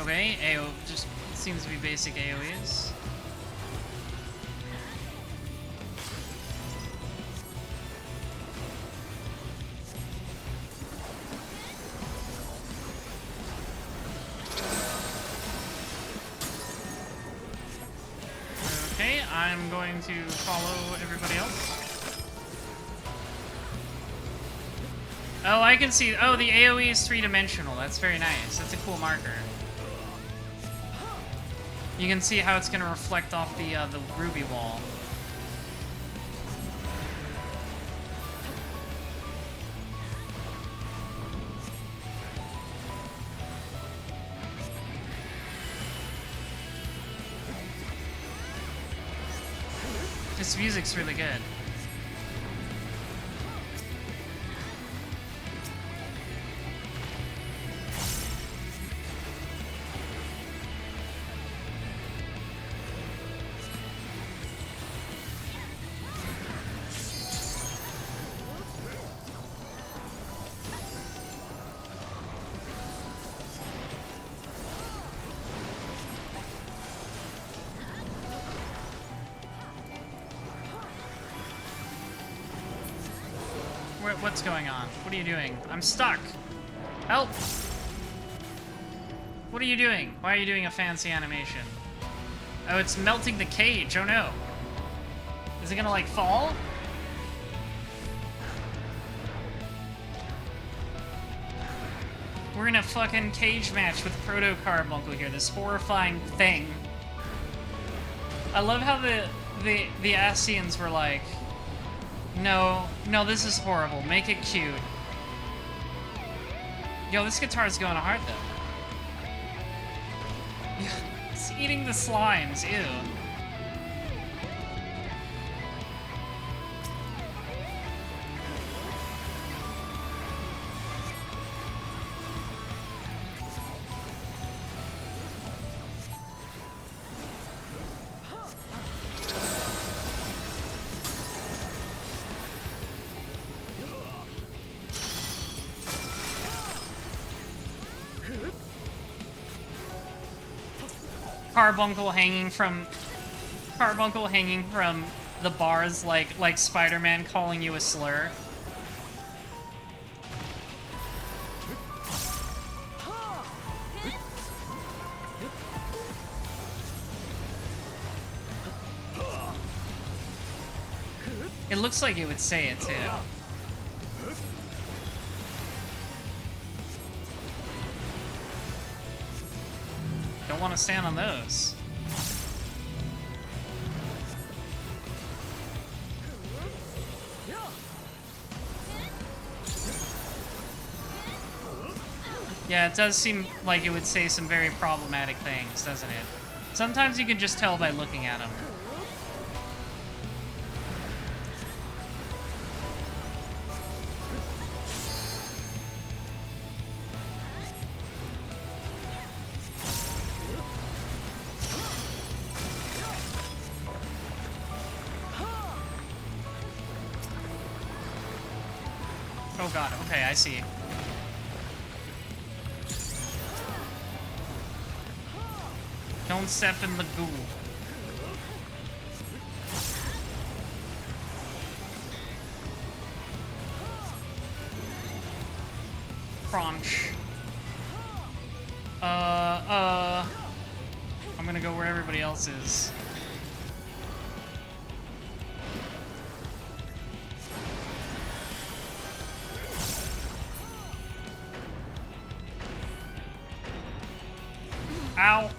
A: Okay, AO just seems to be basic AoEs. Okay, I'm going to follow everybody else. Oh, I can see. Oh, the AoE is three-dimensional. That's very nice. That's a cool marker. You can see how it's going to reflect off the ruby wall. This music's really good. What's going on? What are you doing? I'm stuck. Help! What are you doing? Why are you doing a fancy animation? Oh, it's melting the cage. Oh no. Is it gonna like fall? We're in a fucking cage match with Proto Carbuncle here, this horrifying thing. I love how the Ascians were like, no, this is horrible. Make it cute. Yo, this guitar's going hard, though. It's eating the slimes, ew. Carbuncle hanging from the bars like Spider-Man calling you a slur. It looks like it would say it too. Don't want to stand on those. Yeah, it does seem like it would say some very problematic things, doesn't it? Sometimes you can just tell by looking at them. Oh god, okay, I see. Don't step in the goo. Crunch. I'm gonna go where everybody else is. Ow.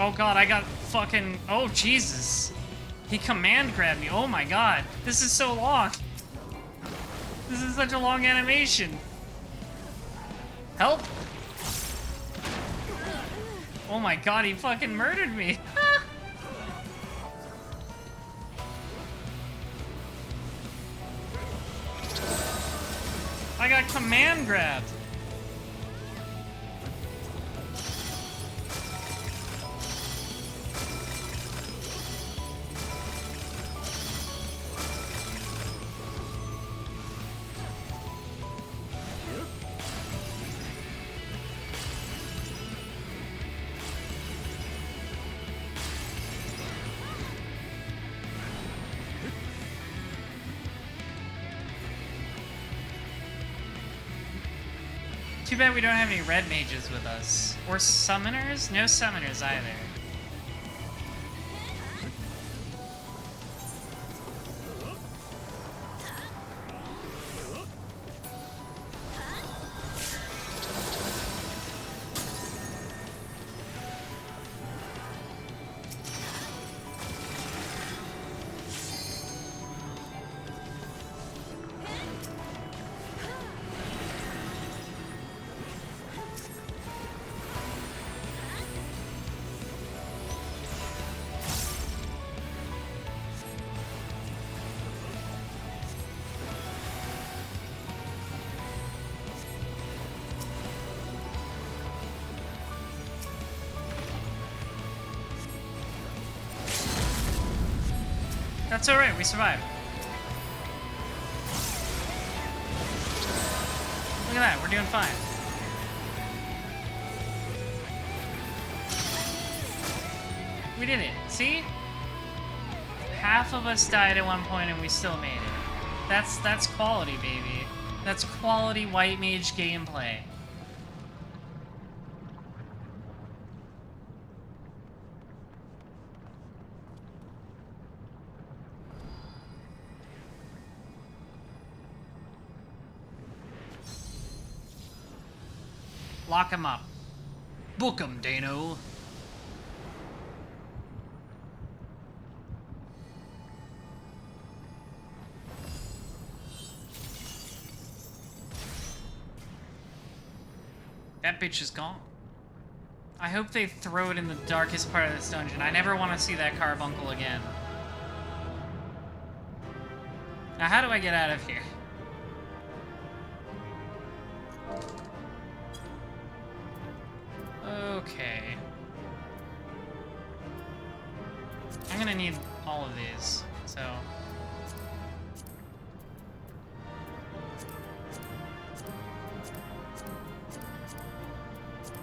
A: Oh god, I got fucking... Oh, Jesus. He command grabbed me. Oh my god. This is so long. This is such a long animation. Help. Oh my god, he fucking murdered me. I got command grabbed. Too bad we don't have any red mages with us. Or summoners? No summoners either. That's alright, we survived. Look at that, we're doing fine. We did it, see? Half of us died at one point and we still made it. That's quality, baby. That's quality white mage gameplay. Lock him up. Book him, Dano. That bitch is gone. I hope they throw it in the darkest part of this dungeon. I never want to see that carbuncle again. Now, how do I get out of here? Okay. I'm gonna need all of these, so...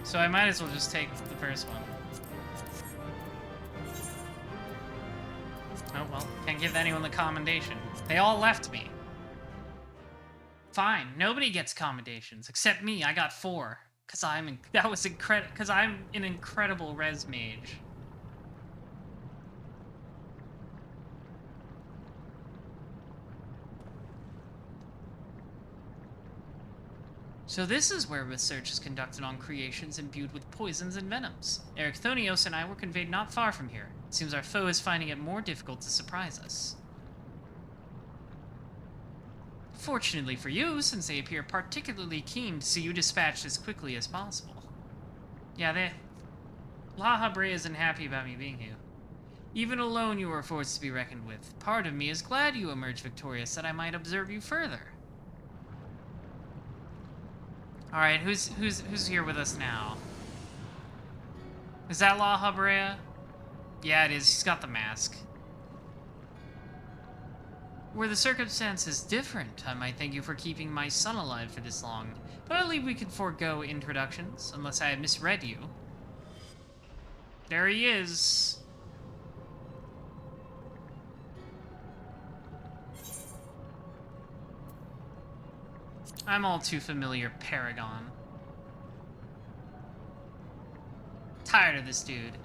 A: So I might as well just take the first one. Oh well, can't give anyone the commendation. They all left me. Fine, nobody gets commendations except me. I got 4. Cause I'm an incredible res mage. So this is where research is conducted on creations imbued with poisons and venoms. Ericthonios and I were conveyed not far from here. It seems our foe is finding it more difficult to surprise us. Fortunately for you, since they appear particularly keen to see you dispatched as quickly as possible. Yeah, La Habrea isn't happy about me being here. Even alone you are a force to be reckoned with. Part of me is glad you emerged victorious that I might observe you further. Alright, who's here with us now? Is that La Habrea? Yeah, it is. He's got the mask. Were the circumstances different, I might thank you for keeping my son alive for this long. But I believe we could forego introductions, unless I have misread you. There he is. I'm all too familiar, Paragon. Tired of this dude.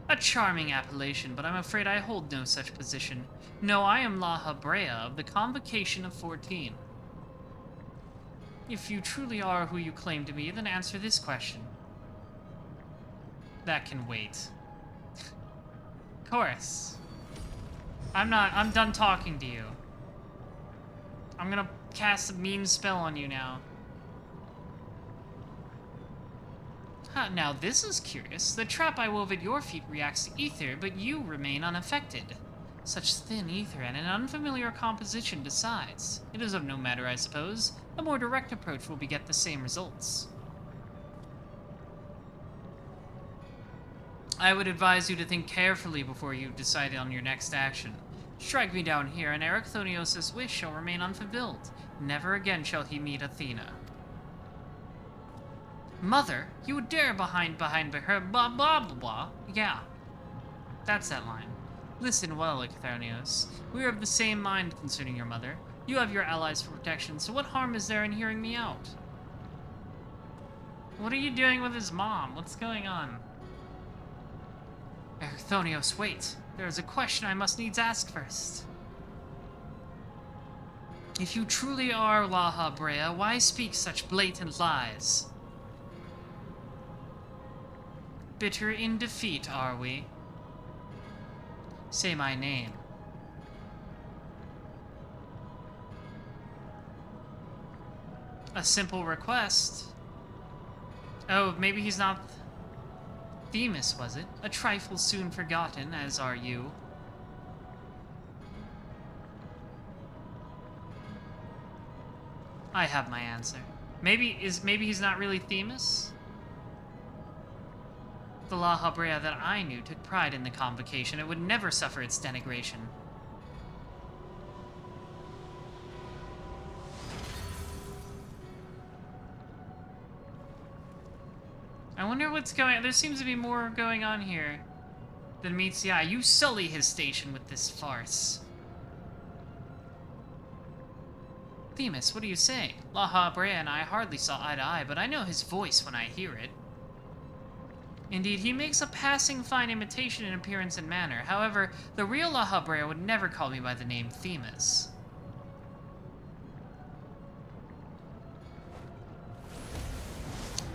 A: A charming appellation, but I'm afraid I hold no such position. No, I am La Habrea of the Convocation of 14. If you truly are who you claim to be, then answer this question. That can wait. Of course. I'm done talking to you. I'm gonna cast a mean spell on you now. Huh, now this is curious. The trap I wove at your feet reacts to ether, but you remain unaffected. Such thin ether and an unfamiliar composition besides. It is of no matter, I suppose. A more direct approach will beget the same results. I would advise you to think carefully before you decide on your next action. Strike me down here, and Ericthonios' wish shall remain unfulfilled. Never again shall he meet Athena. Mother, you would dare behind her blah blah blah blah. Yeah, that's that line. Listen well, Ericthonios. We are of the same mind concerning your mother. You have your allies for protection, so what harm is there in hearing me out? What are you doing with his mom? What's going on? Ericthonios, wait. There is a question I must needs ask first. If you truly are La Habrea, why speak such blatant lies? Bitter in defeat, are we? Say my name. A simple request. Oh, maybe he's not... Themis, was it? A trifle soon forgotten, as are you. I have my answer. Maybe he's not really Themis? The La Habrea that I knew took pride in the convocation. It would never suffer its denigration. I wonder what's going on. There seems to be more going on here than meets the eye. You sully his station with this farce. Themis, what do you say? La Habrea and I hardly saw eye to eye, but I know his voice when I hear it. Indeed, he makes a passing fine imitation in appearance and manner. However, the real La Habrea would never call me by the name Themis.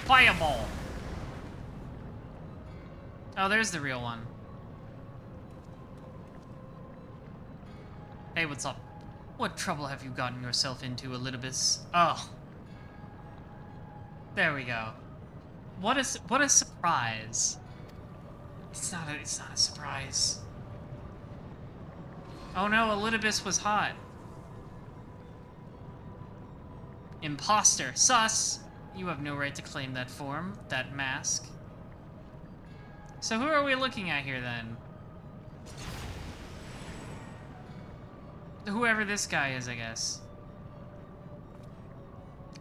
A: Fireball! Oh, there's the real one. Hey, what's up? What trouble have you gotten yourself into, Elidibus? Oh. There we go. What a surprise. It's not a surprise. Oh no, Elidibus was hot. Imposter. Sus! You have no right to claim that form, that mask. So who are we looking at here, then? Whoever this guy is, I guess.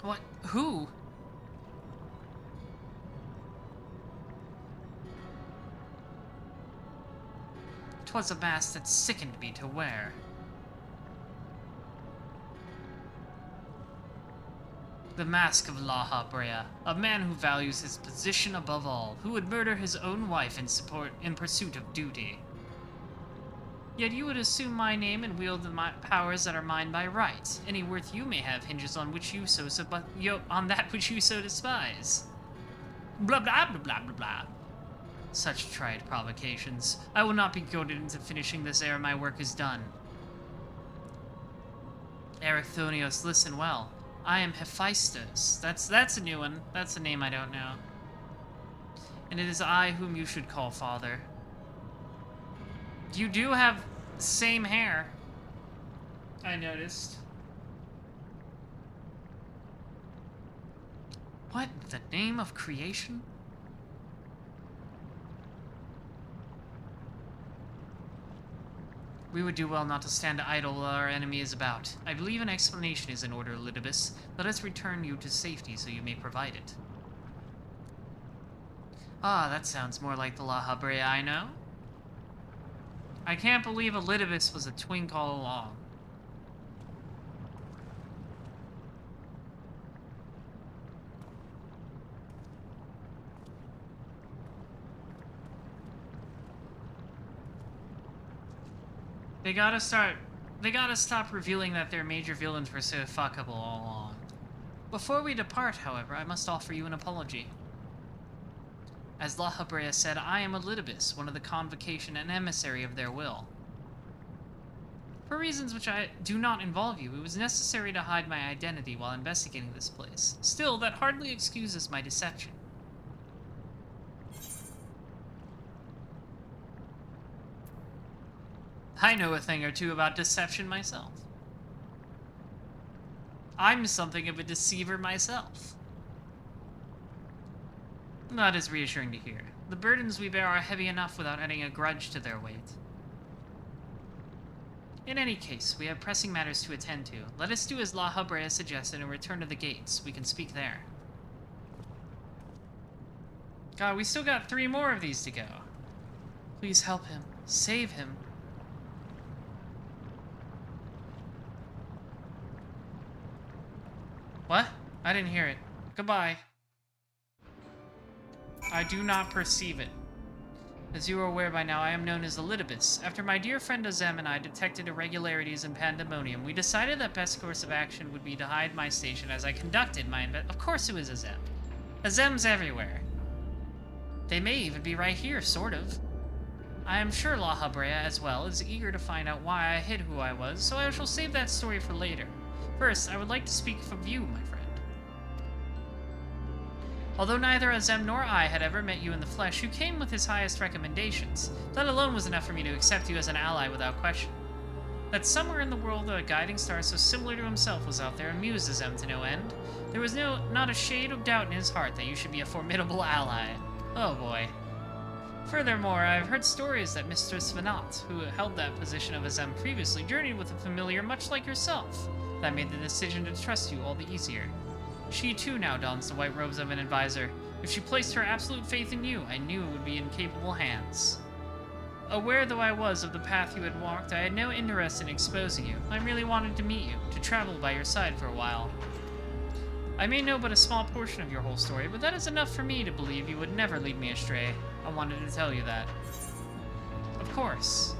A: What? Who? 'Twas a mask that sickened me to wear. The mask of La Habrea, a man who values his position above all, who would murder his own wife in pursuit of duty. Yet you would assume my name and wield the powers that are mine by right. Any worth you may have hinges on on that which you so despise. Blah blah blah blah blah blah. Such trite provocations. I will not be goaded into finishing this ere my work is done. Erechthonios, listen well. I am Hephaestus. That's a new one. That's a name I don't know. And it is I whom you should call father. You do have the same hair, I noticed. What in the name of creation? We would do well not to stand idle while our enemy is about. I believe an explanation is in order, Elidibus. Let us return you to safety so you may provide it. Ah, that sounds more like the La Habrea I know. I can't believe Elidibus was a twink all along. They gotta stop revealing that their major villains were so fuckable all along. Before we depart, however, I must offer you an apology. As La Habrea said, I am Elidibus, one of the convocation and emissary of their will. For reasons which do not involve you, it was necessary to hide my identity while investigating this place. Still, that hardly excuses my deception. I know a thing or two about deception myself. I'm something of a deceiver myself. That is reassuring to hear. The burdens we bear are heavy enough without adding a grudge to their weight. In any case, we have pressing matters to attend to. Let us do as La Habrea suggested and return to the gates. We can speak there. God, we still got 3 more of these to go. Please help him. Save him. What? I didn't hear it. Goodbye. I do not perceive it. As you are aware by now, I am known as Elidibus. After my dear friend Azem and I detected irregularities in Pandemonium, we decided that best course of action would be to hide my station as I conducted my Of course it was Azem. Azem's everywhere. They may even be right here, sort of. I am sure La Habrea, as well, is eager to find out why I hid who I was, so I shall save that story for later. First, I would like to speak from you, my friend. Although neither Azem nor I had ever met you in the flesh, you came with his highest recommendations. That alone was enough for me to accept you as an ally without question. That somewhere in the world a guiding star so similar to himself was out there amused Azem to no end. There was not a shade of doubt in his heart that you should be a formidable ally. Oh boy. Furthermore, I've heard stories that Mistress Venat, who held that position of Azem previously, journeyed with a familiar much like yourself. That made the decision to trust you all the easier. She too now dons the white robes of an advisor. If she placed her absolute faith in you, I knew it would be in capable hands. Aware though I was of the path you had walked, I had no interest in exposing you. I merely wanted to meet you, to travel by your side for a while. I may know but a small portion of your whole story, but that is enough for me to believe you would never lead me astray. I wanted to tell you that. Of course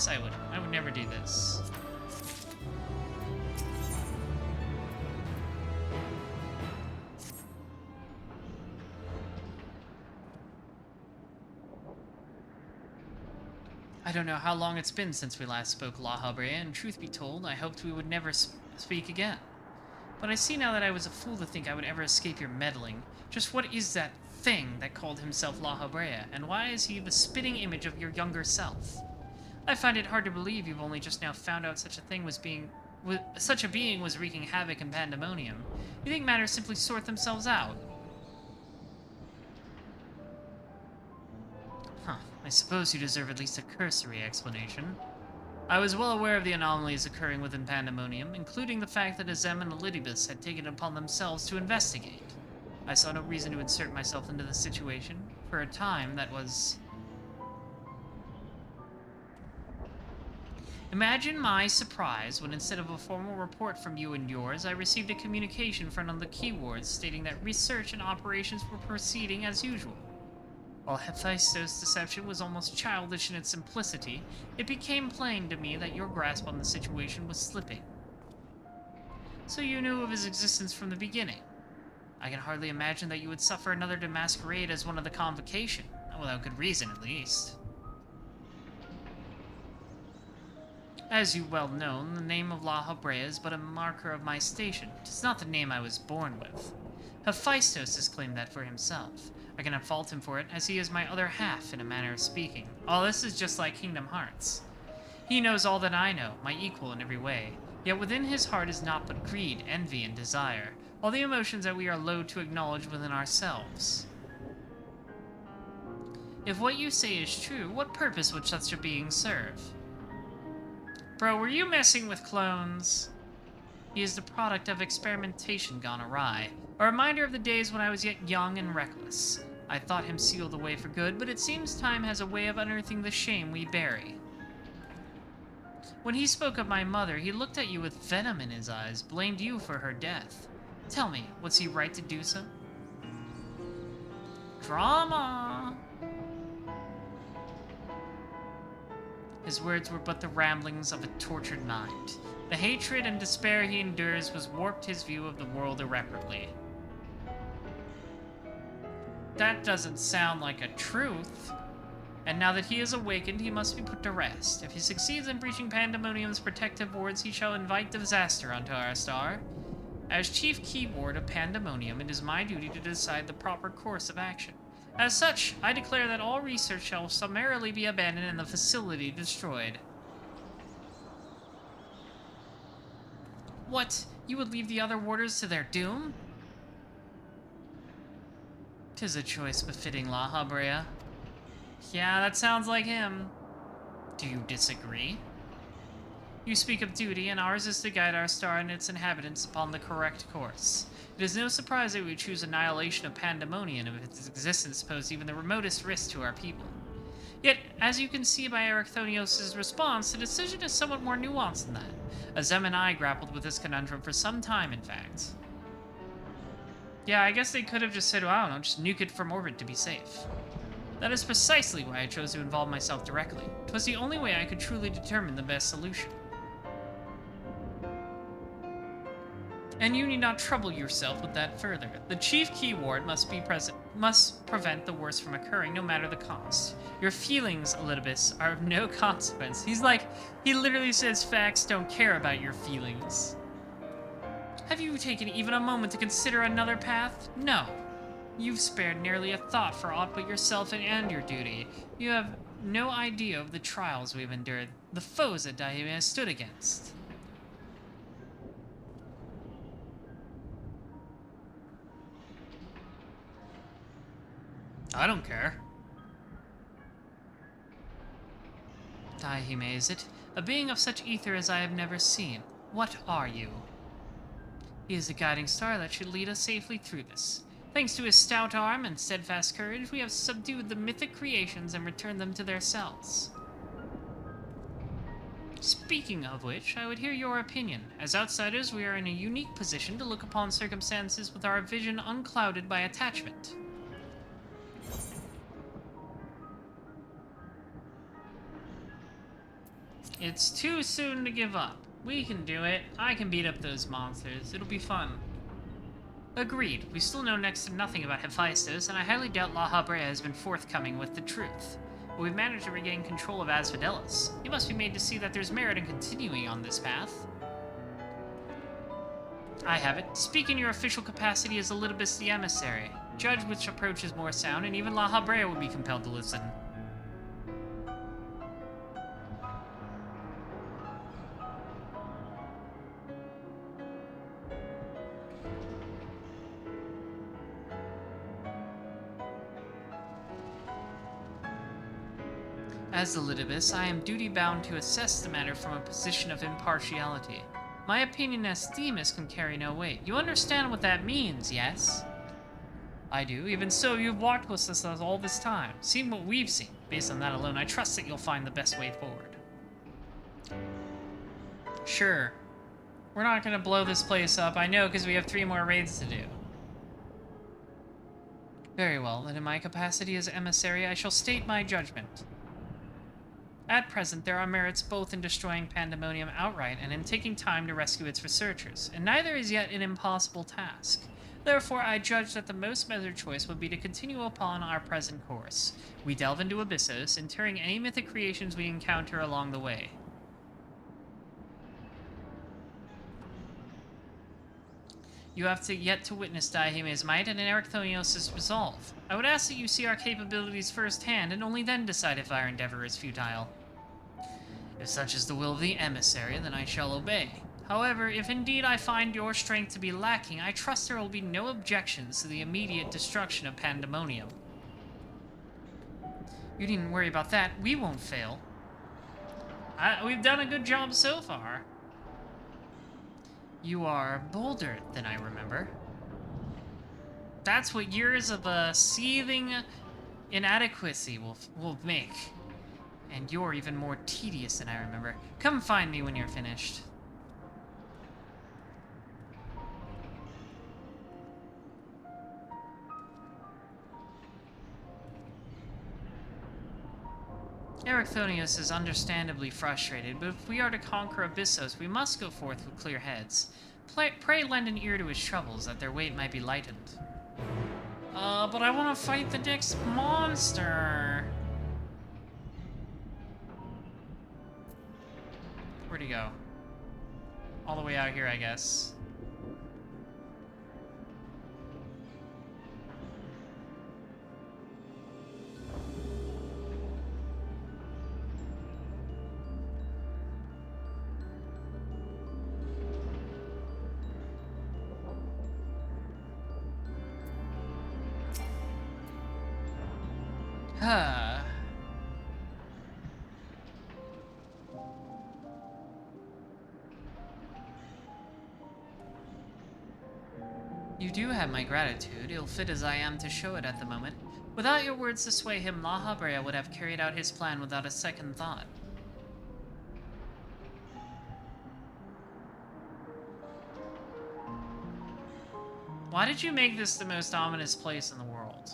A: I would. I would never do this. I don't know how long it's been since we last spoke, La Habrea, and truth be told, I hoped we would never speak again. But I see now that I was a fool to think I would ever escape your meddling. Just what is that thing that called himself La Habrea, and why is he the spitting image of your younger self? I find it hard to believe you've only just now found out such a being was wreaking havoc and pandemonium. You think matters simply sort themselves out? Huh, I suppose you deserve at least a cursory explanation. I was well aware of the anomalies occurring within Pandemonium, including the fact that Azem and Elidibus had taken it upon themselves to investigate. I saw no reason to insert myself into the situation. For a time, that was... Imagine my surprise when instead of a formal report from you and yours, I received a communication from one of the key wards stating that research and operations were proceeding as usual. While Hephaestus' deception was almost childish in its simplicity, it became plain to me that your grasp on the situation was slipping. So you knew of his existence from the beginning. I can hardly imagine that you would suffer another to masquerade as one of the convocation, without good reason at least. As you well know, the name of La Habrea is but a marker of my station. 'Tis not the name I was born with. Hephaestus has claimed that for himself. I cannot fault him for it, as he is my other half, in a manner of speaking. All this is just like Kingdom Hearts. He knows all that I know, my equal in every way. Yet within his heart is naught but greed, envy, and desire, all the emotions that we are loath to acknowledge within ourselves. If what you say is true, what purpose would such a being serve? Bro, were you messing with clones? He is the product of experimentation gone awry. A reminder of the days when I was yet young and reckless. I thought him sealed away for good, but it seems time has a way of unearthing the shame we bury. When he spoke of my mother, he looked at you with venom in his eyes, blamed you for her death. Tell me, was he right to do so? Drama! His words were but the ramblings of a tortured mind. The hatred and despair he endures was warped his view of the world irreparably. That doesn't sound like a truth. And now that he is awakened, he must be put to rest. If he succeeds in breaching Pandemonium's protective wards, he shall invite disaster onto our star. As Chief Key Ward of Pandemonium, it is my duty to decide the proper course of action. As such, I declare that all research shall summarily be abandoned and the facility destroyed. What? You would leave the other warders to their doom? 'Tis a choice befitting La Habrea. Yeah, that sounds like him. Do you disagree? You speak of duty, and ours is to guide our star and its inhabitants upon the correct course. It is no surprise that we would choose annihilation of Pandemonium if its existence posed even the remotest risk to our people. Yet, as you can see by Erechthonios' response, the decision is somewhat more nuanced than that. Azem and I grappled with this conundrum for some time, in fact. Yeah, I guess they could have just said, well, I don't know, just nuke it from orbit to be safe. That is precisely why I chose to involve myself directly. 'Twas the only way I could truly determine the best solution. And you need not trouble yourself with that further. The Chief Key Ward must prevent the worst from occurring, no matter the cost. Your feelings, Elidibus, are of no consequence. He literally says facts don't care about your feelings. Have you taken even a moment to consider another path? No. You've spared nearly a thought for aught but yourself and your duty. You have no idea of the trials we've endured, the foes that Daime has stood against. I don't care. Daime, is it? A being of such ether as I have never seen. What are you? He is the guiding star that should lead us safely through this. Thanks to his stout arm and steadfast courage, we have subdued the mythic creations and returned them to their cells. Speaking of which, I would hear your opinion. As outsiders, we are in a unique position to look upon circumstances with our vision unclouded by attachment. It's too soon to give up. We can do it. I can beat up those monsters. It'll be fun. Agreed. We still know next to nothing about Hephaestus, and I highly doubt La Habrea has been forthcoming with the truth. But we've managed to regain control of Asphodelos. He must be made to see that there's merit in continuing on this path. I have it. Speak in your official capacity as Elidibus the Emissary. Judge which approach is more sound, and even La Habrea would be compelled to listen. As Elidibus, I am duty-bound to assess the matter from a position of impartiality. My opinion as Themis can carry no weight. You understand what that means, yes? I do. Even so, you've walked with us all this time, seen what we've seen. Based on that alone, I trust that you'll find the best way forward. Sure. We're not gonna blow this place up, I know, because we have 3 more raids to do. Very well, then in my capacity as emissary, I shall state my judgment. At present, there are merits both in destroying Pandemonium outright and in taking time to rescue its researchers, and neither is yet an impossible task. Therefore, I judge that the most measured choice would be to continue upon our present course. We delve into Abyssos, interring any mythic creations we encounter along the way. You have yet to witness Dioheme's might and Erechthonios' resolve. I would ask that you see our capabilities firsthand, and only then decide if our endeavor is futile. If such is the will of the emissary, then I shall obey. However, if indeed I find your strength to be lacking, I trust there will be no objections to the immediate destruction of Pandemonium. You needn't worry about that. We won't fail. We've done a good job so far. You are bolder than I remember. That's what years of seething inadequacy will make. And you're even more tedious than I remember. Come find me when you're finished. Erechthonios is understandably frustrated, but if we are to conquer Abyssos, we must go forth with clear heads. Pray lend an ear to his troubles, that their weight might be lightened. But I want to fight the next monster! Where'd he go? All the way out here, I guess. You do have my gratitude, ill-fit as I am to show it at the moment. Without your words to sway him, La Habrea would have carried out his plan without a second thought. Why did you make this the most ominous place in the world?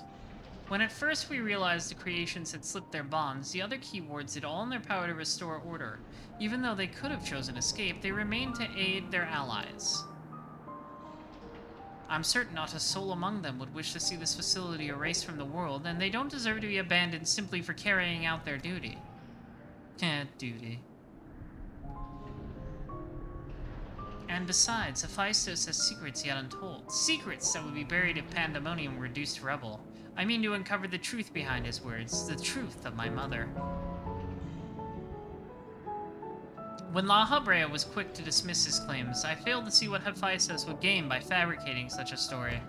A: When at first we realized the creations had slipped their bonds, the other keywards did all in their power to restore order. Even though they could have chosen escape, they remained to aid their allies. I'm certain not a soul among them would wish to see this facility erased from the world, and they don't deserve to be abandoned simply for carrying out their duty. Duty. And besides, Hephaestus has secrets yet untold. Secrets that would be buried if Pandemonium were reduced to rubble. I mean to uncover the truth behind his words, the truth of my mother. When La Habrea was quick to dismiss his claims, I failed to see what Hephaestus would gain by fabricating such a story.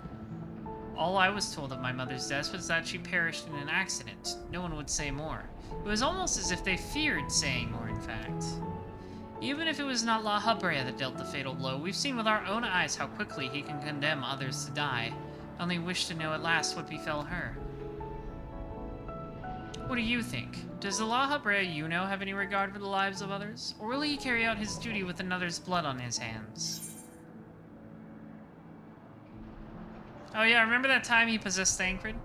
A: All I was told of my mother's death was that she perished in an accident. No one would say more. It was almost as if they feared saying more, in fact. Even if it was not La Habrea that dealt the fatal blow, we've seen with our own eyes how quickly he can condemn others to die. only wished to know at last what befell her. What do you think? Does the La Habrea you know have any regard for the lives of others? Or will he carry out his duty with another's blood on his hands? Oh yeah, remember that time he possessed Thancred?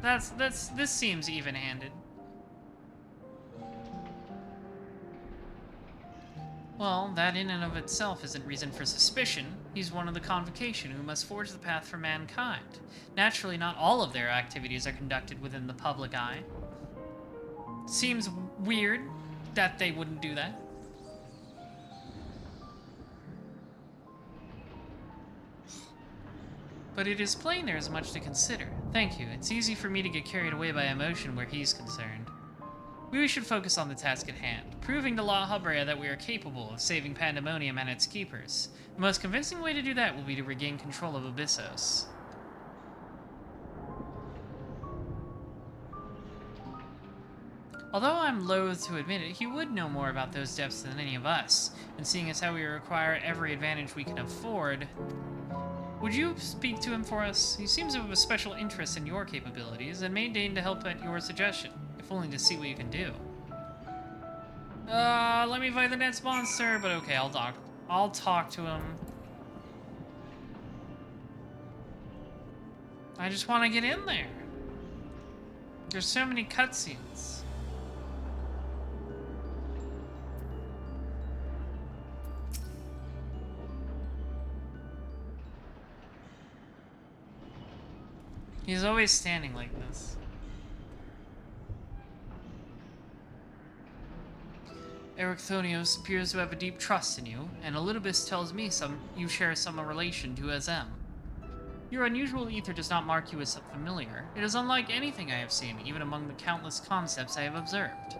A: This seems even-handed. Well, that in and of itself isn't reason for suspicion. He's one of the Convocation who must forge the path for mankind. Naturally, not all of their activities are conducted within the public eye. Seems weird that they wouldn't do that. But it is plain there is much to consider. Thank you. It's easy for me to get carried away by emotion where he's concerned. We should focus on the task at hand, proving to La Habrea that we are capable of saving Pandemonium and its keepers. The most convincing way to do that will be to regain control of Abyssos. Although I'm loath to admit it, he would know more about those depths than any of us, and seeing as how we require every advantage we can afford, would you speak to him for us? He seems to have a special interest in your capabilities, and may deign to help at your suggestion, if only to see what you can do. Let me fight the next monster, but okay, I'll talk to him. I just want to get in there. There's so many cutscenes. He's always standing like this. Ericthonios appears to have a deep trust in you, and Elidibus tells me you share some relation to Azem. Your unusual ether does not mark you as familiar. It is unlike anything I have seen, even among the countless concepts I have observed.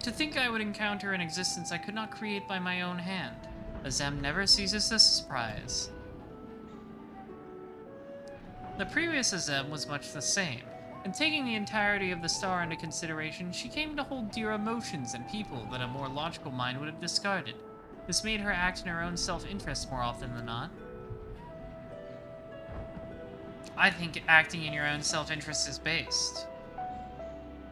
A: To think I would encounter an existence I could not create by my own hand. Azem never ceases to surprise. The previous Azem was much the same, and taking the entirety of the star into consideration, she came to hold dear emotions and people that a more logical mind would have discarded. This made her act in her own self-interest more often than not. I think acting in your own self-interest is based.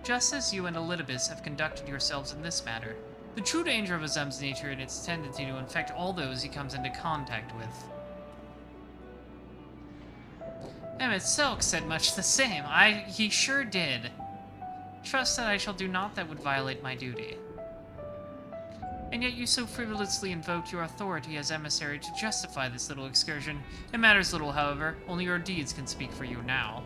A: Just as you and Elidibus have conducted yourselves in this matter, the true danger of Azem's nature and its tendency to infect all those he comes into contact with. Emmett Silk said much the same. He sure did. Trust that I shall do naught that would violate my duty. And yet you so frivolously invoked your authority as emissary to justify this little excursion. It matters little, however. Only your deeds can speak for you now.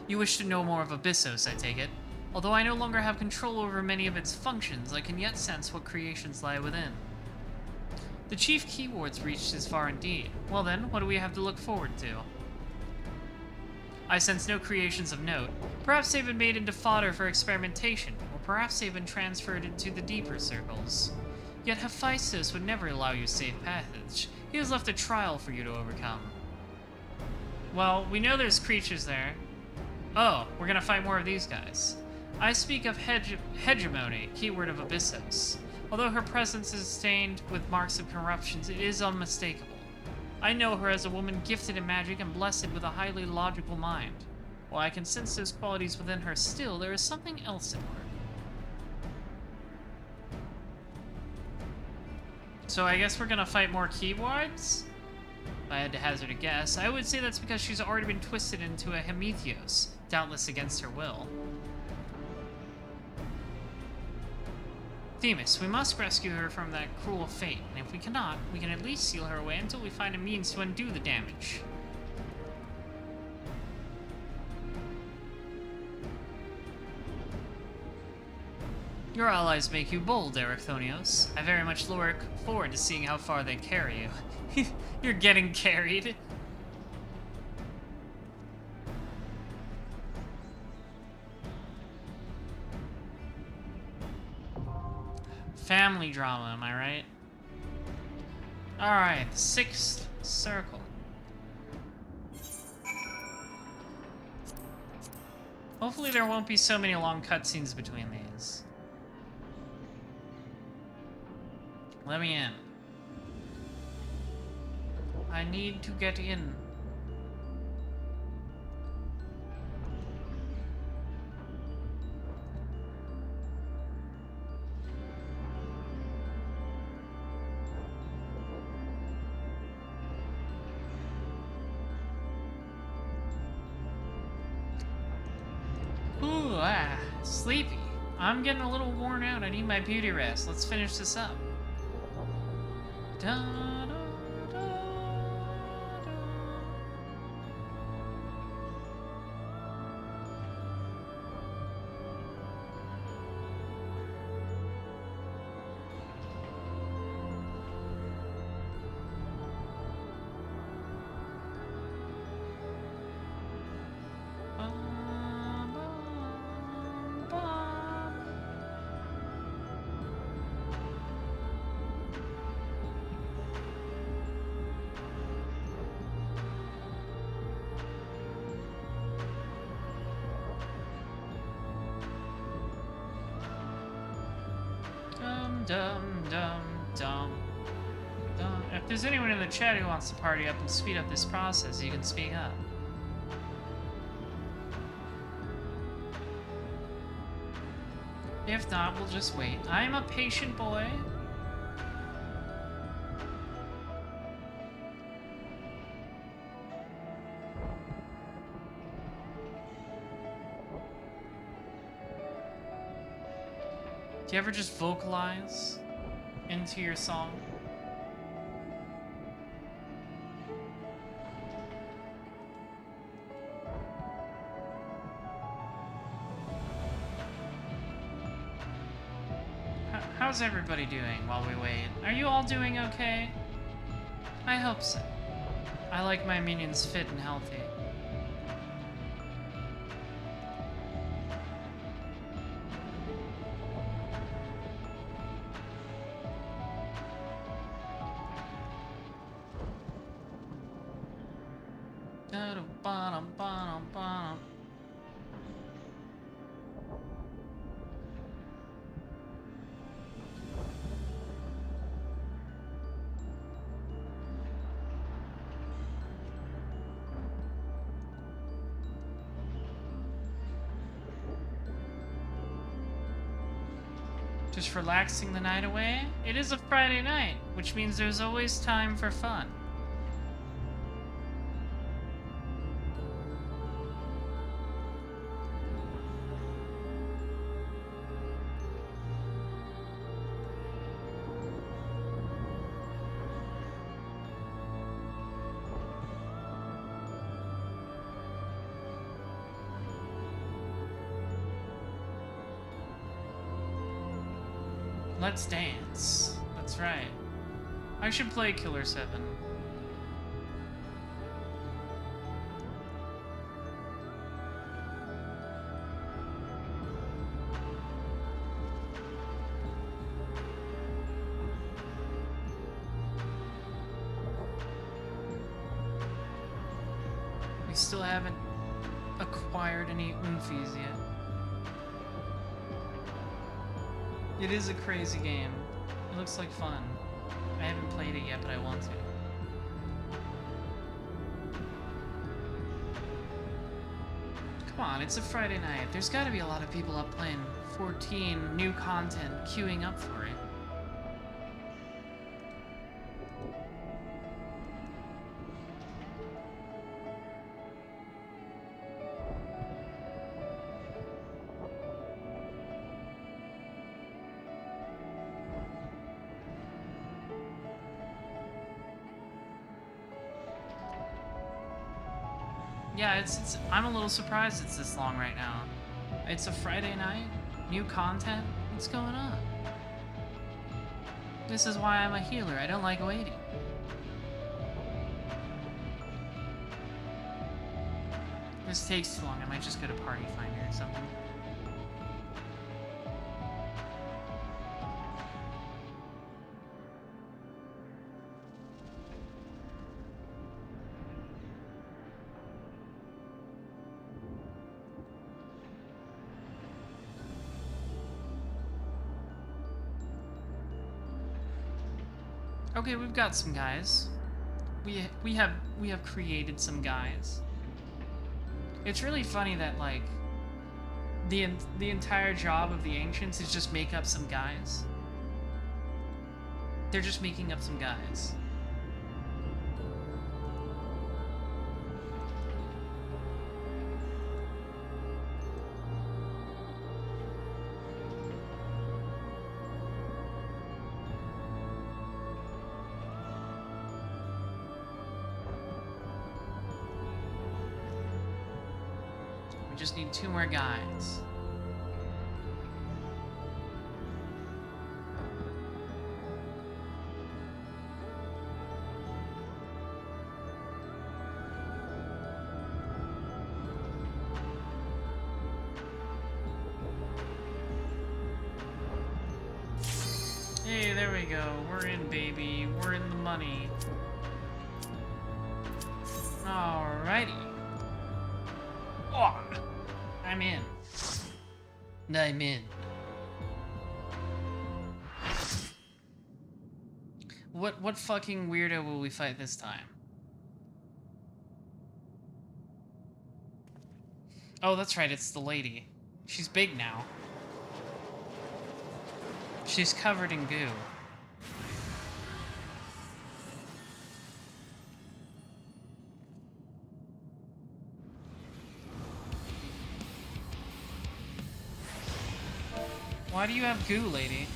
A: You wish to know more of Abyssos, I take it. Although I no longer have control over many of its functions, I can yet sense what creations lie within. The chief keywords reached as far indeed. Well then, what do we have to look forward to? I sense no creations of note. Perhaps they've been made into fodder for experimentation, or perhaps they've been transferred into the deeper circles. Yet Hephaestus would never allow you safe passage. He has left a trial for you to overcome. Well, we know there's creatures there. Oh, we're gonna fight more of these guys. I speak of hegemony, keyword of Abyssos. Although her presence is stained with marks of corruptions, it is unmistakable. I know her as a woman gifted in magic and blessed with a highly logical mind. While I can sense those qualities within her still, there is something else at work. So I guess we're gonna fight more keywords? If I had to hazard a guess, I would say that's because she's already been twisted into a Hemitheos, doubtless against her will. Themis, we must rescue her from that cruel fate, and if we cannot, we can at least seal her away until we find a means to undo the damage. Your allies make you bold, Ericthonios. I very much look forward to seeing how far they carry you. You're getting carried. Family drama, am I right? Alright, the 6th circle. Hopefully there won't be so many long cutscenes between these. Let me in. I need to get in. Ooh, sleepy. I'm getting a little worn out. I need my beauty rest. Let's finish this up. Da, da, da, da. Bum, bum, bum. Dum dum dum dum dum. If there's anyone in the chat who wants to party up and speed up this process, you can speak up. If not, we'll just wait. I'm a patient boy. Do you ever just vocalize into your song? How's everybody doing while we wait? Are you all doing okay? I hope so. I like my minions fit and healthy. Da-da-ba-dum-ba-dum-ba-dum. Just relaxing the night away? It is a Friday night, which means there's always time for fun. Let's dance. That's right. I should play Killer 7. We still haven't acquired any oomfies yet. It is a crazy game. It looks like fun. I haven't played it yet, but I want to. Come on, it's a Friday night. There's gotta be a lot of people up playing 14 new content, queuing up for it. Yeah, I'm a little surprised it's this long right now. It's a Friday night, new content, what's going on? This is why I'm a healer, I don't like waiting. This takes too long, I might just go to Party Finder or something. Okay, we've got some guys. we have created some guys. It's really funny that like the entire job of the ancients is just make up some guys. They're just making up some guys. We just need 2 more guys. Hey, there we go. We're in, baby. We're in the money. Alrighty. Oh, I'm in. I'm in. What fucking weirdo will we fight this time? Oh, that's right, it's the lady. She's big now. She's covered in goo. Why do you have goo, lady?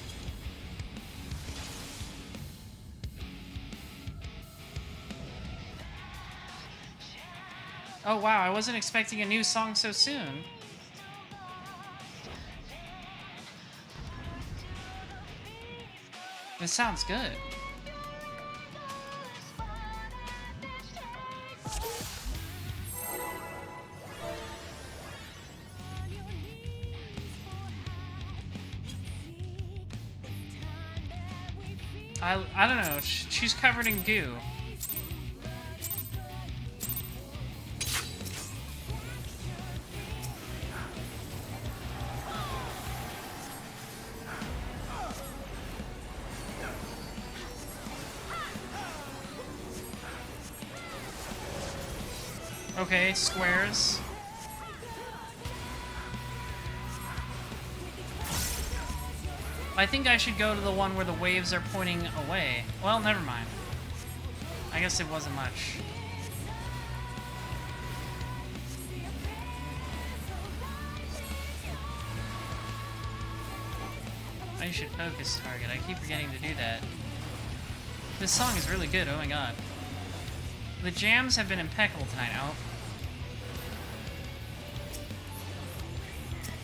A: Oh wow, I wasn't expecting a new song so soon. This sounds good. I don't know. She's covered in goo. Okay, squares. I think I should go to the one where the waves are pointing away. Well, never mind. I guess it wasn't much. I should focus target. I keep forgetting to do that. This song is really good, oh my god. The jams have been impeccable tonight. Oh.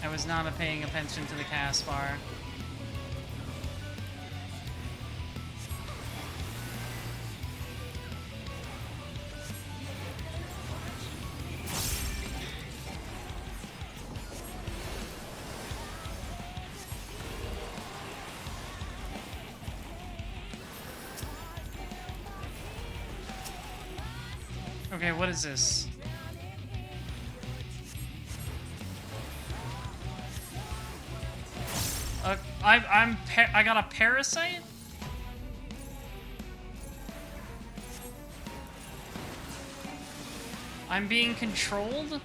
A: I was not paying attention to the cast bar. Okay, what is this? I got a parasite? I'm being controlled?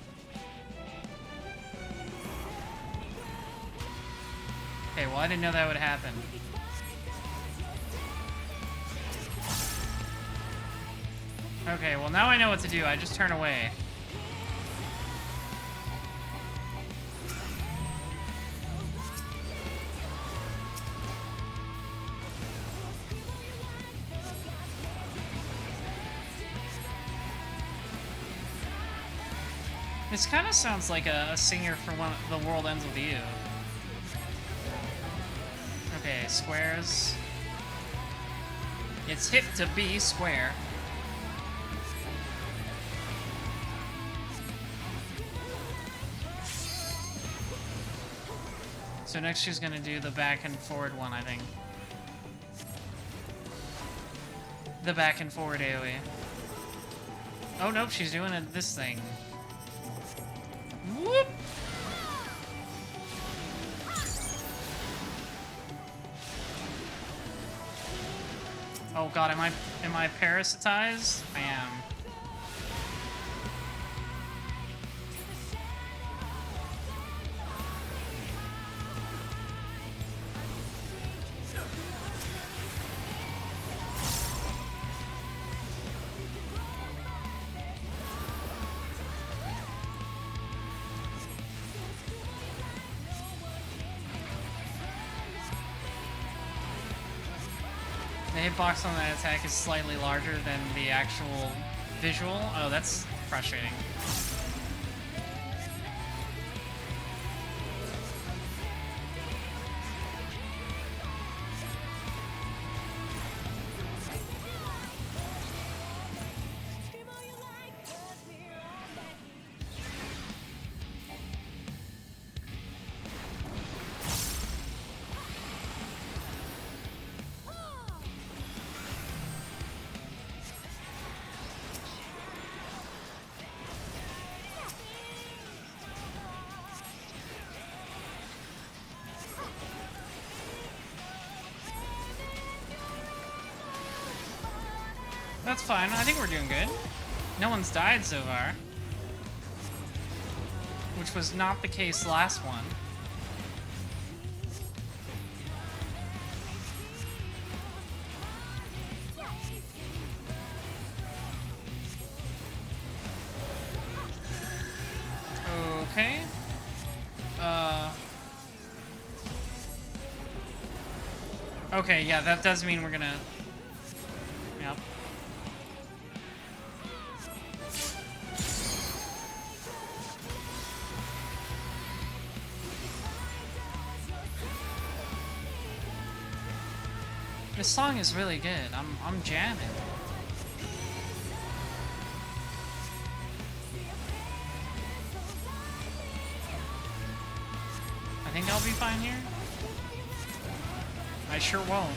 A: Okay, well I didn't know that would happen. Okay, well now I know what to do. I just turn away. This kind of sounds like a singer from The World Ends With You. Okay, squares. It's hip to be square. So next she's gonna do the back and forward one, I think. The back and forward AoE. Oh nope, she's doing this thing. Whoop! Oh god, am I Am I parasitized? I am. The hitbox on that attack is slightly larger than the actual visual. Oh, that's frustrating. That's fine. I think we're doing good. No one's died so far. Which was not the case last one. Okay. Okay, yeah, that does mean we're gonna... Yep. This song is really good. I'm jamming. I think I'll be fine here. I sure won't.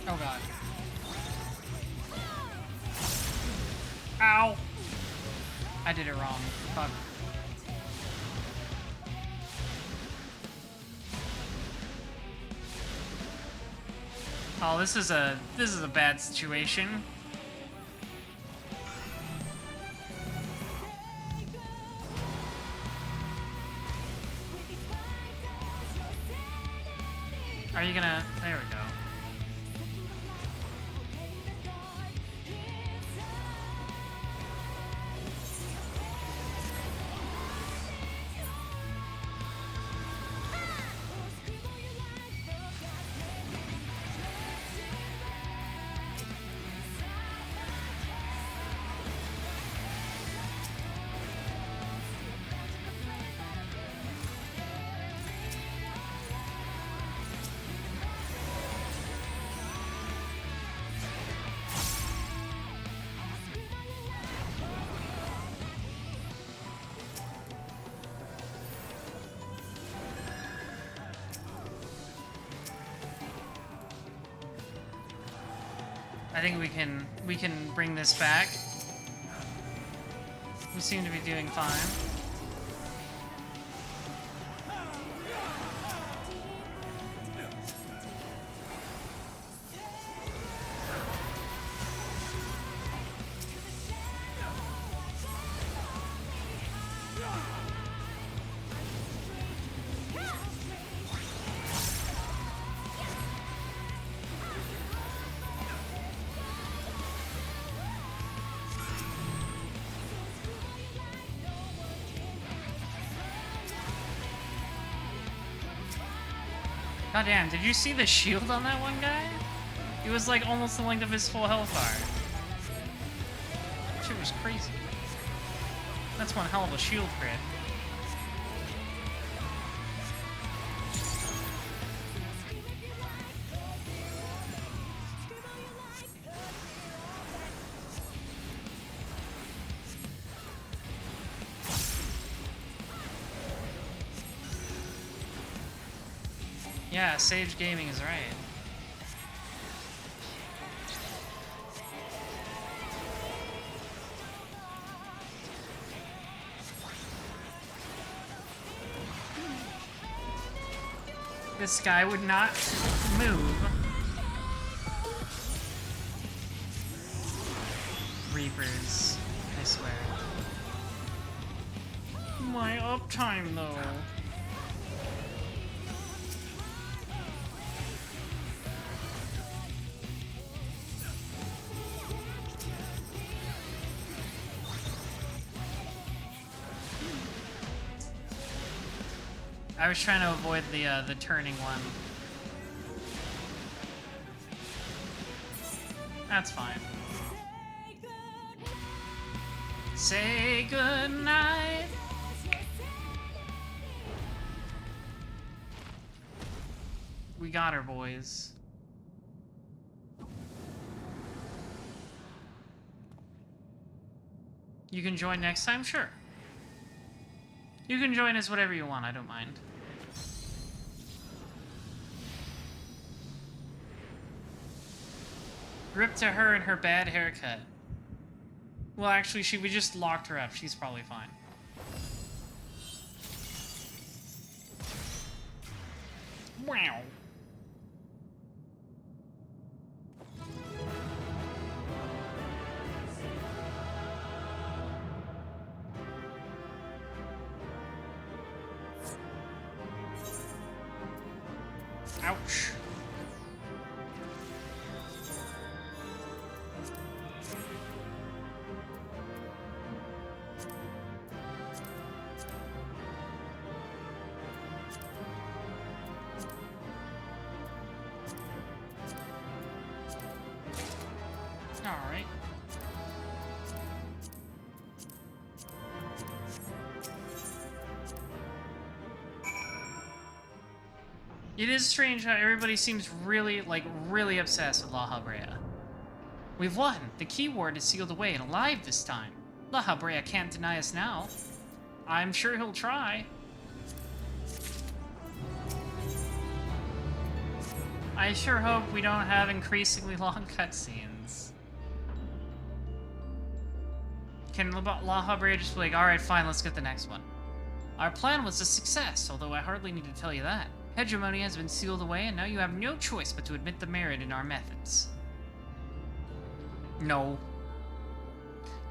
A: Oh god. Ow! I did it wrong. Fuck. Oh, this is a bad situation. Are you gonna... There we go. I think we can bring this back. We seem to be doing fine. God damn, did you see the shield on that one guy? It was like almost the length of his full health bar. Shit was crazy. That's one hell of a shield crit. Yeah, Sage Gaming is right. This guy would not move. Reapers, I swear. My uptime, though. I was trying to avoid the turning one. That's fine. Say goodnight. We got her, boys. You can join next time? Sure. You can join us whatever you want, I don't mind. Rip to her and her bad haircut. Well, actually, we just locked her up. She's probably fine. Wow. Ouch. Alright. It is strange how everybody seems really obsessed with La Habrea. We've won! The key ward is sealed away and alive this time. La Habrea can't deny us now. I'm sure he'll try. I sure hope we don't have increasingly long cutscenes. Can La Habrea just be like, alright, fine, let's get the next one. Our plan was a success, although I hardly need to tell you that. Hegemony has been sealed away, and now you have no choice but to admit the merit in our methods. No.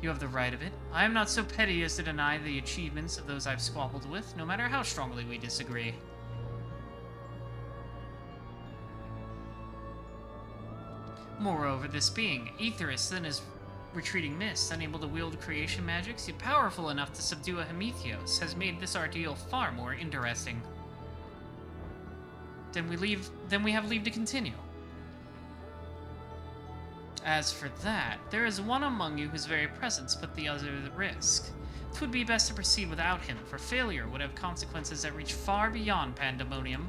A: You have the right of it. I am not so petty as to deny the achievements of those I've squabbled with, no matter how strongly we disagree. Moreover, this being, Aetherus and his retreating mist, unable to wield creation magics, yet powerful enough to subdue a Prometheus, has made this ordeal far more interesting. Then we have leave to continue. As for that, there is one among you whose very presence put the other at risk. 'Twould be best to proceed without him, for failure would have consequences that reach far beyond Pandemonium.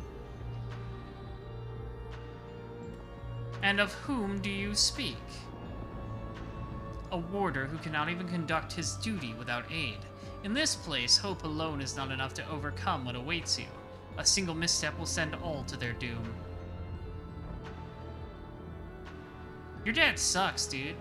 A: And of whom do you speak? A warder who cannot even conduct his duty without aid. In this place, hope alone is not enough to overcome what awaits you. A single misstep will send all to their doom. Your dad sucks, dude.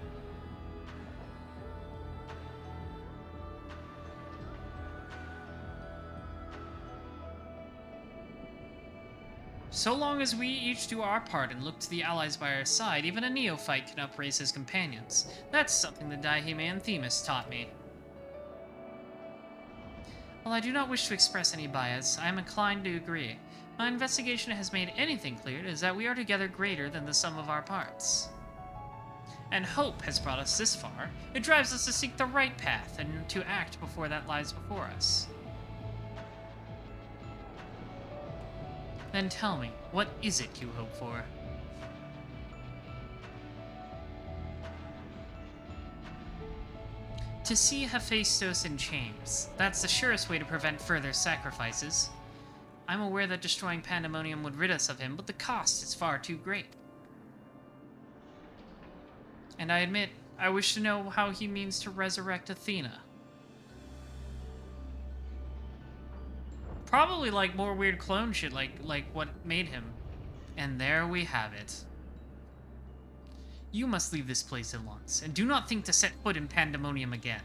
A: So long as we each do our part and look to the allies by our side, even a neophyte can upraise his companions. That's something the Daihime and Themis taught me. While I do not wish to express any bias, I am inclined to agree. My investigation has made anything clear is that we are together greater than the sum of our parts. And hope has brought us this far. It drives us to seek the right path and to act before that lies before us. Then tell me, what is it you hope for? To see Hephaestus in chains. That's the surest way to prevent further sacrifices. I'm aware that destroying Pandemonium would rid us of him, but the cost is far too great. And I admit, I wish to know how he means to resurrect Athena. Probably like more weird clone shit, like what made him. And there we have it. You must leave this place at once, and do not think to set foot in Pandemonium again.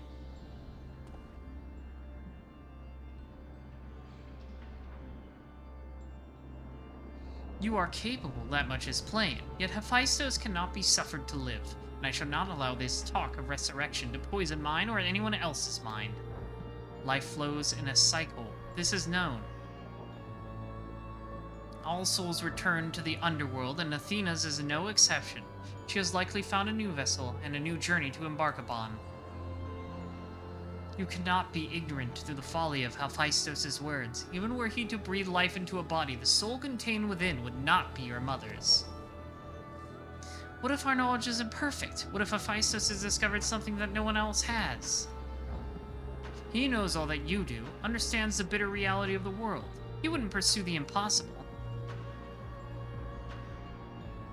A: You are capable, that much is plain, yet Hephaestus cannot be suffered to live, and I shall not allow this talk of resurrection to poison mine or anyone else's mind. Life flows in a cycle, this is known. All souls return to the underworld, and Athena's is no exception. She has likely found a new vessel and a new journey to embark upon. You cannot be ignorant to the folly of Hephaestus' words. Even were he to breathe life into a body, the soul contained within would not be your mother's. What if our knowledge is imperfect? What if Hephaestus has discovered something that no one else has? He knows all that you do, understands the bitter reality of the world. He wouldn't pursue the impossible.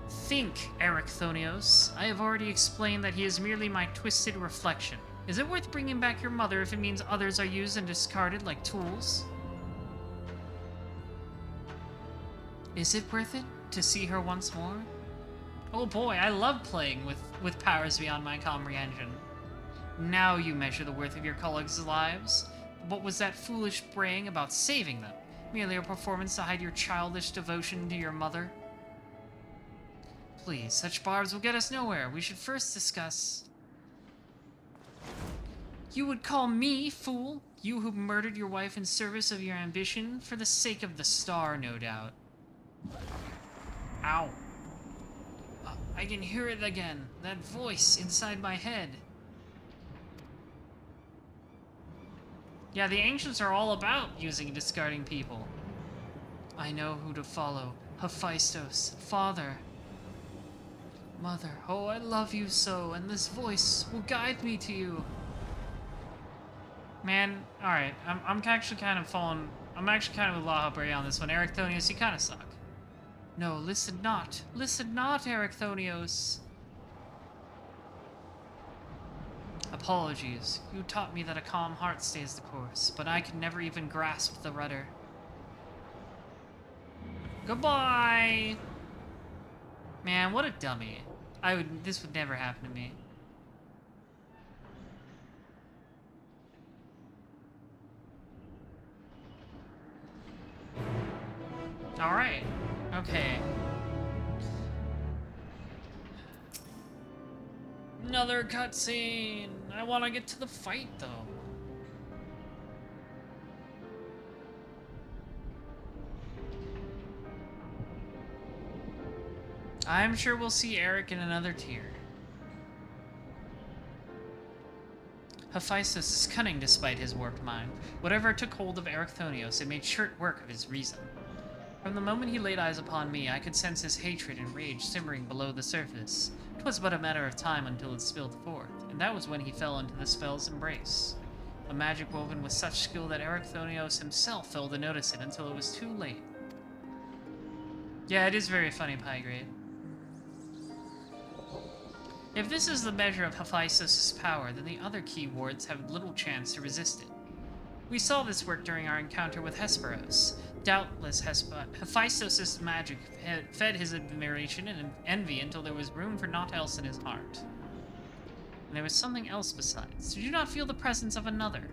A: Think, Erechthonios. I have already explained that he is merely my twisted reflection. Is it worth bringing back your mother if it means others are used and discarded like tools? Is it worth it to see her once more? Oh boy, I love playing with powers beyond my comprehension. Now you measure the worth of your colleagues' lives. What was that foolish braying about saving them? Merely a performance to hide your childish devotion to your mother? Please, such barbs will get us nowhere. We should first discuss... You would call me fool? You who murdered your wife in service of your ambition? For the sake of the star, no doubt. Ow. I can hear it again. That voice inside my head. Yeah, the ancients are all about using and discarding people. I know who to follow. Hephaestus, father. Mother, oh, I love you so, and this voice will guide me to you. Man, alright, I'm actually kind of falling... I'm actually kind of with La Habrea on this one. Erechthonios, you kind of suck. No, listen not. Listen not, Erechthonios. Apologies. You taught me that a calm heart stays the course, but I can never even grasp the rudder. Goodbye! Man, what a dummy. This would never happen to me. Alright. Okay. Another cutscene! I want to get to the fight, though. I'm sure we'll see Eric in another tier. Hephaestus is cunning despite his warped mind. Whatever took hold of Erechthonios, it made short work of his reason. From the moment he laid eyes upon me, I could sense his hatred and rage simmering below the surface. 'Twas but a matter of time until it spilled forth, and that was when he fell into the spell's embrace. A magic woven with such skill that Erechthonios himself failed to notice it until it was too late. Yeah, it is very funny, Pygrade. If this is the measure of Hephaestus' power, then the other key wards have little chance to resist it. We saw this work during our encounter with Hesperos. Doubtless, Hephaestus' magic fed his admiration and envy until there was room for naught else in his heart. And there was something else besides. Did you not feel the presence of another?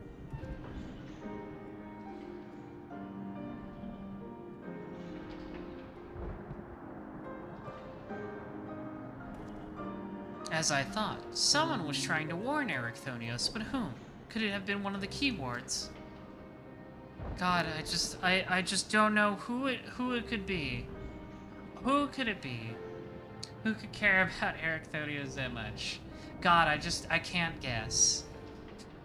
A: As I thought, someone was trying to warn Erechthonios, but whom? Could it have been one of the key wards? God, I just don't know who it could be. Who could it be? Who could care about Erechthonios that much? God, I can't guess.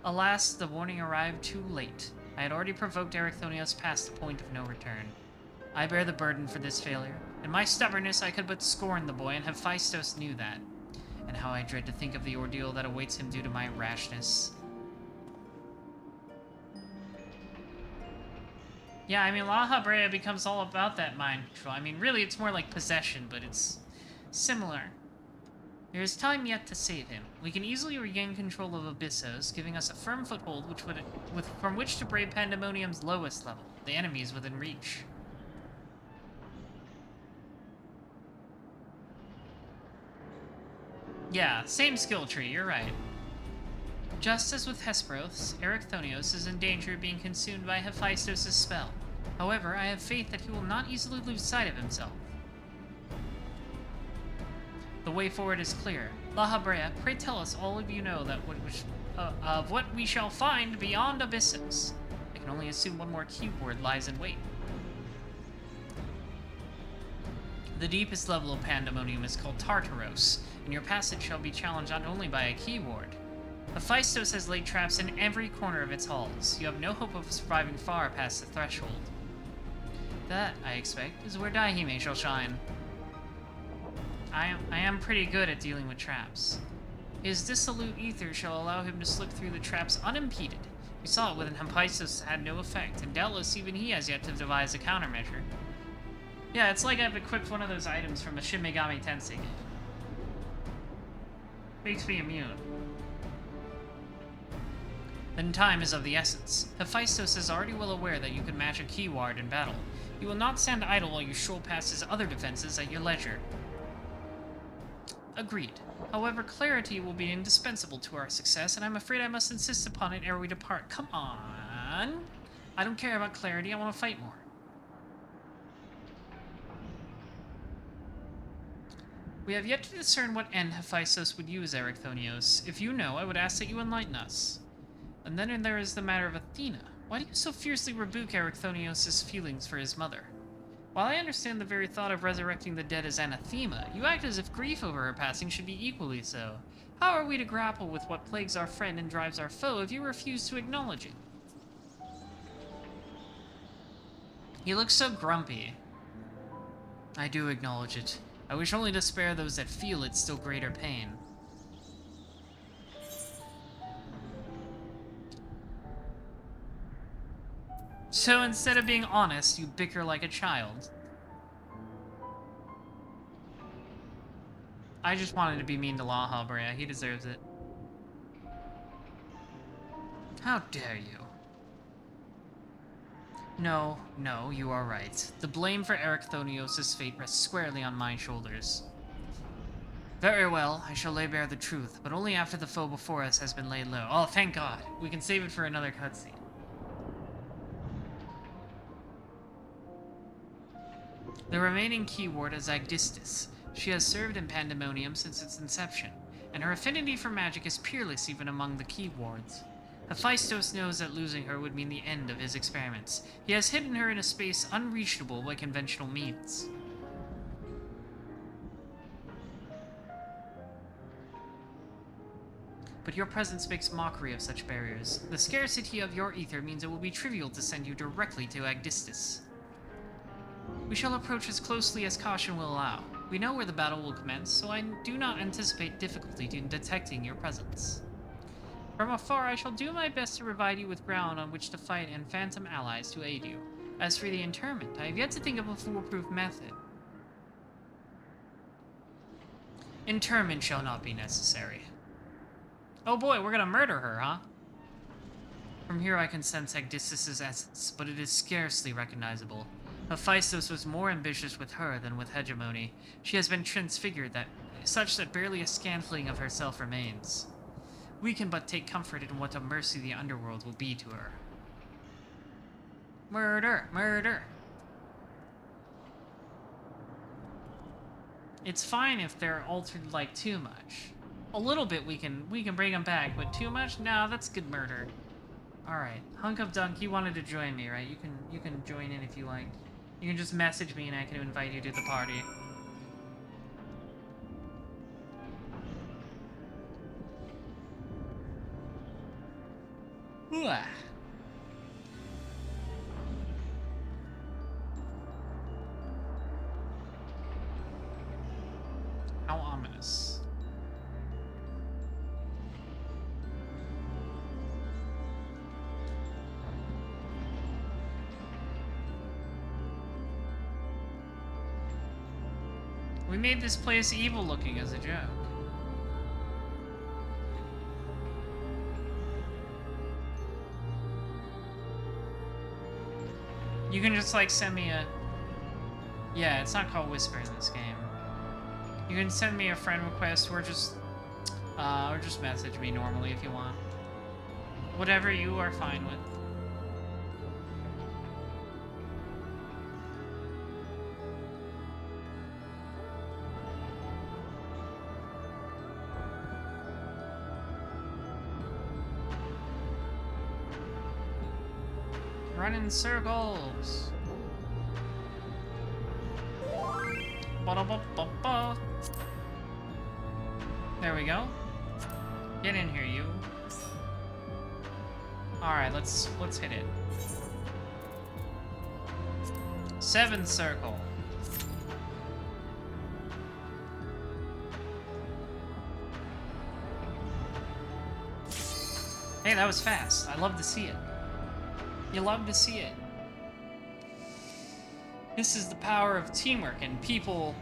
A: Alas, the warning arrived too late. I had already provoked Erechthonios past the point of no return. I bear the burden for this failure. In my stubbornness, I could but scorn the boy, and Hephaestus knew that. And how I dread to think of the ordeal that awaits him due to my rashness. Yeah, I mean, La Habrea becomes all about that mind control. I mean, really, it's more like possession, but it's similar. There is time yet to save him. We can easily regain control of Abyssos, giving us a firm foothold from which to brave Pandemonium's lowest level, the enemies within reach. Yeah, same skill tree, you're right. Just as with Hesperos, Erichthonios is in danger of being consumed by Hephaestos' spell. However, I have faith that he will not easily lose sight of himself. The way forward is clear. La Habrea, pray tell us all of you know that of what we shall find beyond abysses. I can only assume one more keyword lies in wait. The deepest level of Pandemonium is called Tartaros, and your passage shall be challenged not only by a keyword. Hephaestos has laid traps in every corner of its halls. You have no hope of surviving far past the threshold. That, I expect, is where Daihime shall shine. I am pretty good at dealing with traps. His dissolute ether shall allow him to slip through the traps unimpeded. We saw it when Hephaestos had no effect, and doubtless even he has yet to devise a countermeasure. Yeah, it's like I've equipped one of those items from a Shin Megami Tensei game. Makes me immune. Then time is of the essence. Hephaestos is already well aware that you can match a keyword in battle. He will not stand idle while you stroll past his other defenses at your leisure. Agreed. However, clarity will be indispensable to our success, and I'm afraid I must insist upon it ere we depart. Come on! I don't care about clarity, I want to fight more. We have yet to discern what end Hephaestos would use Erichthonios. If you know, I would ask that you enlighten us. And then there is the matter of Athena. Why do you so fiercely rebuke Erichthonios' feelings for his mother? While I understand the very thought of resurrecting the dead is anathema, you act as if grief over her passing should be equally so. How are we to grapple with what plagues our friend and drives our foe if you refuse to acknowledge it? He looks so grumpy. I do acknowledge it. I wish only to spare those that feel it still greater pain. So instead of being honest, you bicker like a child. I just wanted to be mean to La Habrea. He deserves it. How dare you? No, you are right. The blame for Erichthonios' fate rests squarely on my shoulders. Very well, I shall lay bare the truth, but only after the foe before us has been laid low. Oh, thank God. We can save it for another cutscene. The remaining keyword is Agdistis. She has served in Pandemonium since its inception, and her affinity for magic is peerless even among the keywords. Hephaestos knows that losing her would mean the end of his experiments. He has hidden her in a space unreachable by conventional means. But your presence makes mockery of such barriers. The scarcity of your ether means it will be trivial to send you directly to Agdistis. We shall approach as closely as caution will allow. We know where the battle will commence, so I do not anticipate difficulty in detecting your presence. From afar, I shall do my best to provide you with ground on which to fight and phantom allies to aid you. As for the interment, I have yet to think of a foolproof method. Interment shall not be necessary. Oh boy, we're gonna murder her, huh? From here I can sense Agdistis' essence, but it is scarcely recognizable. Hephaestos was more ambitious with her than with hegemony. She has been transfigured such that barely a scantling of herself remains. We can but take comfort in what a mercy the underworld will be to her. Murder! Murder! It's fine if they're altered like too much. A little bit we can bring them back, but too much? No, that's good murder. Alright. Hunk of Dunk, you wanted to join me, right? You can join in if you like. You can just message me and I can invite you to the party. Ooh. How ominous. We made this place evil looking as a joke. You can just like send me a... Yeah, it's not called Whisper in this game. You can send me a friend request or just Or just message me normally if you want. Whatever you are fine with. Run in circles. Ba-da-ba-ba-ba. There we go. Get in here, you. Alright, let's hit it. 7th circle. Hey, that was fast. I love to see it. You love to see it. This is the power of teamwork and people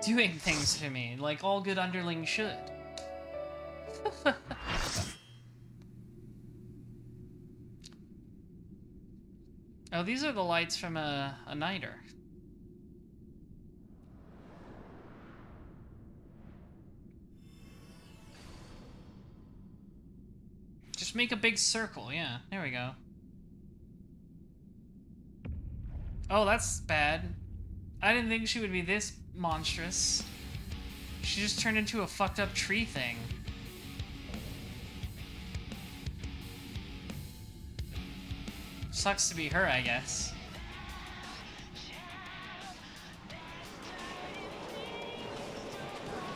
A: doing things to me, like all good underlings should. Oh, these are the lights from a niter. Just make a big circle, yeah. There we go. Oh, that's bad. I didn't think she would be this monstrous. She just turned into a fucked up tree thing. Sucks to be her, I guess.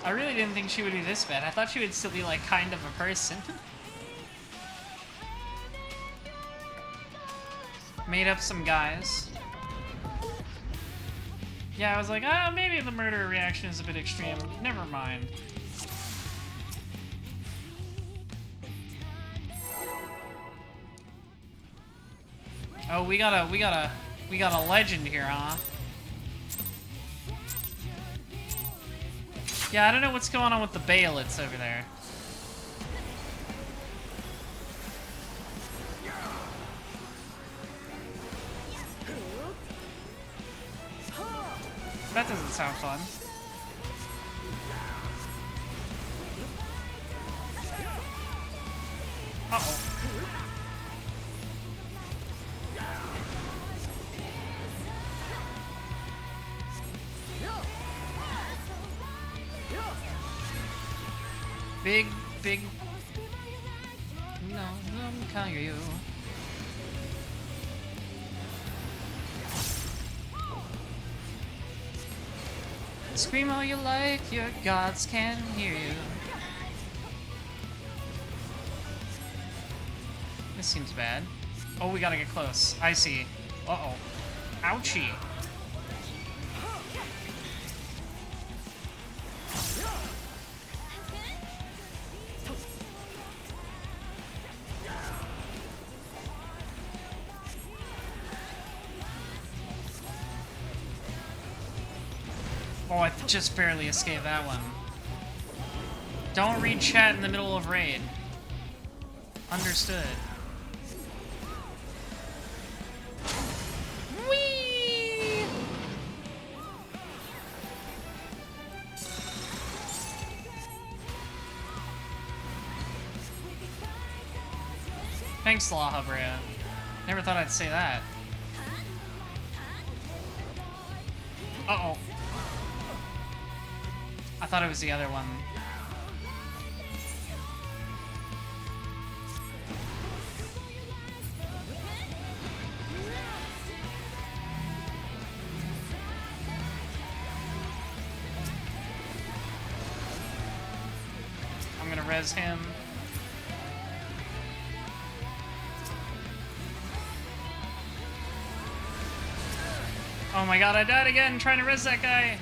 A: I really didn't think she would be this bad. I thought she would still be like kind of a person. Made up some guys. Yeah, I was like, ah, maybe the murder reaction is a bit extreme. Never mind. Oh, we got a legend here, huh? Yeah, I don't know what's going on with the Baelits over there. That doesn't sound fun. Uh-oh. Big... No, can't hear you. Scream all you like, your gods can hear you. This seems bad. Oh, we gotta get close. I see. Uh-oh. Ouchie. Oh, I just barely escaped that one. Don't read chat in the middle of raid. Understood. Whee! Thanks, Laha Brea. Never thought I'd say that. Uh-oh. I thought it was the other one. I'm gonna res him. Oh my god, I died again trying to res that guy!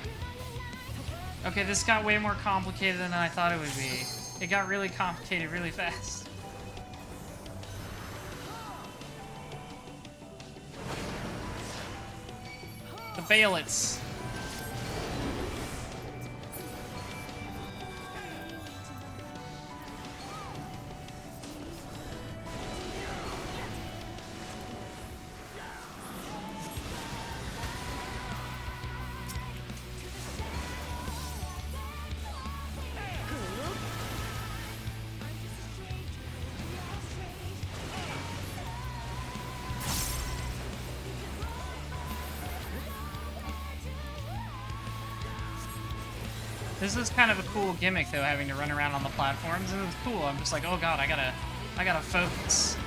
A: Okay, this got way more complicated than I thought it would be. It got really complicated really fast. The Baelits. This is kind of a cool gimmick, though, having to run around on the platforms, and it's cool. I'm just like, oh god, I gotta focus.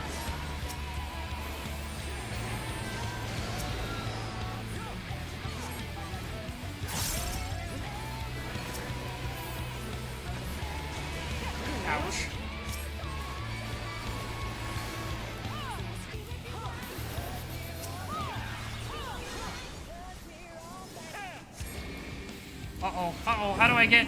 A: Ouch. Uh-oh, uh-oh, how do I get...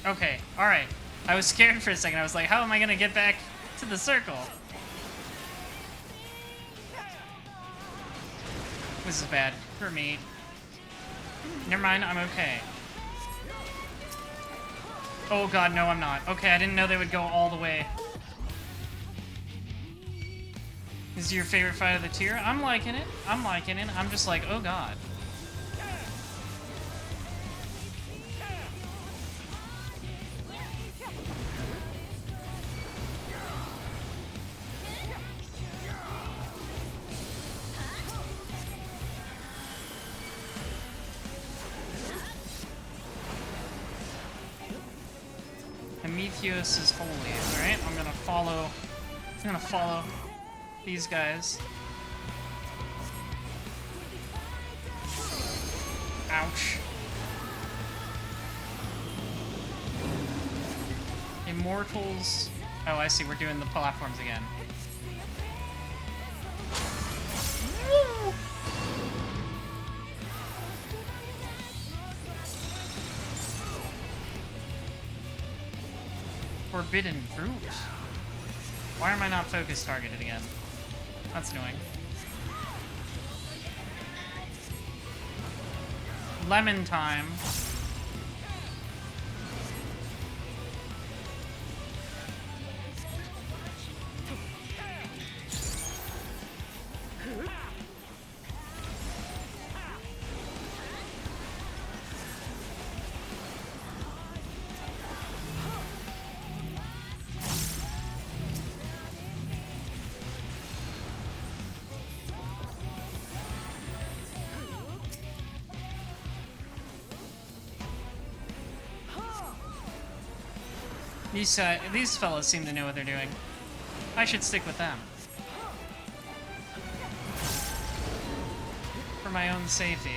A: Okay, alright. I was scared for a second. I was like, how am I gonna get back to the circle? This is bad for me. Never mind, I'm okay. Oh god, no, I'm not. Okay, I didn't know they would go all the way. This is your favorite fight of the tier? I'm liking it. I'm liking it. I'm just like, oh god. Prometheus is holy. Alright, I'm gonna follow these guys. Ouch. Immortals. Oh, I see, we're doing the platforms again. Woo! Forbidden fruit. Why am I not focus targeted again? That's annoying. Lemon time. These fellas seem to know what they're doing. I should stick with them. For my own safety.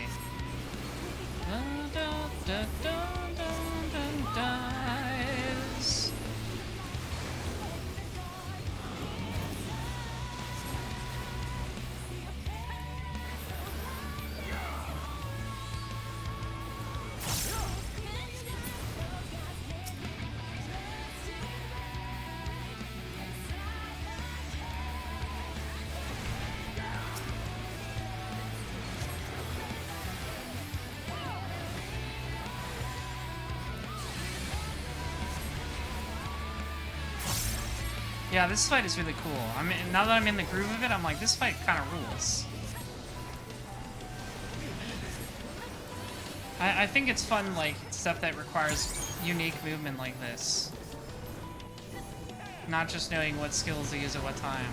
A: Dun, dun, dun, dun, dun, dun, dies. Yeah, this fight is really cool. Now that I'm in the groove of it, I'm like, this fight kind of rules. I think it's fun, like, stuff that requires unique movement like this. Not just knowing what skills to use at what time.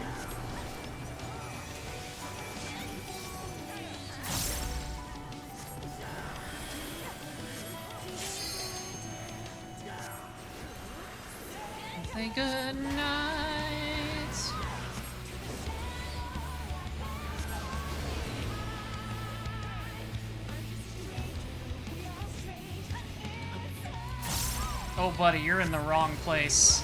A: Say good night. Oh, buddy, you're in the wrong place.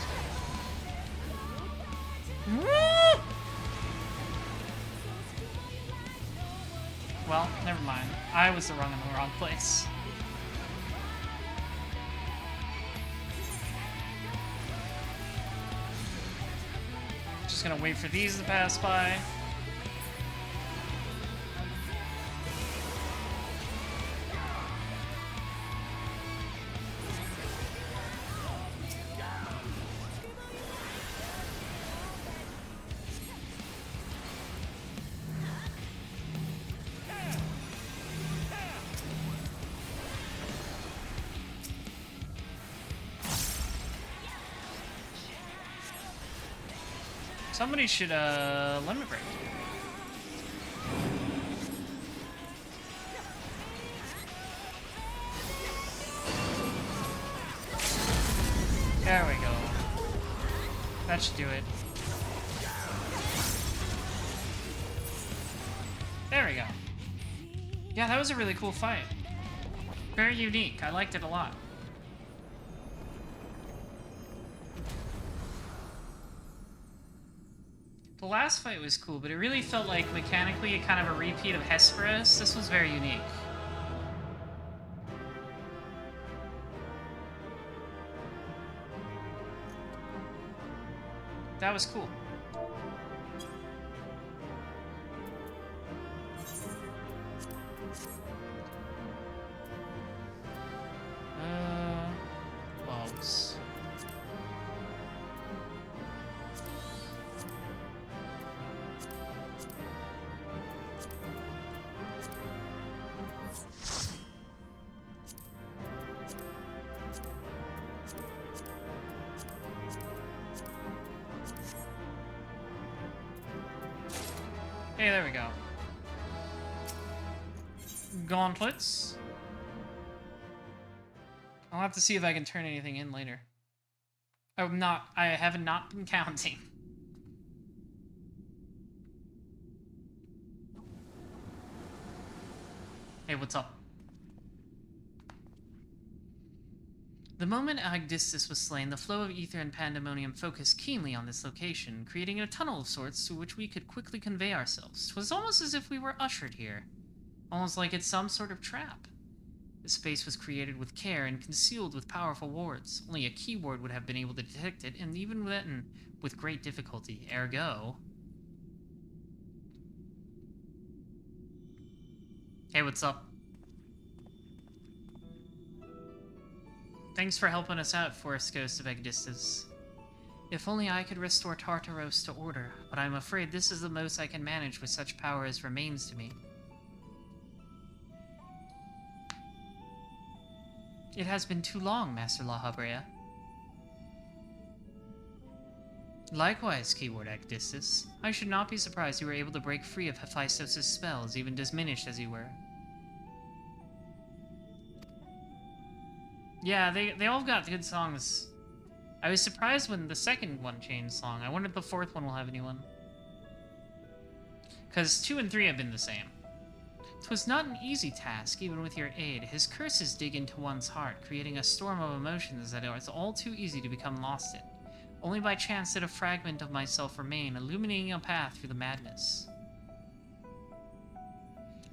A: Well, never mind. I was in the wrong place. Just gonna wait for these to pass by. Somebody should, limit break. There we go. That should do it. There we go. Yeah, that was a really cool fight. Very unique. I liked it a lot. The last fight was cool, but it really felt like mechanically kind of a repeat of Hesperus. This was very unique. That was cool. Logs. Hey, there we go. Gauntlets. I'll have to see if I can turn anything in later. I have not been counting. Hey, what's up? The moment Agdistis was slain, the flow of ether and pandemonium focused keenly on this location, creating a tunnel of sorts through which we could quickly convey ourselves. 'Twas almost as if we were ushered here. Almost like it's some sort of trap. The space was created with care and concealed with powerful wards. Only a key ward would have been able to detect it, and even then, with great difficulty. Ergo... Hey, what's up? Thanks for helping us out, Forest Ghost of Agdistis. If only I could restore Tartaros to order, but I'm afraid this is the most I can manage with such power as remains to me. It has been too long, Master La Habrea. Likewise, Keyword Agdistis. I should not be surprised you were able to break free of Hephaestus' spells, even diminished as you were. Yeah, they all got good songs. I was surprised when the second one changed song. I wonder if the fourth one will have anyone. Because 2 and 3 have been the same. 'Twas not an easy task, even with your aid. His curses dig into one's heart, creating a storm of emotions that is all too easy to become lost in. Only by chance did a fragment of myself remain, illuminating a path through the madness.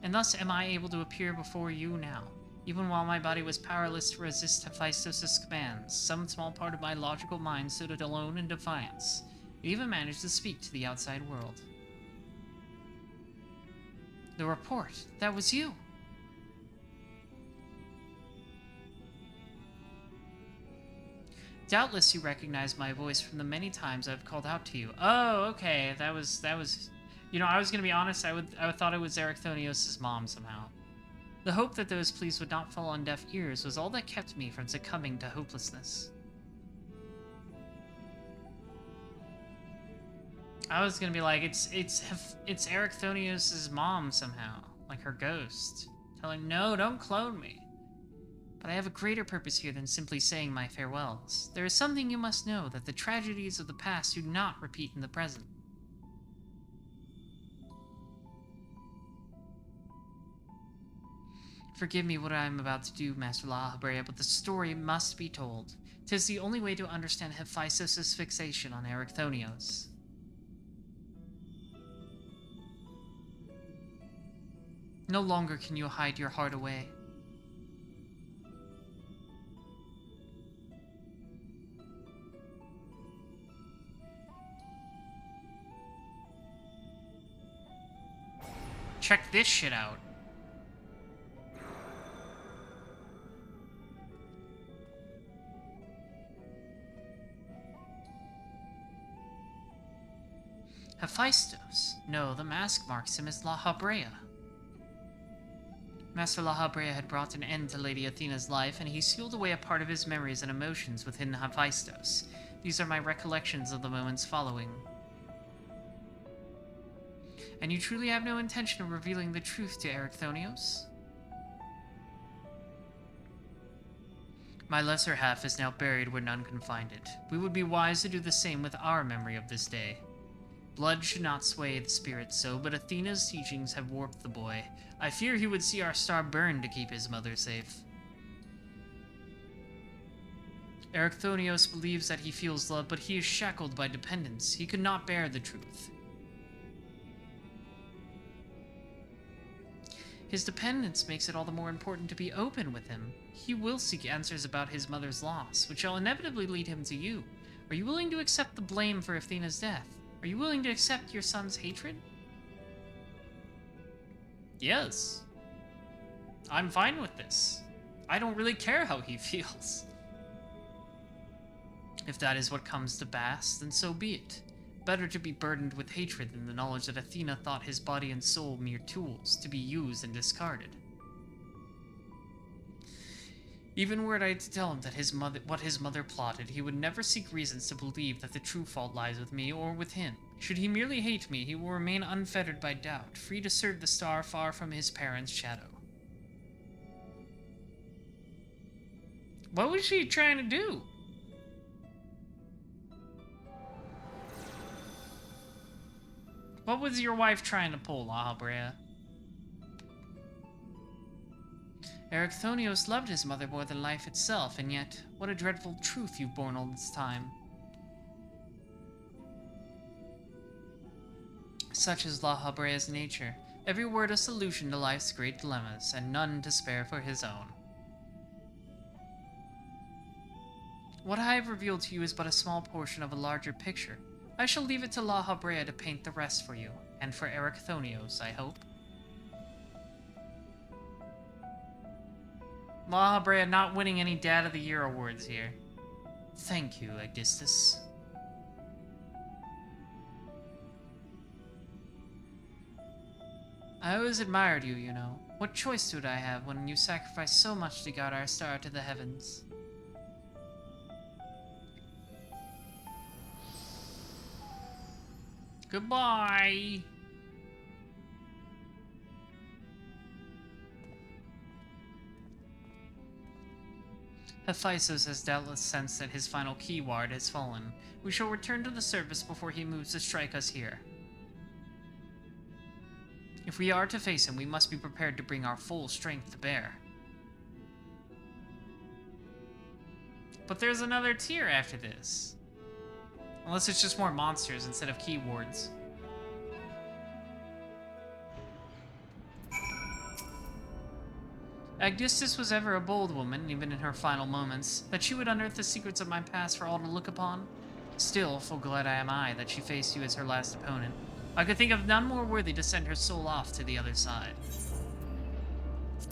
A: And thus am I able to appear before you now. Even while my body was powerless to resist Hephaestus' commands, some small part of my logical mind stood alone in defiance. It even managed to speak to the outside world. The report, that was you. Doubtless you recognize my voice from the many times I've called out to you. Oh, okay, that was... You know, I was gonna be honest, I thought it was Erechthonios' mom somehow. The hope that those pleas would not fall on deaf ears was all that kept me from succumbing to hopelessness. I was gonna be like, it's Erechthonios' mom somehow, like her ghost, telling, no, don't clone me. But I have a greater purpose here than simply saying my farewells. There is something you must know, that the tragedies of the past do not repeat in the present. Forgive me what I am about to do, Master La Habrea, but the story must be told. 'Tis the only way to understand Hephaestus' fixation on Erechthonios. No longer can you hide your heart away. Check this shit out. Hephaestus. No, the mask marks him as La Habrea. Master La Habrea had brought an end to Lady Athena's life, and he sealed away a part of his memories and emotions within Hephaestus. These are my recollections of the moments following. And you truly have no intention of revealing the truth to Erechthonios? My lesser half is now buried where none can find it. We would be wise to do the same with our memory of this day. Blood should not sway the spirit so, but Athena's teachings have warped the boy. I fear he would see our star burn to keep his mother safe. Erechthonios believes that he feels love, but he is shackled by dependence. He could not bear the truth. His dependence makes it all the more important to be open with him. He will seek answers about his mother's loss, which shall inevitably lead him to you. Are you willing to accept the blame for Athena's death? Are you willing to accept your son's hatred? Yes. I'm fine with this. I don't really care how he feels. If that is what comes to pass, then so be it. Better to be burdened with hatred than the knowledge that Athena thought his body and soul mere tools, to be used and discarded. Even were I to tell him that what his mother plotted, he would never seek reasons to believe that the true fault lies with me or with him. Should he merely hate me, he will remain unfettered by doubt, free to serve the star far from his parents' shadow. What was she trying to do? What was your wife trying to pull, La Habrea? Erechthonios loved his mother more than life itself, and yet, what a dreadful truth you've borne all this time. Such is La Habrea's nature, every word a solution to life's great dilemmas, and none to spare for his own. What I have revealed to you is but a small portion of a larger picture. I shall leave it to La Habrea to paint the rest for you, and for Erechthonios, I hope. La Habrea not winning any Dad of the Year awards here. Thank you, Aegisthus. I always admired you, you know. What choice did I have when you sacrificed so much to guide our star to the heavens? Goodbye! Hephaestus has doubtless sensed that his final keyword has fallen. We shall return to the surface before he moves to strike us here. If we are to face him, we must be prepared to bring our full strength to bear. But there's another tier after this. Unless it's just more monsters instead of keywords. Aegisthus was ever a bold woman, even in her final moments, that she would unearth the secrets of my past for all to look upon. Still, full glad am I that she faced you as her last opponent. I could think of none more worthy to send her soul off to the other side.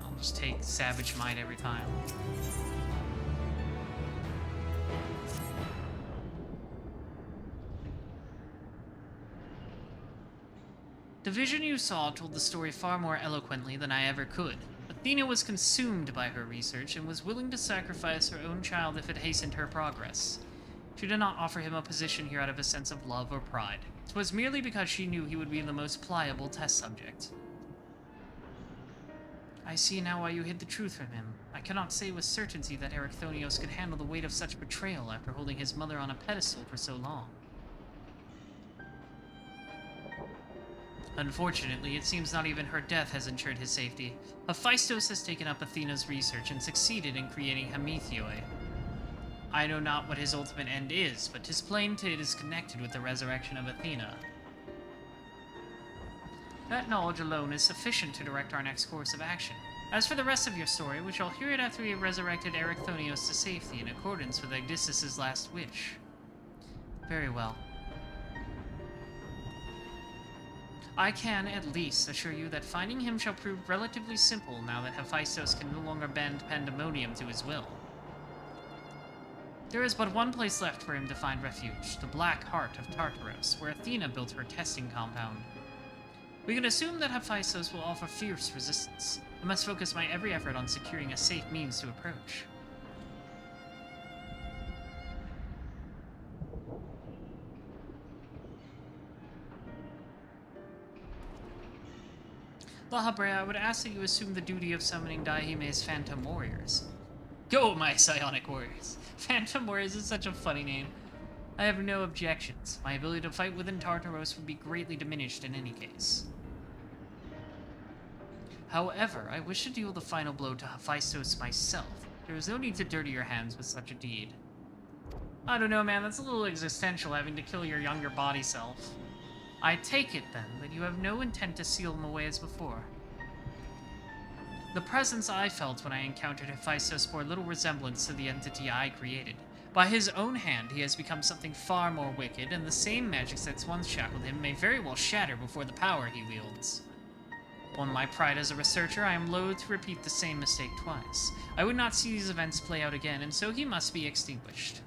A: I'll just take Savage Might every time. The vision you saw told the story far more eloquently than I ever could. Athena was consumed by her research and was willing to sacrifice her own child if it hastened her progress. She did not offer him a position here out of a sense of love or pride. 'Twas merely because she knew he would be the most pliable test subject. I see now why you hid the truth from him. I cannot say with certainty that Erechthonios could handle the weight of such betrayal after holding his mother on a pedestal for so long. Unfortunately, it seems not even her death has ensured his safety. Hephaestus has taken up Athena's research and succeeded in creating Hamethioi. I know not what his ultimate end is, but 'tis plain it is connected with the resurrection of Athena. That knowledge alone is sufficient to direct our next course of action. As for the rest of your story, we shall hear it after we have resurrected Erechthonios to safety in accordance with Aegisthus' last wish. Very well. I can, at least, assure you that finding him shall prove relatively simple now that Hephaestus can no longer bend pandemonium to his will. There is but one place left for him to find refuge, the Black Heart of Tartaros, where Athena built her testing compound. We can assume that Hephaestus will offer fierce resistance. I must focus my every effort on securing a safe means to approach. La Habrea, I would ask that you assume the duty of summoning Daihime's phantom warriors. Go, my psionic warriors. Phantom Warriors is such a funny name. I have no objections. My ability to fight within Tartaros would be greatly diminished in any case. However, I wish to deal the final blow to Hephaestus myself. There is no need to dirty your hands with such a deed. I don't know, man, that's a little existential, having to kill your younger body self. I take it, then, that you have no intent to seal him away as before. The presence I felt when I encountered Hephaestus bore little resemblance to the entity I created. By his own hand, he has become something far more wicked, and the same magic that's once shackled him may very well shatter before the power he wields. On my pride as a researcher, I am loath to repeat the same mistake twice. I would not see these events play out again, and so he must be extinguished.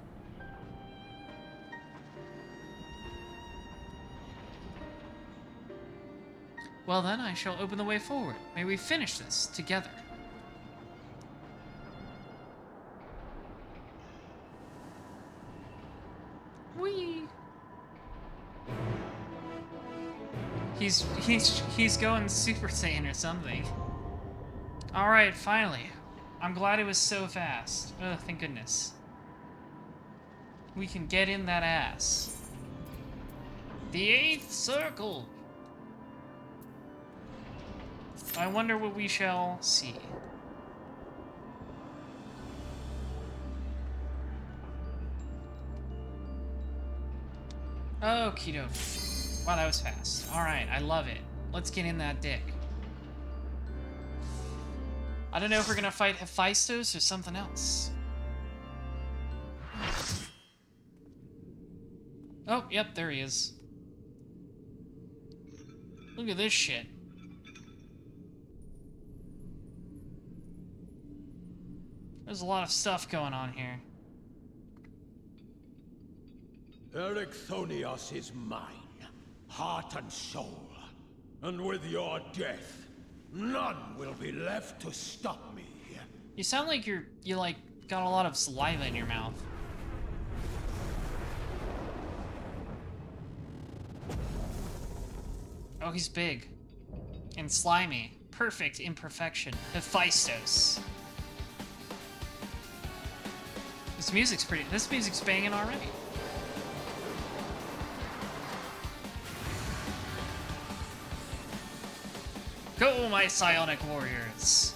A: Well then, I shall open the way forward. May we finish this together. Whee! He's going Super Saiyan or something. Alright, finally. I'm glad it was so fast. Oh, thank goodness. We can get in that ass. The 8th circle! I wonder what we shall see. Okie dokie. Wow, that was fast. Alright, I love it. Let's get in that dick. I don't know if we're gonna fight Hephaestus or something else. Oh, yep, there he is. Look at this shit. There's a lot of stuff going on here.
H: Erechthonios is mine, heart and soul. And with your death, none will be left to stop me.
A: You sound like you like got a lot of saliva in your mouth. Oh, he's big. And slimy. Perfect imperfection. Hephaestus. This music's banging already. Go, my psionic warriors!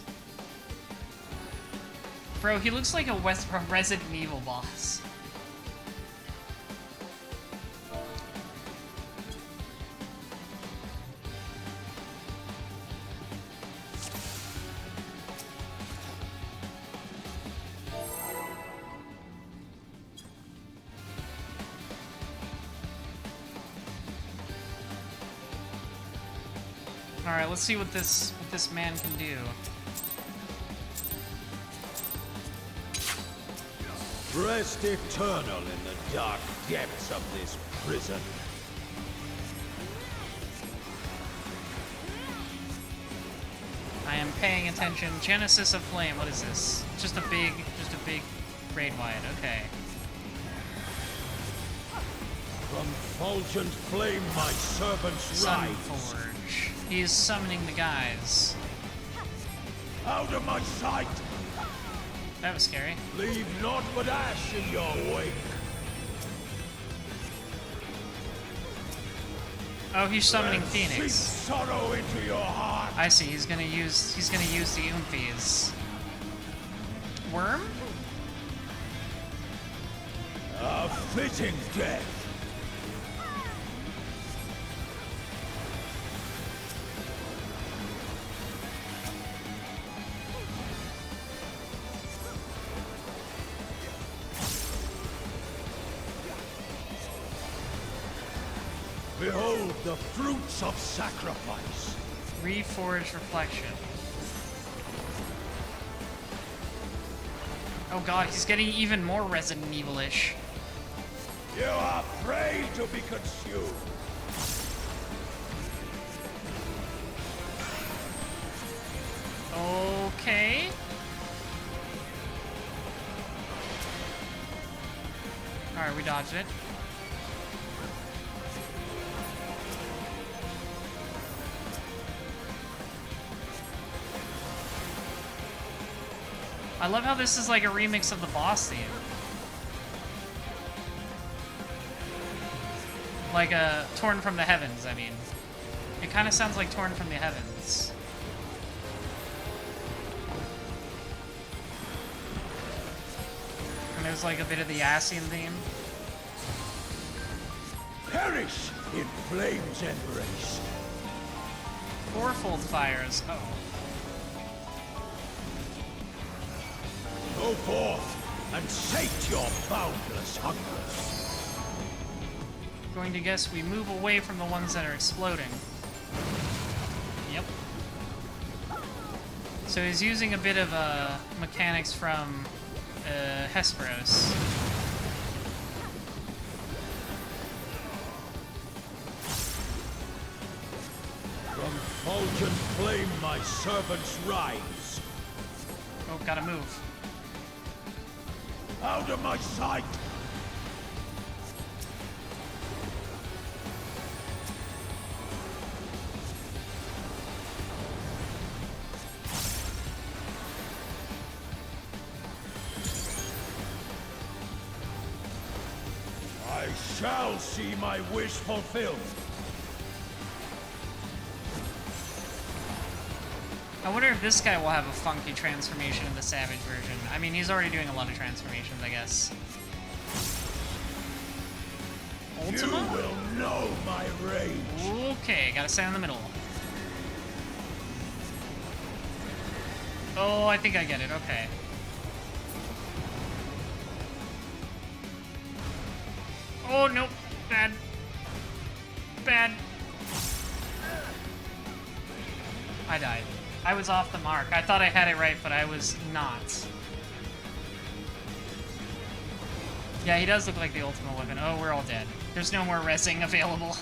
A: Bro, he looks like a Resident Evil boss. Alright, let's see what this man can do.
H: Rest eternal in the dark depths of this prison.
A: I am paying attention. Genesis of Flame, what is this? Just a big raid wide, okay.
H: From fulgent flame my servants rise.
A: Sunforge. He is summoning the guys.
H: Out of my sight!
A: That was scary.
H: Leave naught but ash in your wake.
A: Oh, he's summoning
H: And
A: Phoenix.
H: seep sorrow into your heart.
A: I see. He's gonna use the Oompies. Worm?
H: A fitting death. Behold the fruits of sacrifice.
A: Reforged Reflection. Oh god, he's getting even more Resident Evil-ish.
H: You are prey to be consumed.
A: Okay. Alright, we dodged it. I I love how this is like a remix of the boss theme. Like Torn from the Heavens, I mean. It kind of sounds like Torn from the Heavens. And there's like a bit of the Ascian theme.
H: Perish in flame's embrace.
A: Fourfold fires. Uh oh.
H: Go forth and sate your boundless hungers.
A: Going to guess we move away from the ones that are exploding. Yep. So he's using a bit of mechanics from Hesperos.
H: From fulgent flame my servants rise.
A: Oh, gotta move.
H: Out of my sight! I shall see my wish fulfilled.
A: I wonder if this guy will have a funky transformation in the Savage version. I mean, he's already doing a lot of transformations, I guess. Ultima?
H: You will know my rage.
A: Okay, gotta stay in the middle. Oh, I think I get it, okay. Oh, nope. Bad. Bad. I died. I was off the mark. I thought I had it right, but I was not. Yeah, he does look like the ultimate weapon. Oh, we're all dead. There's no more resing available.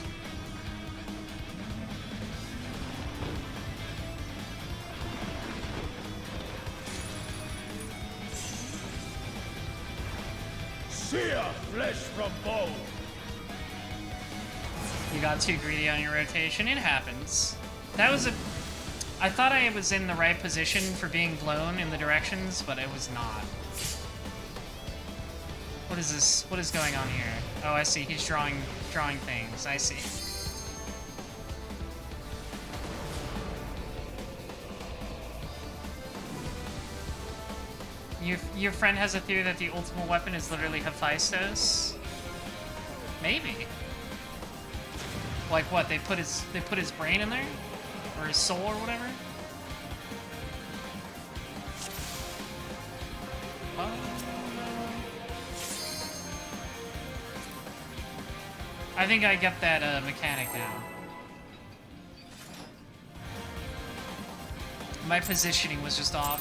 H: Sear flesh from bone.
A: You got too greedy on your rotation. It happens. That was a... I thought I was in the right position for being blown in the directions, but it was not. What is this? What is going on here? Oh, I see. He's drawing things. I see. Your friend has a theory that the ultimate weapon is literally Hephaestus? Maybe. Like what? They put his brain in there? Or his soul or whatever? I think I get that mechanic now. My positioning was just off.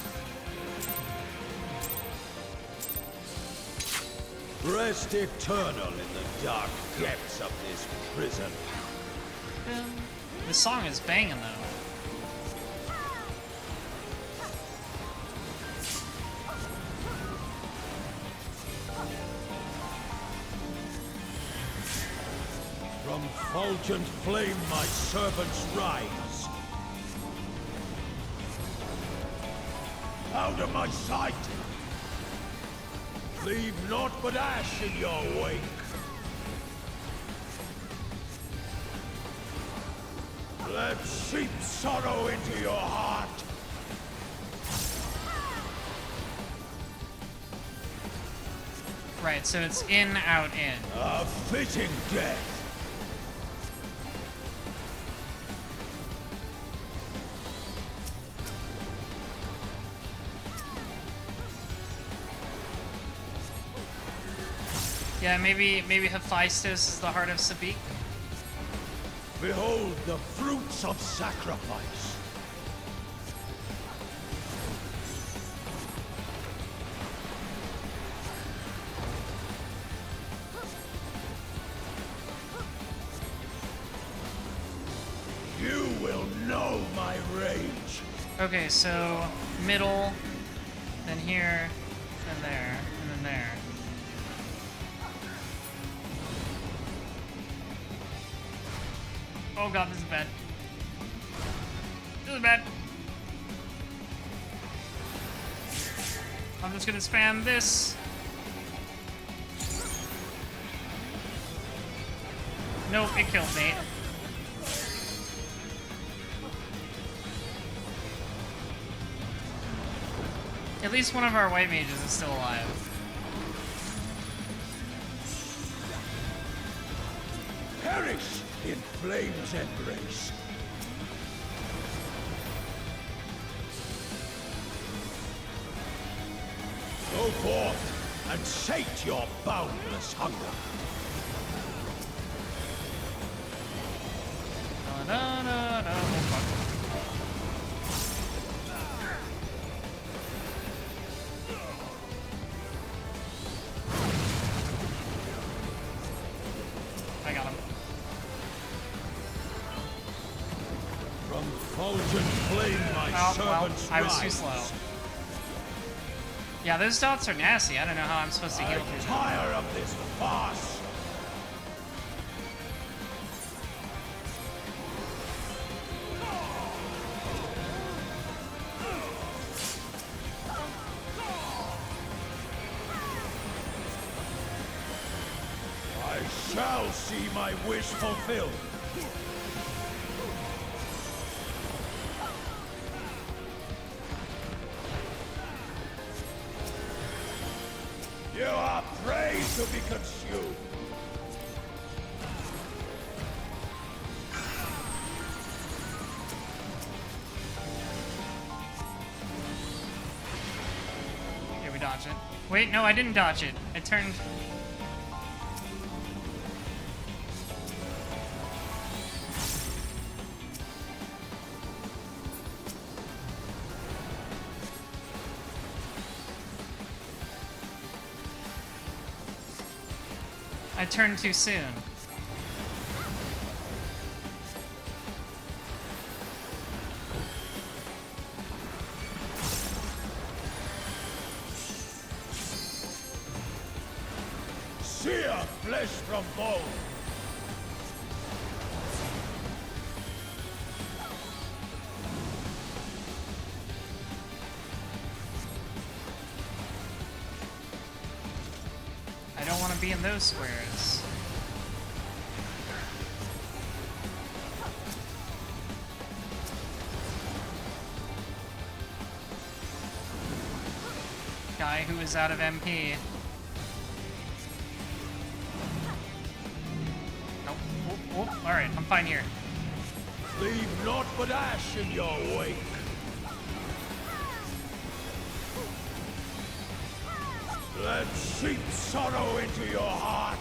H: Rest eternal in the dark depths of this prison.
A: This song is banging though.
H: From fulgent flame my servants rise. Out of my sight! Leave naught but ash in your wake. Let seep sorrow into your heart.
A: Right, so it's in, out, in.
H: A fitting death.
A: Yeah, maybe Hephaestus is the heart of Sabik.
H: Behold the fruits of sacrifice. You will know my rage.
A: Okay, so middle, then here, then there, and then there. Oh god, this is bad. This is bad. I'm just gonna spam this. Nope, it killed me. At least one of our white mages is still alive.
H: Perish in flame's embrace. Go forth and sate your boundless hunger.
A: Oh, fuck. I got him.
H: From fulgent flame my servants
A: I was too
H: rise.
A: slow. Yeah, those dots are nasty. I don't know how I'm supposed to heal through them.
H: I'm tired of this farce. I shall see my wish fulfilled. You are prey to be consumed.
A: Okay, we dodge it. Wait, no, I didn't dodge it. I turned... I turned too soon.
H: Sear flesh from bone.
A: I don't want to be in those squares. Guy who is out of MP. Nope. Oh, alright, I'm fine here.
H: Leave naught but ash in your wake. Let seep sorrow into your heart.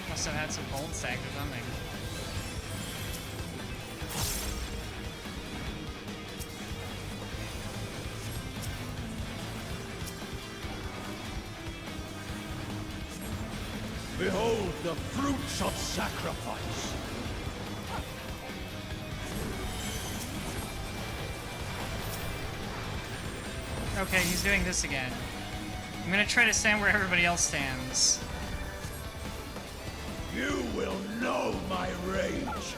A: Must have had some gold stacked or something.
H: Behold the fruits of sacrifice.
A: Okay, he's doing this again. I'm gonna try to stand where everybody else stands.
H: You will know my rage.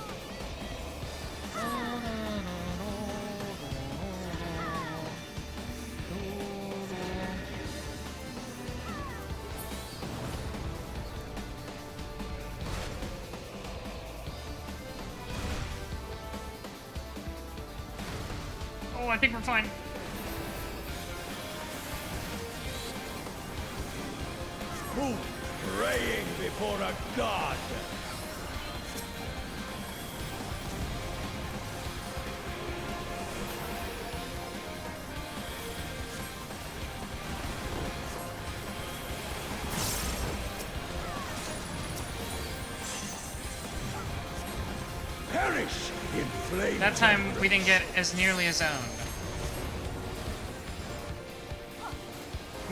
A: Oh, I think we're fine.
H: Who praying before a god? Perish in flames.
A: That time we didn't get as nearly as owned.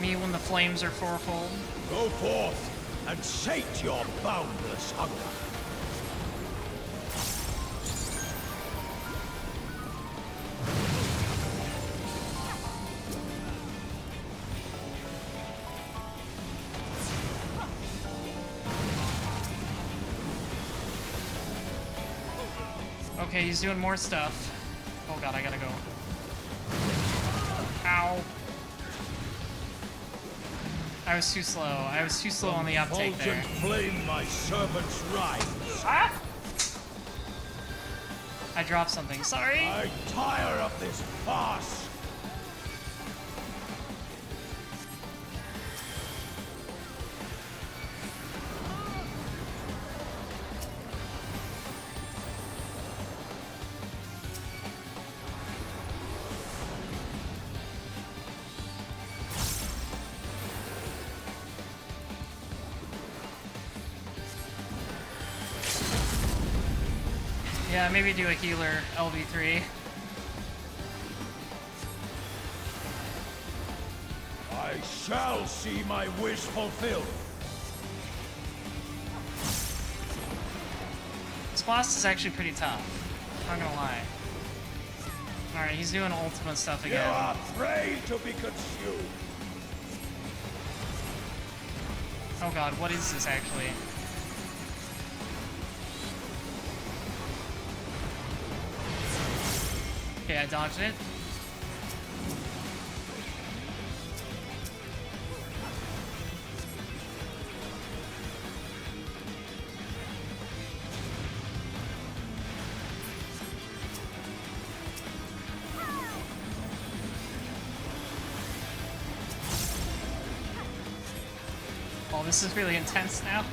A: Me when the flames are fourfold.
H: Go forth and sate your boundless hunger.
A: Okay, he's doing more stuff. Oh god, I gotta go. Ow. I was too slow. I was too slow on the uptake there.
H: Flame my servant's right.
A: Ah! I dropped something. Sorry.
H: I tire of this farce.
A: Yeah, maybe do a healer LV3.
H: I shall see my wish fulfilled.
A: This boss is actually pretty tough. I'm not gonna lie. Alright, he's doing ultimate stuff again.
H: You are prey to be consumed.
A: Oh god, what is this actually? Okay, I dodged it. Oh, this is really intense now.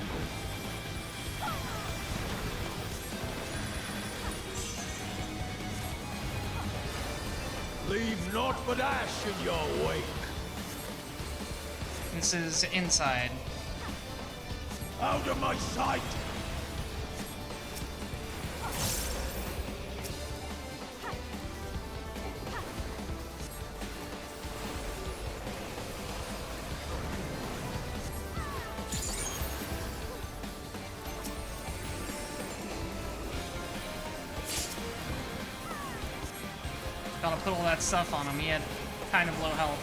H: Leave naught but ash in your wake.
A: This is inside.
H: Out of my sight!
A: Gotta put all that stuff on him. He had kind of low health.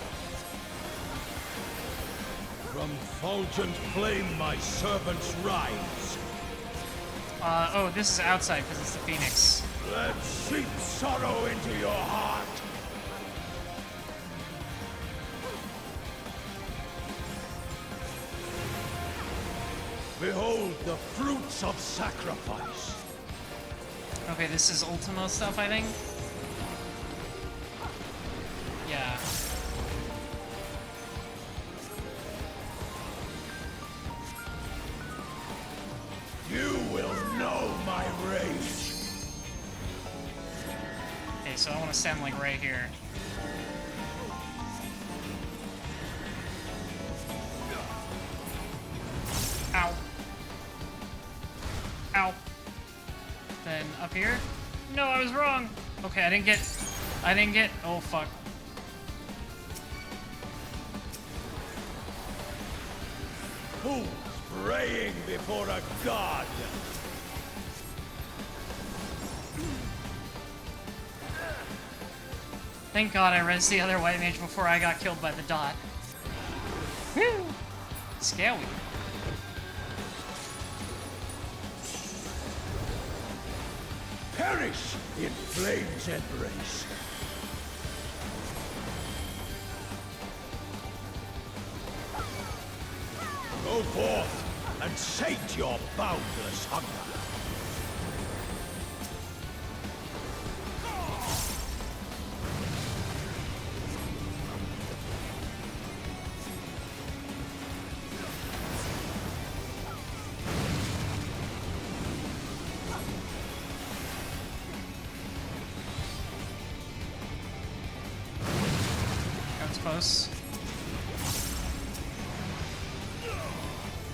H: From fulgent flame my servants rise.
A: Oh, this is outside because it's the Phoenix.
H: Let's seep sorrow into your heart. Behold the fruits of sacrifice.
A: Okay, this is Ultimo stuff, I think. Yeah.
H: You will know my rage.
A: Okay, so I want to stand like right here. Ow. Ow. Then up here? No, I was wrong. Okay, I didn't get, oh fuck.
H: Fools praying before a god.
A: Thank God I rezzed the other white mage before I got killed by the dot. Whew! Scary.
H: Perish in flame's embrace. Go forth and sate your boundless hunger.
A: That was close.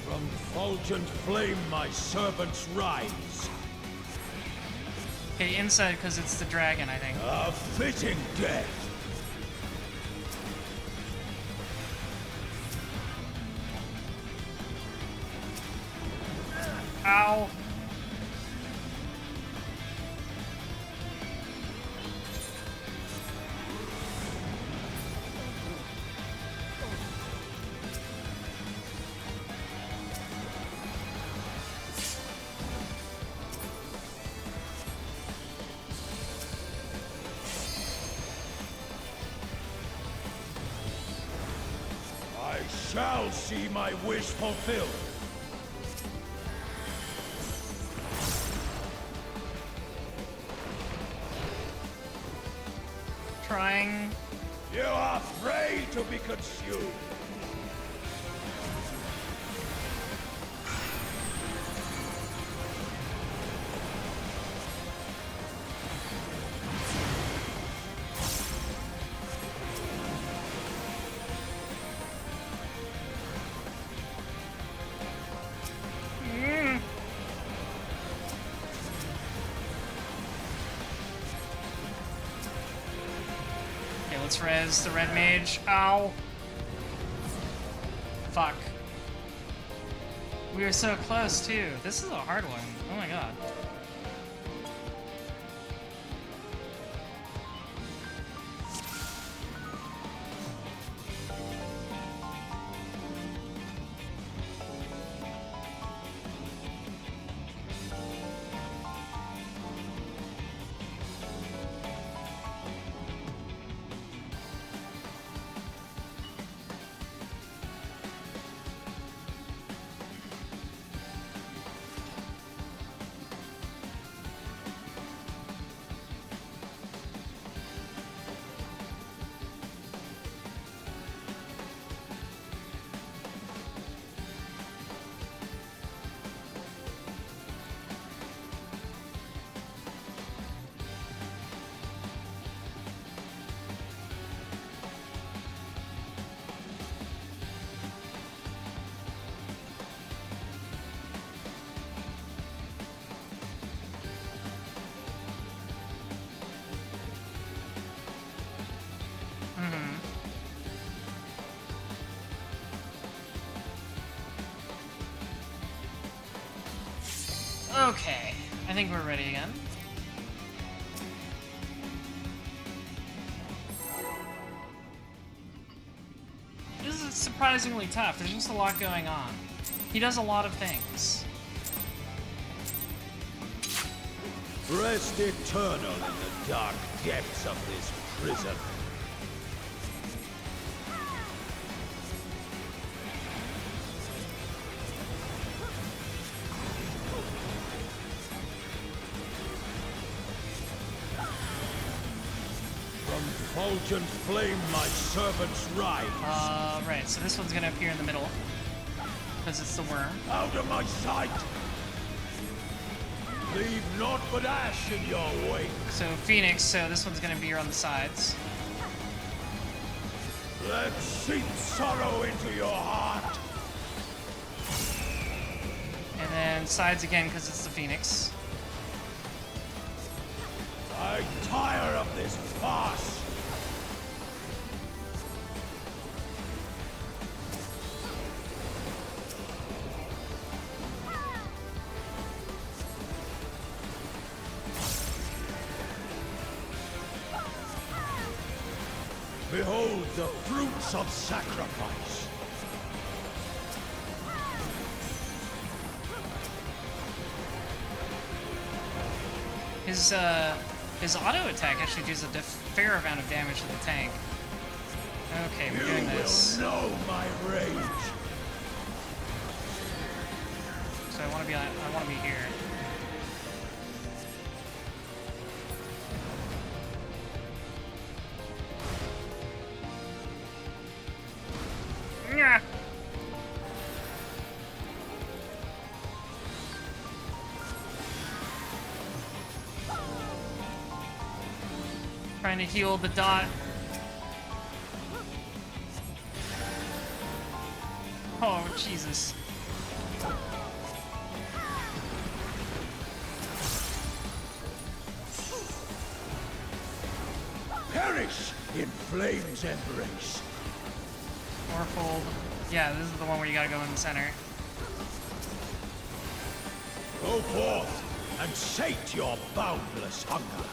H: From fulgent flame my servants rise.
A: Okay, inside because it's the dragon, I think.
H: A fitting death.
A: Ow.
H: shall see my wish fulfilled.
A: Trying.
H: You are afraid to be consumed.
A: Let's res the red mage. Ow. Fuck. We were so close, too. This is a hard one. Oh my god. Okay, I think we're ready again. This is surprisingly tough. There's just a lot going on. He does a lot of things.
H: Rest eternal in the dark depths of this prison. Fulgent flame, my servants rise.
A: Right, so this one's gonna appear in the middle. Because it's the worm.
H: Out of my sight! Leave naught but ash in your wake.
A: So Phoenix, so this one's gonna be on the sides.
H: Let's sink sorrow into your heart.
A: And then sides again, because it's the Phoenix.
H: I tire of this farce. Behold the fruits of sacrifice.
A: His auto attack actually does a fair amount of damage to the tank. Okay, we're doing this.
H: You will know my rage.
A: So I want to be here. Yeah. Trying to heal the dot. Oh, Jesus.
H: Perish in flame's embrace.
A: Fourfold. Yeah, this is the one where you gotta go in the center.
H: Go forth and sate your boundless hunger.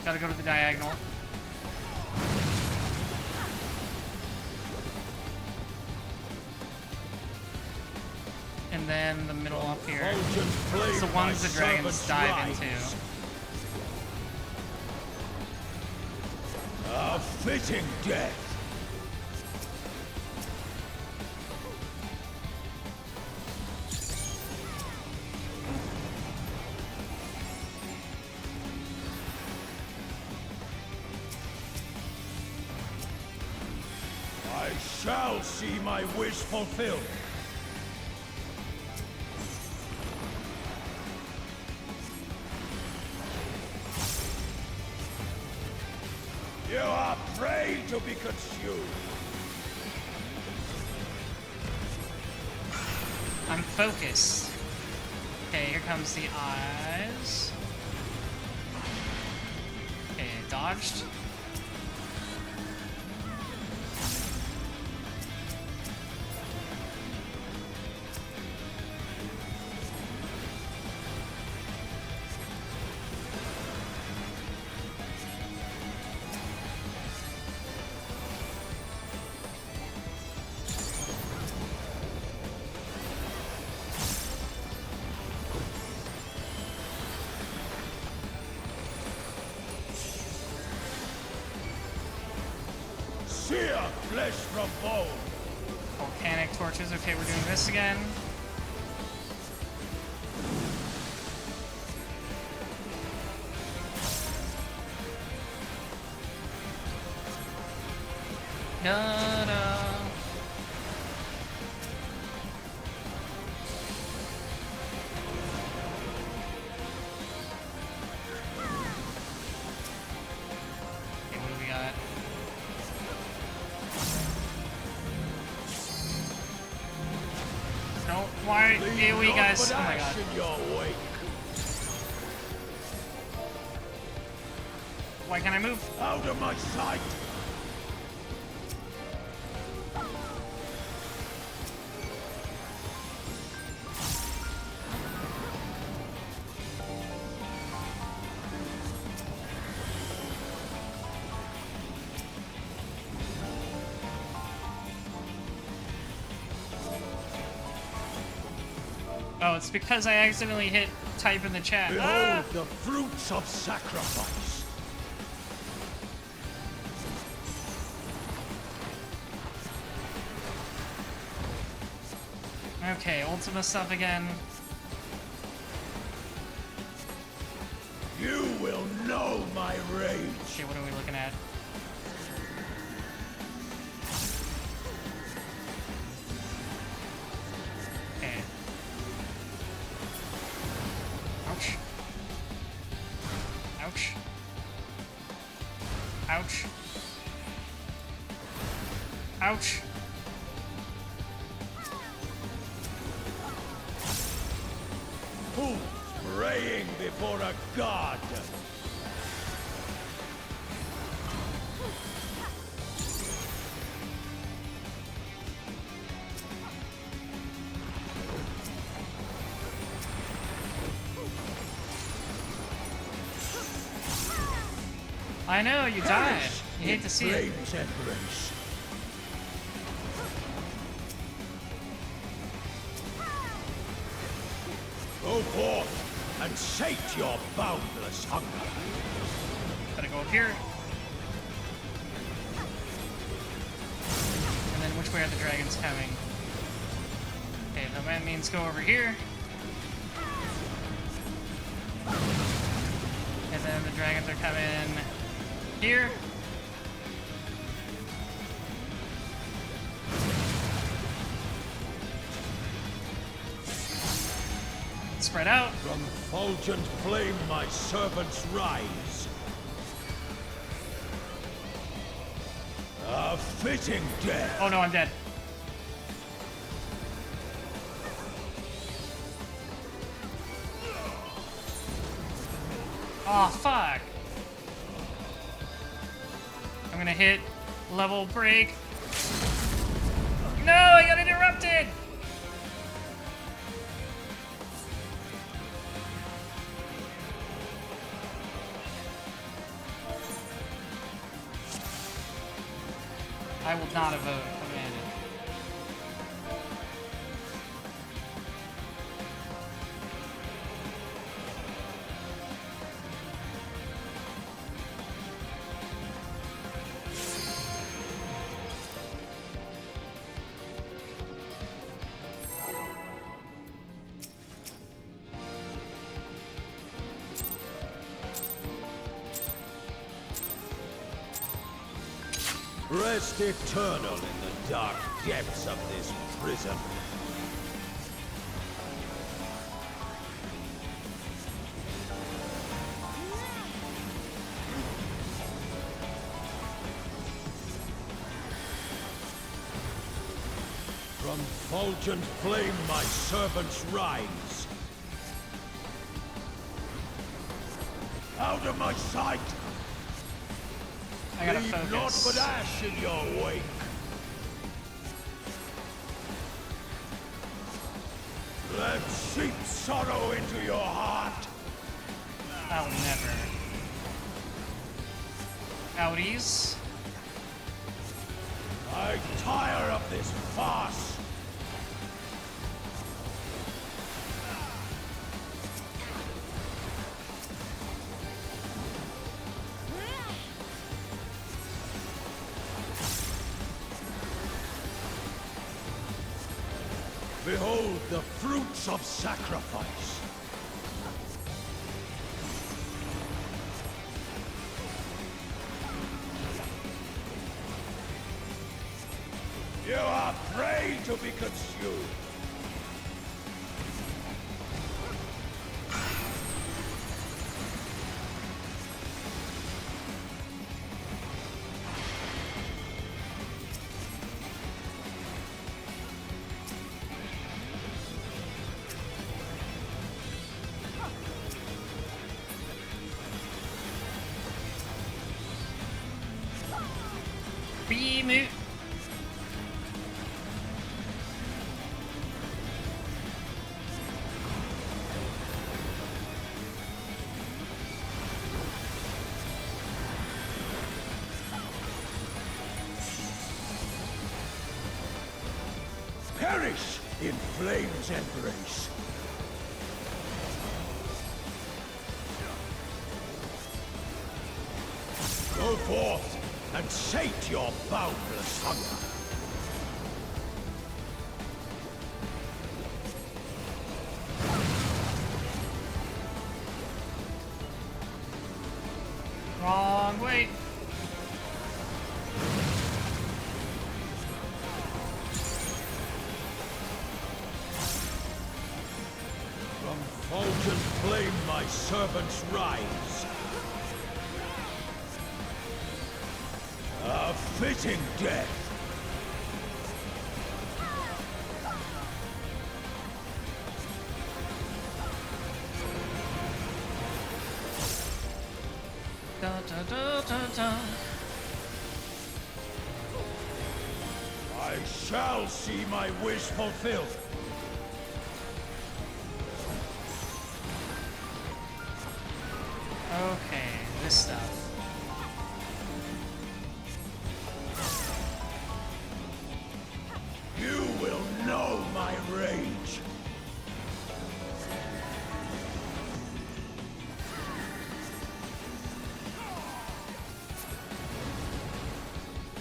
A: Gotta go to the diagonal. And and then the middle up here.
H: Fulgent
A: It's the
H: flame
A: ones
H: my
A: the dragons
H: servants
A: dive
H: rise.
A: into.
H: A fitting death. I shall see my wish fulfilled. You are prey to be consumed.
A: I'm focused. Okay, here comes the eyes. Okay, dodged.
H: Sear flesh from bone.
A: Volcanic torches. Okay, we're doing this again. Da-da. Okay, what do we got? No, why? AoE guys. Oh my god.
H: In your wake.
A: Why can't I move?
H: Out of my sight.
A: Oh, it's because I accidentally hit type in the chat.
H: Behold
A: Ah!
H: the fruits of sacrifice.
A: Okay, Ultima stuff again.
H: You will know my rage.
A: Okay, what are we looking at? Okay. Ouch. Ouch. Ouch. Ouch.
H: Who's praying before a god?
A: I know, you died. You hate to see it.
H: Flame's embrace. Go forth and sate your boundless hunger.
A: Gotta go up here. And then which way are the dragons coming? Okay, that means go over here. And then the dragons are coming here. Spread out.
H: From fulgent flame my servants rise. A fitting death.
A: Oh no, I'm dead. Oh fuck. I'm gonna hit level break. No, I got interrupted! I will not have abandoned.
H: Rest eternal in the dark depths of this prison. From fulgent flame my servants rise. Out of my sight!
A: I gotta
H: Leave
A: focus.
H: naught but ash in your wake. Let sheep sorrow into your heart.
A: I'll never. Outies.
H: I tire of this farce. Behold the fruits of sacrifice. You are prey to be consumed.
A: Be moot.
H: Perish in flame's embrace. Go forth and sate your boundless hunger.
A: Wrong way.
H: From fulgent flame my servants rise. A fitting death.
A: Da, da, da, da, da.
H: I shall see my wish fulfilled.
A: Okay, this stuff.
H: You will know my rage.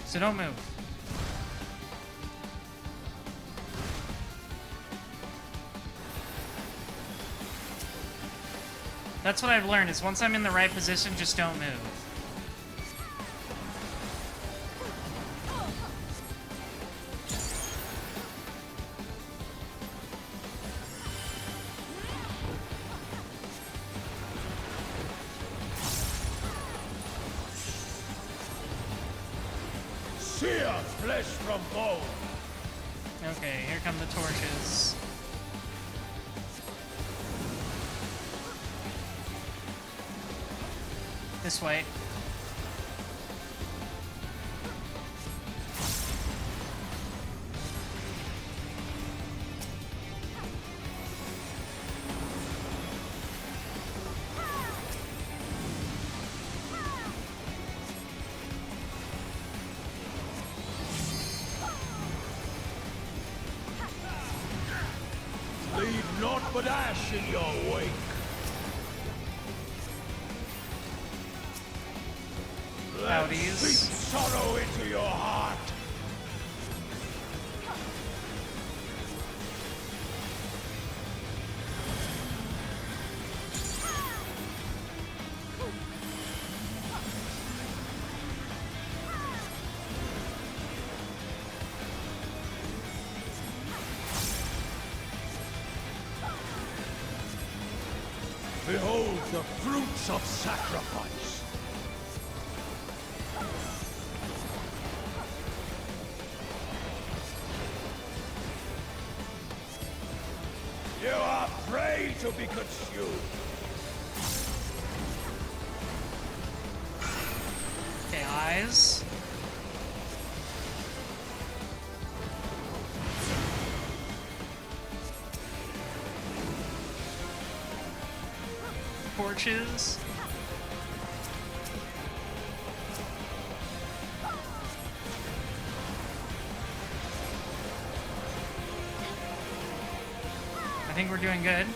A: So don't move. That's what I've learned, is once I'm in the right position, just don't move.
H: Sear flesh from bone.
A: Okay, here come the torches. This way.
H: Leave naught but ash in your wake. Let
A: Howdies.
H: deep sorrow into your heart. The fruits of sacrifice. You are prey to be consumed.
A: Okay, eyes. Torches. I think we're doing good.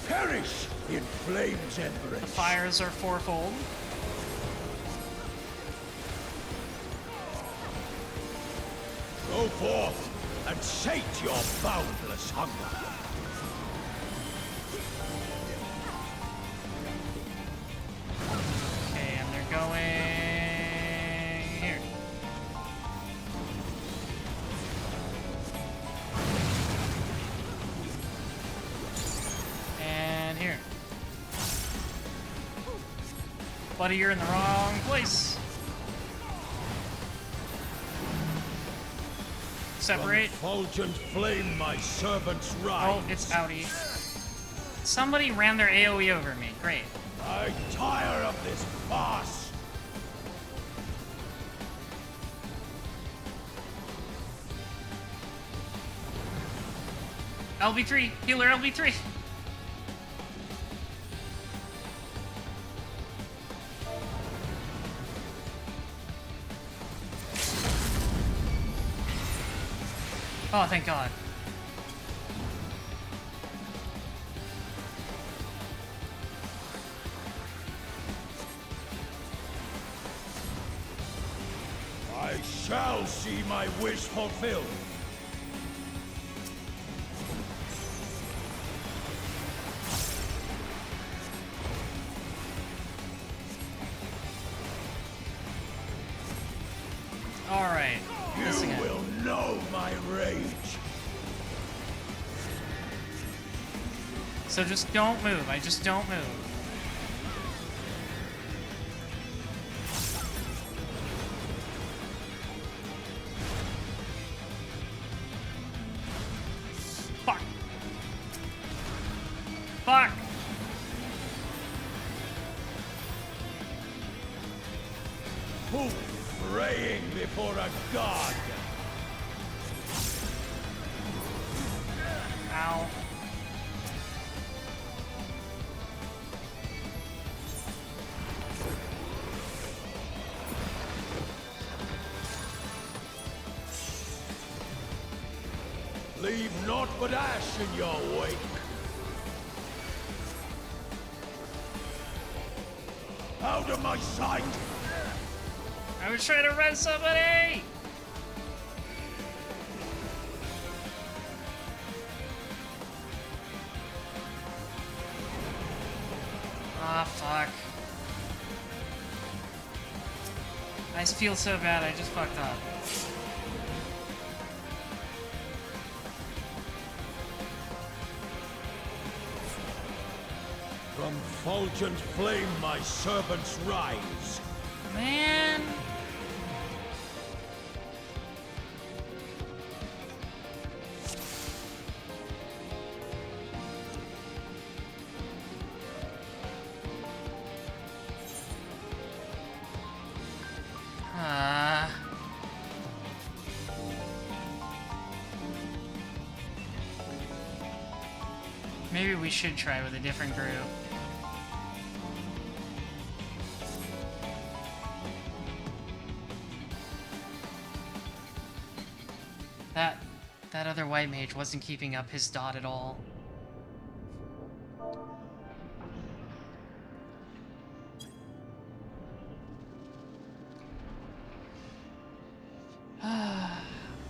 H: Perish in flames embrace.
A: The fires are fourfold.
H: Go forth and sate your boundless hunger.
A: Okay, and they're going here. And here. Buddy, you're in the wrong place. Separate.
H: From fulgent flame, my servants rise.
A: Oh, it's outie. Somebody ran their AoE over me. Great.
H: I tire of this farce.
A: LB3, healer LB3. Oh, thank God.
H: I shall see my wish fulfilled.
A: All right.
H: You will know my rage.
A: So just don't move. I just don't move. Fuck. Fuck.
H: Who praying before a god?
A: Ow.
H: Leave naught but ash in your wake. Out of my sight!
A: I was trying to res somebody! Ah, fuck. I feel so bad, I just fucked up.
H: From fulgent flame my servants rise.
A: Man! Maybe we should try with a different group. That other white mage wasn't keeping up his dot at all.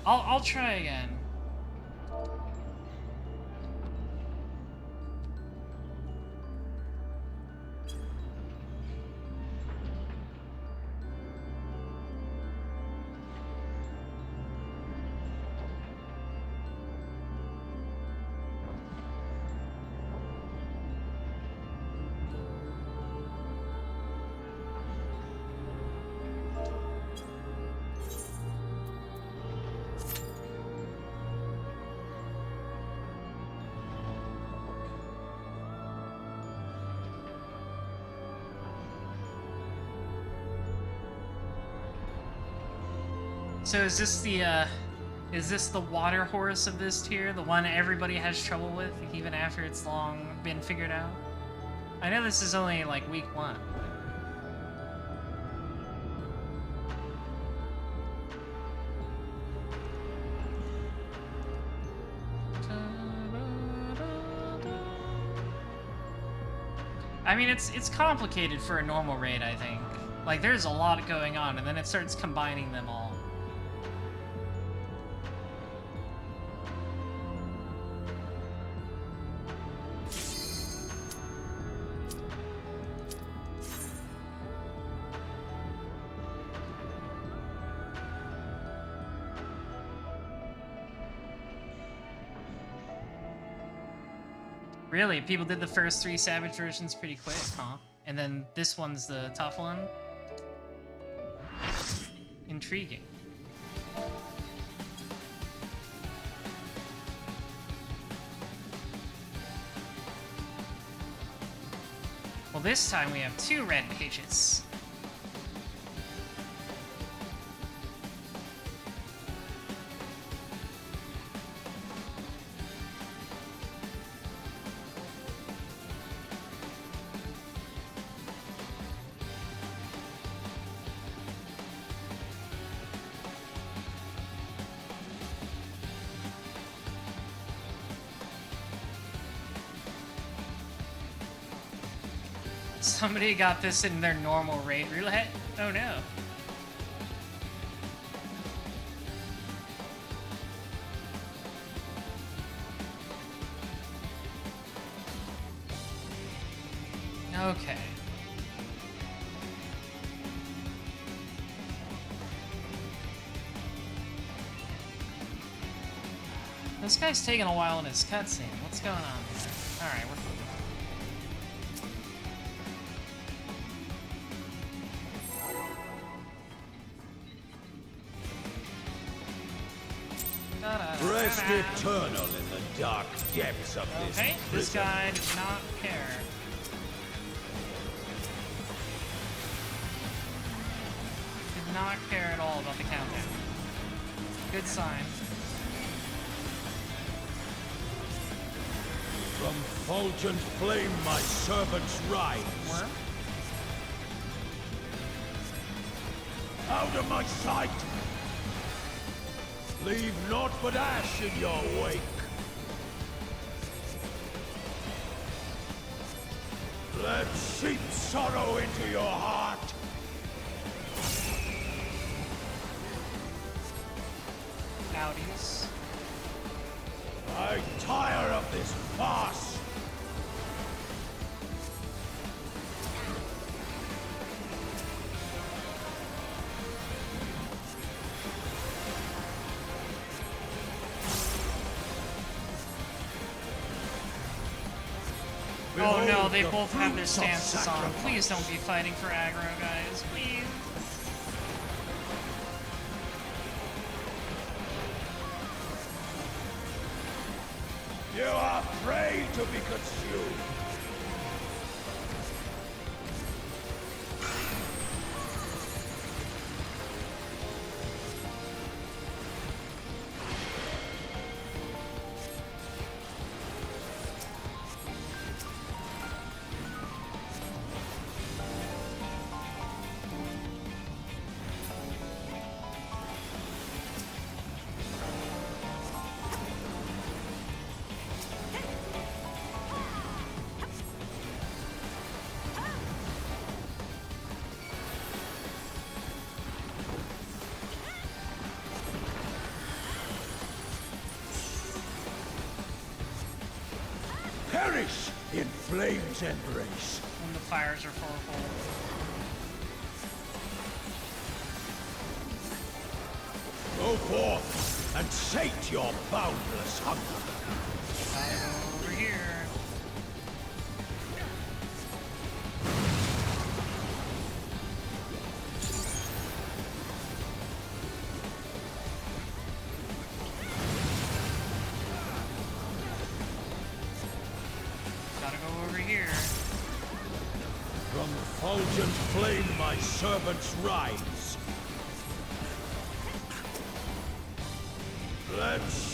A: I'll try again. So is this the water horse of this tier? The one everybody has trouble with, even after it's long been figured out? I know this is only, like, week 1. I mean, it's complicated for a normal raid, I think. Like, there's a lot going on, and then it starts combining them all. Really? People did the first 3 Savage versions pretty quick, huh? And then this one's the tough one? Intriguing. Well, this time we have 2 red pages. Somebody got this in their normal raid roulette? Oh no. Okay. This guy's taking a while in his cutscene. What's going on here? Alright, we're fine.
H: Rest eternal in the dark depths of this
A: Okay, this
H: prison.
A: guy does not care. Did not care at all about the countdown. Good sign.
H: From fulgent flame my servants rise.
A: Worm?
H: Out of my sight! Leave naught but ash in your wake. Let seep sorrow into your heart.
A: Howdies.
H: I tire of this farce.
A: Oh no, they both have their stances on. Please don't be fighting for aggro, guys. Please.
H: You are prey to be consumed. Perish in flame's embrace.
A: When the fires are fourfold.
H: Go forth and sate your boundless hunger.
A: Over here. Gotta go over here.
H: From fulgent flame my servants rise.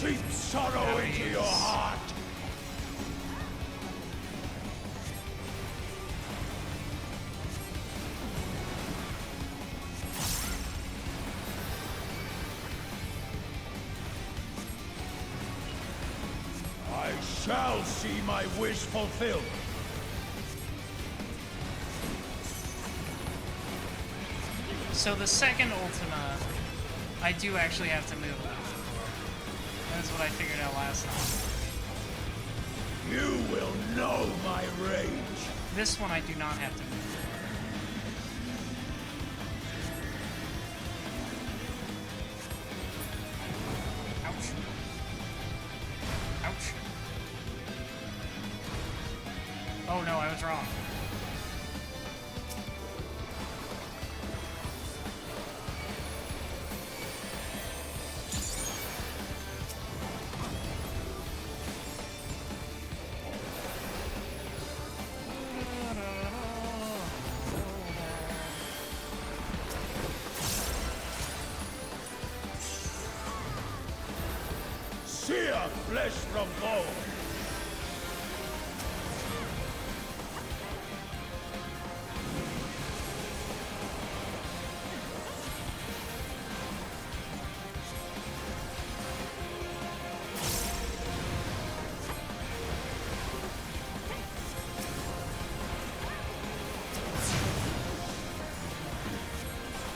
H: seep sorrow into your heart. I shall see my wish fulfilled.
A: So the second Ultima, I do actually have to move it. That's what I figured out last time.
H: You will know my rage.
A: This one I do not have to move. Ouch. Ouch. Oh no, I was wrong.
H: Sear flesh from bone.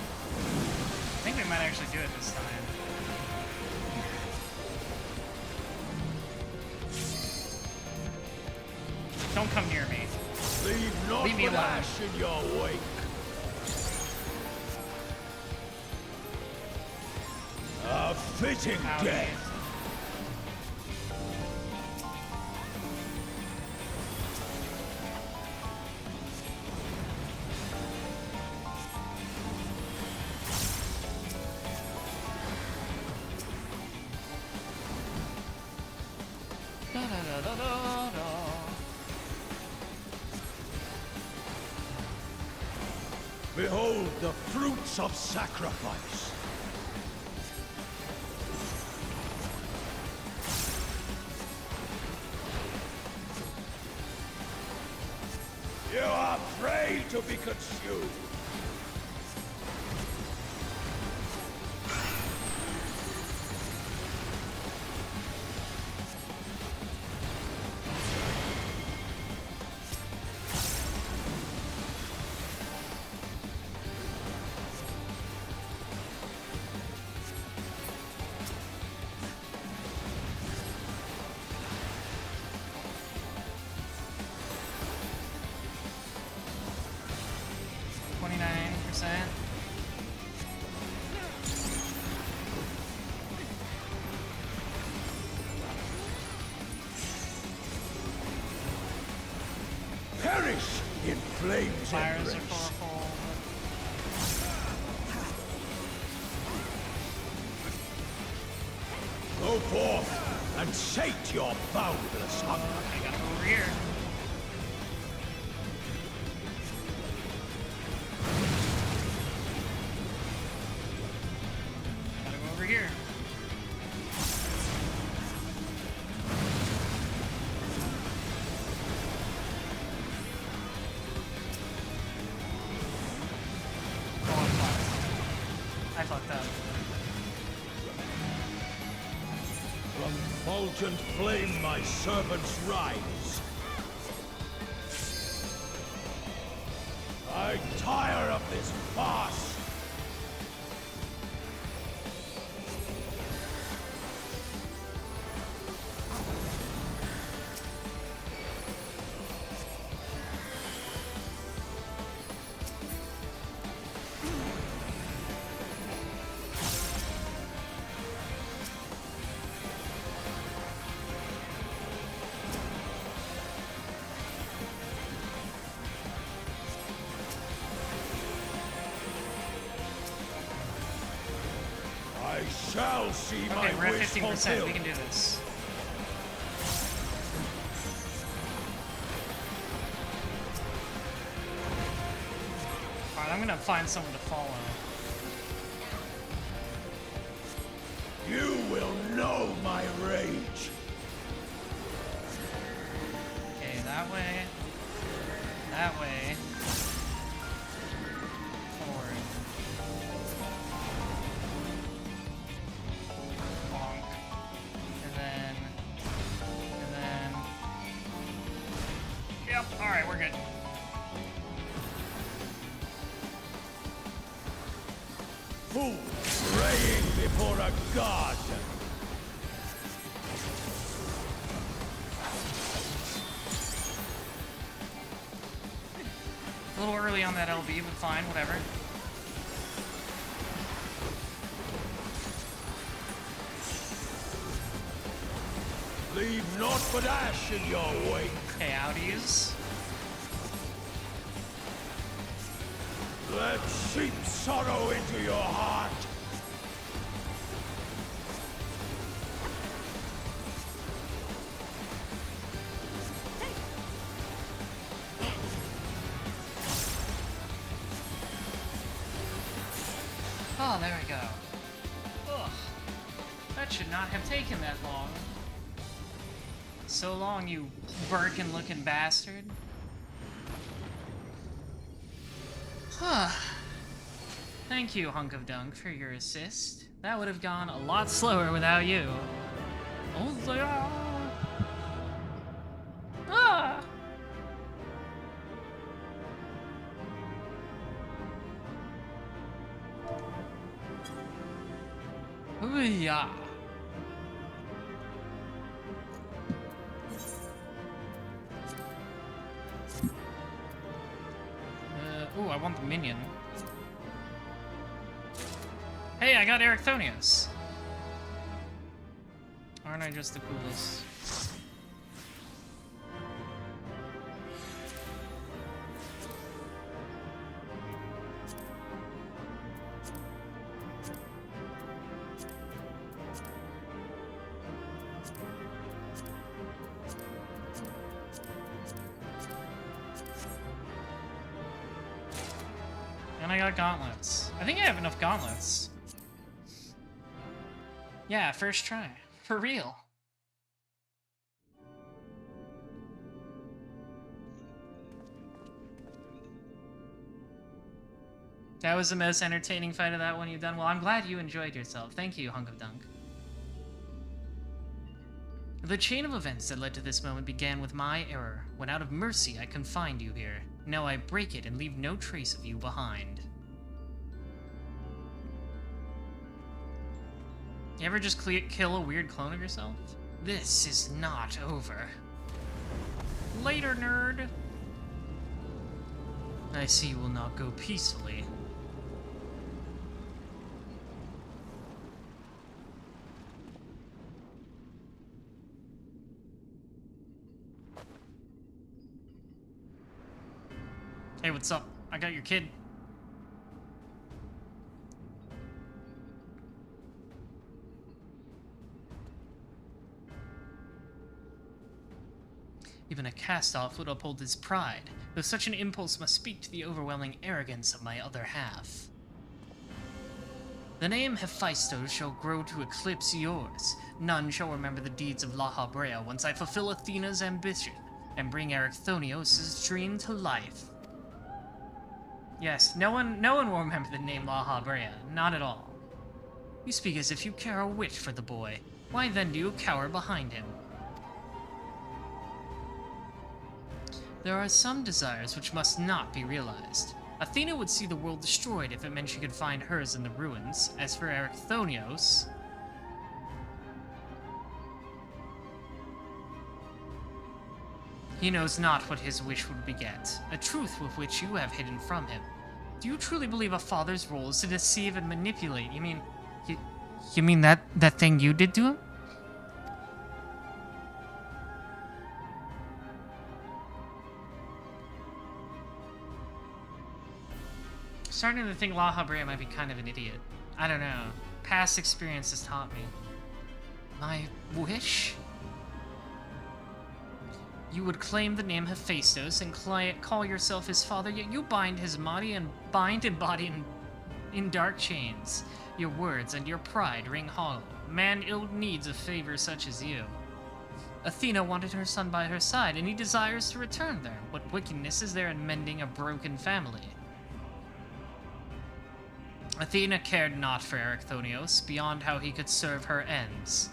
A: I think we might actually do it this time. Don't come near me.
H: Leave not
A: Leave me
H: with
A: alone.
H: ash in your wake. A fitting
A: Howdy.
H: death.
A: Da, da, da, da, da, da.
H: Behold the fruits of sacrifice. You are prey to be consumed. Perish in flames
A: Fires are
H: embrace.
A: powerful.
H: Go forth and sate your boundless hunger.
A: I gotta go over here. Gotta go over here. Oh, I'm fucked. I fucked up.
H: From fulgent flame my servants rise. I tire of this farce. I shall see my
A: Okay, we're at
H: wish
A: 15%.
H: fulfilled.
A: We can do this. Alright, I'm gonna find someone to follow.
H: You will know my rage.
A: Okay, that way. That way. Forward. Bonk. And then... Yep, alright, we're good.
H: Fool, praying before a god.
A: A little early on that LB, but fine, whatever.
H: Leave naught but ash in your wake.
A: Okay, outies.
H: Let sheep sorrow into your heart.
A: Oh, there we go. Ugh. That should not have taken that long. So long, you Birkin-looking bastard. Huh. Thank you, Hunk of Dunk, for your assist. That would have gone a lot slower without you. Oh, yeah. Ah! Ooh, yeah. Ooh, I want the minion. Hey, I got Ericthonius. Aren't I just the coolest? And I got gauntlets. I think I have enough gauntlets. Yeah, first try. For real. That was the most entertaining fight of that one you've done. Well, I'm glad you enjoyed yourself. Thank you, Hunk of Dunk. The chain of events that led to this moment began with my error. When out of mercy, I confined you here. Now I break it and leave no trace of you behind. You ever just kill a weird clone of yourself? This is not over. Later, nerd! I see you will not go peacefully. Hey, what's up? I got your kid. Even a cast-off would uphold his pride, though such an impulse must speak to the overwhelming arrogance of my other half. The name Hephaestus shall grow to eclipse yours. None shall remember the deeds of La Habrea once I fulfill Athena's ambition and bring Ericthonios' dream to life. Yes, no one will remember the name La Habrea, not at all. You speak as if you care a whit for the boy. Why then do you cower behind him? There are some desires which must not be realized. Athena would see the world destroyed if it meant she could find hers in the ruins. As for Ericthonios... he knows not what his wish would beget, a truth with which you have hidden from him. Do you truly believe a father's role is to deceive and manipulate? You mean... You mean that thing you did to him? Starting to think La Habrea might be kind of an idiot. I don't know. Past experience has taught me. My wish? You would claim the name Hephaestus and call yourself his father, yet you bind his body in dark chains. Your words and your pride ring hollow. man ill needs a favor such as you. Athena wanted her son by her side, and he desires to return there. What wickedness is there in mending a broken family? Athena cared not for Erechthonios, beyond how he could serve her ends.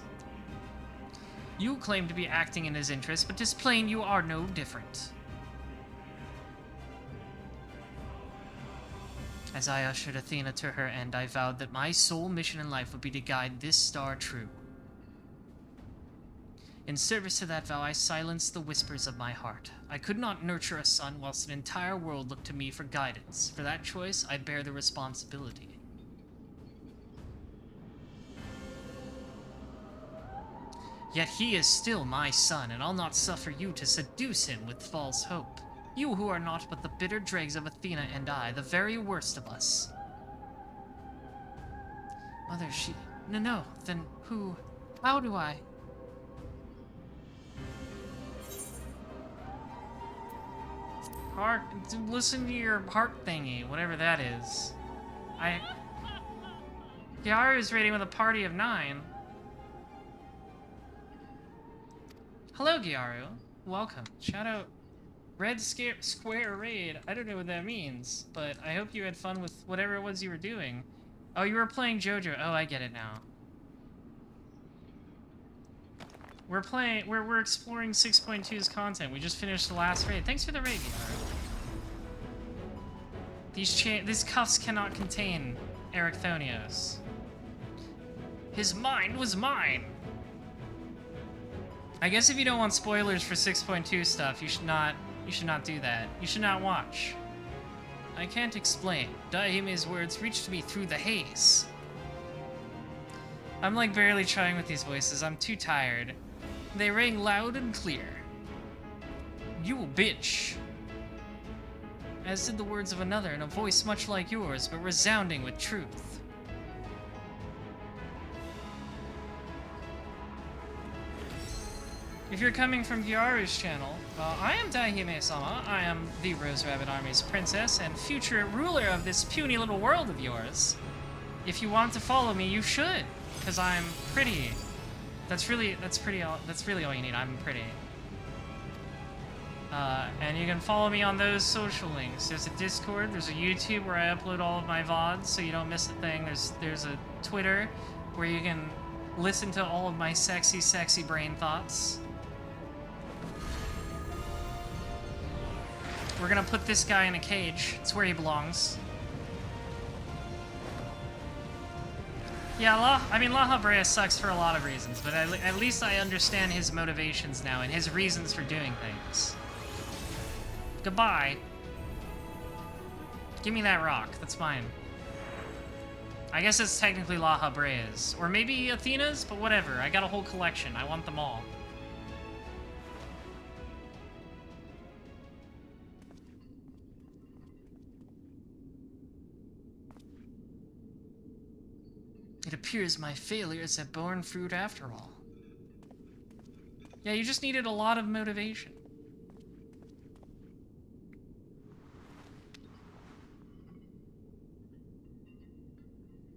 A: You claim to be acting in his interest, but 'tis plain you are no different. As I ushered Athena to her end, I vowed that my sole mission in life would be to guide this star true. In service to that vow, I silenced the whispers of my heart. I could not nurture a son whilst an entire world looked to me for guidance. For that choice, I bear the responsibility. Yet he is still my son, and I'll not suffer you to seduce him with false hope. You who are naught but the bitter dregs of Athena and I, the very worst of us. Mother, she... No, then who... How do I... Heart... Listen to your heart thingy, whatever that is. Gyaru's raiding with a party of 9. Hello, Gyaru. Welcome. Shout out... Red Square Raid. I don't know what that means, but I hope you had fun with whatever it was you were doing. Oh, you were playing JoJo. Oh, I get it now. We're exploring 6.2's content. We just finished the last raid. Thanks for the raid, Gyaru. These cuffs cannot contain Erechthonios. His mind was mine. I guess if you don't want spoilers for 6.2 stuff, you should not do that. You should not watch. I can't explain. Daihime's words reached me through the haze. I'm like barely trying with these voices. I'm too tired. They rang loud and clear. You bitch. As did the words of another in a voice much like yours, but resounding with truth. If you're coming from Gyaru's channel, I am Daihime-sama. I am the Rose Rabbit Army's princess and future ruler of this puny little world of yours. If you want to follow me, you should, because I'm pretty. That's really all you need. I'm pretty. And you can follow me on those social links. There's a Discord, there's a YouTube where I upload all of my VODs so you don't miss a thing. There's a Twitter where you can listen to all of my sexy brain thoughts. We're gonna put this guy in a cage. It's where he belongs. Yeah, La Habrea sucks for a lot of reasons, but at least I understand his motivations now and his reasons for doing things. Goodbye. Give me that rock. That's mine. I guess it's technically La Habrea's. Or maybe Athena's, but whatever. I got a whole collection. I want them all. It appears my failures have borne fruit after all. Yeah, you just needed a lot of motivation.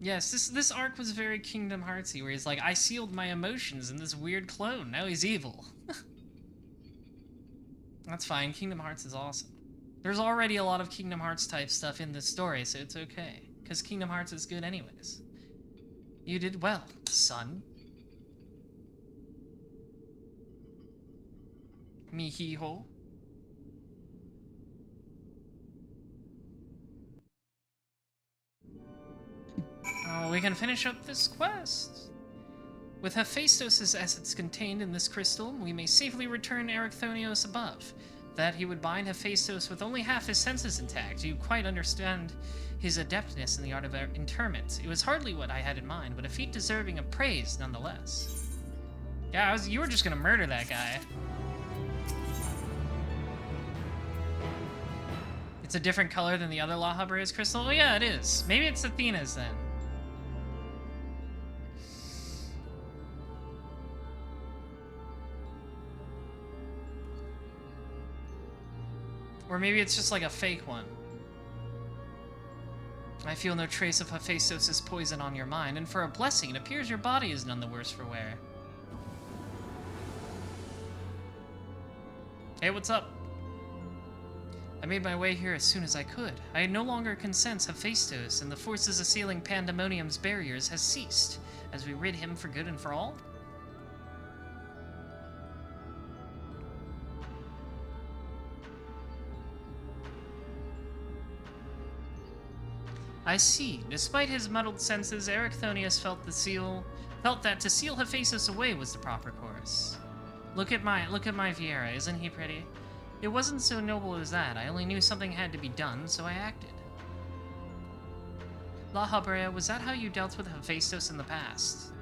A: Yes, this arc was very Kingdom Heartsy, where he's like, I sealed my emotions in this weird clone, now he's evil. That's fine, Kingdom Hearts is awesome. There's already a lot of Kingdom Hearts type stuff in this story, so it's okay. Because Kingdom Hearts is good anyways. You did well, son. Mihiho. Oh, we can finish up this quest. With Hephaestus' essence contained in this crystal, we may safely return Erechthonios above. That he would bind Hephaestus with only half his senses intact. You quite understand his adeptness in the art of interment. It was hardly what I had in mind, but a feat deserving of praise nonetheless. Yeah, you were just gonna murder that guy. It's a different color than the other La Habrea's crystal? Oh yeah, it is. Maybe it's Athena's then. Or maybe it's just like a fake one. I feel no trace of Hephaestos' poison on your mind, and for a blessing, it appears your body is none the worse for wear. Hey, what's up? I made my way here as soon as I could. I no longer can sense Hephaestos, and the forces assailing Pandemonium's barriers has ceased, as we rid him for good and for all. I see. Despite his muddled senses, Erechthonius felt that to seal Hephaestus away was the proper course. Look at my Viera, isn't he pretty? It wasn't so noble as that. I only knew something had to be done, so I acted. La Habrea, was that how you dealt with Hephaestus in the past?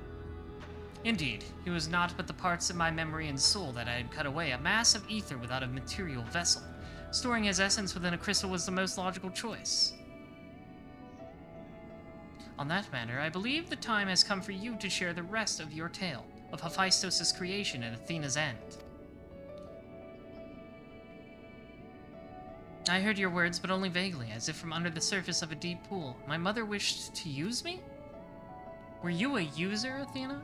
A: Indeed, he was naught but the parts of my memory and soul that I had cut away, a mass of ether without a material vessel. Storing his essence within a crystal was the most logical choice. On that matter, I believe the time has come for you to share the rest of your tale of Hephaestus' creation and Athena's end. I heard your words, but only vaguely, as if from under the surface of a deep pool. My mother wished to use me? Were you a user, Athena?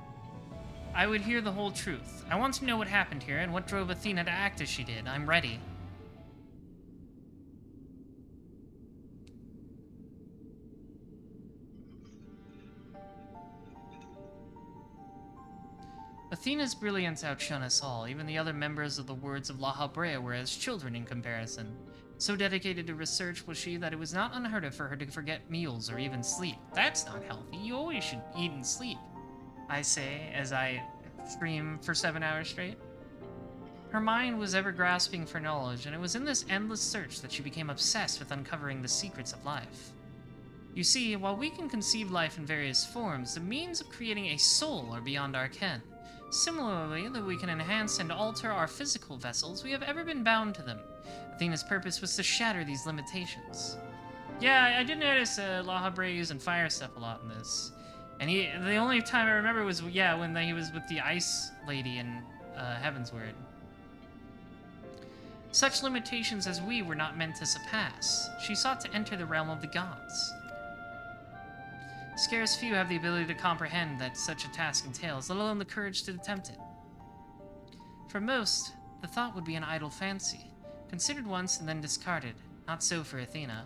A: I would hear the whole truth. I want to know what happened here and what drove Athena to act as she did. I'm ready. Athena's brilliance outshone us all. Even the other members of the Words of La Habrea were as children in comparison. So dedicated to research was she that it was not unheard of for her to forget meals or even sleep. That's not healthy. You always should eat and sleep, I say, as I stream for 7 hours straight. Her mind was ever grasping for knowledge, and it was in this endless search that she became obsessed with uncovering the secrets of life. You see, while we can conceive life in various forms, the means of creating a soul are beyond our ken. Similarly, though we can enhance and alter our physical vessels, we have ever been bound to them. Athena's purpose was to shatter these limitations. Yeah, I did notice La Habrea using fire stuff a lot in this. And the only time I remember was, yeah, when he was with the ice lady in Heavensward. Such limitations as we were not meant to surpass. She sought to enter the realm of the gods. Scarce few have the ability to comprehend that such a task entails, let alone the courage to attempt it. For most, the thought would be an idle fancy, considered once and then discarded. Not so for Athena.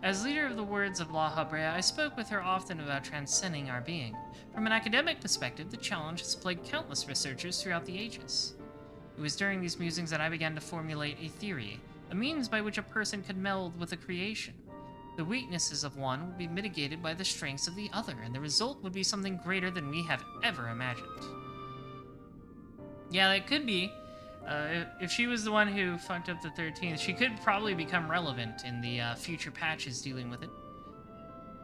A: As leader of the Words of La Habrea, I spoke with her often about transcending our being. From an academic perspective, the challenge has plagued countless researchers throughout the ages. It was during these musings that I began to formulate a theory, a means by which a person could meld with a creation. The weaknesses of one would be mitigated by the strengths of the other, and the result would be something greater than we have ever imagined. Yeah, it could be. If she was the one who fucked up the 13th, she could probably become relevant in the future patches dealing with it.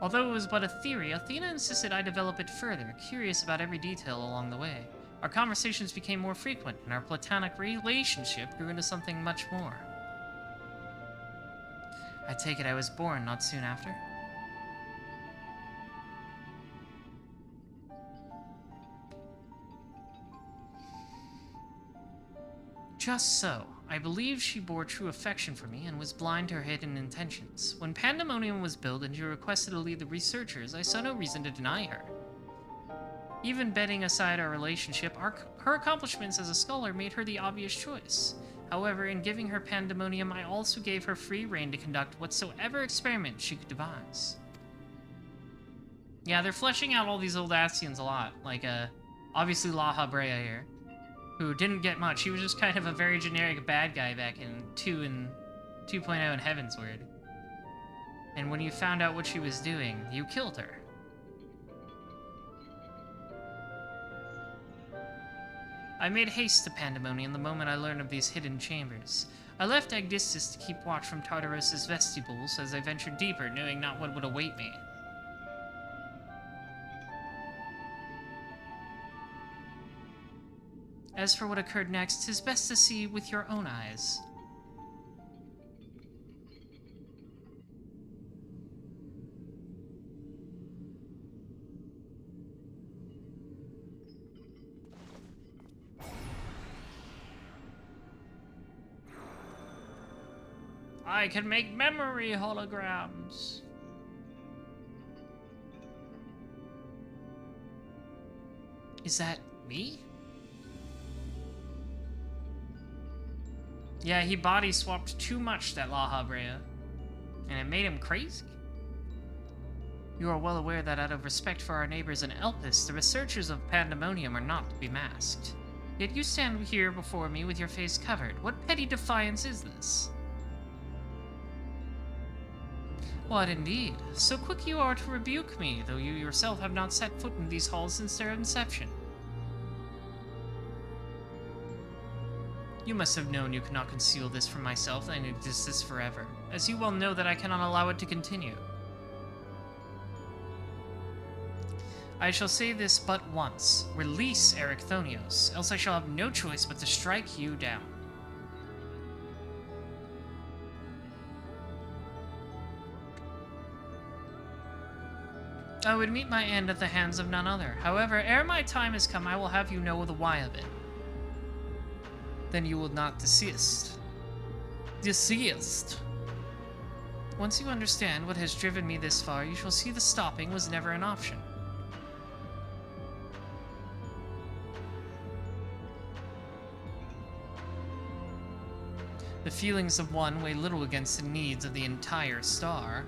A: Although it was but a theory, Athena insisted I develop it further, curious about every detail along the way. Our conversations became more frequent, and our platonic relationship grew into something much more. I take it I was born not soon after? Just so. I believe she bore true affection for me and was blind to her hidden intentions. When Pandemonium was built and she requested to lead the researchers, I saw no reason to deny her. Even betting aside our relationship, her accomplishments as a scholar made her the obvious choice. However, in giving her Pandemonium, I also gave her free rein to conduct whatsoever experiment she could devise. Yeah, they're fleshing out all these old Ascians a lot, like, obviously La Habrea here, who didn't get much. He was just kind of a very generic bad guy back in 2.0 in Heavensward. And when you found out what she was doing, you killed her. I made haste to Pandemonium the moment I learned of these hidden chambers. I left Agdistis to keep watch from Tartarus's vestibules as I ventured deeper, knowing not what would await me. As for what occurred next, 'tis best to see with your own eyes. I can make memory holograms. Is that me? Yeah, he body swapped too much, that La Habrea, and it made him crazy. You are well aware that out of respect for our neighbors in Elpis, the researchers of Pandemonium are not to be masked. Yet you stand here before me with your face covered. What petty defiance is this? What indeed? So quick you are to rebuke me, though you yourself have not set foot in these halls since their inception. You must have known you could not conceal this from myself, and it exists forever, as you well know that I cannot allow it to continue. I shall say this but once. Release Ericthonios, else I shall have no choice but to strike you down. I would meet my end at the hands of none other. However, ere my time has come, I will have you know the why of it. Then you will not desist. Desist. Once you understand what has driven me this far, you shall see the stopping was never an option. The feelings of one weigh little against the needs of the entire star.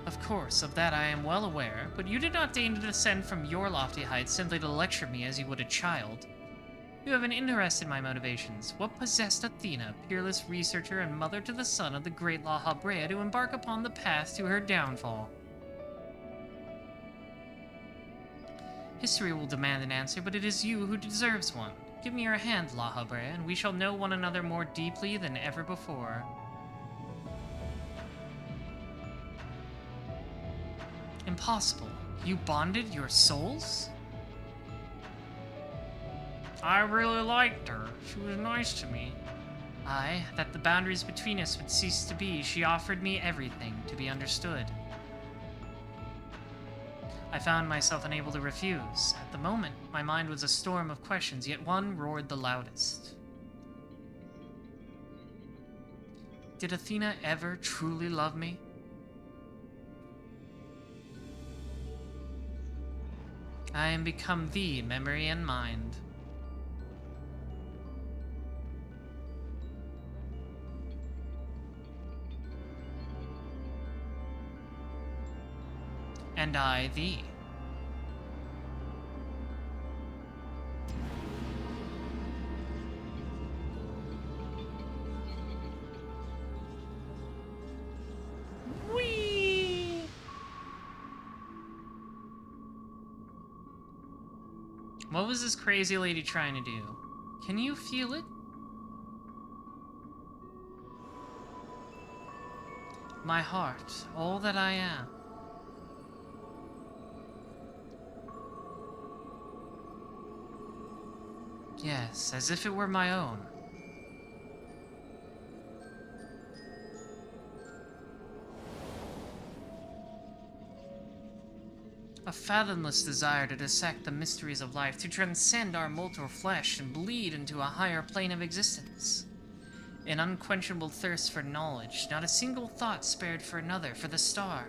A: Of course, of that I am well aware, but you did not deign to descend from your lofty heights simply to lecture me as you would a child. You have an interest in my motivations. What possessed Athena, peerless researcher and mother to the son of the great La Habrea, to embark upon the path to her downfall? History will demand an answer, but it is you who deserves one. Give me your hand, La Habrea, and we shall know one another more deeply than ever before. Impossible. You bonded your souls? I really liked her. She was nice to me. Aye, that the boundaries between us would cease to be, she offered me everything to be understood. I found myself unable to refuse. At the moment, my mind was a storm of questions, yet one roared the loudest. Did Athena ever truly love me? I am become thee, memory and mind. And I thee. Whee! What was this crazy lady trying to do? Can you feel it? My heart, all that I am. Yes, as if it were my own. A fathomless desire to dissect the mysteries of life, to transcend our mortal flesh and bleed into a higher plane of existence. An unquenchable thirst for knowledge, not a single thought spared for another, for the star.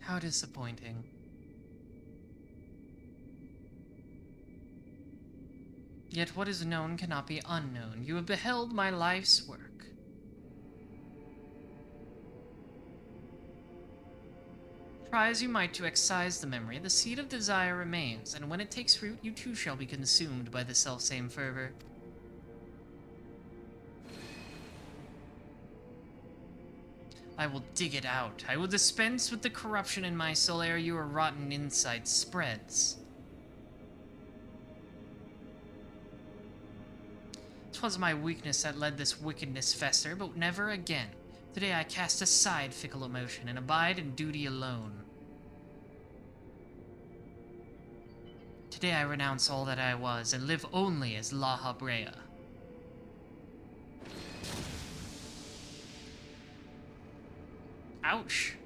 A: How disappointing. Yet what is known cannot be unknown. You have beheld my life's work. Try as you might to excise the memory, the seed of desire remains, and when it takes root, you too shall be consumed by the selfsame fervor. I will dig it out. I will dispense with the corruption in my soul ere your rotten inside spreads. 'Twas my weakness that led this wickedness fester, but never again. Today I cast aside fickle emotion and abide in duty alone. To Today I renounce all that I was and live only as La Habrea. Ouch.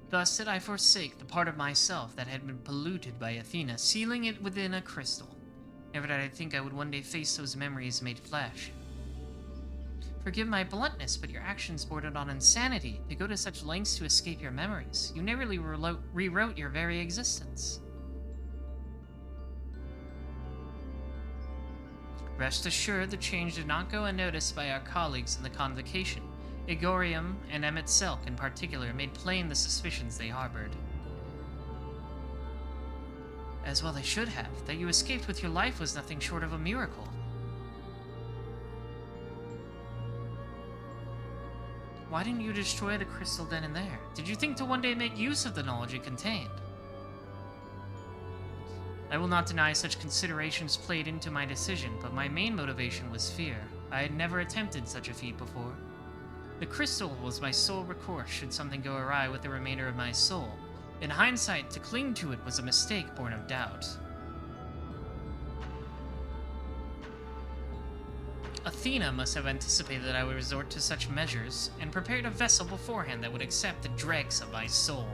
A: Thus did I forsake the part of myself that had been polluted by Athena, sealing it within a crystal. Never did I think I would one day face those memories made flesh. Forgive my bluntness, but your actions bordered on insanity. To go to such lengths to escape your memories. You nearly rewrote your very existence. Rest assured, the change did not go unnoticed by our colleagues in the convocation. Igorium and Emmett Selk in particular made plain the suspicions they harbored. As well they should have. That you escaped with your life was nothing short of a miracle. Why didn't you destroy the crystal then and there? Did you think to one day make use of the knowledge it contained? I will not deny such considerations played into my decision, but my main motivation was fear. I had never attempted such a feat before. The crystal was my sole recourse should something go awry with the remainder of my soul. In hindsight, to cling to it was a mistake born of doubt. Athena must have anticipated that I would resort to such measures, and prepared a vessel beforehand that would accept the dregs of my soul.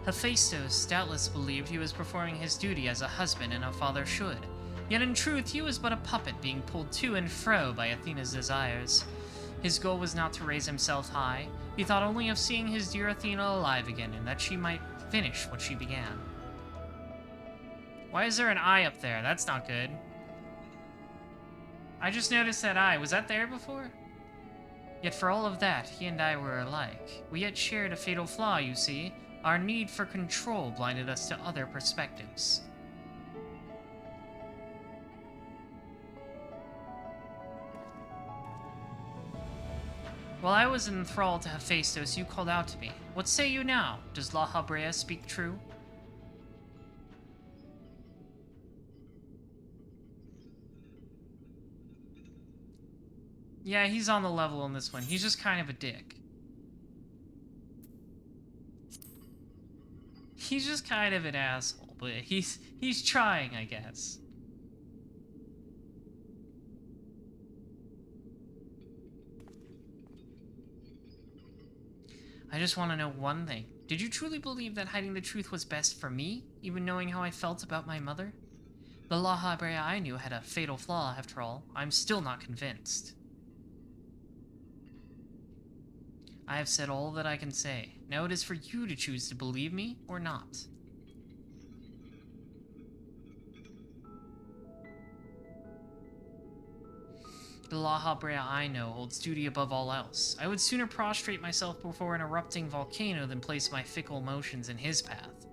A: Hephaestus doubtless believed he was performing his duty as a husband and a father should, yet in truth he was but a puppet being pulled to and fro by Athena's desires. His goal was not to raise himself high, he thought only of seeing his dear Athena alive again, and that she might finish what she began. Why is there an eye up there? That's not good. I just noticed that eye. Was that there before? Yet for all of that, he and I were alike. We had shared a fatal flaw, you see. Our need for control blinded us to other perspectives. While I was enthralled to Hephaestus, you called out to me. What say you now? Does La Habrea speak true? Yeah, he's on the level on this one. He's just kind of a dick. He's just kind of an asshole, but he's trying, I guess. I just want to know one thing. Did you truly believe that hiding the truth was best for me, even knowing how I felt about my mother? The La Habrea I knew had a fatal flaw, after all. I'm still not convinced. I have said all that I can say. Now it is for you to choose to believe me or not. The La Habrea I know holds duty above all else. I would sooner prostrate myself before an erupting volcano than place my fickle motions in his path.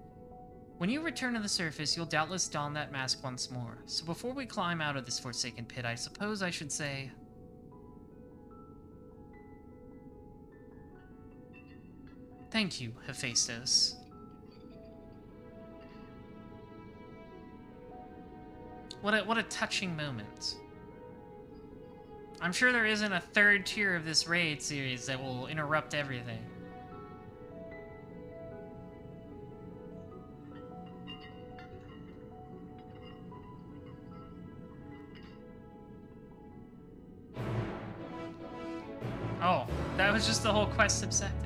A: When you return to the surface, you'll doubtless don that mask once more. So before we climb out of this forsaken pit, I suppose I should say... Thank you, Hephaestus. What a touching moment. I'm sure there isn't a third tier of this raid series that will interrupt everything. Oh, that was just the whole quest accepted.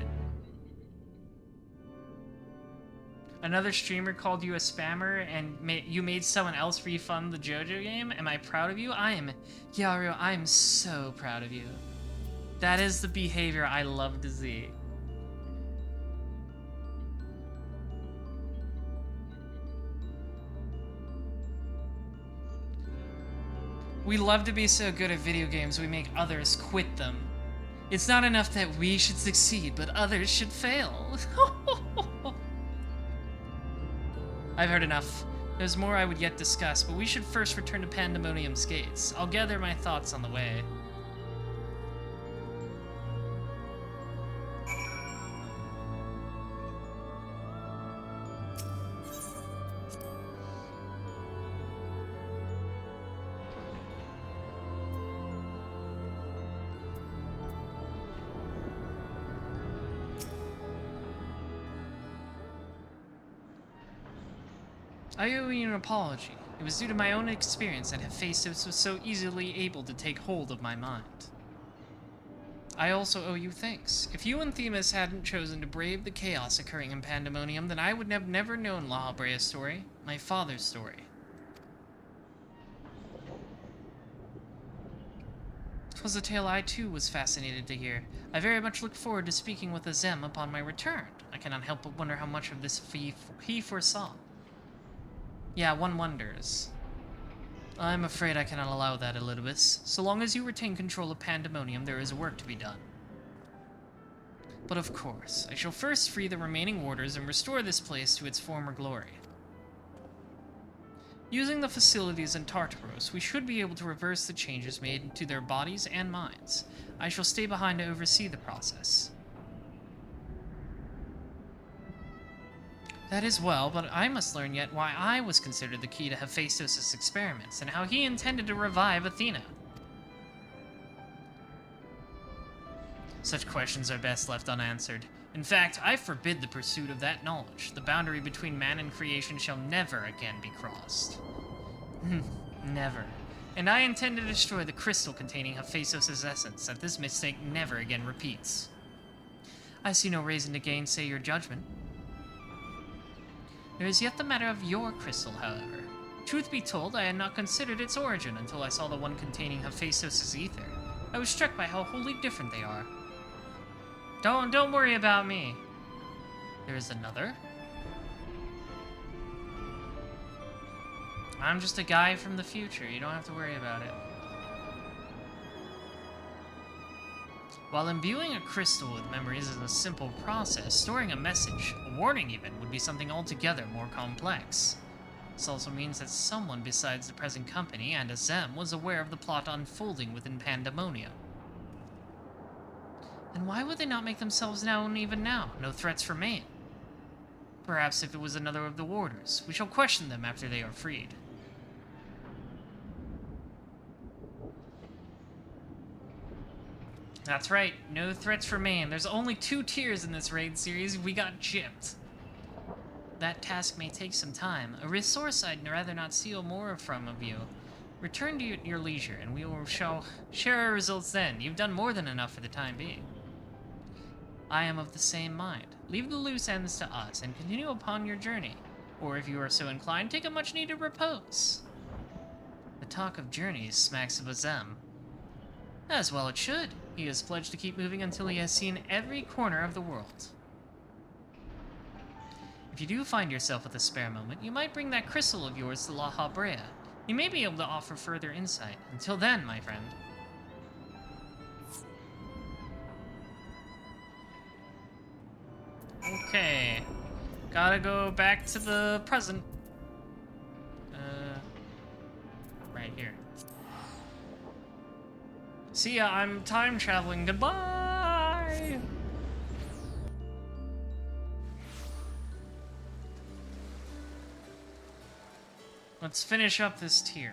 A: Another streamer called you a spammer and you made someone else refund the JoJo game? Am I proud of you? Yaru, I am so proud of you. That is the behavior I love to see. We love to be so good at video games we make others quit them. It's not enough that we should succeed, but others should fail. I've heard enough. There's more I would yet discuss, but we should first return to Pandemonium's gates. I'll gather my thoughts on the way. I owe you an apology. It was due to my own experience that Hephaestus was so easily able to take hold of my mind. I also owe you thanks. If you and Themis hadn't chosen to brave the chaos occurring in Pandemonium, then I would have never known La Habrea's story, my father's story. It was a tale I too was fascinated to hear. I very much look forward to speaking with Azem upon my return. I cannot help but wonder how much of this he foresaw. Yeah, one wonders. I'm afraid I cannot allow that, Elidibus. So long as you retain control of Pandemonium, there is work to be done. But of course, I shall first free the remaining warders and restore this place to its former glory. Using the facilities in Tartaros, we should be able to reverse the changes made to their bodies and minds. I shall stay behind to oversee the process. That is well, but I must learn yet why I was considered the key to Hephaestus' experiments, and how he intended to revive Athena. Such questions are best left unanswered. In fact, I forbid the pursuit of that knowledge. The boundary between man and creation shall never again be crossed. Never. And I intend to destroy the crystal containing Hephaestus' essence, that this mistake never again repeats. I see no reason to gainsay your judgment. There is yet the matter of your crystal, however. Truth be told, I had not considered its origin until I saw the one containing Hephaestus' ether. I was struck by how wholly different they are. Don't worry about me. There is another. I'm just a guy from the future. You don't have to worry about it. While imbuing a crystal with memories is a simple process, storing a message, a warning even, would be something altogether more complex. This also means that someone besides the present company and Azem was aware of the plot unfolding within Pandemonium. And why would they not make themselves known even now? No threats remain. Perhaps if it was another of the warders. We shall question them after they are freed. That's right, no threats remain. There's only 2 tiers in this raid series. We got gypped. That task may take some time. A resource I'd rather not steal more from of you. Return to your leisure, and we will share our results then. You've done more than enough for the time being. I am of the same mind. Leave the loose ends to us, and continue upon your journey. Or if you are so inclined, take a much-needed repose. The talk of journeys smacks of Azem. As well it should. He has pledged to keep moving until he has seen every corner of the world. If you do find yourself with a spare moment, you might bring that crystal of yours to La Habrea. He may be able to offer further insight. Until then, my friend. Okay. Gotta go back to the present. Right here. See ya, I'm time traveling. Goodbye! Let's finish up this tier.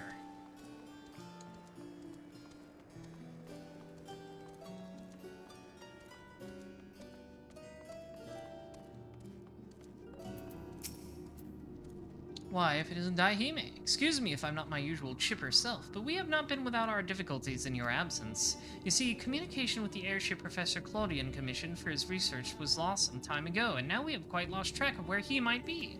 A: Why, if it isn't Daihime? Excuse me if I'm not my usual chipper self, but we have not been without our difficulties in your absence. You see, communication with the airship Professor Claudian commissioned for his research was lost some time ago, and now we have quite lost track of where he might be.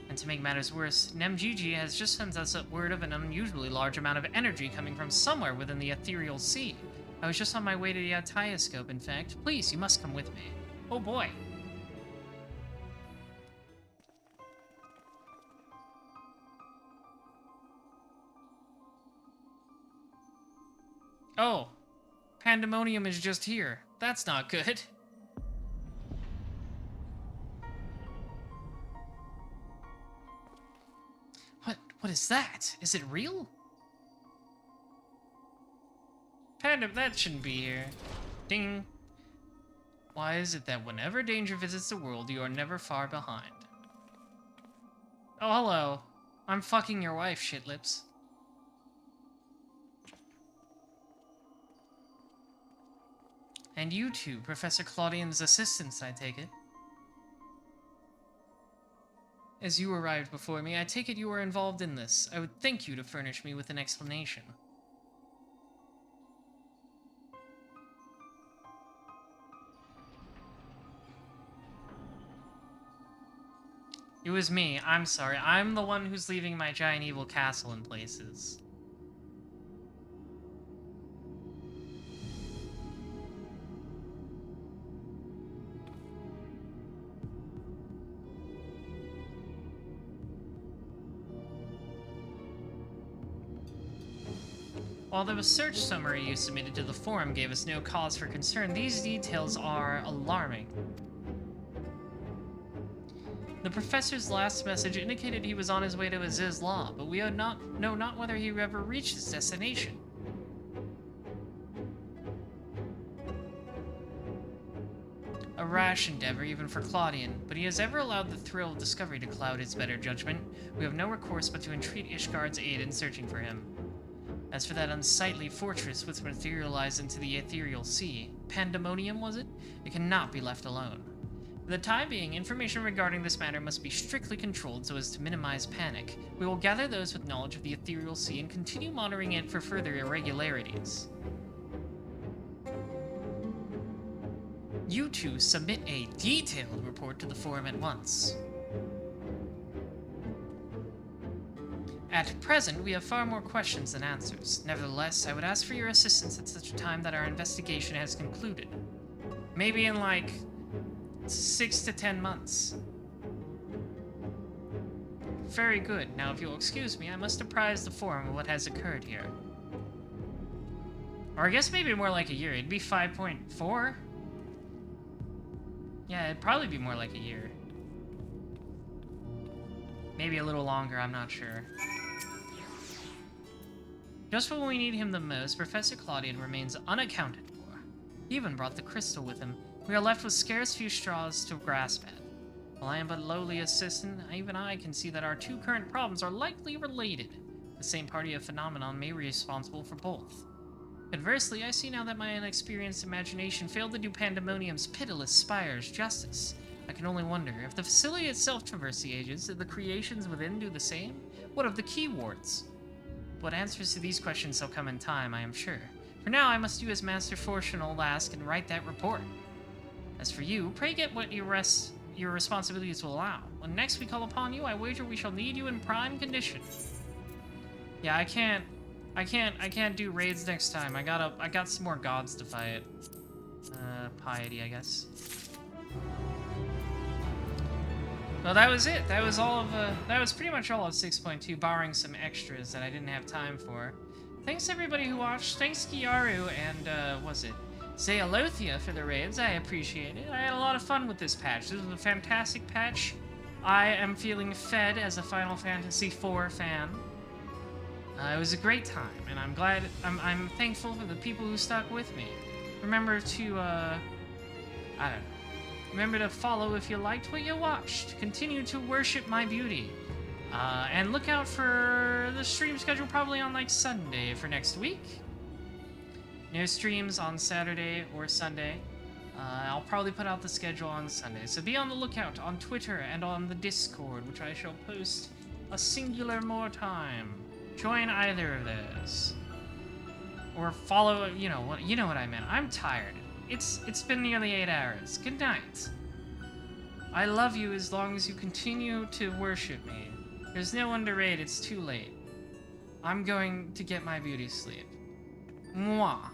A: And to make matters worse, Nemgigi has just sent us a word of an unusually large amount of energy coming from somewhere within the ethereal sea. I was just on my way to the Ataioscope, in fact. Please, you must come with me. Oh boy. Oh, Pandemonium is just here. That's not good. What is that? Is it real? Panda, that shouldn't be here. Ding. Why is it that whenever danger visits the world, you are never far behind? Oh, hello. I'm fucking your wife, shitlips. And you two, Professor Claudian's assistants, I take it. As you arrived before me, I take it you were involved in this. I would thank you to furnish me with an explanation. It was me. I'm sorry. I'm the one who's leaving my giant evil castle in places. While the search summary you submitted to the forum gave us no cause for concern, these details are alarming. The professor's last message indicated he was on his way to Aziz Law, but we know not whether he ever reached his destination. A rash endeavor even for Claudian, but he has ever allowed the thrill of discovery to cloud his better judgment. We have no recourse but to entreat Ishgard's aid in searching for him. As for that unsightly fortress which materialized into the ethereal sea, Pandemonium was it? It cannot be left alone. For the time being, information regarding this matter must be strictly controlled so as to minimize panic. We will gather those with knowledge of the ethereal sea and continue monitoring it for further irregularities. You two submit a detailed report to the forum at once. At present, we have far more questions than answers. Nevertheless, I would ask for your assistance at such a time that our investigation has concluded. Maybe in like 6 to 10 months. Very good. Now, if you'll excuse me, I must apprise the forum of what has occurred here. Or I guess maybe more like a year. It'd be 5.4? Yeah, it'd probably be more like a year. Maybe a little longer, I'm not sure. Just when we need him the most, Professor Claudian remains unaccounted for. He even brought the crystal with him. We are left with scarce few straws to grasp at. While I am but lowly assistant, even I can see that our two current problems are likely related. The same party of phenomenon may be responsible for both. Conversely, I see now that my inexperienced imagination failed to do Pandemonium's pitiless spires justice. I can only wonder, if the facility itself traversed the ages, did the creations within do the same? What of the key wards? What answers to these questions shall come in time, I am sure. For now, I must do as Master Fortunal ask and write that report. As for you, pray get what your responsibilities will allow. When next we call upon you, I wager we shall need you in prime condition. Yeah, I can't do raids next time. I got some more gods to fight. Piety, I guess. Well, that was it. That was all of, that was pretty much all of 6.2, barring some extras that I didn't have time for. Thanks everybody who watched. Thanks Kiaru and, was it Zealothia for the raids. I appreciate it. I had a lot of fun with this patch. This was a fantastic patch. I am feeling fed as a Final Fantasy IV fan. It was a great time, and I'm glad, I'm thankful for the people who stuck with me. Remember to, I don't know. Remember to follow if you liked what you watched. Continue to worship my beauty. And look out for the stream schedule probably on like Sunday for next week. No streams on Saturday or Sunday. I'll probably put out the schedule on Sunday. So be on the lookout on Twitter and on the Discord, which I shall post a singular more time. Join either of those. Or follow, you know what I meant. I'm tired. It's been nearly 8 hours. Good night. I love you as long as you continue to worship me. There's no one to raid, it's too late. I'm going to get my beauty sleep. Mwah.